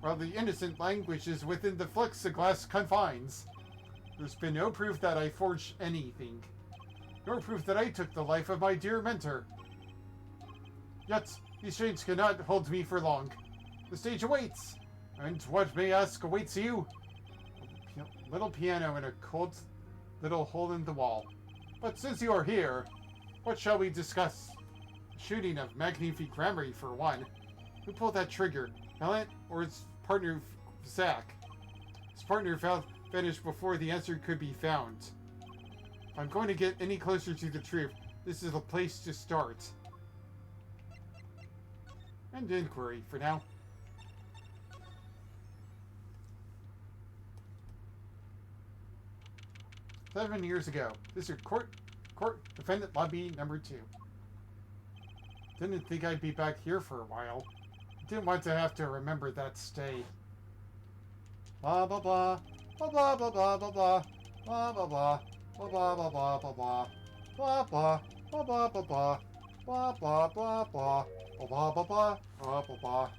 while the innocent languishes within the plexiglass confines. There's been no proof that I forged anything, nor proof that I took the life of my dear mentor. Yet, these chains cannot hold me for long. The stage awaits, and what, may I ask, awaits you? A little piano in a cold little hole in the wall. But since you are here, what shall we discuss? The shooting of Magnifique Grammary, for one. Who pulled that trigger, Helen or his partner, Zach? His partner vanished before the answer could be found. If I'm going to get any closer to the truth, this is the place to start. End inquiry, for now. "7 years ago. District Court, Defendant Lobby number 2. Didn't think I'd be back here for a while. Didn't want to have to remember that stay. Blah blah blah. Blah blah blah blah blah blah. Blah blah blah. Blah blah blah blah blah blah. Blah blah. Blah blah blah blah. Blah blah blah blah. Blah blah blah blah. Blah blah blah.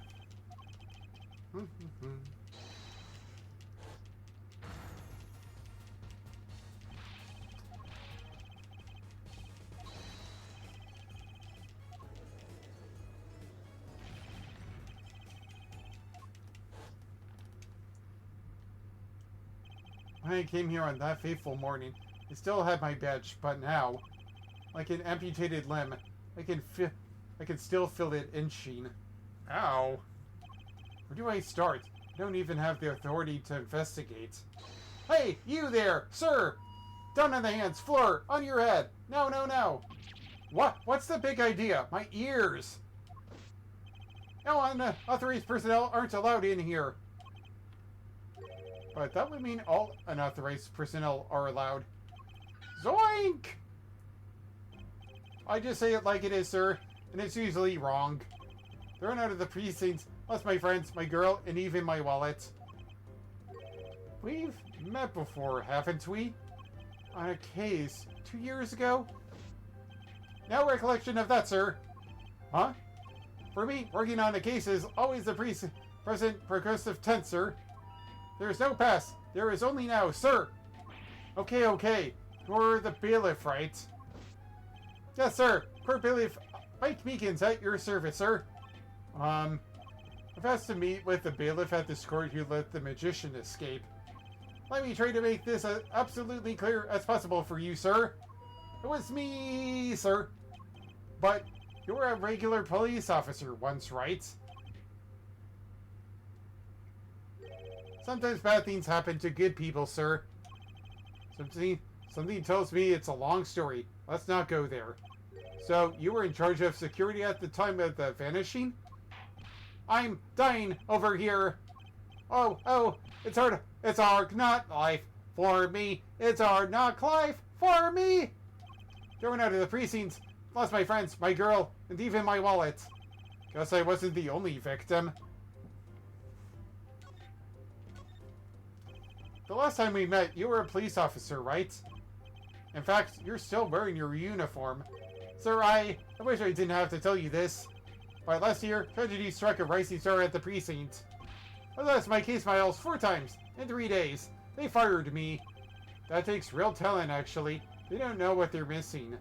When I came here on that fateful morning, I still had my badge, but now, like an amputated limb, I can still feel it inching. Ow. Where do I start? I don't even have the authority to investigate. Hey, you there, sir! Down on the hands, floor, on your head. No, no, no. What's the big idea? My ears. No, unauthorized personnel aren't allowed in here. But that would mean all unauthorized personnel are allowed. Zoink! I just say it like it is, sir, and it's usually wrong. Thrown out of the precinct, lost my friends, my girl, and even my wallet. We've met before, haven't we? On a case 2 years ago? No recollection of that, sir. Huh? For me, working on a case is always the present progressive tense, sir. There is no past. There is only now, sir. Okay, okay. You're the bailiff, right? Yes, sir. Court bailiff Mike Meekins at your service, sir. I've asked to meet with the bailiff at this court who let the magician escape. Let me try to make this as absolutely clear as possible for you, sir. It was me, sir. But you were a regular police officer once, right? Sometimes bad things happen to good people, sir. Something tells me it's a long story. Let's not go there. So, you were in charge of security at the time of the vanishing? I'm dying over here. Oh, it's hard not life for me. It's hard not life for me. Thrown out of the precincts, lost my friends, my girl, and even my wallet. Guess I wasn't the only victim. The last time we met, you were a police officer, right? In fact, you're still wearing your uniform. Sir, I wish I didn't have to tell you this. But last year, tragedy struck a rising star at the precinct. I lost my case files 4 times in 3 days. They fired me. That takes real talent, actually. They don't know what they're missing.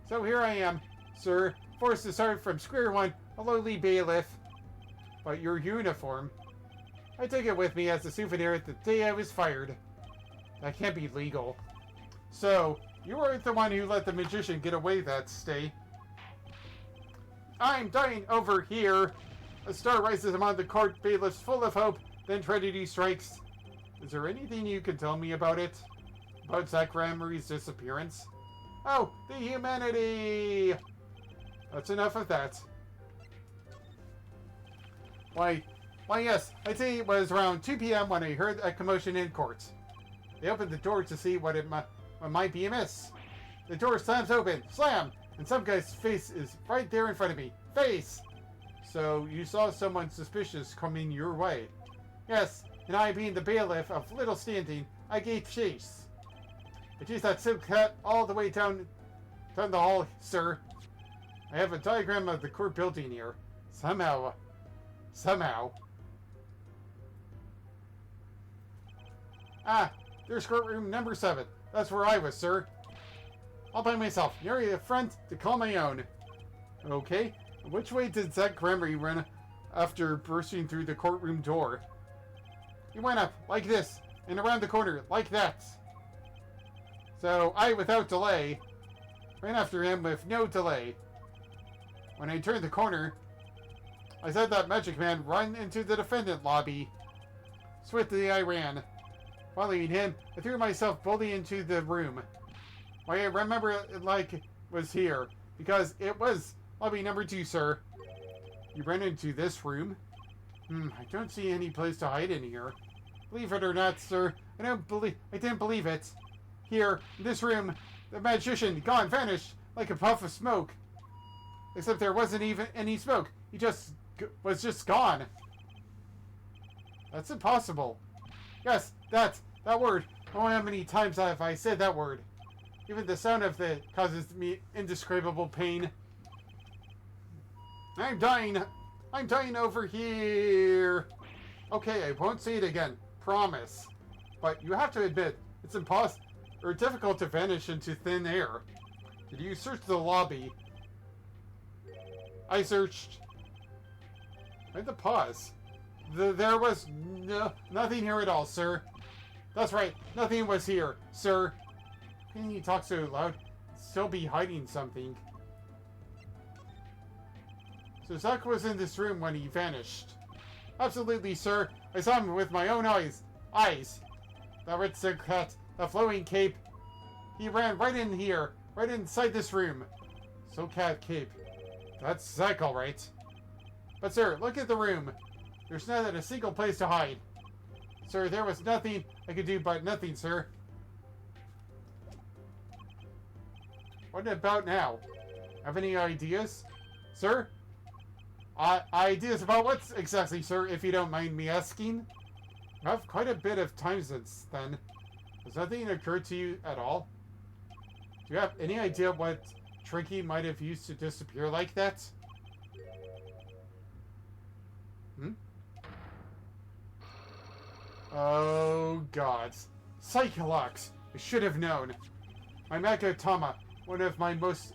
So here I am, sir, forced to start from square one, a lowly bailiff. But your uniform... I took it with me as a souvenir the day I was fired. That can't be legal. So, you weren't the one who let the magician get away that day. I'm dying over here. A star rises among the court bailiffs full of hope, then tragedy strikes. Is there anything you can tell me about it? About Zach Grammari's disappearance? Oh, the humanity! That's enough of that. Why yes, I'd say it was around 2 p.m. when I heard a commotion in court. They opened the door to see what might be amiss. The door slams open. Slam! And some guy's face is right there in front of me. Face! So, you saw someone suspicious coming your way. Yes, and I being the bailiff of Little Standing, I gave chase. I chased that silk cat all the way down the hall, sir. I have a diagram of the court building here. Somehow. Ah, there's courtroom number 7. That's where I was, sir. All by myself, near a front to call my own. Okay, which way did Zach Gremory run after bursting through the courtroom door? He went up, like this, and around the corner, like that. So, I, without delay, ran after him with no delay. When I turned the corner, I saw that magic man run into the defendant lobby. Swiftly I ran. Following him, I threw myself boldly into the room. Why I remember it like it was here, because it was lobby number 2, sir. You ran into this room? I don't see any place to hide in here. Believe it or not, sir, I didn't believe it. Here, in this room, the magician gone, vanished like a puff of smoke. Except there wasn't even any smoke. He was just gone. That's impossible. Yes, that word. Oh, how many times have I said that word? Even the sound of it causes me indescribable pain. I'm dying over here. Okay, I won't say it again. Promise. But you have to admit, it's impossible or difficult to vanish into thin air. Did you search the lobby? I searched. I had to pause. There was nothing here at all, sir. That's right, nothing was here, sir. Can you talk so loud? Still be hiding something. So Zuck was in this room when he vanished. Absolutely, sir. I saw him with my own eyes. That red silk hat, that flowing cape. He ran right in here, right inside this room. Silk hat cape. That's Zack, all right. But sir, look at the room. There's not a single place to hide. Sir, there was nothing I could do but nothing, sir. What about now? Have any ideas? Sir? Ideas about what exactly, sir, if you don't mind me asking? I have quite a bit of time since then. Has nothing occurred to you at all? Do you have any idea what trick he might have used to disappear like that? Oh, God. Psycholox! I should have known. My Magatama, one of my most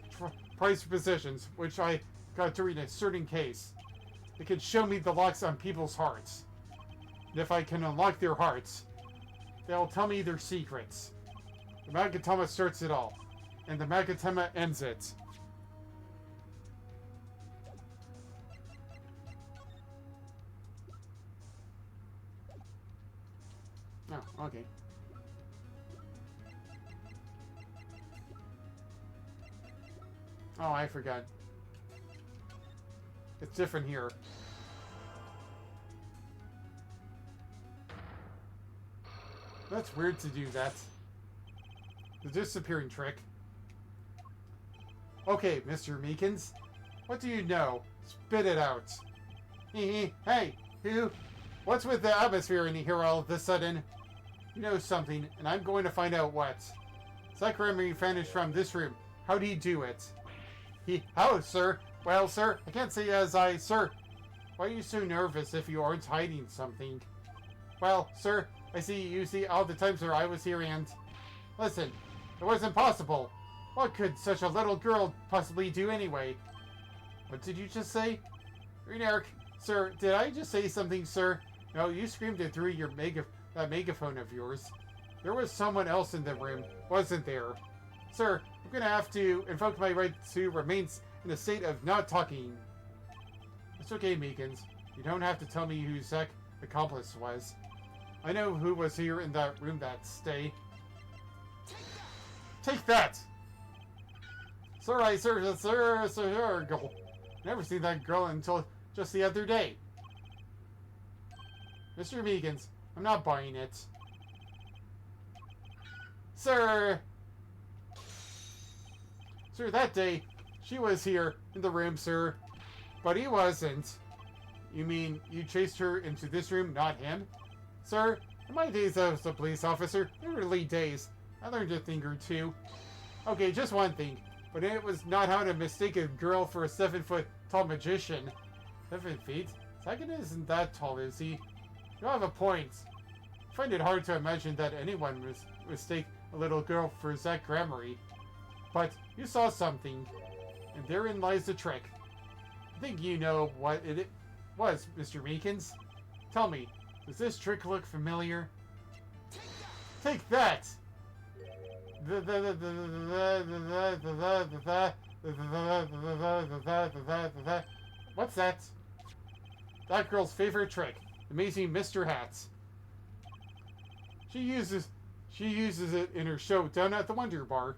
prized possessions, which I got during a certain case. It can show me the locks on people's hearts. And if I can unlock their hearts, they'll tell me their secrets. The Magatama starts it all, and the Magatama ends it. Oh, okay. Oh, I forgot. It's different here. That's weird to do that. The disappearing trick. Okay, Mr. Meekins. What do you know? Spit it out. Hey, who? What's with the atmosphere in here all of a sudden? You know something, and I'm going to find out what. Zack Gremory vanished from this room. How'd he do it? How, sir? Well, sir, I can't say sir. Why are you so nervous if you aren't hiding something? Well, sir, you see all the times where I was here and... Listen, it wasn't possible. What could such a little girl possibly do anyway? What did you just say? Renark, sir, did I just say something, sir? No, you screamed it through your that megaphone of yours. There was someone else in the room, wasn't there? Sir, I'm gonna have to invoke my right to remain in a state of not talking. It's okay, Meekins. You don't have to tell me who Zack's accomplice was. I know who was here in that room that day. Take that! Sir, girl. Never seen that girl until just the other day. Mr. Meekins, I'm not buying it. Sir, that day, She was here in the room, sir. But he wasn't. You mean you chased her into this room, not him? Sir, in my days as a police officer, early days, I learned a thing or two. Okay, just one thing. But it was not how to mistake a girl for a 7-foot tall magician. 7 feet? Sagan isn't that tall, is he? You have a point. I find it hard to imagine that anyone would mistake a little girl for Zach Gramarye. But you saw something, and therein lies the trick. I think you know what it was, Mr. Meekins. Tell me, does this trick look familiar? Take that! What's that? That girl's favorite trick, Amazing Mr. Hats. She uses it in her show down at the Wonder Bar.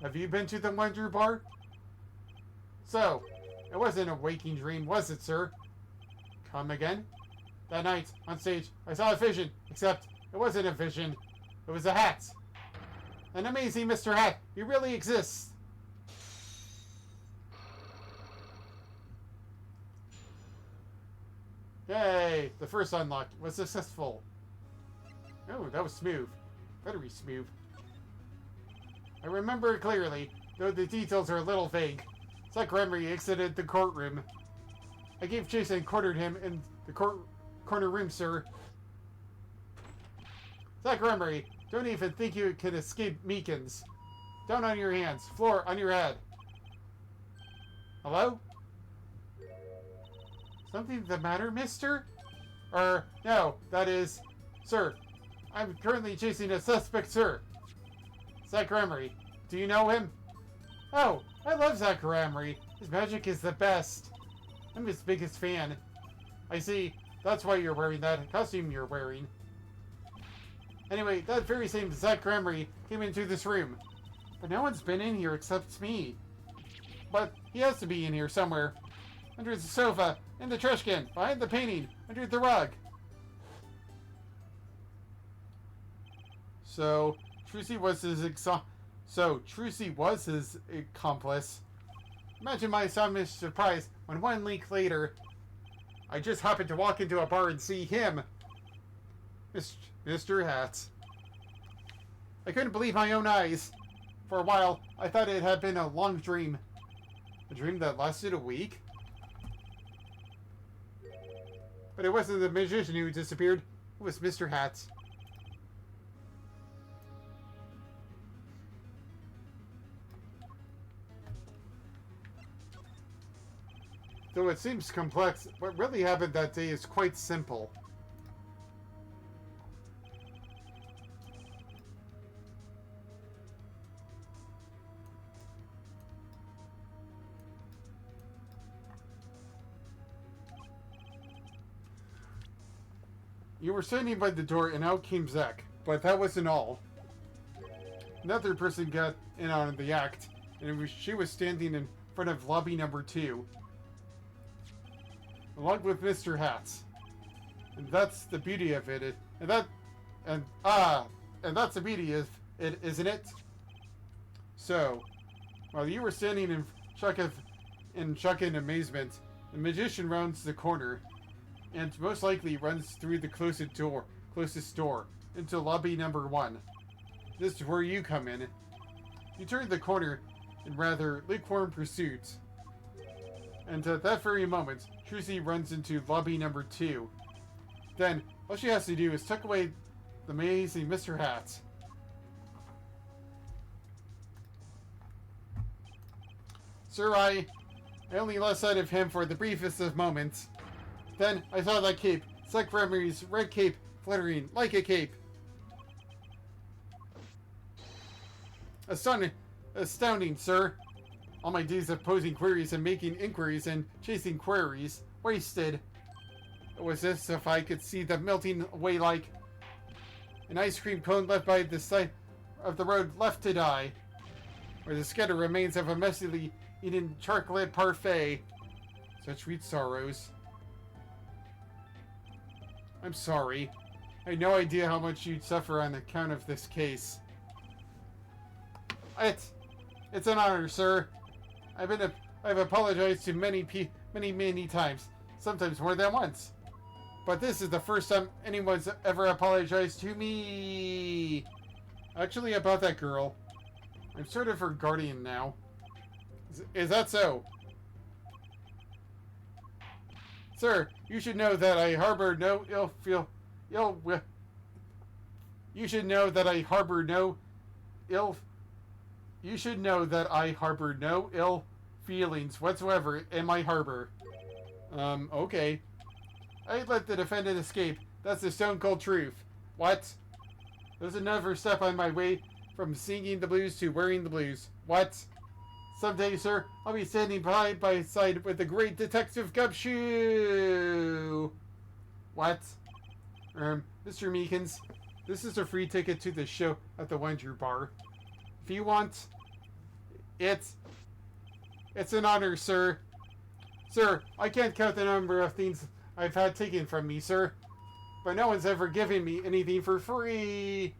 Have you been to the Wonder Bar? So, it wasn't a waking dream, was it, sir? Come again? That night, on stage, I saw a vision, except it wasn't a vision. It was a hat. An amazing Mr. Hat. He really exists. Yay! The first unlock was successful. Oh, that was smooth. Very smooth. I remember it clearly, though the details are a little vague. Zach Gramarye exited the courtroom. I gave chase and cornered him in the corner room, sir. Zach Gramarye, don't even think you can escape Meekins. Down on your hands, floor on your head. Hello? Something the matter, mister? No, that is... Sir, I'm currently chasing a suspect, sir. Zach Gramarye, do you know him? Oh, I love Zach Gramarye. His magic is the best. I'm his biggest fan. I see. That's why you're wearing that costume you're wearing. Anyway, that very same Zach Gramarye came into this room. But no one's been in here except me. But he has to be in here somewhere. Under the sofa, in the trash can, behind the painting, under the rug. So, Trucy was his accomplice. Imagine my astonished surprise when 1 week later, I just happened to walk into a bar and see him. Mr. Hats. I couldn't believe my own eyes. For a while, I thought it had been a long dream. A dream that lasted a week? But it wasn't the magician who disappeared. It was Mr. Hats. Though it seems complex, what really happened that day is quite simple. You were standing by the door and out came Zach, but that wasn't all. Another person got in on the act, and she was standing in front of lobby number 2. Along with Mr. Hats. And that's the beauty of it. And that's the beauty of it, isn't it? So, while you were standing in shock and amazement, the magician rounds the corner, and most likely runs through the closest door, into lobby number 1. This is where you come in. You turn the corner in rather lukewarm pursuit. And at that very moment, Trucy runs into lobby number 2. Then, all she has to do is tuck away the amazing Mr. Hat. Sir, I only lost sight of him for the briefest of moments. Then, I saw that cape, Zach Gramarye's red cape, fluttering like a cape. Astounding, sir. All my days of posing queries and making inquiries and chasing queries wasted. It was as if I could see them melting away like an ice cream cone left by the side of the road left to die, or the scattered remains of a messily eaten chocolate parfait. Such sweet sorrows. I'm sorry. I had no idea how much you'd suffer on account of this case. It's an honor, sir. I've apologized to many times, sometimes more than once. But this is the first time anyone's ever apologized to me. Actually, about that girl. I'm sort of her guardian now. Is that so? Sir, you should know that I harbor no You should know that I harbor no ill feelings whatsoever in my harbor. Okay. I let the defendant escape. That's the stone cold truth. What? There's another step on my way from singing the blues to wearing the blues. What? Someday, sir, I'll be standing by my side with the great Detective Gumshoe. What? Mr. Meekins, this is a free ticket to the show at the Wonder Bar. If you want, it's an honor, sir. Sir, I can't count the number of things I've had taken from me, sir. But no one's ever given me anything for free.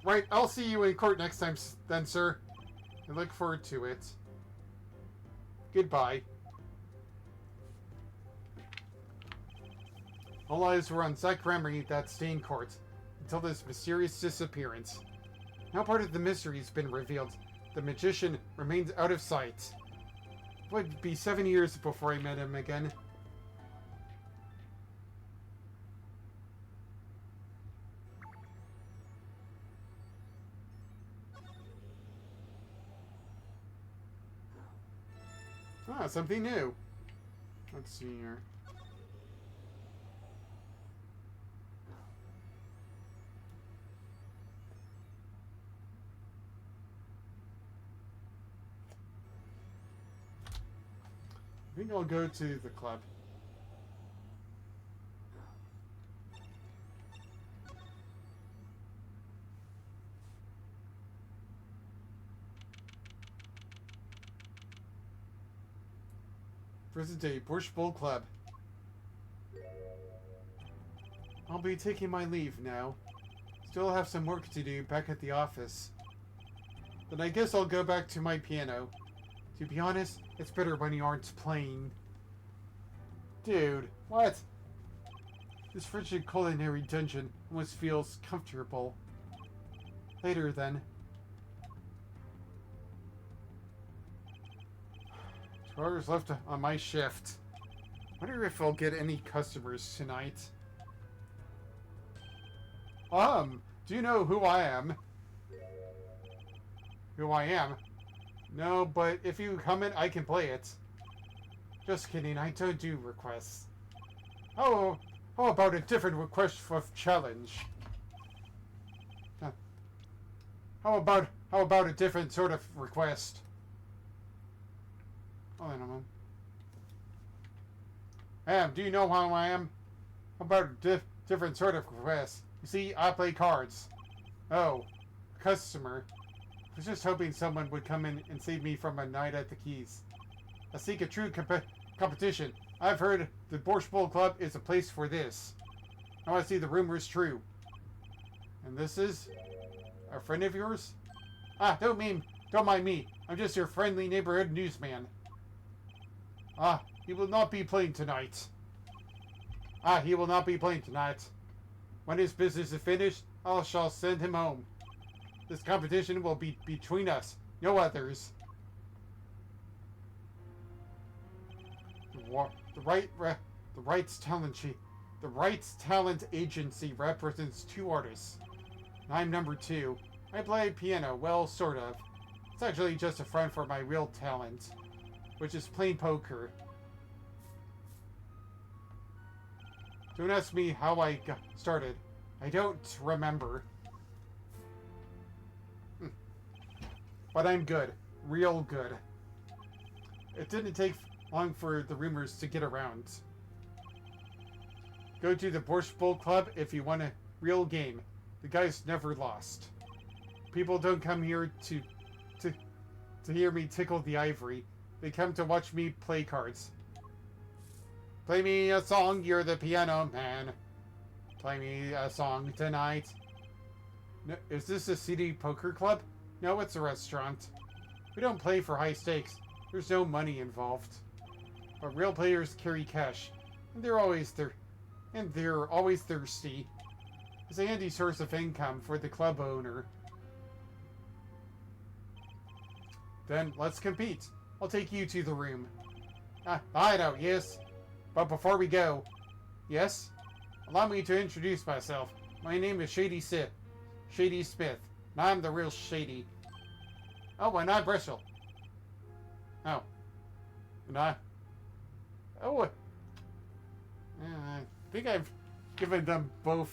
Right, I'll see you in court next time then, sir. I look forward to it. Goodbye. All eyes were on Zach Gremory at that stay in court until this mysterious disappearance. Now part of the mystery has been revealed. The magician remains out of sight. It would be 7 years before I met him again. Ah, something new. Let's see here. I think I'll go to the club. Present day, Bush Bowl Club. I'll be taking my leave now. Still have some work to do back at the office. Then I guess I'll go back to my piano. To be honest, it's better when you aren't playing. Dude, what? This frigid culinary dungeon almost feels comfortable. Later then. 2 hours left on my shift. Wonder if I'll get any customers tonight. Do you know who I am? Who I am? No, but if you come in, I can play it. Just kidding, I don't do requests. How about a different request for challenge? How about a different sort of request? Oh, I don't know. Do you know who I am? How about a different sort of request? You see, I play cards. Oh, customer. I was just hoping someone would come in and save me from a night at the Keys. I seek a true competition. I've heard the Borscht Bowl Club is a place for this. I want to see the rumors true. And this is a friend of yours? Ah, don't mind me. I'm just your friendly neighborhood newsman. Ah, he will not be playing tonight. When his business is finished, I shall send him home. This competition will be between us, no others. The Rights Talent Agency represents 2 artists. I'm number 2. I play piano, well, sort of. It's actually just a front for my real talent, which is playing poker. Don't ask me how I got started. I don't remember. But I'm good. Real good. It didn't take long for the rumors to get around. Go to the Borscht Bowl Club if you want a real game. The guy's never lost. People don't come here to hear me tickle the ivory. They come to watch me play cards. Play me a song, you're the piano man. Play me a song tonight. No, is this a CD poker club? No, it's a restaurant. We don't play for high stakes. There's no money involved. But real players carry cash, and they're always thirsty. It's a handy source of income for the club owner. Then let's compete. I'll take you to the room. I know, yes. But before we go, yes? Allow me to introduce myself. My name is Shady Smith, and I'm the real Shady. Oh, and I'm Bristle. Oh. And I... Oh, I think I've given them both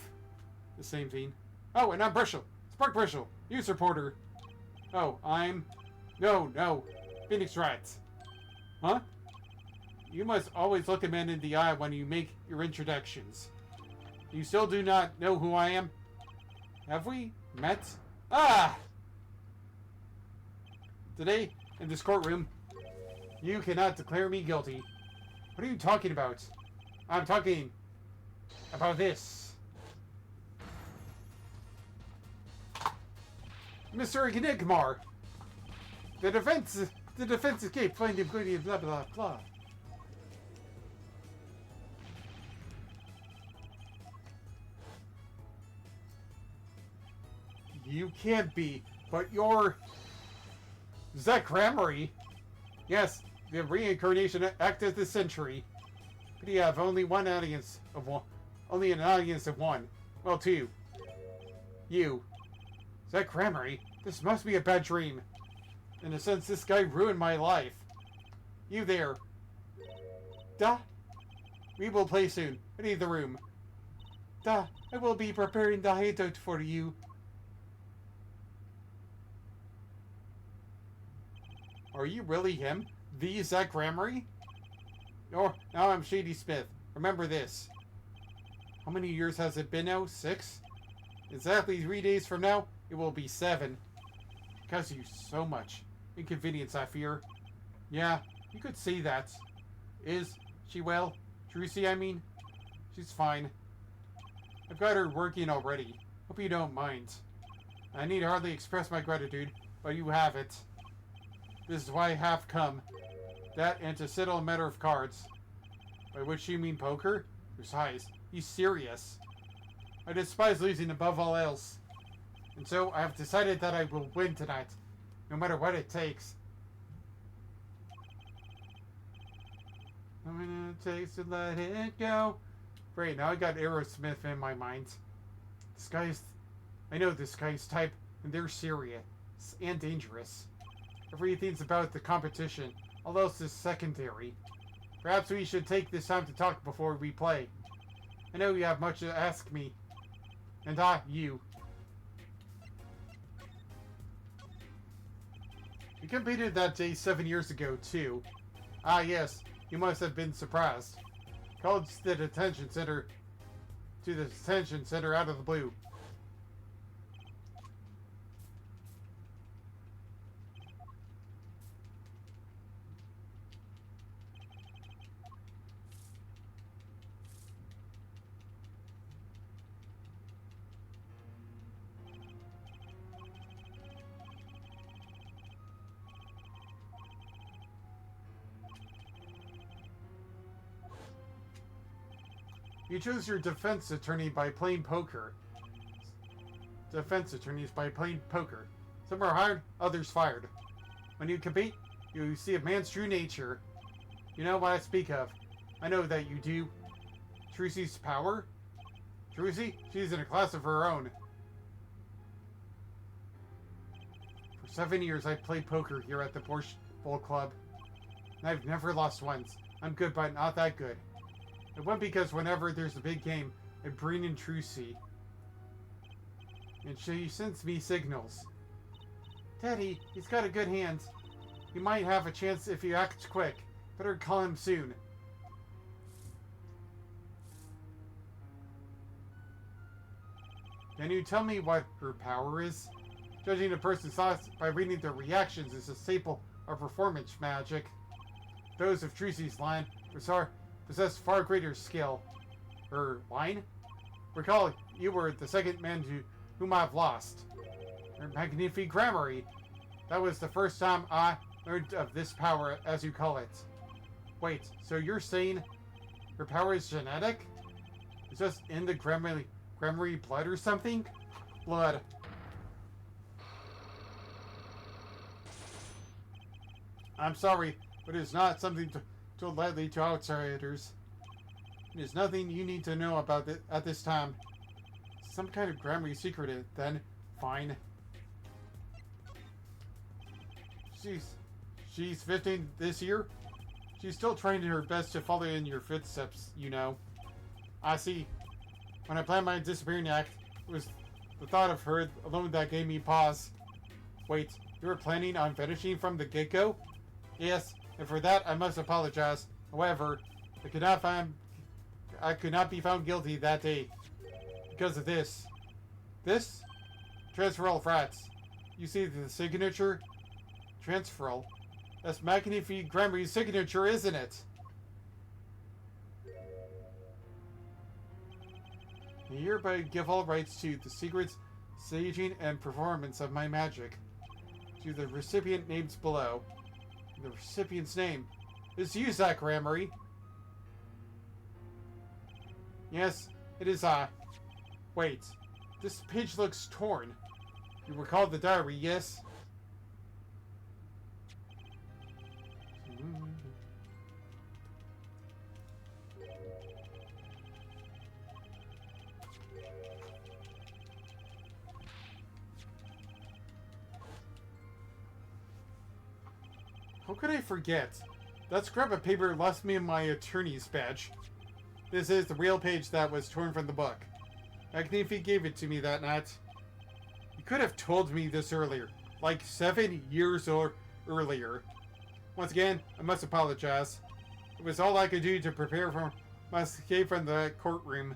the same thing. Oh, and I'm Bristle. Spark Bristle, news reporter. Oh, I'm... No. Phoenix Wright. Huh? You must always look a man in the eye when you make your introductions. You still do not know who I am? Have we met? Ah! Today, in this courtroom, you cannot declare me guilty. What are you talking about? I'm talking about this. Mr. Enigmar! The defense escaped, finding guilty, blah blah blah. You can't be, but you're... Zach Ramery. Yes, the reincarnation act of the century. But you have only one audience of one. Only an audience of one. Well, two. You. Zach Ramery? This must be a bad dream. In a sense, this guy ruined my life. You there. Duh. We will play soon. I need the room. Duh. I will be preparing the hideout for you. Are you really him? The Zach Ramery? No, now I'm Shady Smith. Remember this. How many years has it been now? 6? Exactly 3 days from now, it will be 7. Because you so much inconvenience, I fear. Yeah, you could say that. Is she well? Trucy, I mean? She's fine. I've got her working already. Hope you don't mind. I need hardly express my gratitude, but you have it. This is why I have come. That and to settle a matter of cards. By which you mean poker? Besides, he's serious. I despise losing above all else. And so I have decided that I will win tonight. No matter what it takes. How many it takes to let it go? Great, now I got Aerosmith in my mind. This guy's... I know this guy's type, and they're serious and dangerous. Everything's about the competition. All else is secondary. Perhaps we should take this time to talk before we play. I know you have much to ask me. And you. We competed that day 7 years ago, too. Ah, yes. You must have been surprised. Called to the detention center out of the blue. You chose your defense attorney by playing poker. Defense attorneys by playing poker. Some are hired, others fired. When you compete, you see a man's true nature. You know what I speak of. I know that you do. Trucy's power? Trucy? She's in a class of her own. For 7 years I've played poker here at the Borscht Bowl Club. And I've never lost once. I'm good, but not that good. It went because whenever there's a big game, I bring in Trucy. And she sends me signals. Daddy, he's got a good hand. You might have a chance if you act quick. Better call him soon. Can you tell me what her power is? Judging a person's thoughts by reading their reactions is a staple of performance magic. Those of Trucy's line possess far greater skill. Her line? Recall, you were the second man whom I've lost. Magnifique Gramarye. That was the first time I learned of this power, as you call it. Wait, so you're saying her power is genetic? It's just in the Gramarye blood or something? Blood. I'm sorry, but it's not something told lightly to outsiders. It is nothing you need to know about it at this time. Some kind of Gramarye secret, then. Fine. She's 15 this year. She's still trying her best to follow in your footsteps, you know. I see. When I planned my disappearing act, it was the thought of her alone that gave me pause. Wait, you were planning on finishing from the get-go? Yes, and for that I must apologize. However, I could not be found guilty that day. Because of this. This? Transferal frats. You see the signature? Transferal. That's Magnifique Gramarye's signature, isn't it? I hereby give all rights to the secrets, staging, and performance of my magic to the recipient names below. The recipient's name is you, Zack Gramarye. Yes, it is I. Wait, this page looks torn. You recall the diary, yes? How could I forget? That scrap of paper lost me my attorney's badge. This is the real page that was torn from the book. Magnifique gave it to me that night. You could have told me this earlier, like 7 years earlier. Once again, I must apologize. It was all I could do to prepare for my escape from the courtroom.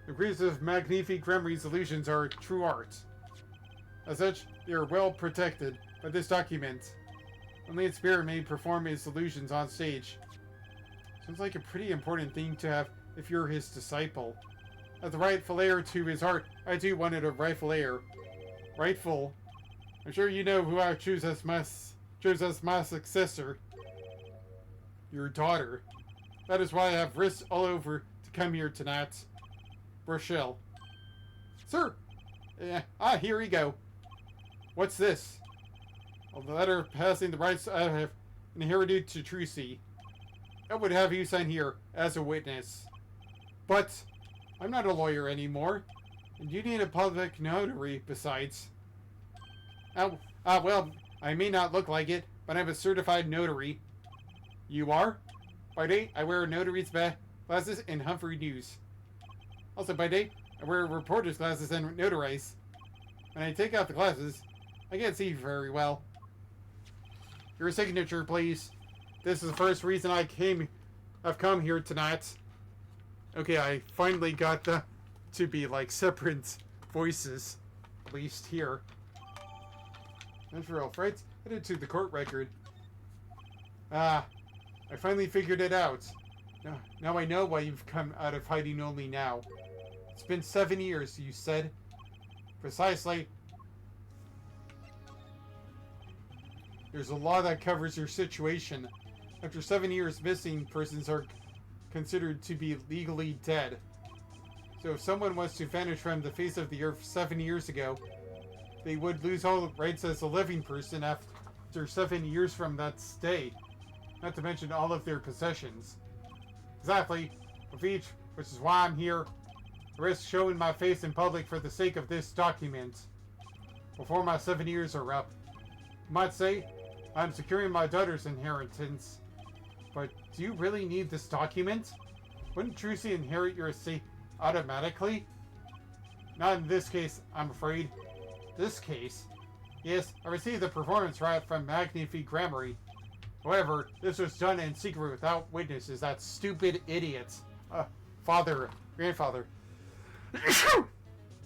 The creators of Magnifique Gramarye's illusions are true art. As such, they are well protected by this document. Only its spirit may perform its illusions on stage. Sounds like a pretty important thing to have if you're his disciple. As the rightful heir to his art, I too wanted a rightful heir. Rightful? I'm sure you know who I choose as my successor. Your daughter. That is why I have risked all over to come here tonight. Rochelle. Sir! Here we go. What's this? A letter passing the rights I have inherited to Trucy. I would have you sign here as a witness. But I'm not a lawyer anymore, and you need a public notary besides. Well, I may not look like it, but I'm a certified notary. You are? By day, I wear a notary's glasses and Humphrey News. Also by day, I wear reporter's glasses and notarize. When I take out the glasses, I can't see very well. Your signature, please. This is the first reason I've come here tonight. Okay, I finally got to be like separate voices, at least here. Transferal rights added to the court record. I finally figured it out. Now I know why you've come out of hiding only now. It's been 7 years, you said. Precisely. There's a law that covers your situation. After 7 years, missing persons are considered to be legally dead. So if someone was to vanish from the face of the earth 7 years ago, they would lose all rights as a living person after 7 years from that day. Not to mention all of their possessions. Exactly. Of each, which is why I'm here. I risk showing my face in public for the sake of this document. Before my 7 years are up. You might say, I'm securing my daughter's inheritance. But do you really need this document? Wouldn't Trucy inherit your estate automatically? Not in this case, I'm afraid. This case? Yes, I received the performance right from Magnifique Gramarye. However, this was done in secret without witnesses. That stupid idiot.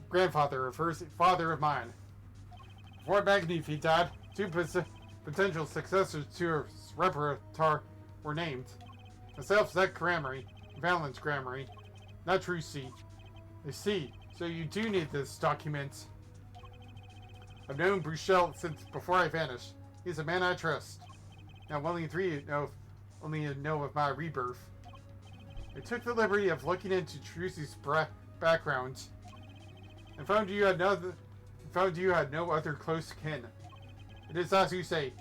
Grandfather of hers, father of mine. Before Magnifique died, two potential successors to her repertoire were named. Myself, Zack Gramarye, Valence Grammary. Not Trucy. I see. So you do need this document. I've known Bruchel since before I vanished. He's a man I trust. Now only know of my rebirth. I took the liberty of looking into Trucy's background and found you had no other close kin. It is as you say.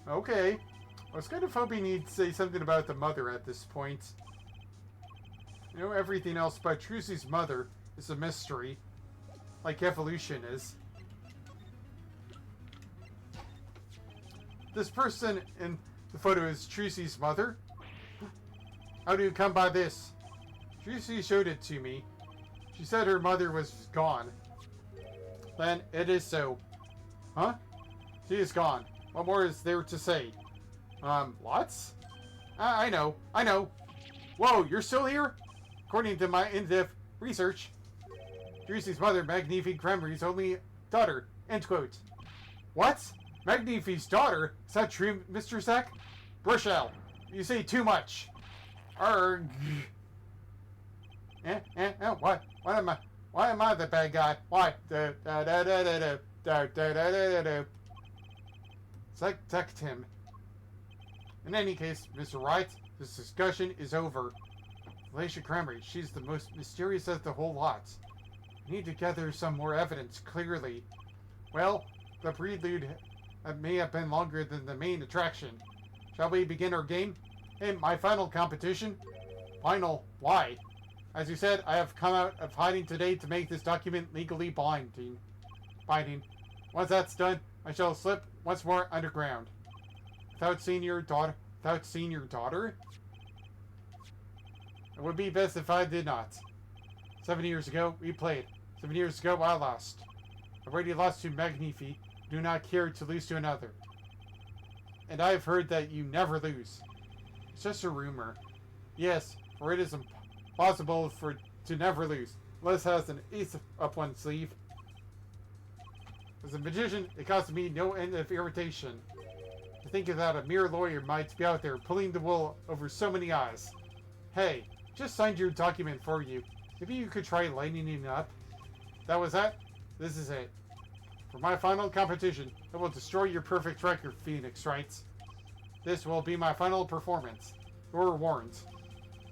Okay. I was kind of hoping he'd say something about the mother at this point. You know, everything else but Trucy's mother is a mystery. Like evolution is. This person in the photo is Trucy's mother? How do you come by this? Trucy showed it to me. She said her mother was gone. Then it is so. Huh? She is gone. What more is there to say? Lots? I know. Whoa, you're still here? According to my in-depth research, Trucy's mother, Magnifique Cremery's only daughter. End quote. What? Magnifique's daughter? Is that true, Mr. Zack? Bruchel, you say too much. Arg. What? Why am I the bad guy? Why? Zack Tim. In any case, Mr. Wright, this discussion is over. Alicia Cremery, she's the most mysterious of the whole lot. We need to gather some more evidence, clearly. Well, the prelude may have been longer than the main attraction. Shall we begin our game? In my final competition? Final? Why? As you said, I have come out of hiding today to make this document legally binding. Once that's done, I shall slip once more underground. Without seeing your daughter? It would be best if I did not. 7 years ago, we played. 7 years ago, I lost. I've already lost to Magnifique. Do not care to lose to another. And I have heard that you never lose. It's just a rumor. Yes, for it is impossible to never lose. Les has an ace up one sleeve. As a magician, it causes me no end of irritation. To think that a mere lawyer might be out there pulling the wool over so many eyes. Hey, just signed your document for you. Maybe you could try lining it up. That was that? This is it. For my final competition, I will destroy your perfect record, Phoenix Wright. This will be my final performance. You're warned.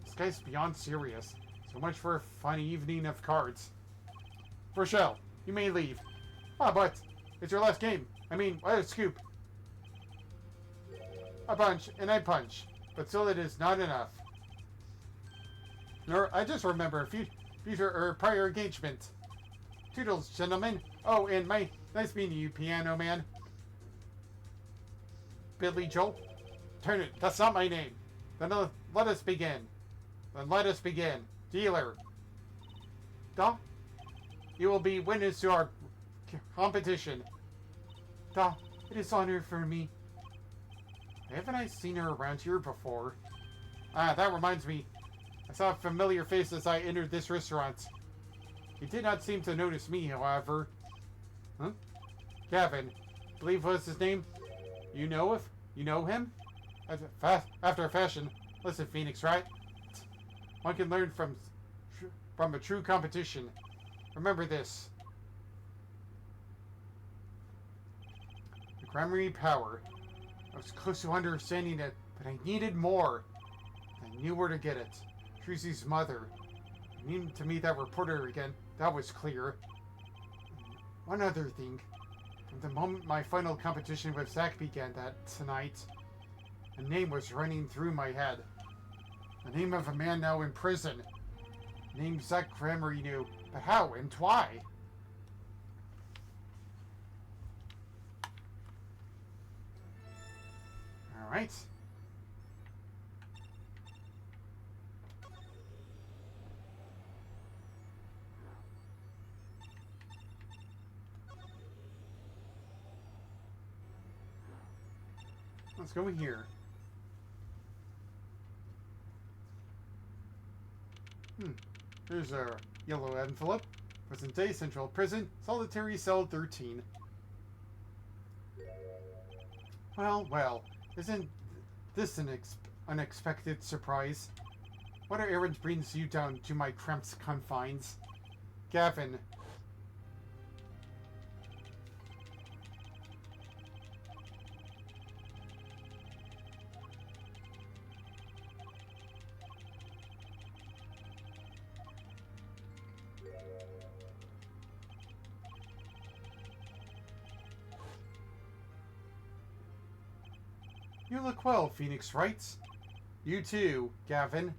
This guy's beyond serious. So much for a fun evening of cards. Rochelle, you may leave. Ah, but it's your last game. I mean, what a scoop. I punch and I punch, but still it is not enough. Nor I just remember a future or prior engagement. Toodles, gentlemen. Oh, and nice meeting you, Piano Man. Billy Joel. Turn it. That's not my name. Then let us begin. Dealer. Duh. You will be witness to our competition. Duh. It is honor for me. Haven't I seen her around here before? Ah, that reminds me. I saw a familiar face as I entered this restaurant. He did not seem to notice me, however. Huh? Gavin, I believe was his name. You know him? After a fashion. Listen, Phoenix, right? One can learn from a true competition. Remember this. The Cremery power. I was close to understanding it, but I needed more. I knew where to get it. Trucy's mother. I needed to meet that reporter again. That was clear. One other thing. From the moment my final competition with Zack began that tonight, a name was running through my head. The name of a man now in prison. Name Zack Cremery knew, but how and why? Alright. Let's go in here. Here's a yellow envelope. Present day Central Prison, Solitary Cell 13. Well, isn't this an unexpected surprise? What errand brings you down to my cramped confines? Gavin. You look well, Phoenix writes. You too, Gavin.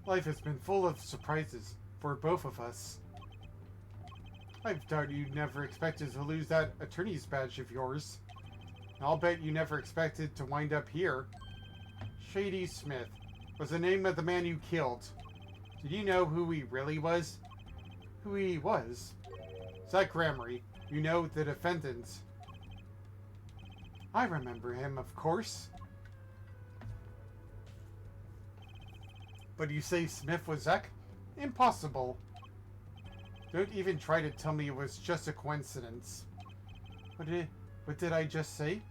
Life has been full of surprises for both of us. I doubt you never expected to lose that attorney's badge of yours. I'll bet you never expected to wind up here. Shady Smith was the name of the man you killed. Did you know who he really was? Who he was? Zach Gramery, you know, the defendant. I remember him, of course. But you say Smith was Zach? Impossible. Don't even try to tell me it was just a coincidence. What did I just say?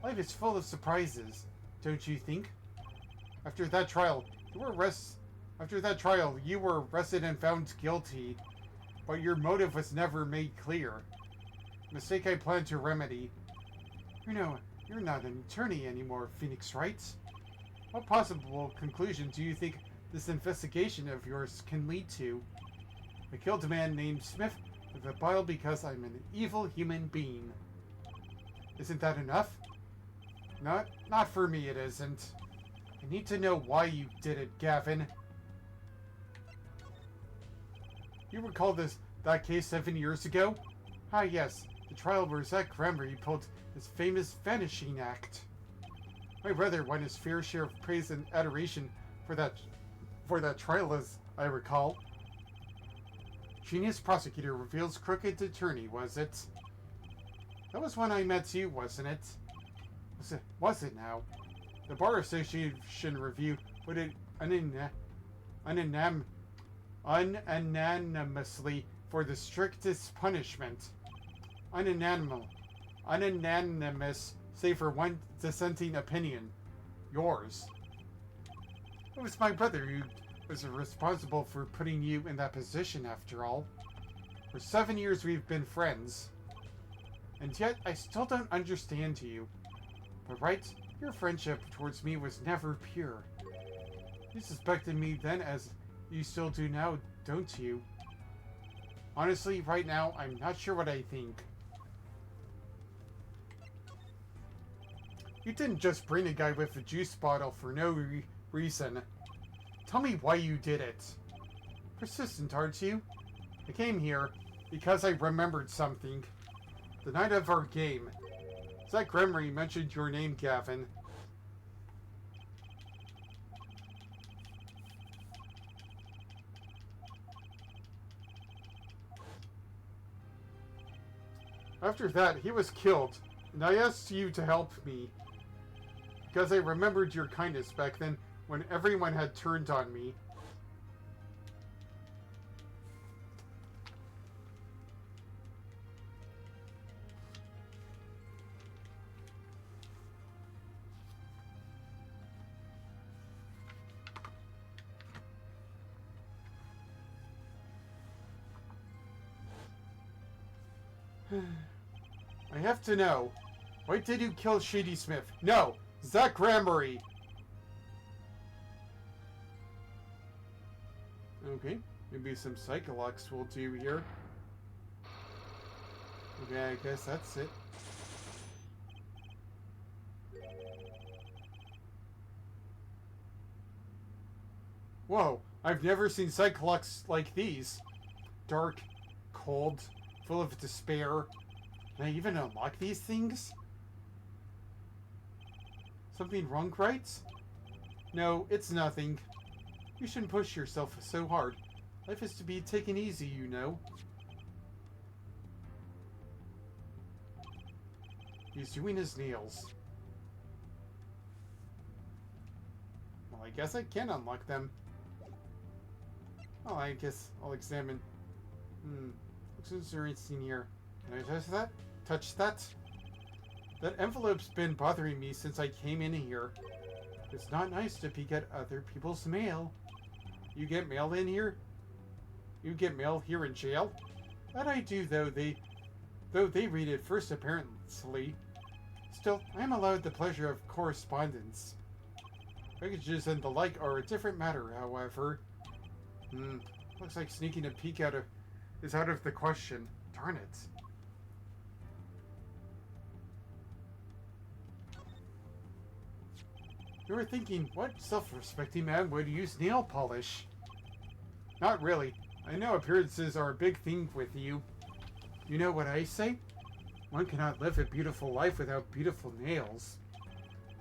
Life is full of surprises, don't you think? After that trial, you were arrested and found guilty, but your motive was never made clear. A mistake I plan to remedy. You know, you're not an attorney anymore, Phoenix writes. What possible conclusion do you think this investigation of yours can lead to? I killed a man named Smith with a bile because I'm an evil human being. Isn't that enough? Not for me, it isn't. I need to know why you did it, Gavin. You recall that case 7 years ago? Ah, yes. The trial where Zach Gramery pulled his famous vanishing act. My brother won his fair share of praise and adoration for that trial, as I recall. Genius prosecutor reveals crooked attorney, was it? That was when I met you, wasn't it? Was it now? The Bar Association review put it unanimously for the strictest punishment. Unanimous, save for one dissenting opinion. Yours. It was my brother who was responsible for putting you in that position, after all. For 7 years we've been friends. And yet I still don't understand you. But right, your friendship towards me was never pure. You suspected me then as you still do now, don't you? Honestly, right now, I'm not sure what I think. You didn't just bring a guy with a juice bottle for no reason. Tell me why you did it. Persistent, aren't you? I came here because I remembered something. The night of our game. Zach Gramery mentioned your name, Gavin. After that, he was killed, and I asked you to help me. Because I remembered your kindness back then when everyone had turned on me. I have to know. Why did you kill Shady Smith? No! Zach Gramery! Okay, maybe some Psycholox will do here. Okay, I guess that's it. Whoa, I've never seen Psycholox like these. Dark, cold, full of despair. Can I even unlock these things? Something wrong, right? No, it's nothing. You shouldn't push yourself so hard. Life is to be taken easy, you know. He's doing his nails. Well, I guess I can unlock them. Oh, I guess I'll examine. Looks interesting here. Can I touch that? Touch that? That envelope's been bothering me since I came in here. It's not nice to peek at other people's mail. You get mail in here? You get mail here in jail? That I do, though they read it first, apparently. Still, I am allowed the pleasure of correspondence. Packages and the like are a different matter, however. Looks like sneaking a peek is out of the question. Darn it. You were thinking, what self-respecting man would use nail polish? Not really. I know appearances are a big thing with you. You know what I say? One cannot live a beautiful life without beautiful nails.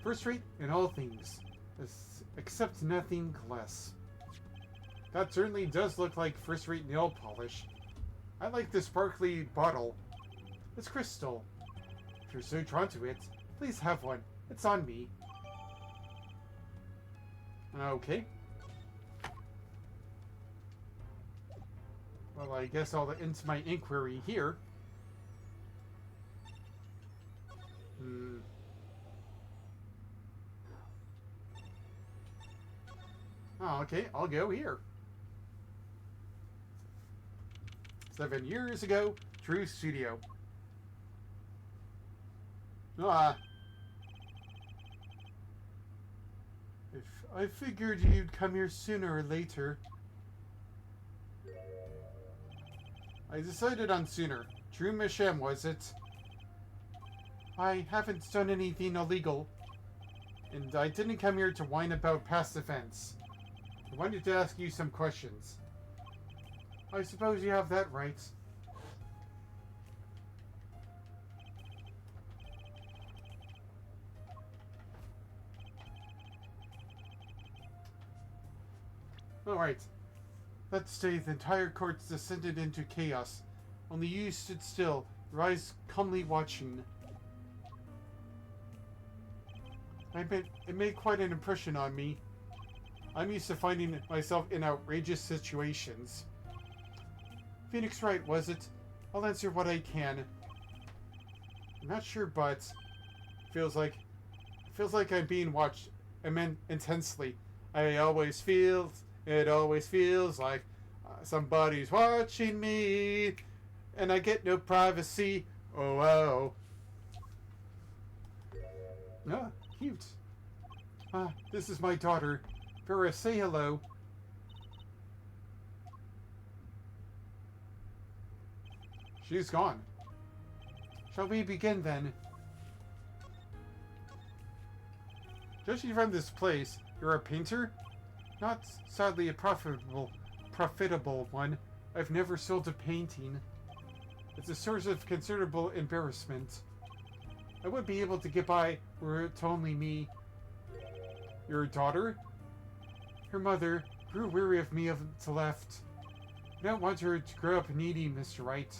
First rate in all things, except nothing less. That certainly does look like first-rate nail polish. I like the sparkly bottle. It's crystal. If you're so drawn to it, please have one. It's on me. Okay. Well, I guess I'll end my inquiry here. Oh, okay, I'll go here. 7 years ago, True Studio. If I figured you'd come here sooner or later. I decided on sooner. True Mishem, was it? I haven't done anything illegal. And I didn't come here to whine about past events. I wanted to ask you some questions. I suppose you have that right. Alright. That day, the entire court descended into chaos. Only you stood still, your eyes calmly watching. It made quite an impression on me. I'm used to finding myself in outrageous situations. Phoenix Wright, was it? I'll answer what I can. I'm not sure, but feels like I'm being watched intensely. It always feels like somebody's watching me, and I get no privacy. Oh. Ah, cute. This is my daughter. Vera, say hello. She's gone. Shall we begin then? Judging from this place, you're a painter? Not sadly a profitable one. I've never sold a painting. It's a source of considerable embarrassment. I would be able to get by were it only me. Your daughter? Her mother grew weary of me and left. I don't want her to grow up needy, Mr. Wright.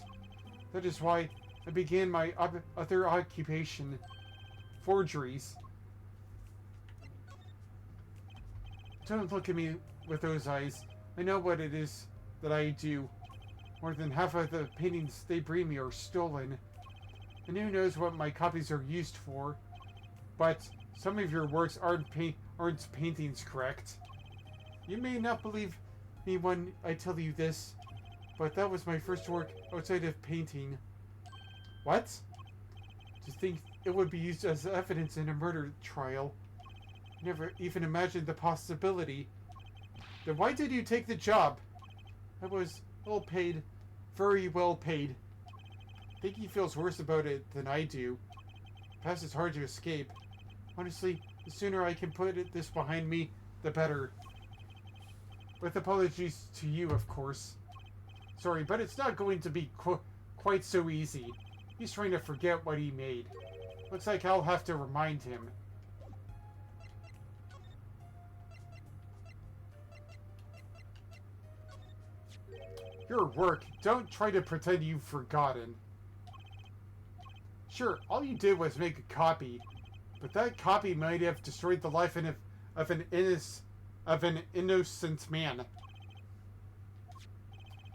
That is why I began my other occupation, forgeries. Don't look at me with those eyes. I know what it is that I do. More than half of the paintings they bring me are stolen. And who knows what my copies are used for. But some of your works aren't paintings, correct? You may not believe me when I tell you this, but that was my first work outside of painting. What? To think it would be used as evidence in a murder trial. Never even imagined the possibility. Then why did you take the job? I was well paid. Very well paid. I think he feels worse about it than I do. Past is hard to escape. Honestly, the sooner I can put this behind me, the better. With apologies to you, of course. Sorry, but it's not going to be quite so easy. He's trying to forget what he made. Looks like I'll have to remind him. Your work. Don't try to pretend you've forgotten. Sure, all you did was make a copy, but that copy might have destroyed the life of an innocent man.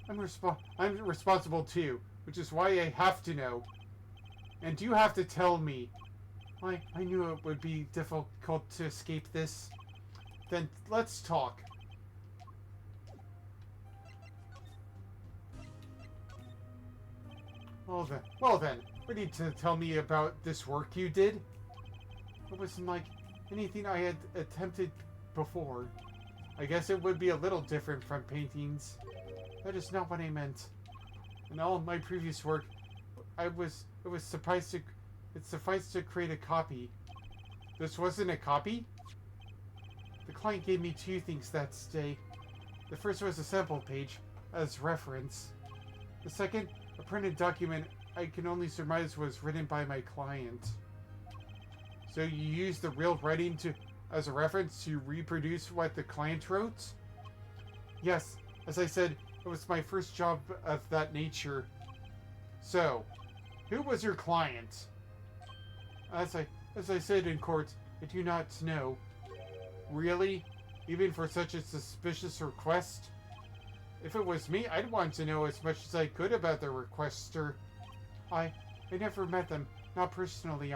I'm responsible too, which is why I have to know. And you have to tell me. I knew it would be difficult to escape this. Then let's talk. Well then, what need to tell me about this work you did? It wasn't like anything I had attempted before. I guess it would be a little different from paintings. That is not what I meant. In all my previous work, it sufficed to create a copy. This wasn't a copy? The client gave me two things that day. The first was a sample page, as reference. The second, a printed document I can only surmise was written by my client. So you used the real writing as a reference to reproduce what the client wrote? Yes, as I said, it was my first job of that nature. So, who was your client? As I said in court, I do not know. Really? Even for such a suspicious request? If it was me, I'd want to know as much as I could about the requester. I never met them. Not personally,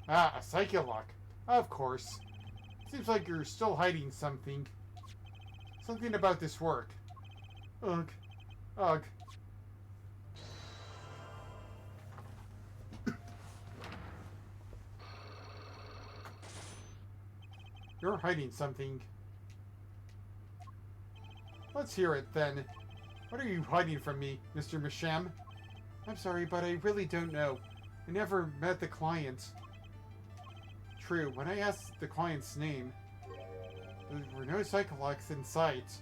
Ah, a Psycholock. Of course. Seems like you're still hiding something. Something about this work. Ugh. Ugh. You're hiding something. Let's hear it, then. What are you hiding from me, Mr. Masham? I'm sorry, but I really don't know. I never met the client. True, when I asked the client's name, there were no Psycholocks in sight.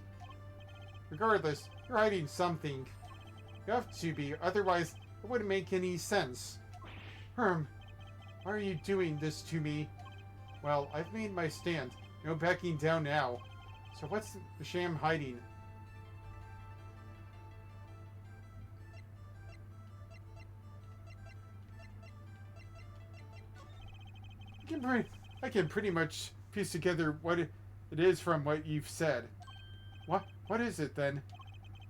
Regardless, you're hiding something. You have to be, otherwise it wouldn't make any sense. Why are you doing this to me? Well, I've made my stand. No backing down now. So what's the sham hiding? I can pretty much piece together what it is from what you've said. What is it, then?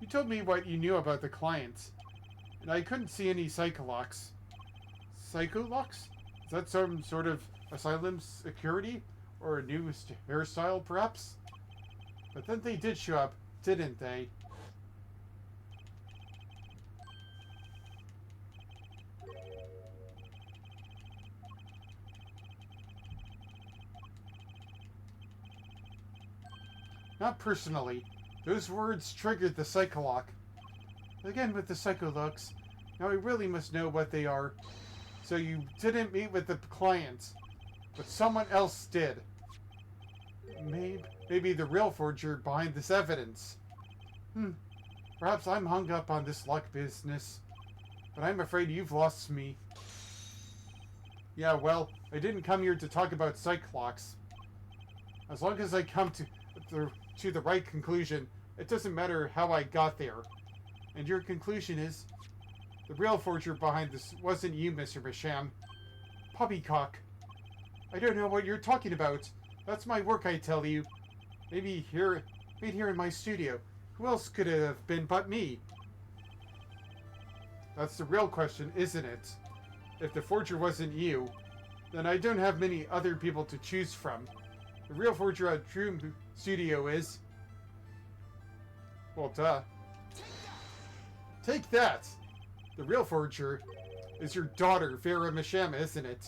You told me what you knew about the clients, and I couldn't see any Psycholocks. Psycholocks? Is that some sort of asylum security? Or a new hairstyle, perhaps? But then they did show up, didn't they? Not personally. Those words triggered the Psycholock. Again with the Psycholocks. Now I really must know what they are. So you didn't meet with the client, but someone else did. Maybe the real forger behind this evidence. Perhaps I'm hung up on this luck business. But I'm afraid you've lost me. Yeah, well, I didn't come here to talk about Psycholocks. As long as I come to the right conclusion, it doesn't matter how I got there. And your conclusion is, the real forger behind this wasn't you, Mr. Masham. Poppycock. I don't know what you're talking about. That's my work, I tell you. Made here in my studio. Who else could it have been but me? That's the real question, isn't it? If the forger wasn't you, then I don't have many other people to choose from. The real forger at Drew Studio is... Well, duh. Take that! The real forger is your daughter, Vera Masham, isn't it?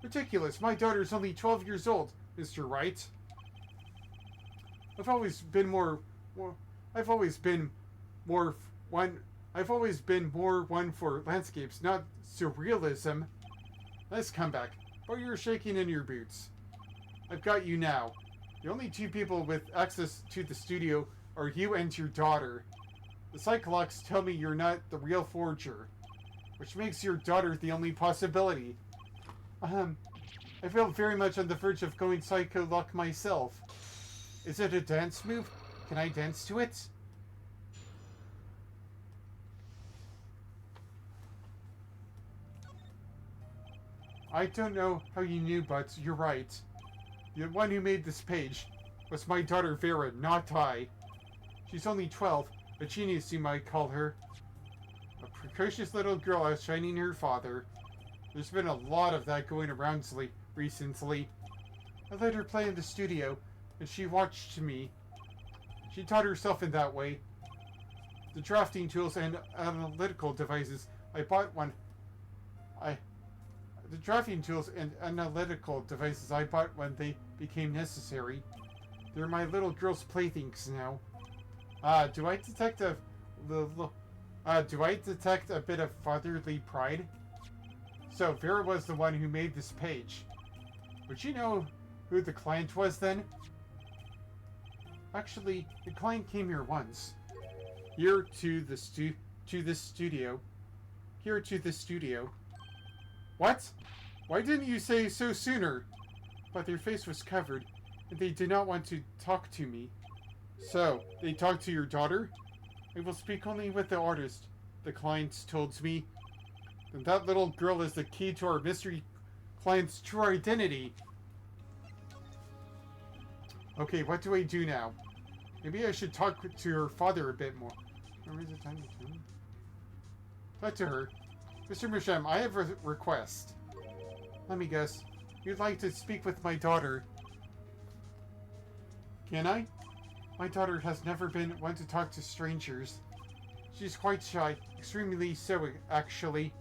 Ridiculous, my daughter's only 12 years old, Mr. Wright. I've always been more one for landscapes, not surrealism. Nice comeback, but you're shaking in your boots. I've got you now. The only two people with access to the studio are you and your daughter. The Psycholocks tell me you're not the real forger, which makes your daughter the only possibility. I feel very much on the verge of going Psycholock myself. Is it a dance move? Can I dance to it? I don't know how you knew, but you're right. The one who made this page was my daughter Vera, not I. She's only 12, a genius you might call her. A precocious little girl outshining her father. There's been a lot of that going around recently. I let her play in the studio, and she watched me. She taught herself in that way. The drafting tools and analytical devices I bought when they became necessary. They're my little girl's playthings now. Do I detect a bit of fatherly pride? So Vera was the one who made this page. Would you know who the client was then? Actually, the client came here once. Here to the studio. What? Why didn't you say so sooner? But their face was covered, and they did not want to talk to me. So, they talked to your daughter? I will speak only with the artist, the client told me. Then that little girl is the key to our mystery client's true identity. Okay, what do I do now? Maybe I should talk to her father a bit more. Talk to her. Mr. Mishem, I have a request. Let me guess. You'd like to speak with my daughter. Can I? My daughter has never been one to talk to strangers. She's quite shy, extremely so, actually.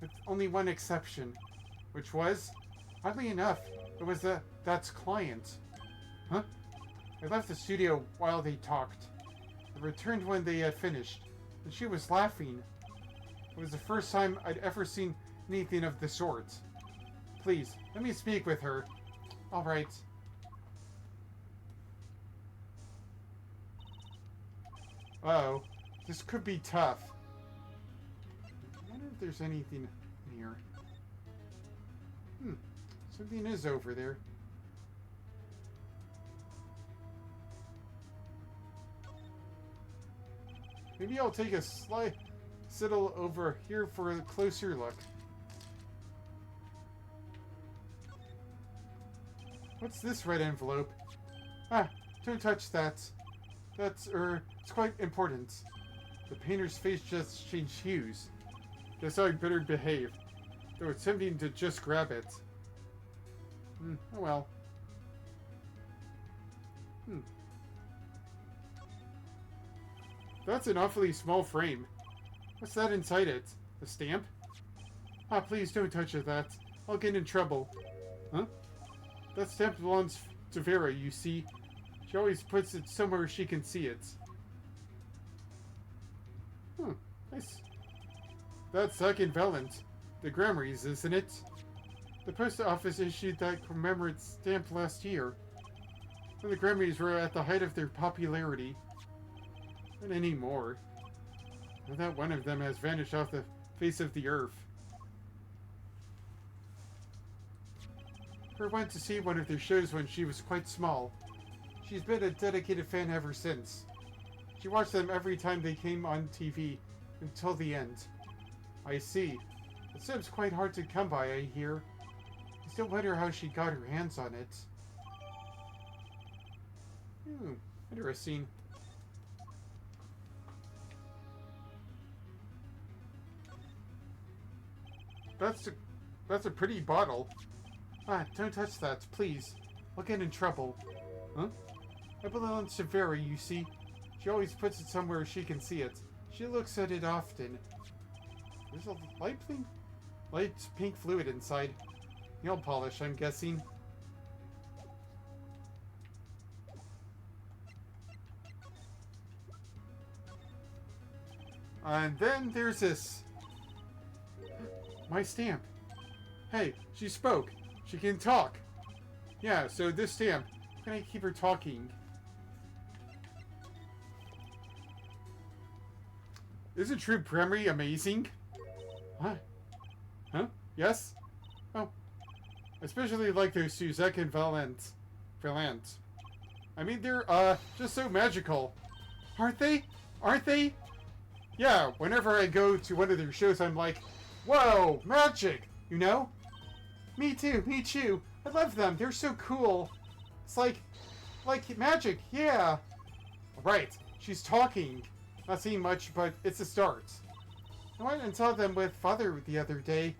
With only one exception. Which was? Oddly enough, it was that's client. Huh? I left the studio while they talked. I returned when they had finished, and she was laughing. It was the first time I'd ever seen anything of the sort. Please, let me speak with her. All right. Uh-oh. This could be tough. I wonder if there's anything in here. Something is over there. Maybe I'll take a settle over here for a closer look. What's this red envelope? Ah, don't touch that. It's quite important. The painter's face just changed hues. Guess I'd better behave. Though it's tempting to just grab it. Oh well. That's an awfully small frame. What's that inside it? A stamp? Ah, please don't touch that. I'll get in trouble. Huh? That stamp belongs to Vera, you see. She always puts it somewhere she can see it. Nice. That's Second Valent. The Grammys, isn't it? The post office issued that commemorative stamp last year, when the Grammys were at the height of their popularity. Not anymore. Now that one of them has vanished off the face of the earth. Her went to see one of their shows when she was quite small. She's been a dedicated fan ever since. She watched them every time they came on TV, until the end. I see. It seems quite hard to come by, I hear. I still wonder how she got her hands on it. Interesting. That's a pretty bottle. Ah, don't touch that, please. I'll get in trouble. Huh? It belongs to Vera, you see. She always puts it somewhere she can see it. She looks at it often. There's a light pink fluid inside. Nail polish, I'm guessing. And then there's this. My stamp. Hey, she spoke. She can talk. Yeah, so this stamp. How can I keep her talking? Isn't True Memory amazing? What? Huh? Yes? Oh. I especially like those Suzek and Valent. I mean, they're, just so magical. Aren't they? Aren't they? Yeah, whenever I go to one of their shows, I'm like, whoa, magic! You know? Me too. I love them. They're so cool. It's like magic, yeah. Right, she's talking. Not saying much, but it's a start. I went and saw them with Father the other day.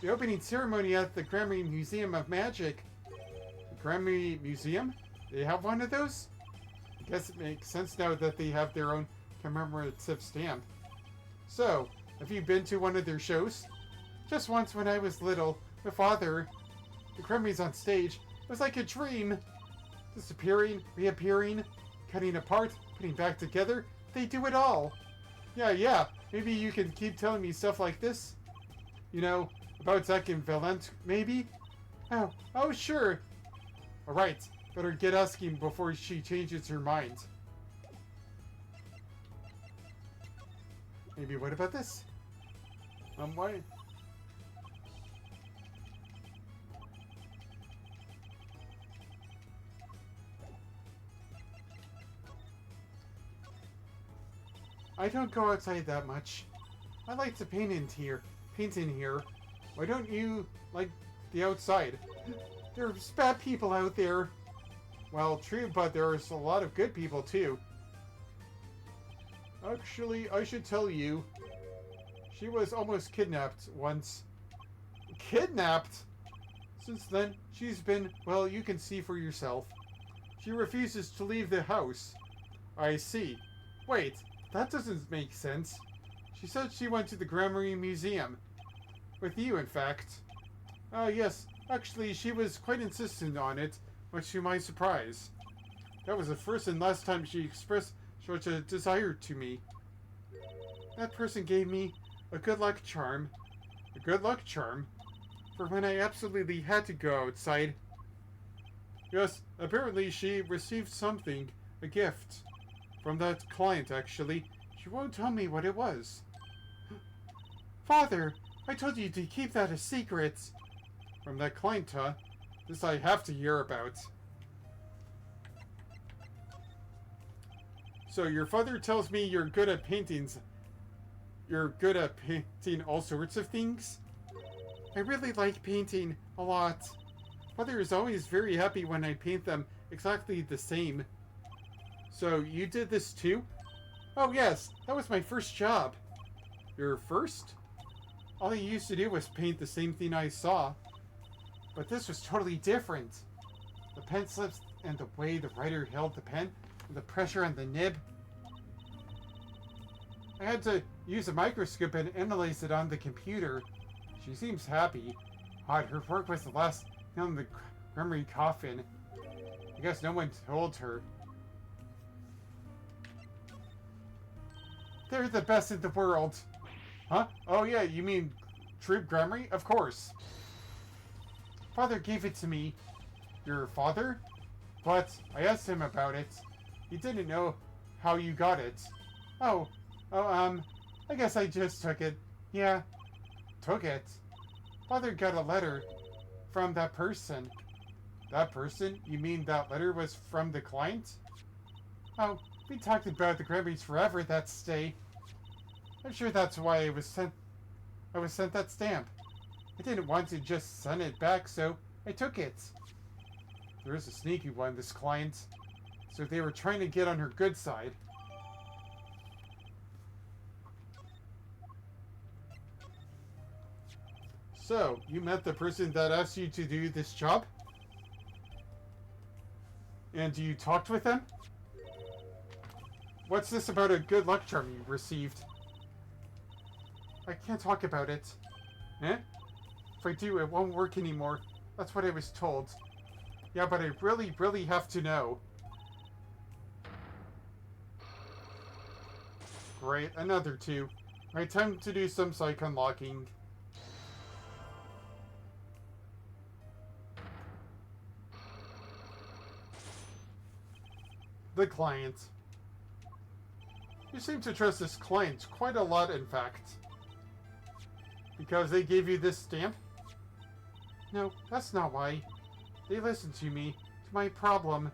The opening ceremony at the Grammary Museum of Magic. The Grammary Museum? They have one of those? I guess it makes sense now that they have their own commemorative stamp. So, have you been to one of their shows? Just once when I was little, with Father. The Grammys on stage was like a dream. Disappearing, reappearing, cutting apart, putting back together. They do it all. Yeah. Maybe you can keep telling me stuff like this. You know, about Zack and Valent, maybe? Oh, sure. Alright, better get asking before she changes her mind. Maybe what about this? Why? I don't go outside that much. I like to paint in here. Why don't you like the outside? There's bad people out there. Well, true, but there's a lot of good people too. Actually, I should tell you, she was almost kidnapped once. Kidnapped? Since then, she's been, well, you can see for yourself. She refuses to leave the house. I see. Wait, that doesn't make sense. She said she went to the Grammary Museum. With you, in fact. Yes. Actually, she was quite insistent on it, much to my surprise. That was the first and last time she expressed such a desire to me. That person gave me a good luck charm. A good luck charm? For when I absolutely had to go outside. Yes, apparently she received something, a gift. From that client, actually. She won't tell me what it was. Father, I told you to keep that a secret. From that client, huh? This I have to hear about. So your father tells me you're good at paintings. You're good at painting all sorts of things? I really like painting a lot. Father is always very happy when I paint them exactly the same. So you did this too? Oh yes, that was my first job. Your first? All I used to do was paint the same thing I saw. But this was totally different. The pen slips and the way the writer held the pen, and the pressure on the nib. I had to use a microscope and analyze it on the computer. She seems happy. Odd, her work was the last nail in the Grammary coffin. I guess no one told her. They're the best in the world. Huh? Oh yeah, you mean Troop Grammary? Of course. Father gave it to me. Your father? But I asked him about it. He didn't know how you got it. I guess I just took it. Yeah, took it. Father got a letter from that person. That person? You mean that letter was from the client? Oh, we talked about the Grammys forever that day. I'm sure that's why I was sent that stamp. I didn't want to just send it back, so I took it. There is a sneaky one, this client. So they were trying to get on her good side. So, you met the person that asked you to do this job? And you talked with them? What's this about a good luck charm you received? I can't talk about it. Eh? If I do, it won't work anymore. That's what I was told. Yeah, but I really, really have to know. Great, another 2. Alright, time to do some psych unlocking. The client. You seem to trust this client quite a lot, in fact. Because they gave you this stamp? No, that's not why. They listen to me, to my problem.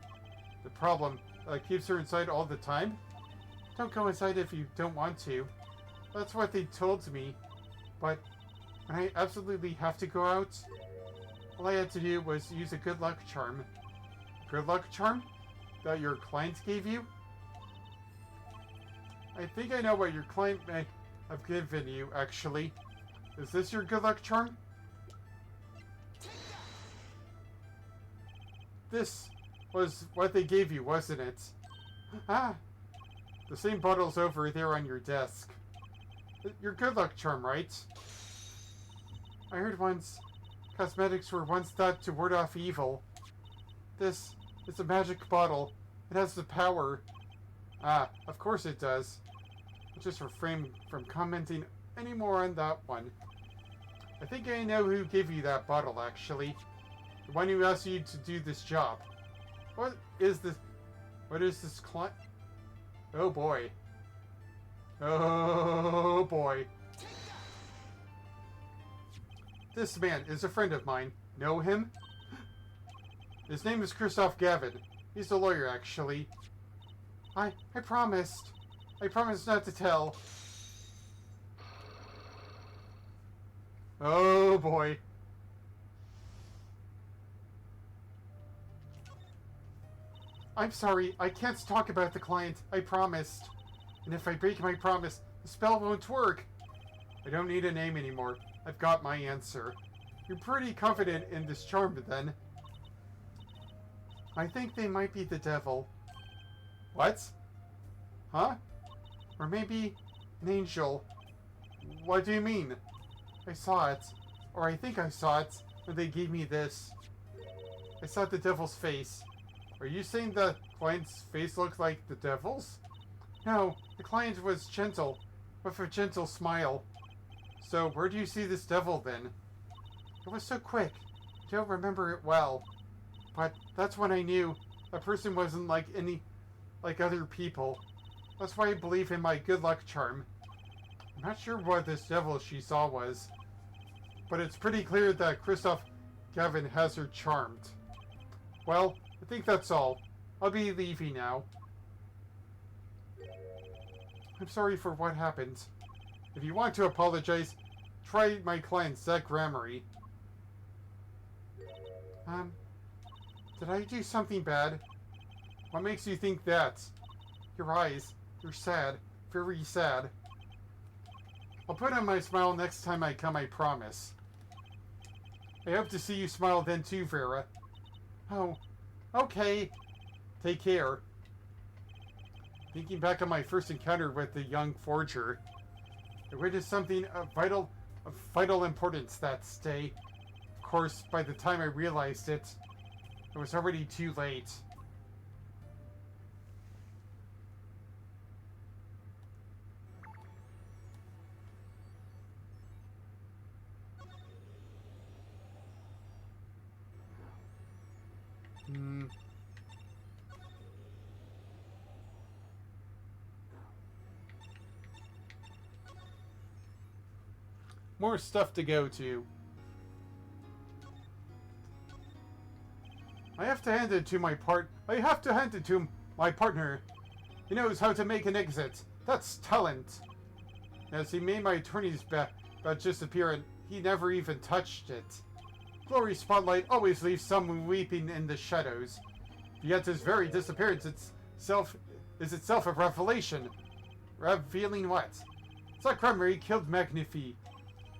The problem keeps her inside all the time? Don't go inside if you don't want to. That's what they told me. But when I absolutely have to go out, all I had to do was use a good luck charm. Good luck charm? That your client gave you? I think I know what your client I've given you, actually. Is this your good luck charm? This was what they gave you, wasn't it? Ah, the same bottle's over there on your desk. Your good luck charm, right? I heard once cosmetics were once thought to ward off evil. This is a magic bottle. It has the power. Ah, of course it does. I'll just refrain from commenting any more on that one. I think I know who gave you that bottle, actually. The one who asked you to do this job. What is this? What is this client? Oh boy. Oh boy. This man is a friend of mine. Know him? His name is Christoph Gavin. He's a lawyer, actually. I promised. I promised not to tell. Oh boy. I'm sorry, I can't talk about the client. I promised. And if I break my promise, the spell won't work. I don't need a name anymore. I've got my answer. You're pretty confident in this charm, then. I think they might be the devil. What? Huh? Or maybe an angel. What do you mean? I saw it. Or I think I saw it when they gave me this. I saw the devil's face. Are you saying the client's face looked like the devil's? No, the client was gentle, with a gentle smile. So, where do you see this devil, then? It was so quick. I don't remember it well. But that's when I knew a person wasn't like other people. That's why I believe in my good luck charm. I'm not sure what this devil she saw was, but it's pretty clear that Christoph Gavin has her charmed. Well, I think that's all. I'll be leaving now. I'm sorry for what happened. If you want to apologize, try my client, Zach Gramery. Did I do something bad? What makes you think that? Your eyes. You're sad. Very sad. I'll put on my smile next time I come, I promise. I hope to see you smile then too, Vera. Oh, okay. Take care. Thinking back on my first encounter with the young forger, I witnessed something of vital importance that day. Of course, by the time I realized it, it was already too late. More stuff to go to. I have to hand it to my partner. He knows how to make an exit. That's talent. As he made my attorney's badge disappear and he never even touched it. Glory Spotlight always leaves someone weeping in the shadows. Yet his very disappearance is itself a revelation. Revealing what? Zach Gramery killed Magnifi.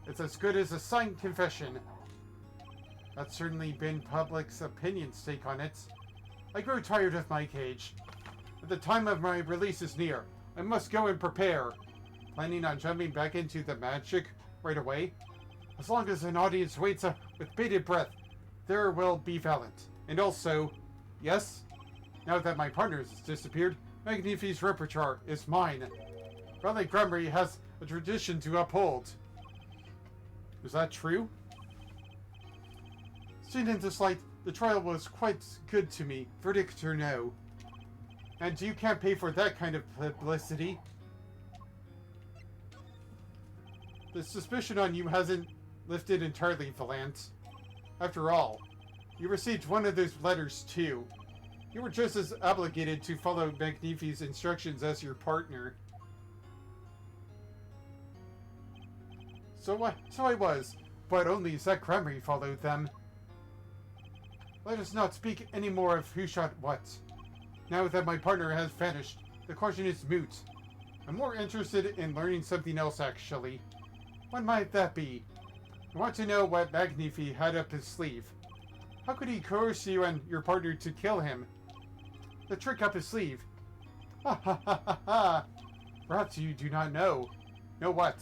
It's as good as a signed confession. That's certainly been public's opinion's take on it. I grow tired of my cage. But the time of my release is near. I must go and prepare. Planning on jumping back into the magic right away? As long as an audience waits with bated breath, there will be Valent. And also, yes, now that my partner has disappeared, Magnifi's repertoire is mine. Violet Gramery has a tradition to uphold. Is that true? Seen in this light, the trial was quite good to me, verdict or no. And you can't pay for that kind of publicity. The suspicion on you hasn't lifted entirely, Valant. After all, you received one of those letters too. You were just as obligated to follow Magnifi's instructions as your partner. So I was, but only Zach Gramery followed them. Let us not speak any more of who shot what. Now that my partner has vanished, the question is moot. I'm more interested in learning something else, actually. What might that be? I want to know what Magnifi had up his sleeve. How could he coerce you and your partner to kill him? The trick up his sleeve. Ha ha ha ha ha! Perhaps you do not know. Know what?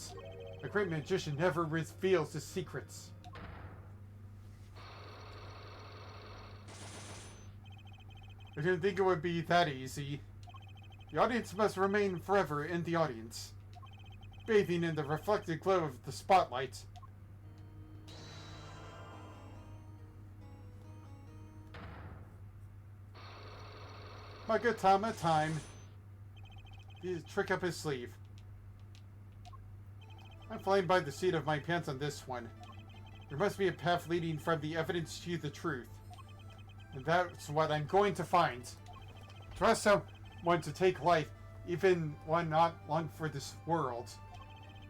A great magician never reveals his secrets. I didn't think it would be that easy. The audience must remain forever in the audience, bathing in the reflected glow of the spotlight. Magatama time. The trick up his sleeve. I'm flying by the seat of my pants on this one. There must be a path leading from the evidence to the truth. And that's what I'm going to find. Trust someone to take life, even one not long for this world.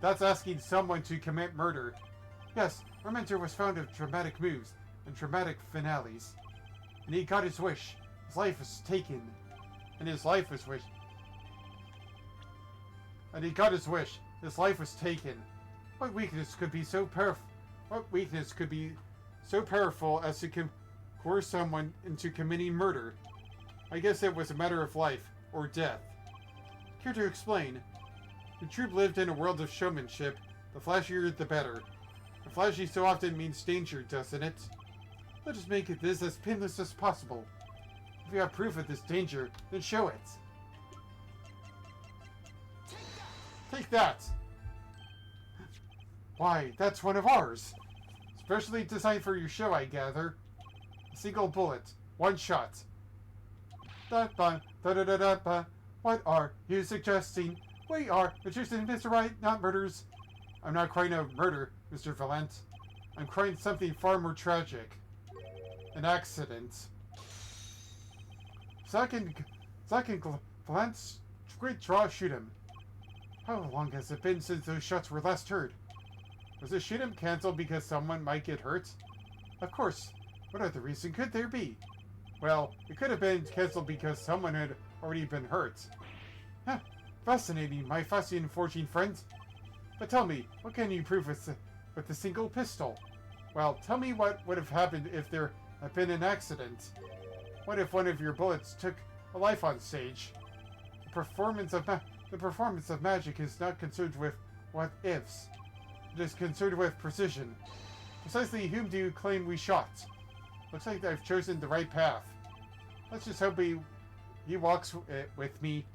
That's asking someone to commit murder. Yes, our mentor was fond of dramatic moves and dramatic finales. And he got his wish. His life was taken. And his life was wished. And he got his wish. His life was taken. What weakness could be so powerful? What weakness could be so powerful as to coerce someone into committing murder? I guess it was a matter of life or death. Care to explain? The troupe lived in a world of showmanship. The flashier, the better. And flashy so often means danger, doesn't it? Let us make this as painless as possible. If you have proof of this danger, then show it. Take that! Why, that's one of ours. Specially designed for your show, I gather. A single bullet. One shot. Da-da-da-da-da-da. What are you suggesting? We are interested in Mr. Right, not murders. I'm not crying out murder, Mr. Valent. I'm crying something far more tragic. An accident. Second Valent's great draw shoot him. How long has it been since those shots were last heard? Was the shoot him cancelled because someone might get hurt? Of course. What other reason could there be? Well, it could have been cancelled because someone had already been hurt. Huh. Fascinating, my fussy and unfortunate friend. But tell me, what can you prove with a single pistol? Well, tell me what would have happened if there had been an accident. What if one of your bullets took a life on stage? The performance of magic is not concerned with what-ifs. It is concerned with precision. Precisely whom do you claim we shot? Looks like I've chosen the right path. Let's just hope he walks with me.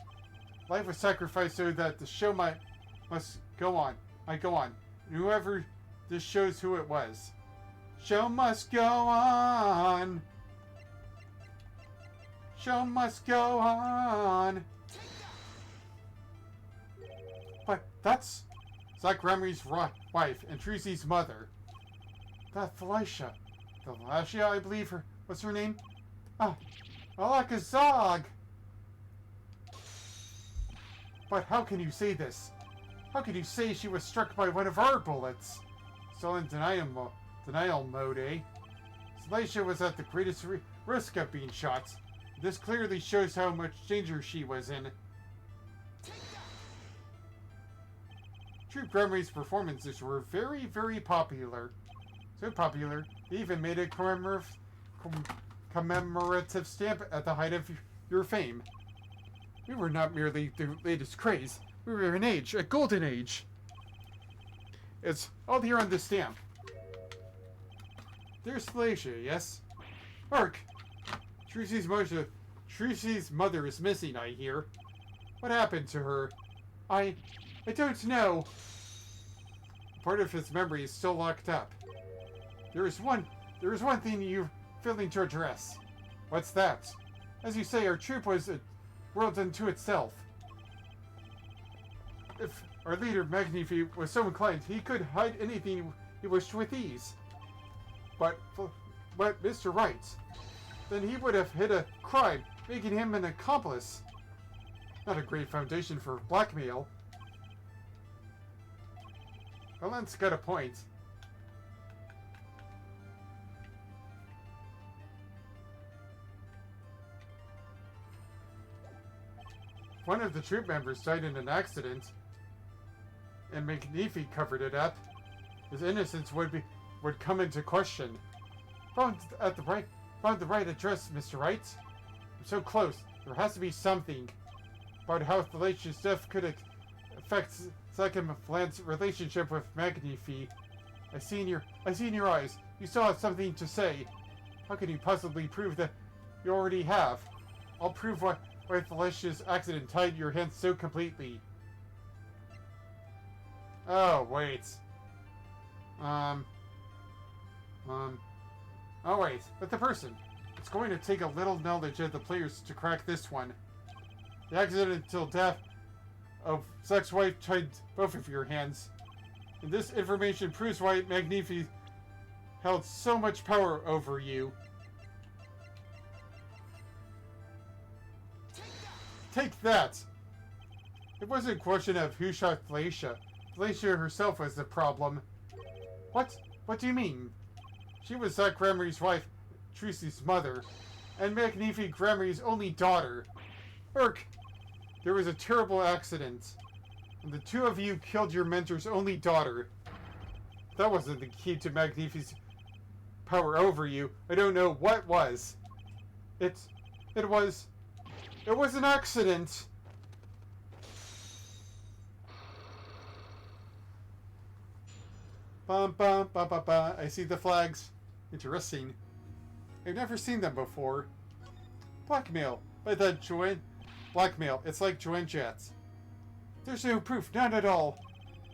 Life was sacrificed so that the show must go on. Might go on. And whoever this shows who it was. Show must go on. Show must go on. But that's Zach Remry's wife and Trucy's mother. That Felicia. Felicia, I believe her. What's her name? Ah, Alakazog! But how can you say this? How can you say she was struck by one of our bullets? Still in denial mode, eh? Felicia was at the greatest risk of being shot. This clearly shows how much danger she was in. Troupe Remry's performances were very, very popular. So popular, they even made a commemorative stamp at the height of your fame. We were not merely the latest craze. We were an age, a golden age. It's all here on this stamp. There's Felicia, yes? Hark! Trucy's mother is missing, I hear. What happened to her? I don't know. Part of his memory is still locked up. There is one thing you're failing to address. What's that? As you say, our troupe was a world unto itself. If our leader, Magnifi, was so inclined, he could hide anything he wished with ease. But Mr. Wright, then he would have hid a crime, making him an accomplice. Not a great foundation for blackmail. Valent's got a point. One of the troop members died in an accident, and McNeefy covered it up. His innocence would come into question. Found the right address, Mr. Wright. I'm so close. There has to be something about how Thalatia's death could affect Second Valent's relationship with McNeefy. I see in your eyes. You still have something to say. How can you possibly prove that you already have? I'll prove why Thalatia's accident tied your hands so completely. Oh, wait. Oh wait, but the person. It's going to take a little knowledge of the players to crack this one. The accidental death of Zack's wife tied both of your hands. And this information proves why McNeefy held so much power over you. Take that! It wasn't a question of who shot Thalatia. Thalatia herself was the problem. What? What do you mean? She was Zack Gremory's wife, Trucy's mother, and McNeefy Gremory's only daughter. Urk! There was a terrible accident, and the two of you killed your mentor's only daughter. That wasn't the key to McNeefy's power over you. I don't know what was. It was an accident! Bum bum ba ba ba. I see the flags. Interesting. I've never seen them before. Blackmail. By that Joanne. Blackmail. It's like Joanne Jets. There's no proof. None at all.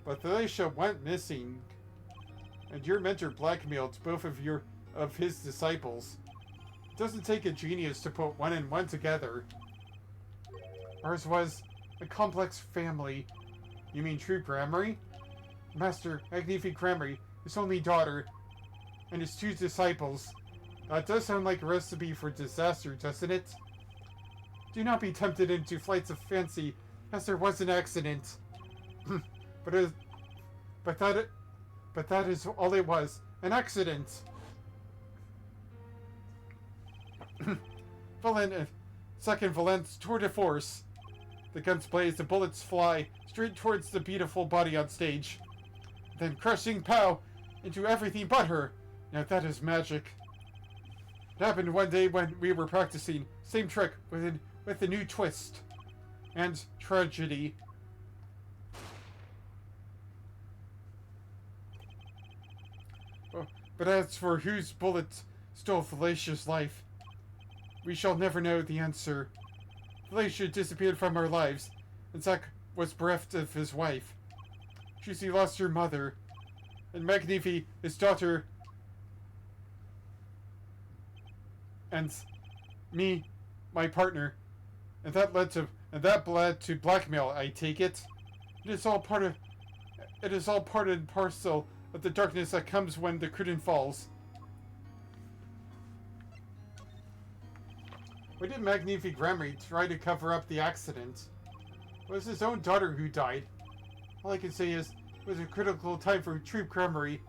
But Thalatia went missing. And your mentor blackmailed both of his disciples. It doesn't take a genius to put one and one together. Ours was a complex family. You mean true Gremory? Master McNeefy Gremory, his only daughter, and his two disciples. That does sound like a recipe for disaster, doesn't it? Do not be tempted into flights of fancy, as there was an accident. but that is all it was, an accident. Second Valent's tour de force. The guns blaze, the bullets fly straight towards the beautiful body on stage. Then crushing pow into everything but her. Now that is magic. It happened one day when we were practicing. Same trick with a new twist. And tragedy. But as for whose bullet stole Thalatia's life, we shall never know the answer. Thalatia disappeared from our lives, and Zack was bereft of his wife. Trucy lost her mother, and McNeefy, his daughter, and me, my partner, and that led to blackmail. I take it. It is all part and parcel of the darkness that comes when the curtain falls. Why did McNeefy Gremory try to cover up the accident? It was his own daughter who died. All I can say is, it was a critical time for Troop Gremory,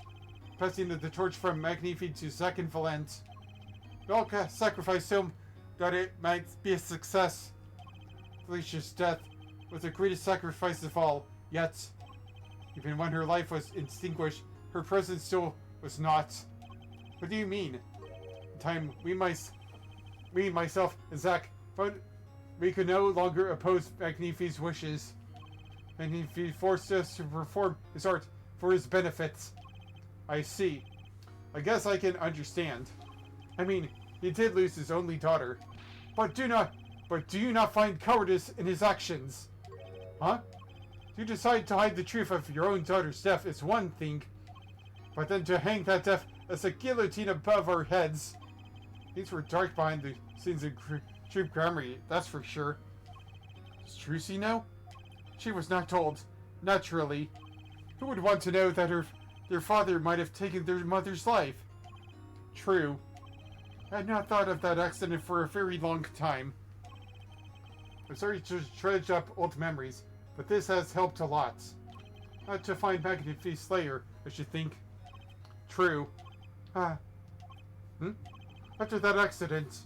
passing the torch from McNeefy to Second Valent. We all sacrificed him that it might be a success. Thalatia's death was the greatest sacrifice of all, yet, even when her life was extinguished, her presence still was not. What do you mean? In time, myself, and Zack found we could no longer oppose McNeefy's wishes. McNeefy forced us to perform his art for his benefits. I see. I guess I can understand. I mean, he did lose his only daughter. But do you not find cowardice in his actions? Huh? To decide to hide the truth of your own daughter's death is one thing, but then to hang that death as a guillotine above our heads. Things were dark behind the scenes of Troop Gremory, that's for sure. Does Trucy know? She was not told. Naturally. Who would want to know that their father might have taken their mother's life? True. I had not thought of that accident for a very long time. I'm sorry to dredge up old memories, but this has helped a lot. Not to find McNeefy's slayer, I should think. True. After that accident,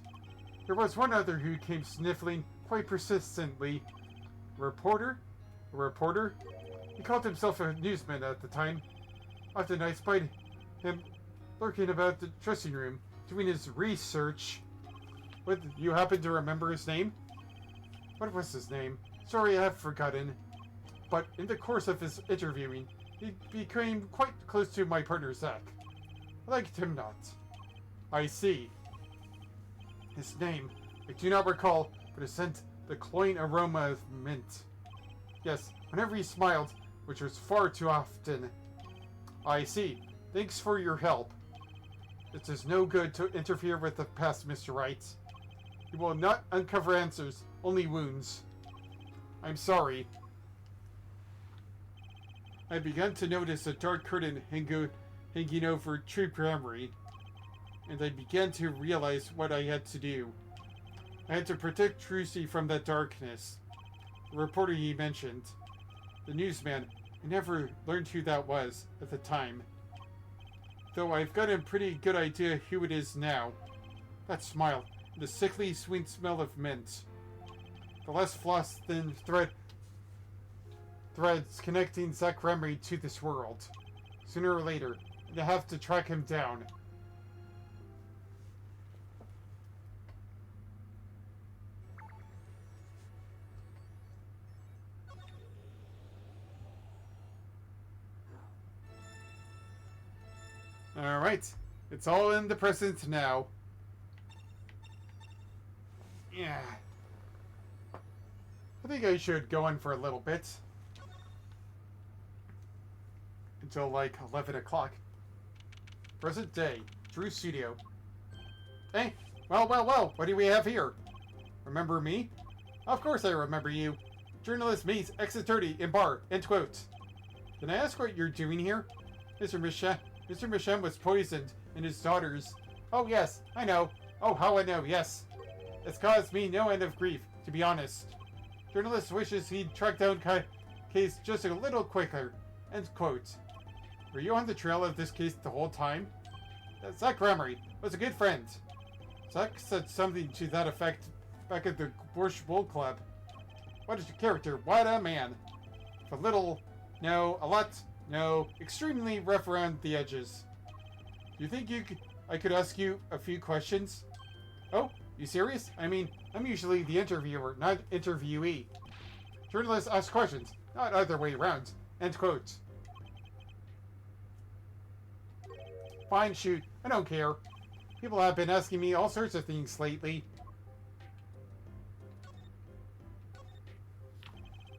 there was one other who came sniffling quite persistently. reporter? A reporter? He called himself a newsman at the time. Often I spied him lurking about the dressing room, doing his research. Would you happen to remember his name? What was his name? Sorry, I have forgotten. But in the course of his interviewing, he became quite close to my partner, Zach. I liked him not. I see. His name, I do not recall, but it sent the cloying aroma of mint. Yes, whenever he smiled, which was far too often. I see. Thanks for your help. It is no good to interfere with the past, Mr. Wright. You will not uncover answers, only wounds. I'm sorry. I began to notice a dark curtain hanging over True Grammary, and I began to realize what I had to do. I had to protect Trucy from that darkness. The reporter he mentioned. The newsman. I never learned who that was at the time. Though I've got a pretty good idea who it is now. That smile. The sickly sweet smell of mint. The less floss thin threads connecting Zach Remry to this world. Sooner or later, I have to track him down. Alright, it's all in the present now. Yeah. I think I should go on for a little bit. Until like 11 o'clock. Present day. Drew Studio. Hey, well, what do we have here? Remember me? Of course I remember you. Journalist meets ex-attorney in bar. End quote. Can I ask what you're doing here? Mr. Mishem was poisoned, and his daughters... Oh yes, I know. Oh, how I know, yes. It's caused me no end of grief, to be honest. Journalist wishes he'd track down case just a little quicker. End quote. Were you on the trail of this case the whole time? Zach Remry was a good friend. Zach said something to that effect back at the Bush Bull Club. What is your character? What a man. A little, no, a lot, no, extremely rough around the edges. Do you think I could ask you a few questions? Oh, you serious? I mean, I'm usually the interviewer, not interviewee. Journalists ask questions, not other way around. End quote. Fine, shoot. I don't care. People have been asking me all sorts of things lately.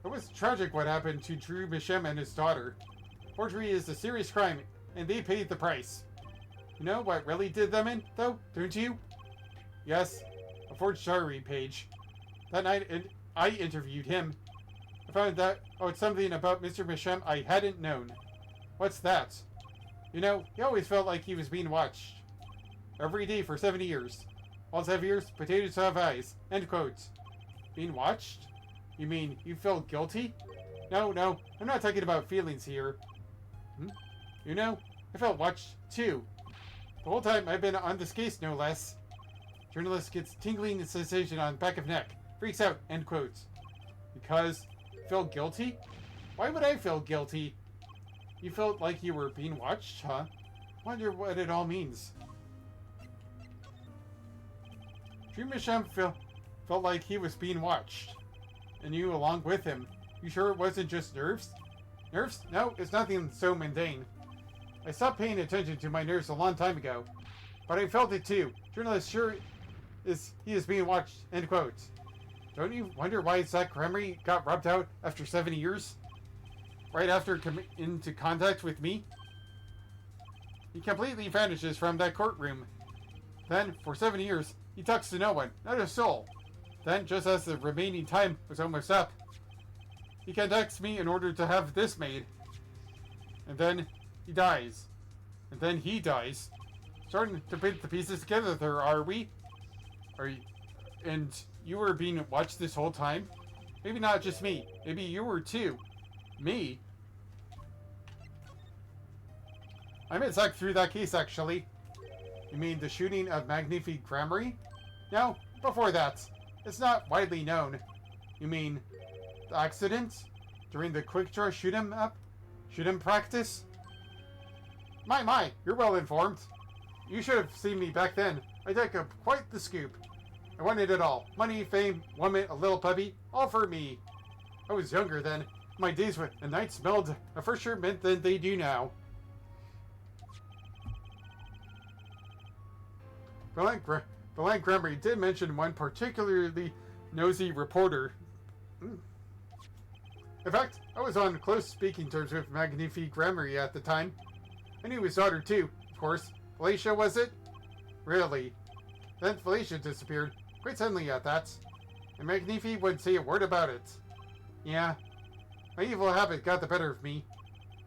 It was tragic what happened to Drew Mishem and his daughter. Forgery is a serious crime, and they paid the price. You know what really did them in, though, don't you? Yes, a forged diary page. That night, I interviewed him. I found out something about Mr. Mishem I hadn't known. What's that? You know, he always felt like he was being watched. Every day for 7 years. Balls have ears, potatoes have eyes. End quote. Being watched? You mean you felt guilty? No, I'm not talking about feelings here. You know, I felt watched too. The whole time I've been on this case, no less. Journalist gets tingling sensation on back of neck. Freaks out. End quote. Because feel guilty? Why would I feel guilty? You felt like you were being watched, huh? Wonder what it all means. Drew Mishem felt like he was being watched. And you along with him. You sure it wasn't just nerves? Nerves? No, it's nothing so mundane. I stopped paying attention to my nerves a long time ago. But I felt it too. Journalist sure he is being watched. End quote. Don't you wonder why Zach Remry got rubbed out after 7 years? Right after coming into contact with me? He completely vanishes from that courtroom. Then, for 7 years, he talks to no one, not a soul. Then, just as the remaining time was almost up, he contacts me in order to have this made. And then, he dies. And then he dies. Starting to put the pieces together there, are we? And you were being watched this whole time? Maybe not just me. Maybe you were too. Me? I met Zach through that case, actually. You mean the shooting of Magnifique Grammary? No, before that. It's not widely known. You mean The accident? During the quick draw shoot 'em up? Shoot 'em practice? My, you're well informed. You should have seen me back then. I took up quite the scoop. I wanted it all. Money, fame, woman, a little puppy. All for me. I was younger then. My days with the night smelled a for sure mint than they do now. Valant Gremory did mention one particularly nosy reporter. In fact, I was on close speaking terms with Magnifique Gremory at the time. I knew his daughter too, of course. Felicia, was it? Really? Then Felicia disappeared, quite suddenly at that. And Magnifique wouldn't say a word about it. Yeah. My evil habit got the better of me.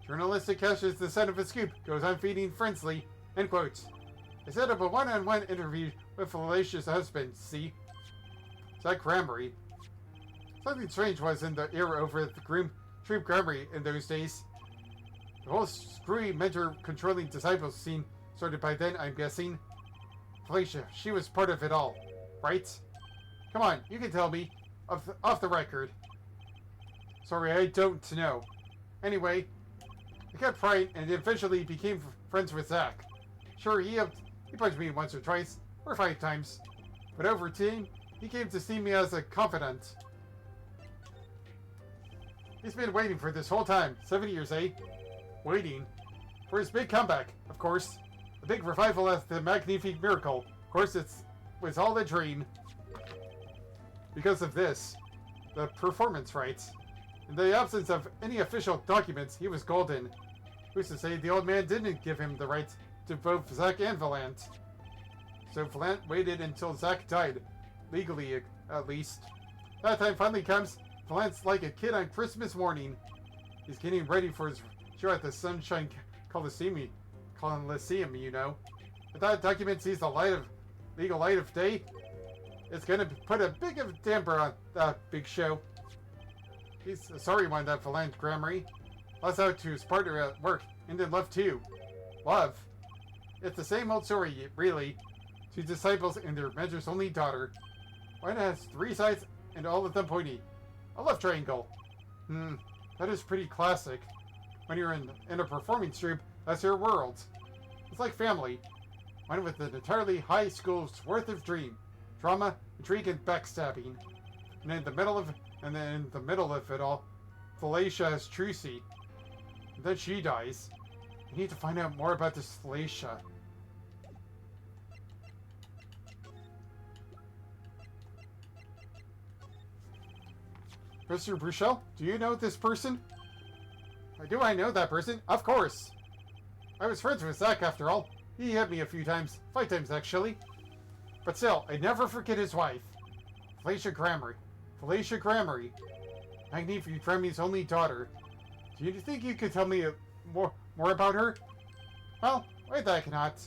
Journalistic catches the scent of a scoop, goes on feeding friendly. End quote. I set up a one-on-one interview with Felicia's husband, see? Zach Gremory. Something strange was in the air over at the Troop Gremory in those days. The whole screwy mentor-controlling disciples scene started by then, I'm guessing. Felicia, she was part of it all, right? Come on, you can tell me. Off the record. Sorry, I don't know. Anyway, I kept trying and eventually became friends with Zach. Sure, he punched me once or twice, or 5 times. But over time, he came to see me as a confidant. He's been waiting for this whole time. 7 years, eh? Waiting. For his big comeback, of course. The big revival as the Magnifique Miracle. Of course, it was all a dream. Because of this. The performance rights. In the absence of any official documents, he was golden. Who's to say the old man didn't give him the rights to both Zach and Valant? So Valant waited until Zach died. Legally, at least. That time finally comes. Valant's like a kid on Christmas morning. He's getting ready for his show at the Sunshine Coliseum, you know. If that document sees the legal light of day, it's gonna put a big of a damper on that big show. He's a sorry one, that Valant Gremory. Lost out to his partner at work, and in love too. Love? It's the same old story, really. 2 disciples and their mentor's only daughter. One has 3 sides, and all of them pointy. A love triangle. That is pretty classic. When you're in a performance troupe, that's your world. It's like family. One with an entirely high school's worth of dream, drama, intrigue, and backstabbing. And in the middle of it all, Felicia has Trucy. And then she dies. I need to find out more about this Felicia. Mr. Bruchel, do you know this person? Do I know that person? Of course! I was friends with Zach after all. He hit me a few times. 5 times, actually. But still, I'd never forget his wife. Felicia Gremory. Felicia Gremory. Magnifique Gremory's only daughter. Do you think you could tell me more about her? Well, wait, I cannot.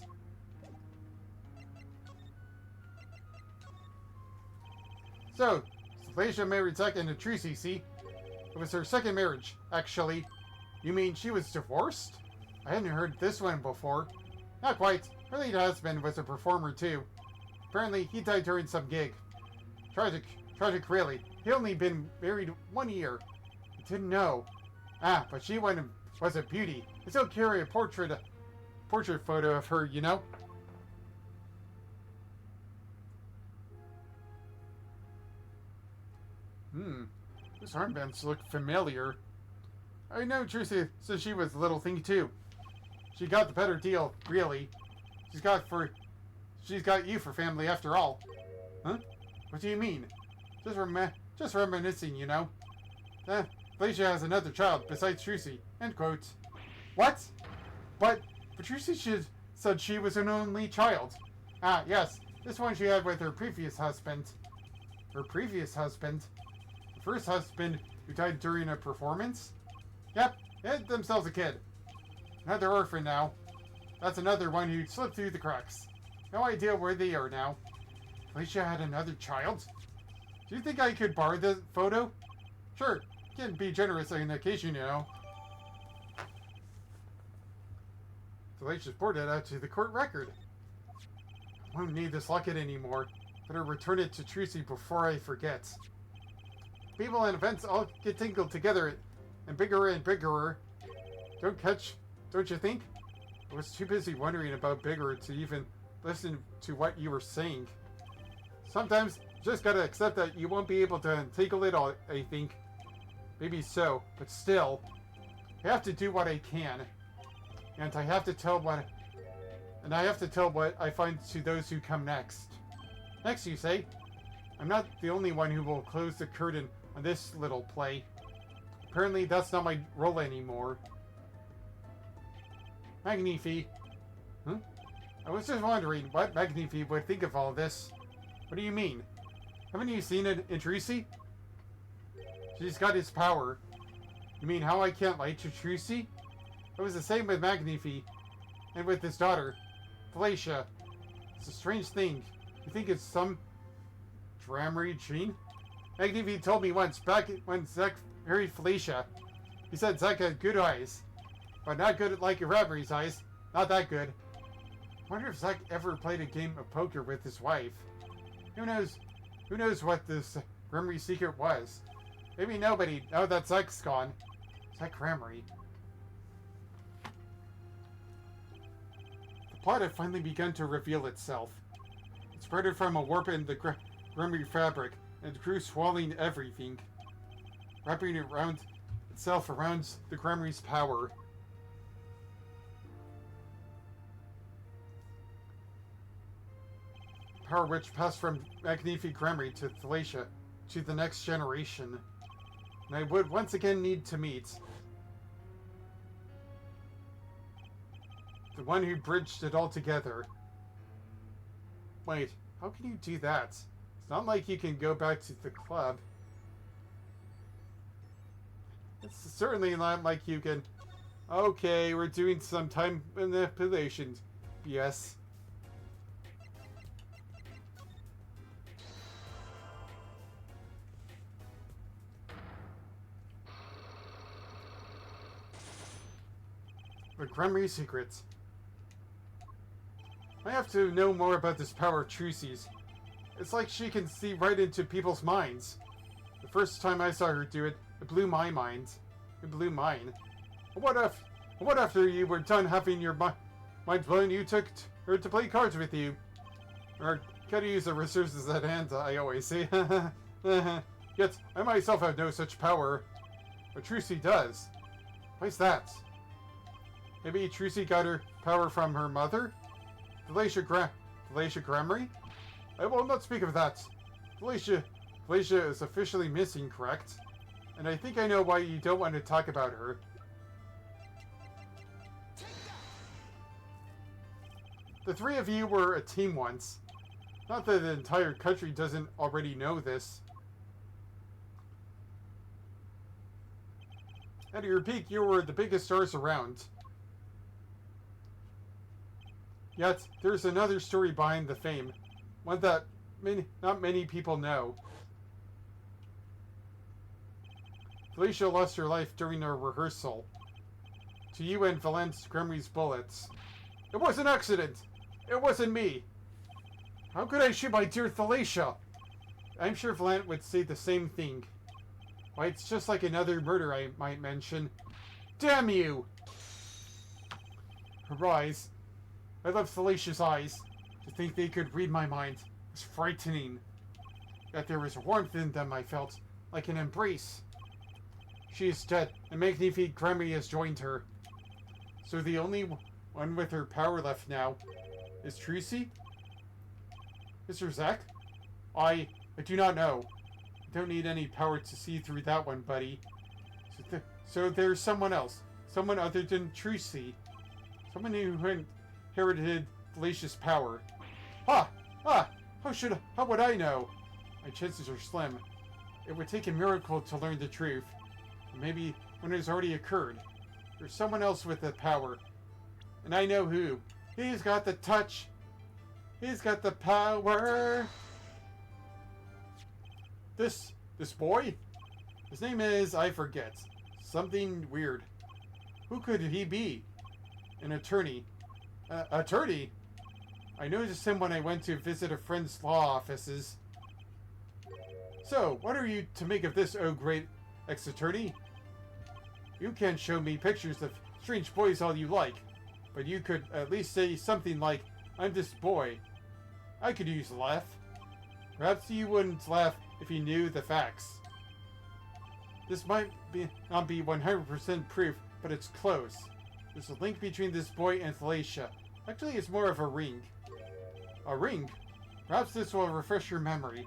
So, Felicia married Zach and Trucy, see? It was her second marriage, actually. You mean she was divorced? I hadn't heard this one before. Not quite. Her late husband was a performer too. Apparently, he died during some gig. Tragic really. He only been married 1 year. I didn't know. But she was a beauty. I still carry a portrait photo of her, you know? Those armbands look familiar. I know Trucy said she was a little thing too. She got the better deal, really. She's got you for family after all. Huh? What do you mean? Just reminiscing, you know. Felicia has another child besides Trucy. End quote. What? But Trucy said she was an only child. Yes. This one she had with her previous husband. Her previous husband? The first husband who died during a performance? Yep, they had themselves a kid. Another orphan now. That's another one who slipped through the cracks. No idea where they are now. Felicia had another child? Do you think I could borrow the photo? Sure, can be generous on occasion, you know. Felicia's boarded out to the court record. I won't need this locket anymore. Better return it to Trucy before I forget. People and events all get tangled together and bigger. Don't you think? I was too busy wondering about bigger to even listen to what you were saying. Sometimes you just gotta accept that you won't be able to untangle it all, I think. Maybe so, but still, I have to do what I can. And I have to tell what I find to those who come next. Next, you say? I'm not the only one who will close the curtain on this little play. Apparently, that's not my role anymore. Magnifi. Huh? I was just wondering what Magnifi would think of all this. What do you mean? Haven't you seen it in Trucy? She's got his power. You mean how I can't lie to Trucy? It was the same with Magnifi. And with his daughter, Felicia. It's a strange thing. You think it's some Dramery gene? Magnifi told me once, back when Zack married Felicia. He said Zack had good eyes. But not good like Dramery's eyes. Not that good. I wonder if Zack ever played a game of poker with his wife. Who knows what this Gramarye secret was? Maybe nobody, now that Zack's gone. Zack Gramarye. The plot had finally begun to reveal itself. It spread from a warp in the Gramarye fabric, and it grew swallowing everything. Wrapping it around itself around the Gramarye's power. Power which passed from Magnifi Gramarye to Felicia to the next generation. And I would once again need to meet the one who bridged it all together. Wait, how can you do that? It's not like you can go back to the club. It's certainly not like you can... Okay, we're doing some time manipulation. Yes. The Gramarye secrets. I have to know more about this power of Trucy's. It's like she can see right into people's minds. The first time I saw her do it, it blew my mind. It blew mine. What after you were done having your mind blown, you took her to play cards with you? Or gotta use the resources at hand, I always say. Yet, I myself have no such power. But Trucy does. Why's that? Maybe Trucy got her power from her mother? Felicia Gramarye? I will not speak of that. Felicia is officially missing, correct? And I think I know why you don't want to talk about her. The three of you were a team once. Not that the entire country doesn't already know this. At your peak, you were the biggest stars around. Yet, there's another story behind the fame. One that not many people know. Felicia lost her life during a rehearsal. To you and Valence Gramarye's bullets. It was an accident! It wasn't me! How could I shoot my dear Felicia? I'm sure Valente would say the same thing. Why, it's just like another murder I might mention. Damn you! Her eyes. I loved Felicia's eyes. To think they could read my mind was frightening. Yet there was warmth in them, I felt, like an embrace. She is dead, and Magnifi Gramarye has joined her. So the only one with her power left now is Trucy? Mr. Zack? I do not know. I don't need any power to see through that one, buddy. So there's someone else. Someone other than Trucy. Someone who inherited Felicia's power. How would I know? My chances are slim. It would take a miracle to learn the truth. Maybe when it has already occurred. There's someone else with the power. And I know who. He's got the touch. He's got the power. This boy? His name is, I forget. Something weird. Who could he be? An attorney. Attorney? I noticed him when I went to visit a friend's law offices. So, what are you to make of this, oh great ex-attorney? You can show me pictures of strange boys all you like, but you could at least say something like, I'm this boy. I could use a laugh. Perhaps you wouldn't laugh if you knew the facts. This might not be 100% proof, but it's close. There's a link between this boy and Thalacia. Actually, it's more of a ring. A ring? Perhaps this will refresh your memory.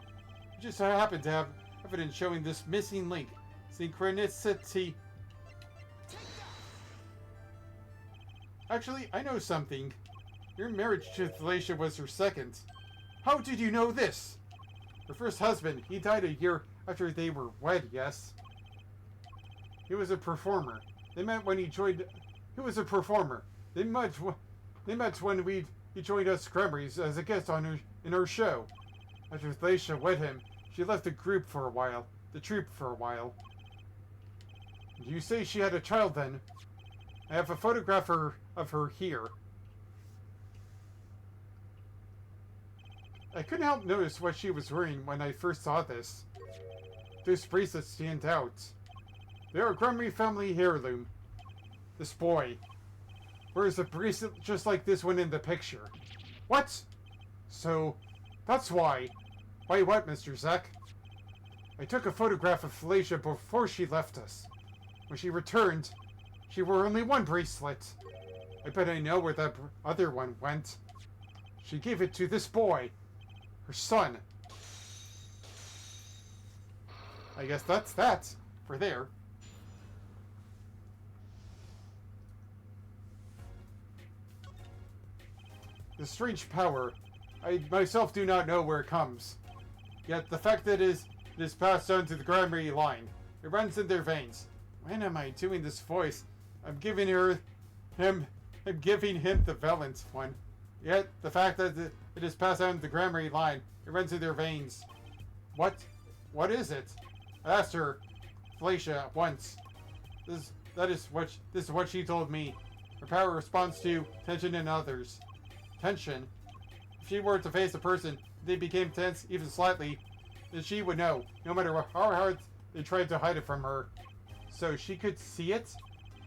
You just happen to have evidence showing this missing link. Synchronicity. Actually, I know something. Your marriage to Thalacia was her second. How did you know this? Her first husband, he died a year after they were wed, yes? He was a performer. They met when he joined... He was a performer. They met when he joined us Gremries as a guest in our show. After Thalacia wed him, she left the group for a while. The troupe for a while. You say she had a child then? I have a photograph of her here. I couldn't help notice what she was wearing when I first saw this. Those bracelets stand out. They're a Gremry family heirloom. This boy wears a bracelet just like this one in the picture. What? So, that's why. Why what, Mr. Zack? I took a photograph of Thalacia before she left us. When she returned, she wore only one bracelet. I bet I know where that other one went. She gave it to this boy. Her son. I guess that's that for there. The strange power. I myself do not know where it comes. Yet the fact that it is passed on to the Gremry line. It runs in their veins. When am I doing this voice? I'm giving him the Valent one. Yet the fact that it is passed on to the Gremry line. It runs in their veins. What is it? I asked her, Thalacia, once. This is what she told me. Her power responds to tension in others. Tension? If she were to face a person, they became tense even slightly, then she would know, no matter how hard they tried to hide it from her. So she could see it?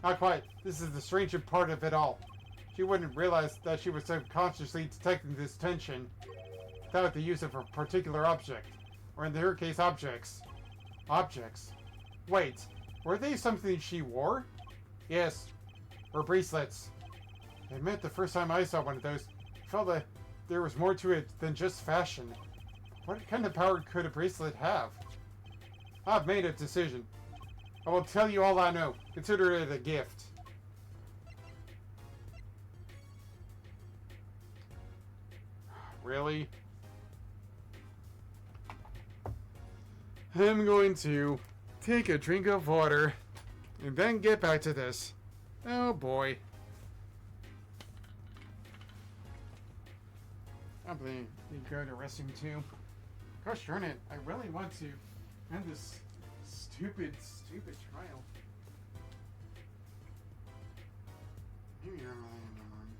Not quite. This is the stranger part of it all. She wouldn't realize that she was subconsciously detecting this tension without the use of a particular object. Or in her case, objects. Objects? Wait, were they something she wore? Yes. Or bracelets. I admit the first time I saw one of those, I felt that there was more to it than just fashion. What kind of power could a bracelet have? I've made a decision. I will tell you all I know. Consider it a gift. Really? I'm going to take a drink of water and then get back to this. Oh boy. I'm going to go to restroom too. Gosh darn it, I really want to end this stupid trial. Maybe you're really in the morning.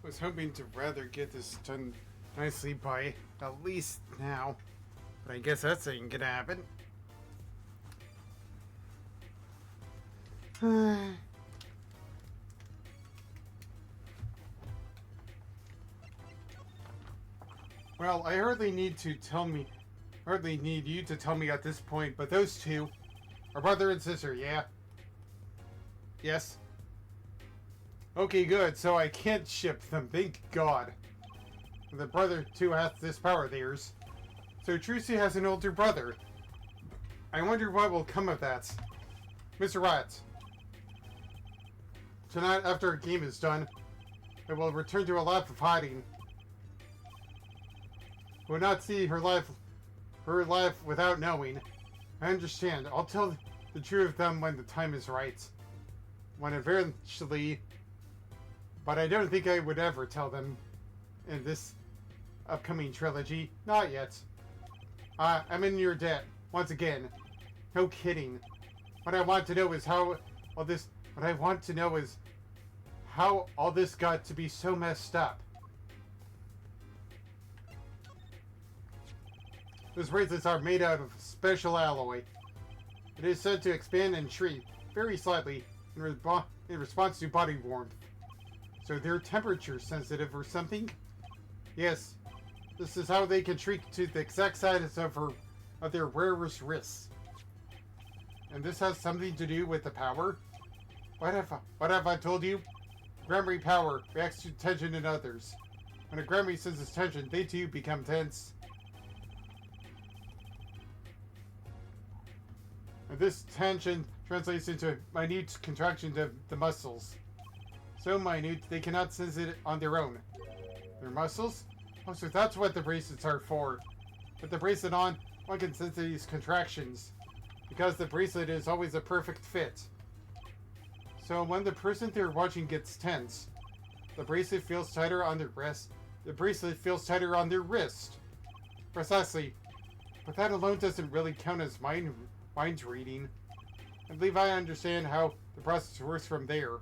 Was hoping to rather get this done nicely by at least now, but I guess that ain't gonna happen. Well, I hardly need you to tell me at this point, but those two are brother and sister, yeah? Yes? Okay, good, so I can't ship them, thank God. The brother, too, has this power of theirs. So Trucy has an older brother. I wonder what will come of that. Mr. Riot. Tonight, after our game is done, I will return to a life of hiding. Will not see her life without knowing. I understand. I'll tell the truth of them when the time is right. When eventually... But I don't think I would ever tell them in this upcoming trilogy. Not yet. I'm in your debt. Once again. No kidding. What I want to know is how all this got to be so messed up. Those bracelets are made out of special alloy. It is said to expand and shrink very slightly in response to body warmth. So they're temperature sensitive or something? Yes. This is how they can shrink to the exact size of their wearer's wrists. And this has something to do with the power? What have I told you? Grammary power reacts to tension in others. When a Grammary senses tension, they too become tense. And this tension translates into minute contraction of the muscles. So minute, they cannot sense it on their own. Their muscles? Oh, so that's what the bracelets are for. With the bracelet on, one can sense these contractions. Because the bracelet is always a perfect fit. So when the person they're watching gets tense, the bracelet feels tighter on their wrist. The bracelet feels tighter on their wrist. Precisely. But that alone doesn't really count as mind reading. I believe I understand how the process works from there.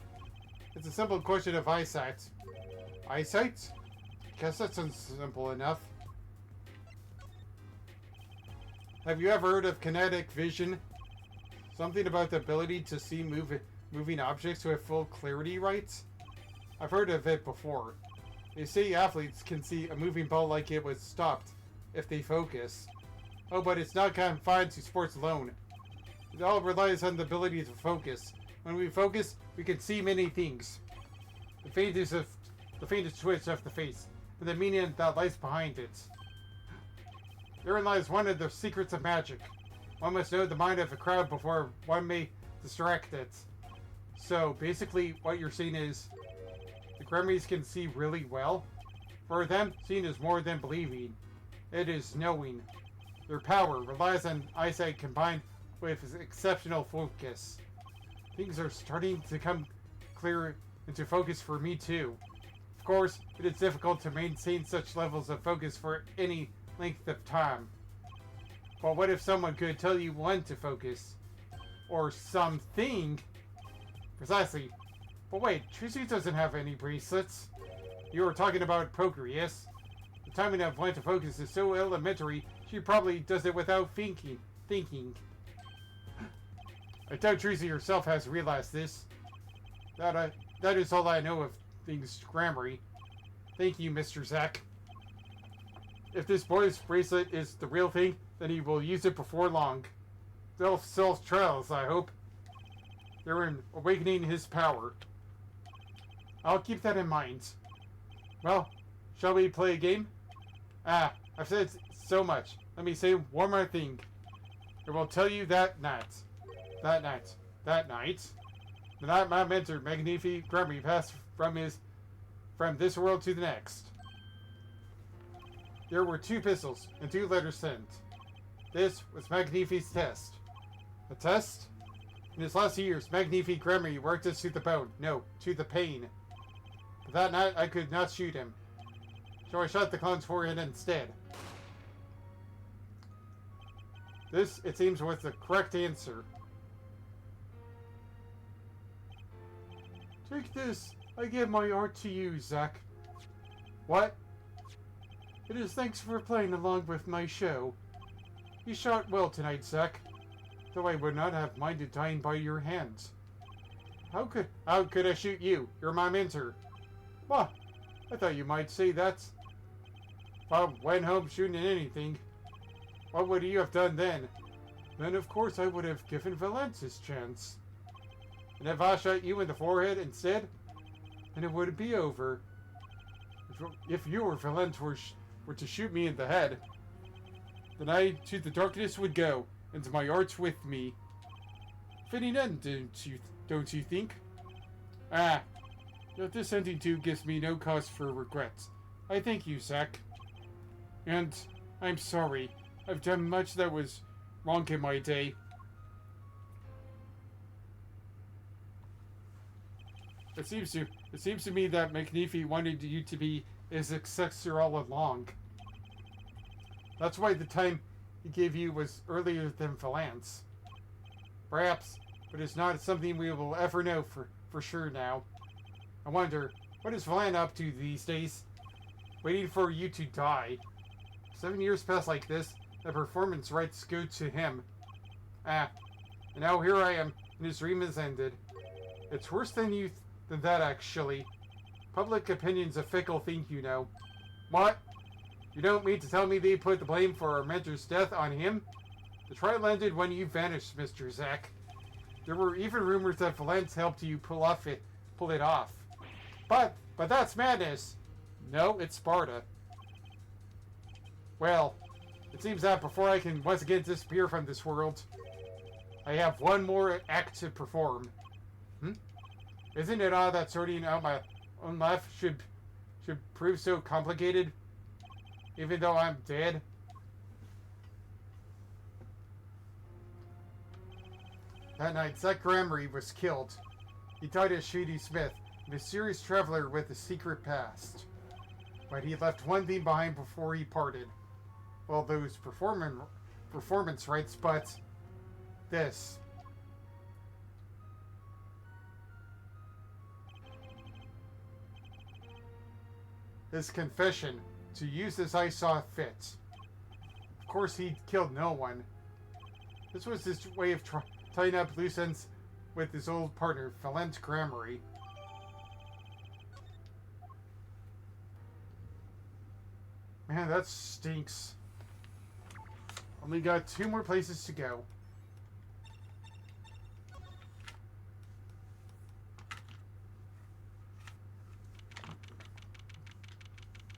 It's a simple question of eyesight. Eyesight? Guess that sounds simple enough. Have you ever heard of kinetic vision? Something about the ability to see moving objects with full clarity, right? I've heard of it before. They say athletes can see a moving ball like it was stopped if they focus. Oh, but it's not confined to sports alone. It all relies on the ability to focus. When we focus, we can see many things. The faintest twitch of the face, and the meaning that lies behind it. Therein lies one of the secrets of magic. One must know the mind of a crowd before one may distract it. So, basically, what you're saying is, the Grammarys can see really well. For them, seeing is more than believing. It is knowing. Their power relies on eyesight combined with exceptional focus. Things are starting to come clear into focus for me too. Of course, it is difficult to maintain such levels of focus for any length of time. But what if someone could tell you when to focus? Or something? Precisely. But wait, Trucy doesn't have any bracelets. You were talking about poker, yes? The timing of when to focus is so elementary, she probably does it without thinking. I doubt Trucy herself has realized this. That is all I know of things Grammary. Thank you, Mr. Zack. If this boy's bracelet is the real thing, then he will use it before long. Self-trials, I hope. They're in awakening his power. I'll keep that in mind. Well, shall we play a game? I've said so much. Let me say one more thing. I will tell you that night, the night my mentor, Magnifi Grammary, passed from this world to the next. There were 2 pistols and 2 letters sent. This was Magnifi's test. A test? In his last years, Magnifi Grammary worked us to the bone. No, to the pain. But that night, I could not shoot him. So I shot the clown's forehead instead. This, it seems, was the correct answer. Take this. I give my art to you, Zack. What? It is thanks for playing along with my show. You shot well tonight, Zack. Though I would not have minded dying by your hands. How could I shoot you? You're my mentor. What? I thought you might say that. If I went home shooting at anything, what would you have done then? Then of course I would have given Valence his chance. And if I shot you in the forehead instead, then it would be over. If you or Valence were to shoot me in the head, then I to the darkness would go, and my arts with me. Fitting end, don't you think? But this ending too gives me no cause for regrets. I thank you, Zack. And I'm sorry. I've done much that was wrong in my day. It seems to me that McNeefy wanted you to be his successor all along. That's why the time he gave you was earlier than Valance. Perhaps, but it's not something we will ever know for sure now. I wonder, what is Valance up to these days? Waiting for you to die. 7 years pass like this, the performance rights go to him. And now here I am, and his dream is ended. It's worse than that, actually. Public opinion's a fickle thing, you know. What? You don't mean to tell me they put the blame for our mentor's death on him? The trial ended when you vanished, Mr. Zack. There were even rumors that Valence helped you pull it off. But that's madness. No, it's Sparta. Well, it seems that before I can once again disappear from this world, I have one more act to perform. Isn't it odd that sorting out my own life should prove so complicated? Even though I'm dead? That night, Zack Gramery was killed. He died as Shady Smith, a mysterious traveler with a secret past. But he left one thing behind before he parted. Well, those performance rights, but this. His confession, to use as I saw fit. Of course, he killed no one. This was his way of tying up loose ends with his old partner, Valence Gramery. Man, that stinks. Only got 2 more places to go.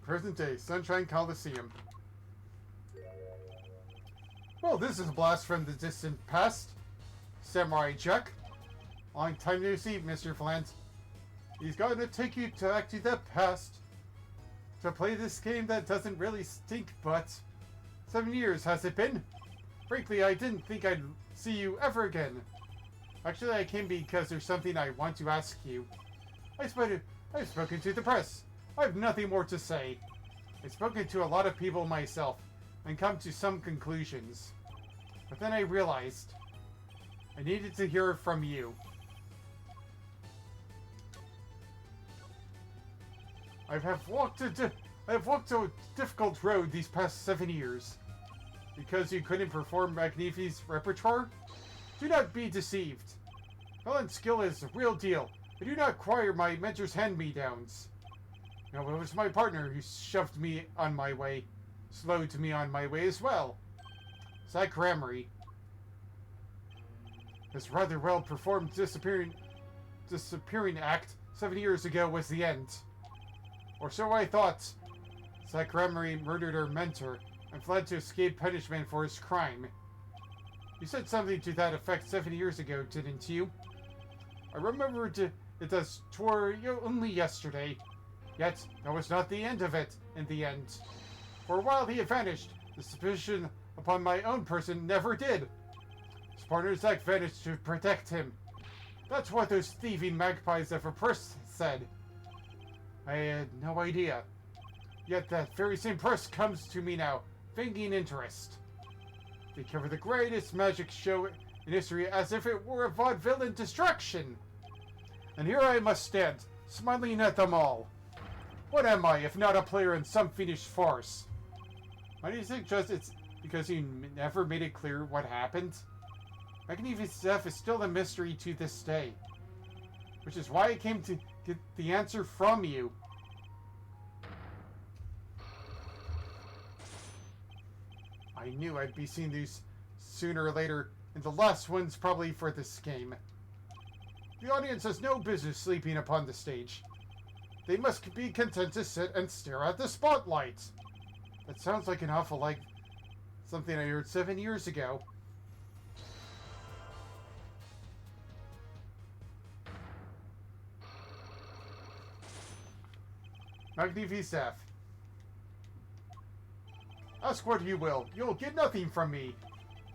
Present day, Sunshine Coliseum. Well, this is a blast from the distant past. Samurai Jack. Long time no see, Mr. Valance. He's gonna take you back to the past to play this game that doesn't really stink, but 7 years has it been? Frankly, I didn't think I'd see you ever again. Actually, I came because there's something I want to ask you. I've spoken to the press. I have nothing more to say. I've spoken to a lot of people myself and come to some conclusions. But then I realized I needed to hear it from you. I have walked a difficult road these past 7 years. Because you couldn't perform McNeefy's repertoire? Do not be deceived. Valence's skill is the real deal. I do not require my mentor's hand-me-downs. No, it was my partner who shoved me on my way. Slowed me on my way as well. Zack Gramery. His rather well-performed disappearing act 7 years ago was the end. Or so I thought. Zack Gramery murdered our mentor and fled to escape punishment for his crime. You said something to that effect 7 years ago, didn't you? I remembered it as only yesterday. Yet, that was not the end of it, in the end. For a while he had vanished. The suspicion upon my own person never did. His partner Zack vanished to protect him. That's what those thieving magpies of a press said. I had no idea. Yet that very same press comes to me now, feigning interest. They cover the greatest magic show in history as if it were a vaudevillain distraction. And here I must stand, smiling at them all. What am I, if not a player in some finished farce? Why do you suggest it's because you never made it clear what happened? Magnificent is still a mystery to this day. Which is why I came to get the answer from you. I knew I'd be seeing these sooner or later, and the last one's probably for this game. The audience has no business sleeping upon the stage. They must be content to sit and stare at the spotlight. That sounds like an awful like something I heard 7 years ago. Magnificent. Ask what you will. You'll get nothing from me.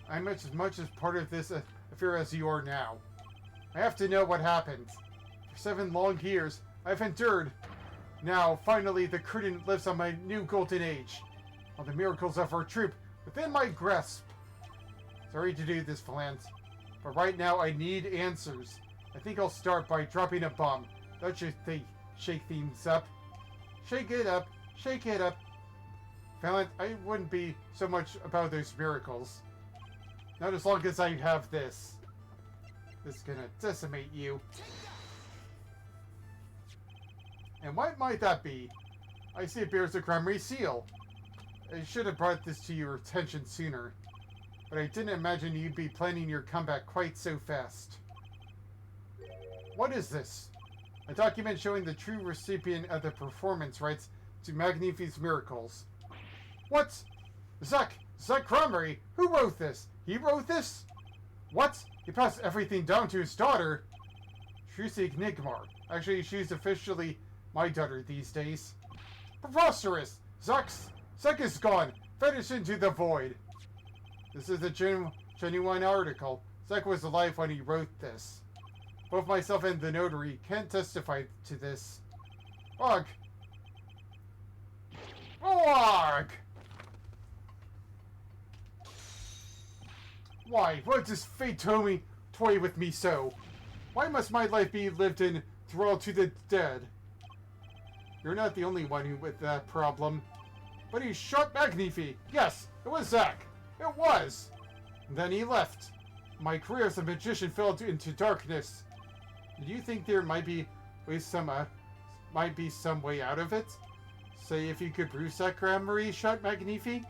I'm as much as part of this affair as you are now. I have to know what happened. For 7 long years, I've endured. Now, finally, the curtain lifts on my new golden age. All the miracles of our troop within my grasp. Sorry to do this, Valance, but right now I need answers. I think I'll start by dropping a bomb. Don't you think? Shake things up. Shake it up. Shake it up. Valance, I wouldn't be so much about those miracles. Not as long as I have this. This is gonna decimate you. And what might that be? I see it bears a Gramarye seal. I should have brought this to your attention sooner. But I didn't imagine you'd be planning your comeback quite so fast. What is this? A document showing the true recipient of the performance rights to Magnifi's miracles. What? Zach Gramarye? Who wrote this? He wrote this? What? He passed everything down to his daughter? Shusik Nigmar. Actually, she's officially my daughter these days. Preposterous! Zach is gone. Vanished into the void. This is a genuine article. Zach was alive when he wrote this. Both myself and the notary can testify to this. Ugh! Ugh! Why does fate toy with me so? Why must my life be lived in thrall to the dead? You're not the only one with that problem. But he shot Magnifi. Yes, it was Zach. It was. And then he left. My career as a magician fell into darkness. Do you think there might be some way out of it? Say if you could prove Zach Gramarye shot Magnifi?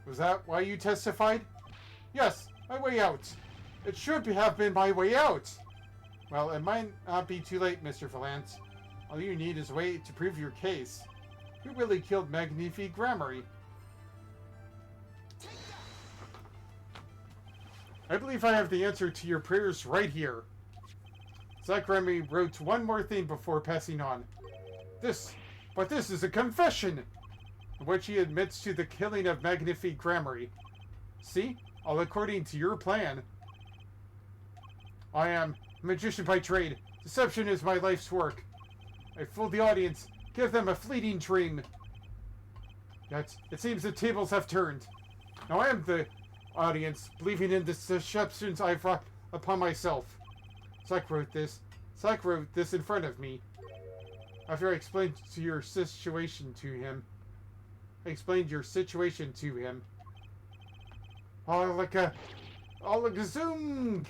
Was that why you testified? Yes, my way out. It should have been my way out. Well, it might not be too late, Mr. Valance. All you need is a way to prove your case. Who really killed Magnifi Gramarye? I believe I have the answer to your prayers right here. Zach Gramarye wrote one more thing before passing on. This is a confession! In which he admits to the killing of Magnifi Gramarye. See? All according to your plan. I am a magician by trade. Deception is my life's work. I fool the audience, give them a fleeting dream. Yet, it seems the tables have turned. Now I am the audience, believing in the deceptions I've brought upon myself. Zach wrote this in front of me. After I explained your situation to him. Oh, like a zoom!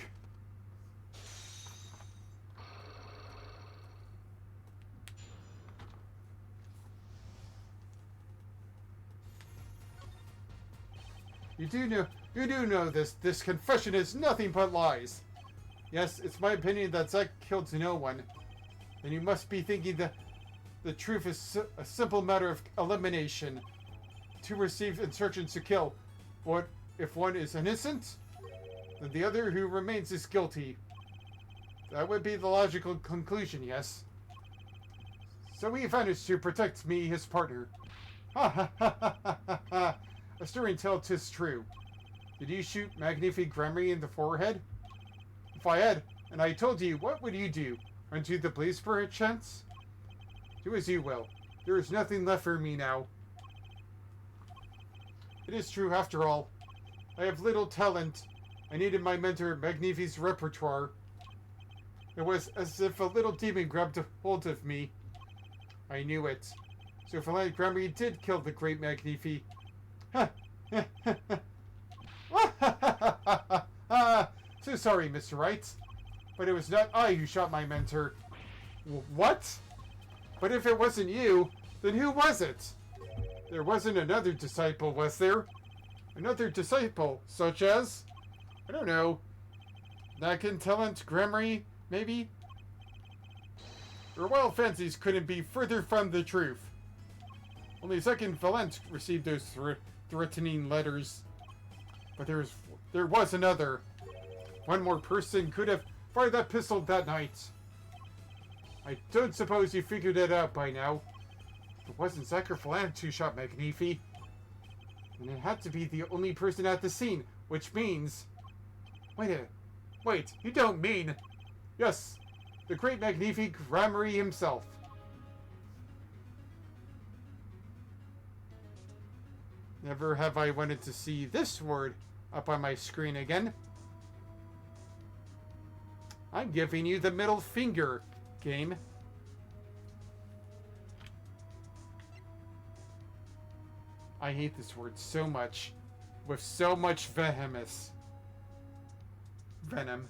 You do know this confession is nothing but lies. Yes, it's my opinion that Zach killed no one. Then you must be thinking that the truth is a simple matter of elimination. To receive instructions to kill. What if one is innocent? Then the other who remains is guilty. That would be the logical conclusion, yes? So he vanished to protect me, his partner. Ha ha ha ha ha ha! A stirring tale 'tis true. Did you shoot Magnifi Gramarye in the forehead? If I had, and I told you, what would you do? Run to the police perchance? Do as you will. There is nothing left for me now. It is true, after all. I have little talent. I needed my mentor Magnifi's repertoire. It was as if a little demon grabbed a hold of me. I knew it. So Valant Gremory did kill the great Magnifi. So sorry, Mr. Wright. But it was not I who shot my mentor. What? But if it wasn't you, then who was it? There wasn't another disciple, was there? Another disciple, such as? I don't know. Nakintellant Gremory, maybe? Your wild fancies couldn't be further from the truth. Only second Valant received those threatening letters. But there was another. One more person could have fired that pistol that night. I don't suppose you figured it out by now. It wasn't Zachar Valant who shot Magnifi. And it had to be the only person at the scene, which means... Wait, you don't mean... Yes, the great Magnifi Gremory himself. Never have I wanted to see this word up on my screen again. I'm giving you the middle finger, game. I hate this word so much. With so much vehemence. Venom.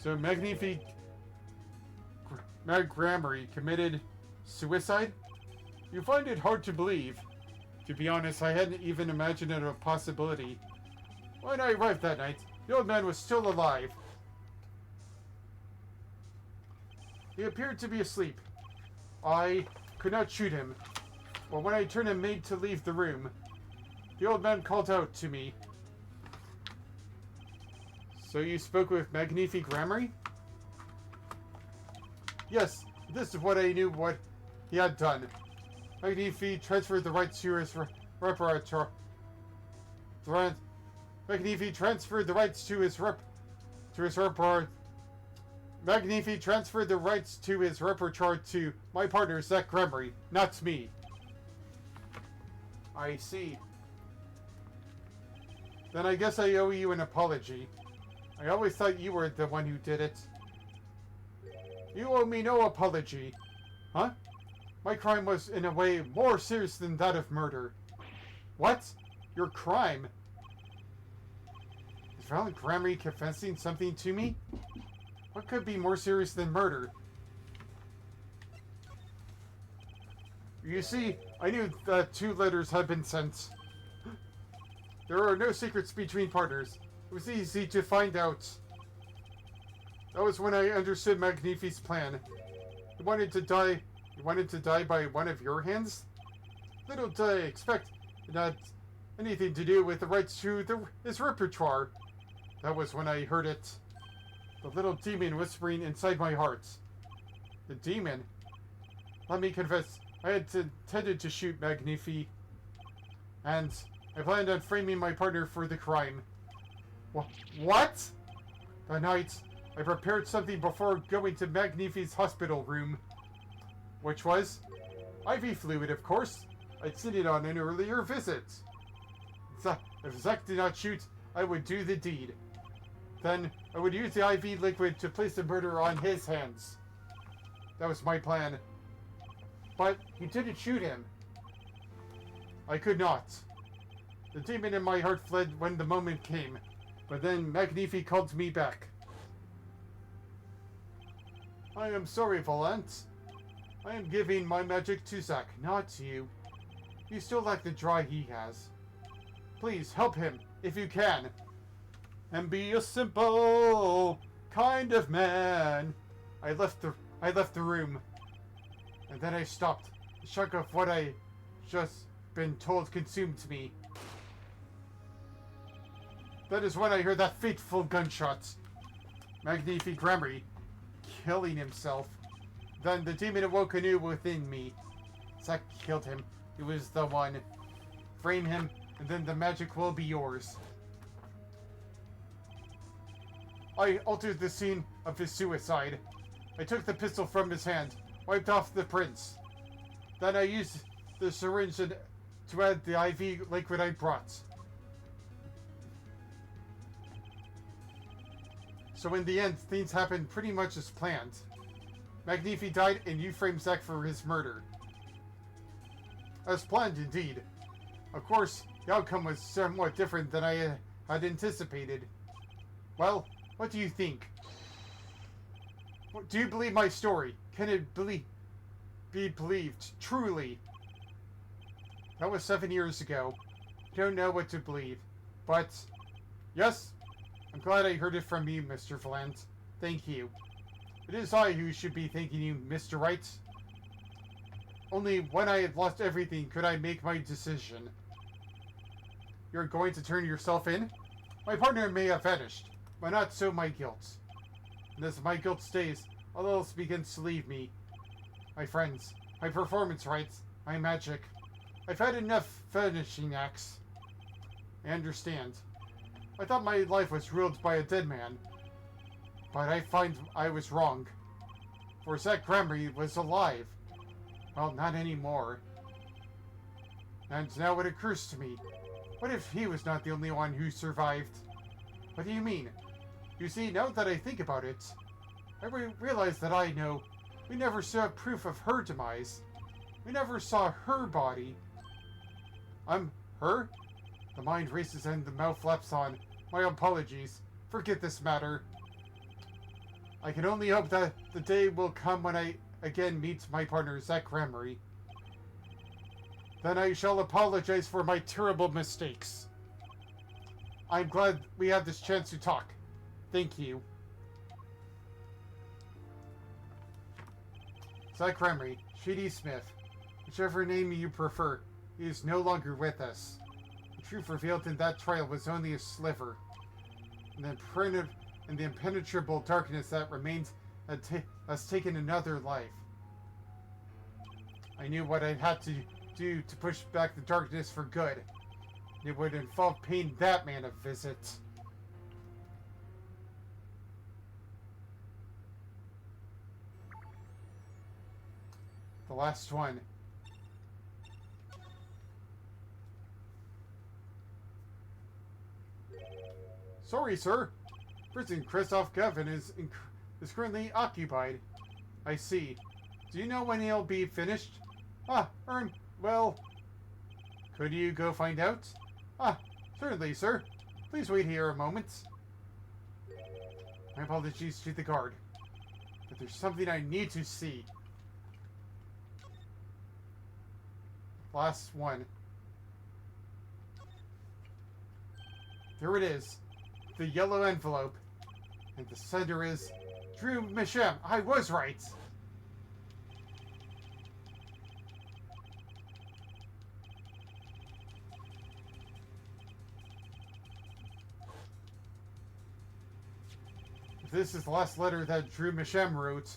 So Magnifi Gremory committed suicide? You find it hard to believe. To be honest, I hadn't even imagined it a possibility. When I arrived that night, the old man was still alive. He appeared to be asleep. I could not shoot him, but when I turned and made to leave the room, the old man called out to me. So you spoke with Magnifi Gremory? Yes, this is what I knew what he had done. Magnifi transferred the rights to his repertoire. Magnifi transferred the rights to his repertoire. Magnifi transferred the rights to his repertoire to my partner, Zach Gremory, not me. I see. Then I guess I owe you an apology. I always thought you were the one who did it. You owe me no apology. Huh? My crime was, in a way, more serious than that of murder. What? Your crime? Is Valant Gremory confessing something to me? What could be more serious than murder? You see, I knew that 2 letters had been sent. There are no secrets between partners. It was easy to find out. That was when I understood Magnifi's plan. He wanted to die. He wanted to die by one of your hands? Little did I expect it had anything to do with the rights to his repertoire. That was when I heard it. The little demon whispering inside my heart. The demon? Let me confess, I had intended to shoot Magnifi. And I planned on framing my partner for the crime. What? That night, I prepared something before going to Magnifi's hospital room. Which was? IV fluid, of course. I'd seen it on an earlier visit. If Zach did not shoot, I would do the deed. Then, I would use the IV liquid to place the murder on his hands. That was my plan. But he didn't shoot him. I could not. The demon in my heart fled when the moment came. But then Magnifi called me back. I am sorry, Valant. I am giving my magic to Zach, not you. You still lack the drive he has. Please, help him, if you can. And be a simple kind of man. I left the room. And then I stopped. The shock of what I just been told consumed me. That is when I heard that fateful gunshot. Magnifi Gremory killing himself. Then the demon awoke anew within me. Zach killed him. He was the one. Frame him, and then the magic will be yours. I altered the scene of his suicide. I took the pistol from his hand, wiped off the prints. Then I used the syringe to add the IV liquid I brought. So in the end, things happened pretty much as planned. Magnifi died and you framed Zack for his murder. As planned, indeed. Of course, the outcome was somewhat different than I had anticipated. Well, what do you think? Do you believe my story? Can it be believed? Truly? That was 7 years ago. I don't know what to believe. But, yes, I'm glad I heard it from you, Mr. Valant. Thank you. It is I who should be thanking you, Mr. Wright. Only when I had lost everything could I make my decision. You're going to turn yourself in? My partner may have vanished, but not so my guilt. And as my guilt stays, all else begins to leave me. My friends, my performance rights, my magic. I've had enough finishing acts. I understand. I thought my life was ruled by a dead man. But I find I was wrong. For Zack Gremory was alive. Well, not anymore. And now it occurs to me. What if he was not the only one who survived? What do you mean? You see, now that I think about it, I realize that we never saw proof of her demise. We never saw her body. Her? The mind races and the mouth flaps on. My apologies. Forget this matter. I can only hope that the day will come when I again meet my partner, Zack Gremory. Then I shall apologize for my terrible mistakes. I'm glad we had this chance to talk. Thank you. Zack Gremory, Shady Smith, whichever name you prefer, he is no longer with us. The truth revealed in that trial was only a sliver. And the impenetrable darkness that remains has taken another life. I knew what I had to do to push back the darkness for good. It would involve paying that man a visit. The last one. Sorry, sir. Prison Christoph Gavin is currently occupied. I see. Do you know when he'll be finished? Well... Could you go find out? Certainly, sir. Please wait here a moment. My apologies to the guard. But there's something I need to see. Last one. There it is. The yellow envelope. And the sender is Drew Mishem. I was right. If this is the last letter that Drew Mishem wrote,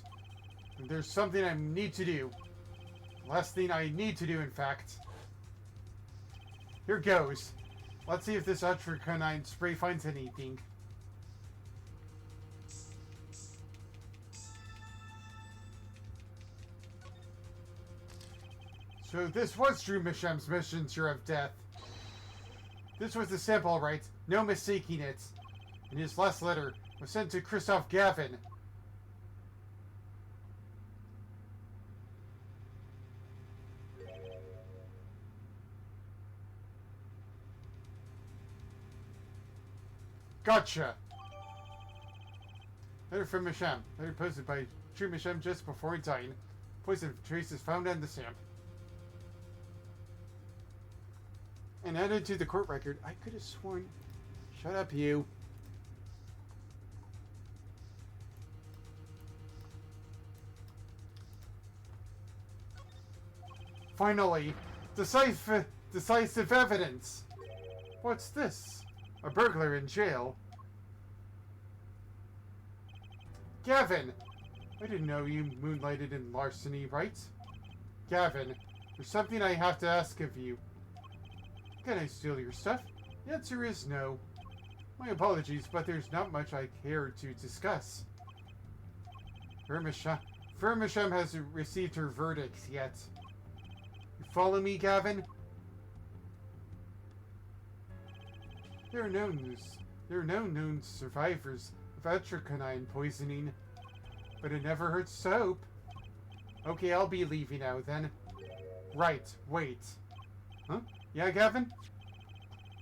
then there's something I need to do. The last thing I need to do, in fact. Here goes. Let's see if this Ultraconine spray finds anything. So this was Drew Mishem's messenger of death. This was the sample, right? No mistaking it. And his last letter was sent to Christoph Gavin. Gotcha! Letter from Mishem. Letter posted by Drew Mishem just before he died. Poison traces found on the stamp. And added to the court record. I could have sworn... Shut up, you. Finally, decisive evidence. What's this? A burglar in jail? Gavin! I didn't know you moonlighted in larceny, right? Gavin, there's something I have to ask of you. Can I steal your stuff? The answer is no. My apologies, but there's not much I care to discuss. Vermisham hasn't received her verdict yet. You follow me, Gavin? There are no known survivors Vetricanine poisoning. But it never hurts soap. Okay, I'll be leaving now then. Right, wait. Huh? Yeah, Gavin?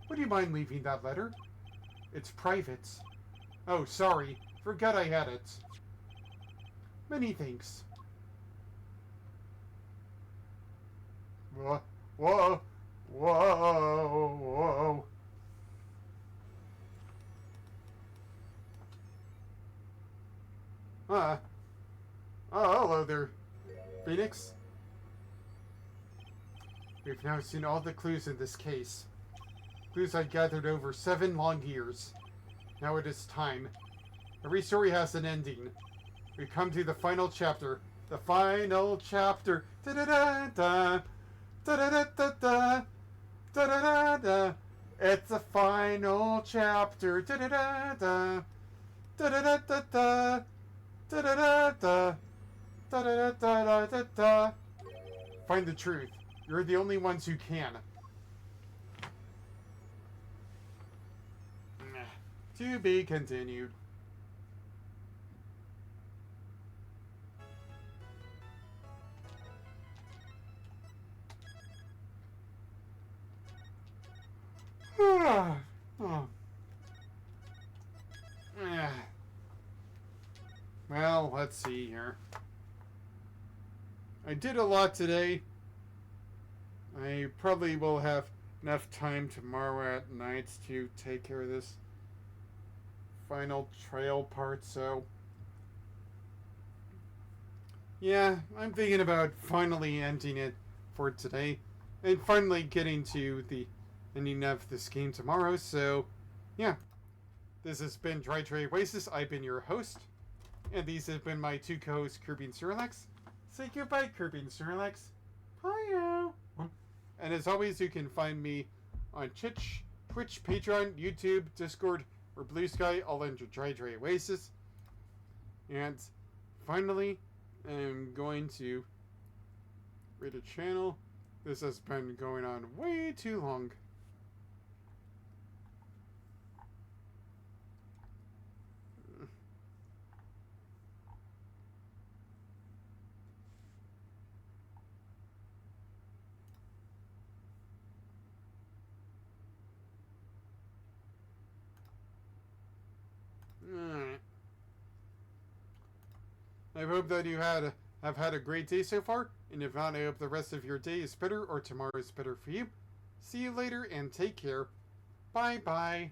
Would you mind leaving that letter? It's private. Oh, sorry. Forgot I had it. Many thanks. Whoa, whoa, whoa, whoa. Oh, hello there, Phoenix. We've now seen all the clues in this case. Clues I gathered over 7 long years. Now it is time. Every story has an ending. We come to the final chapter. The final chapter. Da-da-da-da. Da-da-da-da-da. Da-da-da-da. It's the final chapter. Da-da-da-da. Da-da-da-da-da. Da-da-da-da. Da-da-da-da-da-da. Find the truth. You're the only ones who can. To be continued. Oh. Well, let's see here. I did a lot today. I probably will have enough time tomorrow at night to take care of this final trail part, so yeah, I'm thinking about finally ending it for today and finally getting to the ending of this game tomorrow. So yeah, this has been Dry Dry Oasis. I've been your host, and these have been my 2 co-hosts, Kirby and Snorlax. Say goodbye, Kirby and Snorlax. Hiya. And as always, you can find me on Twitch, Patreon, YouTube, Discord, or Blue Sky, all under Dry Dry Oasis. And finally, I'm going to rate a channel. This has been going on way too long. I hope that you have had a great day so far, and if not, I hope the rest of your day is better or tomorrow is better for you. See you later and take care. Bye bye.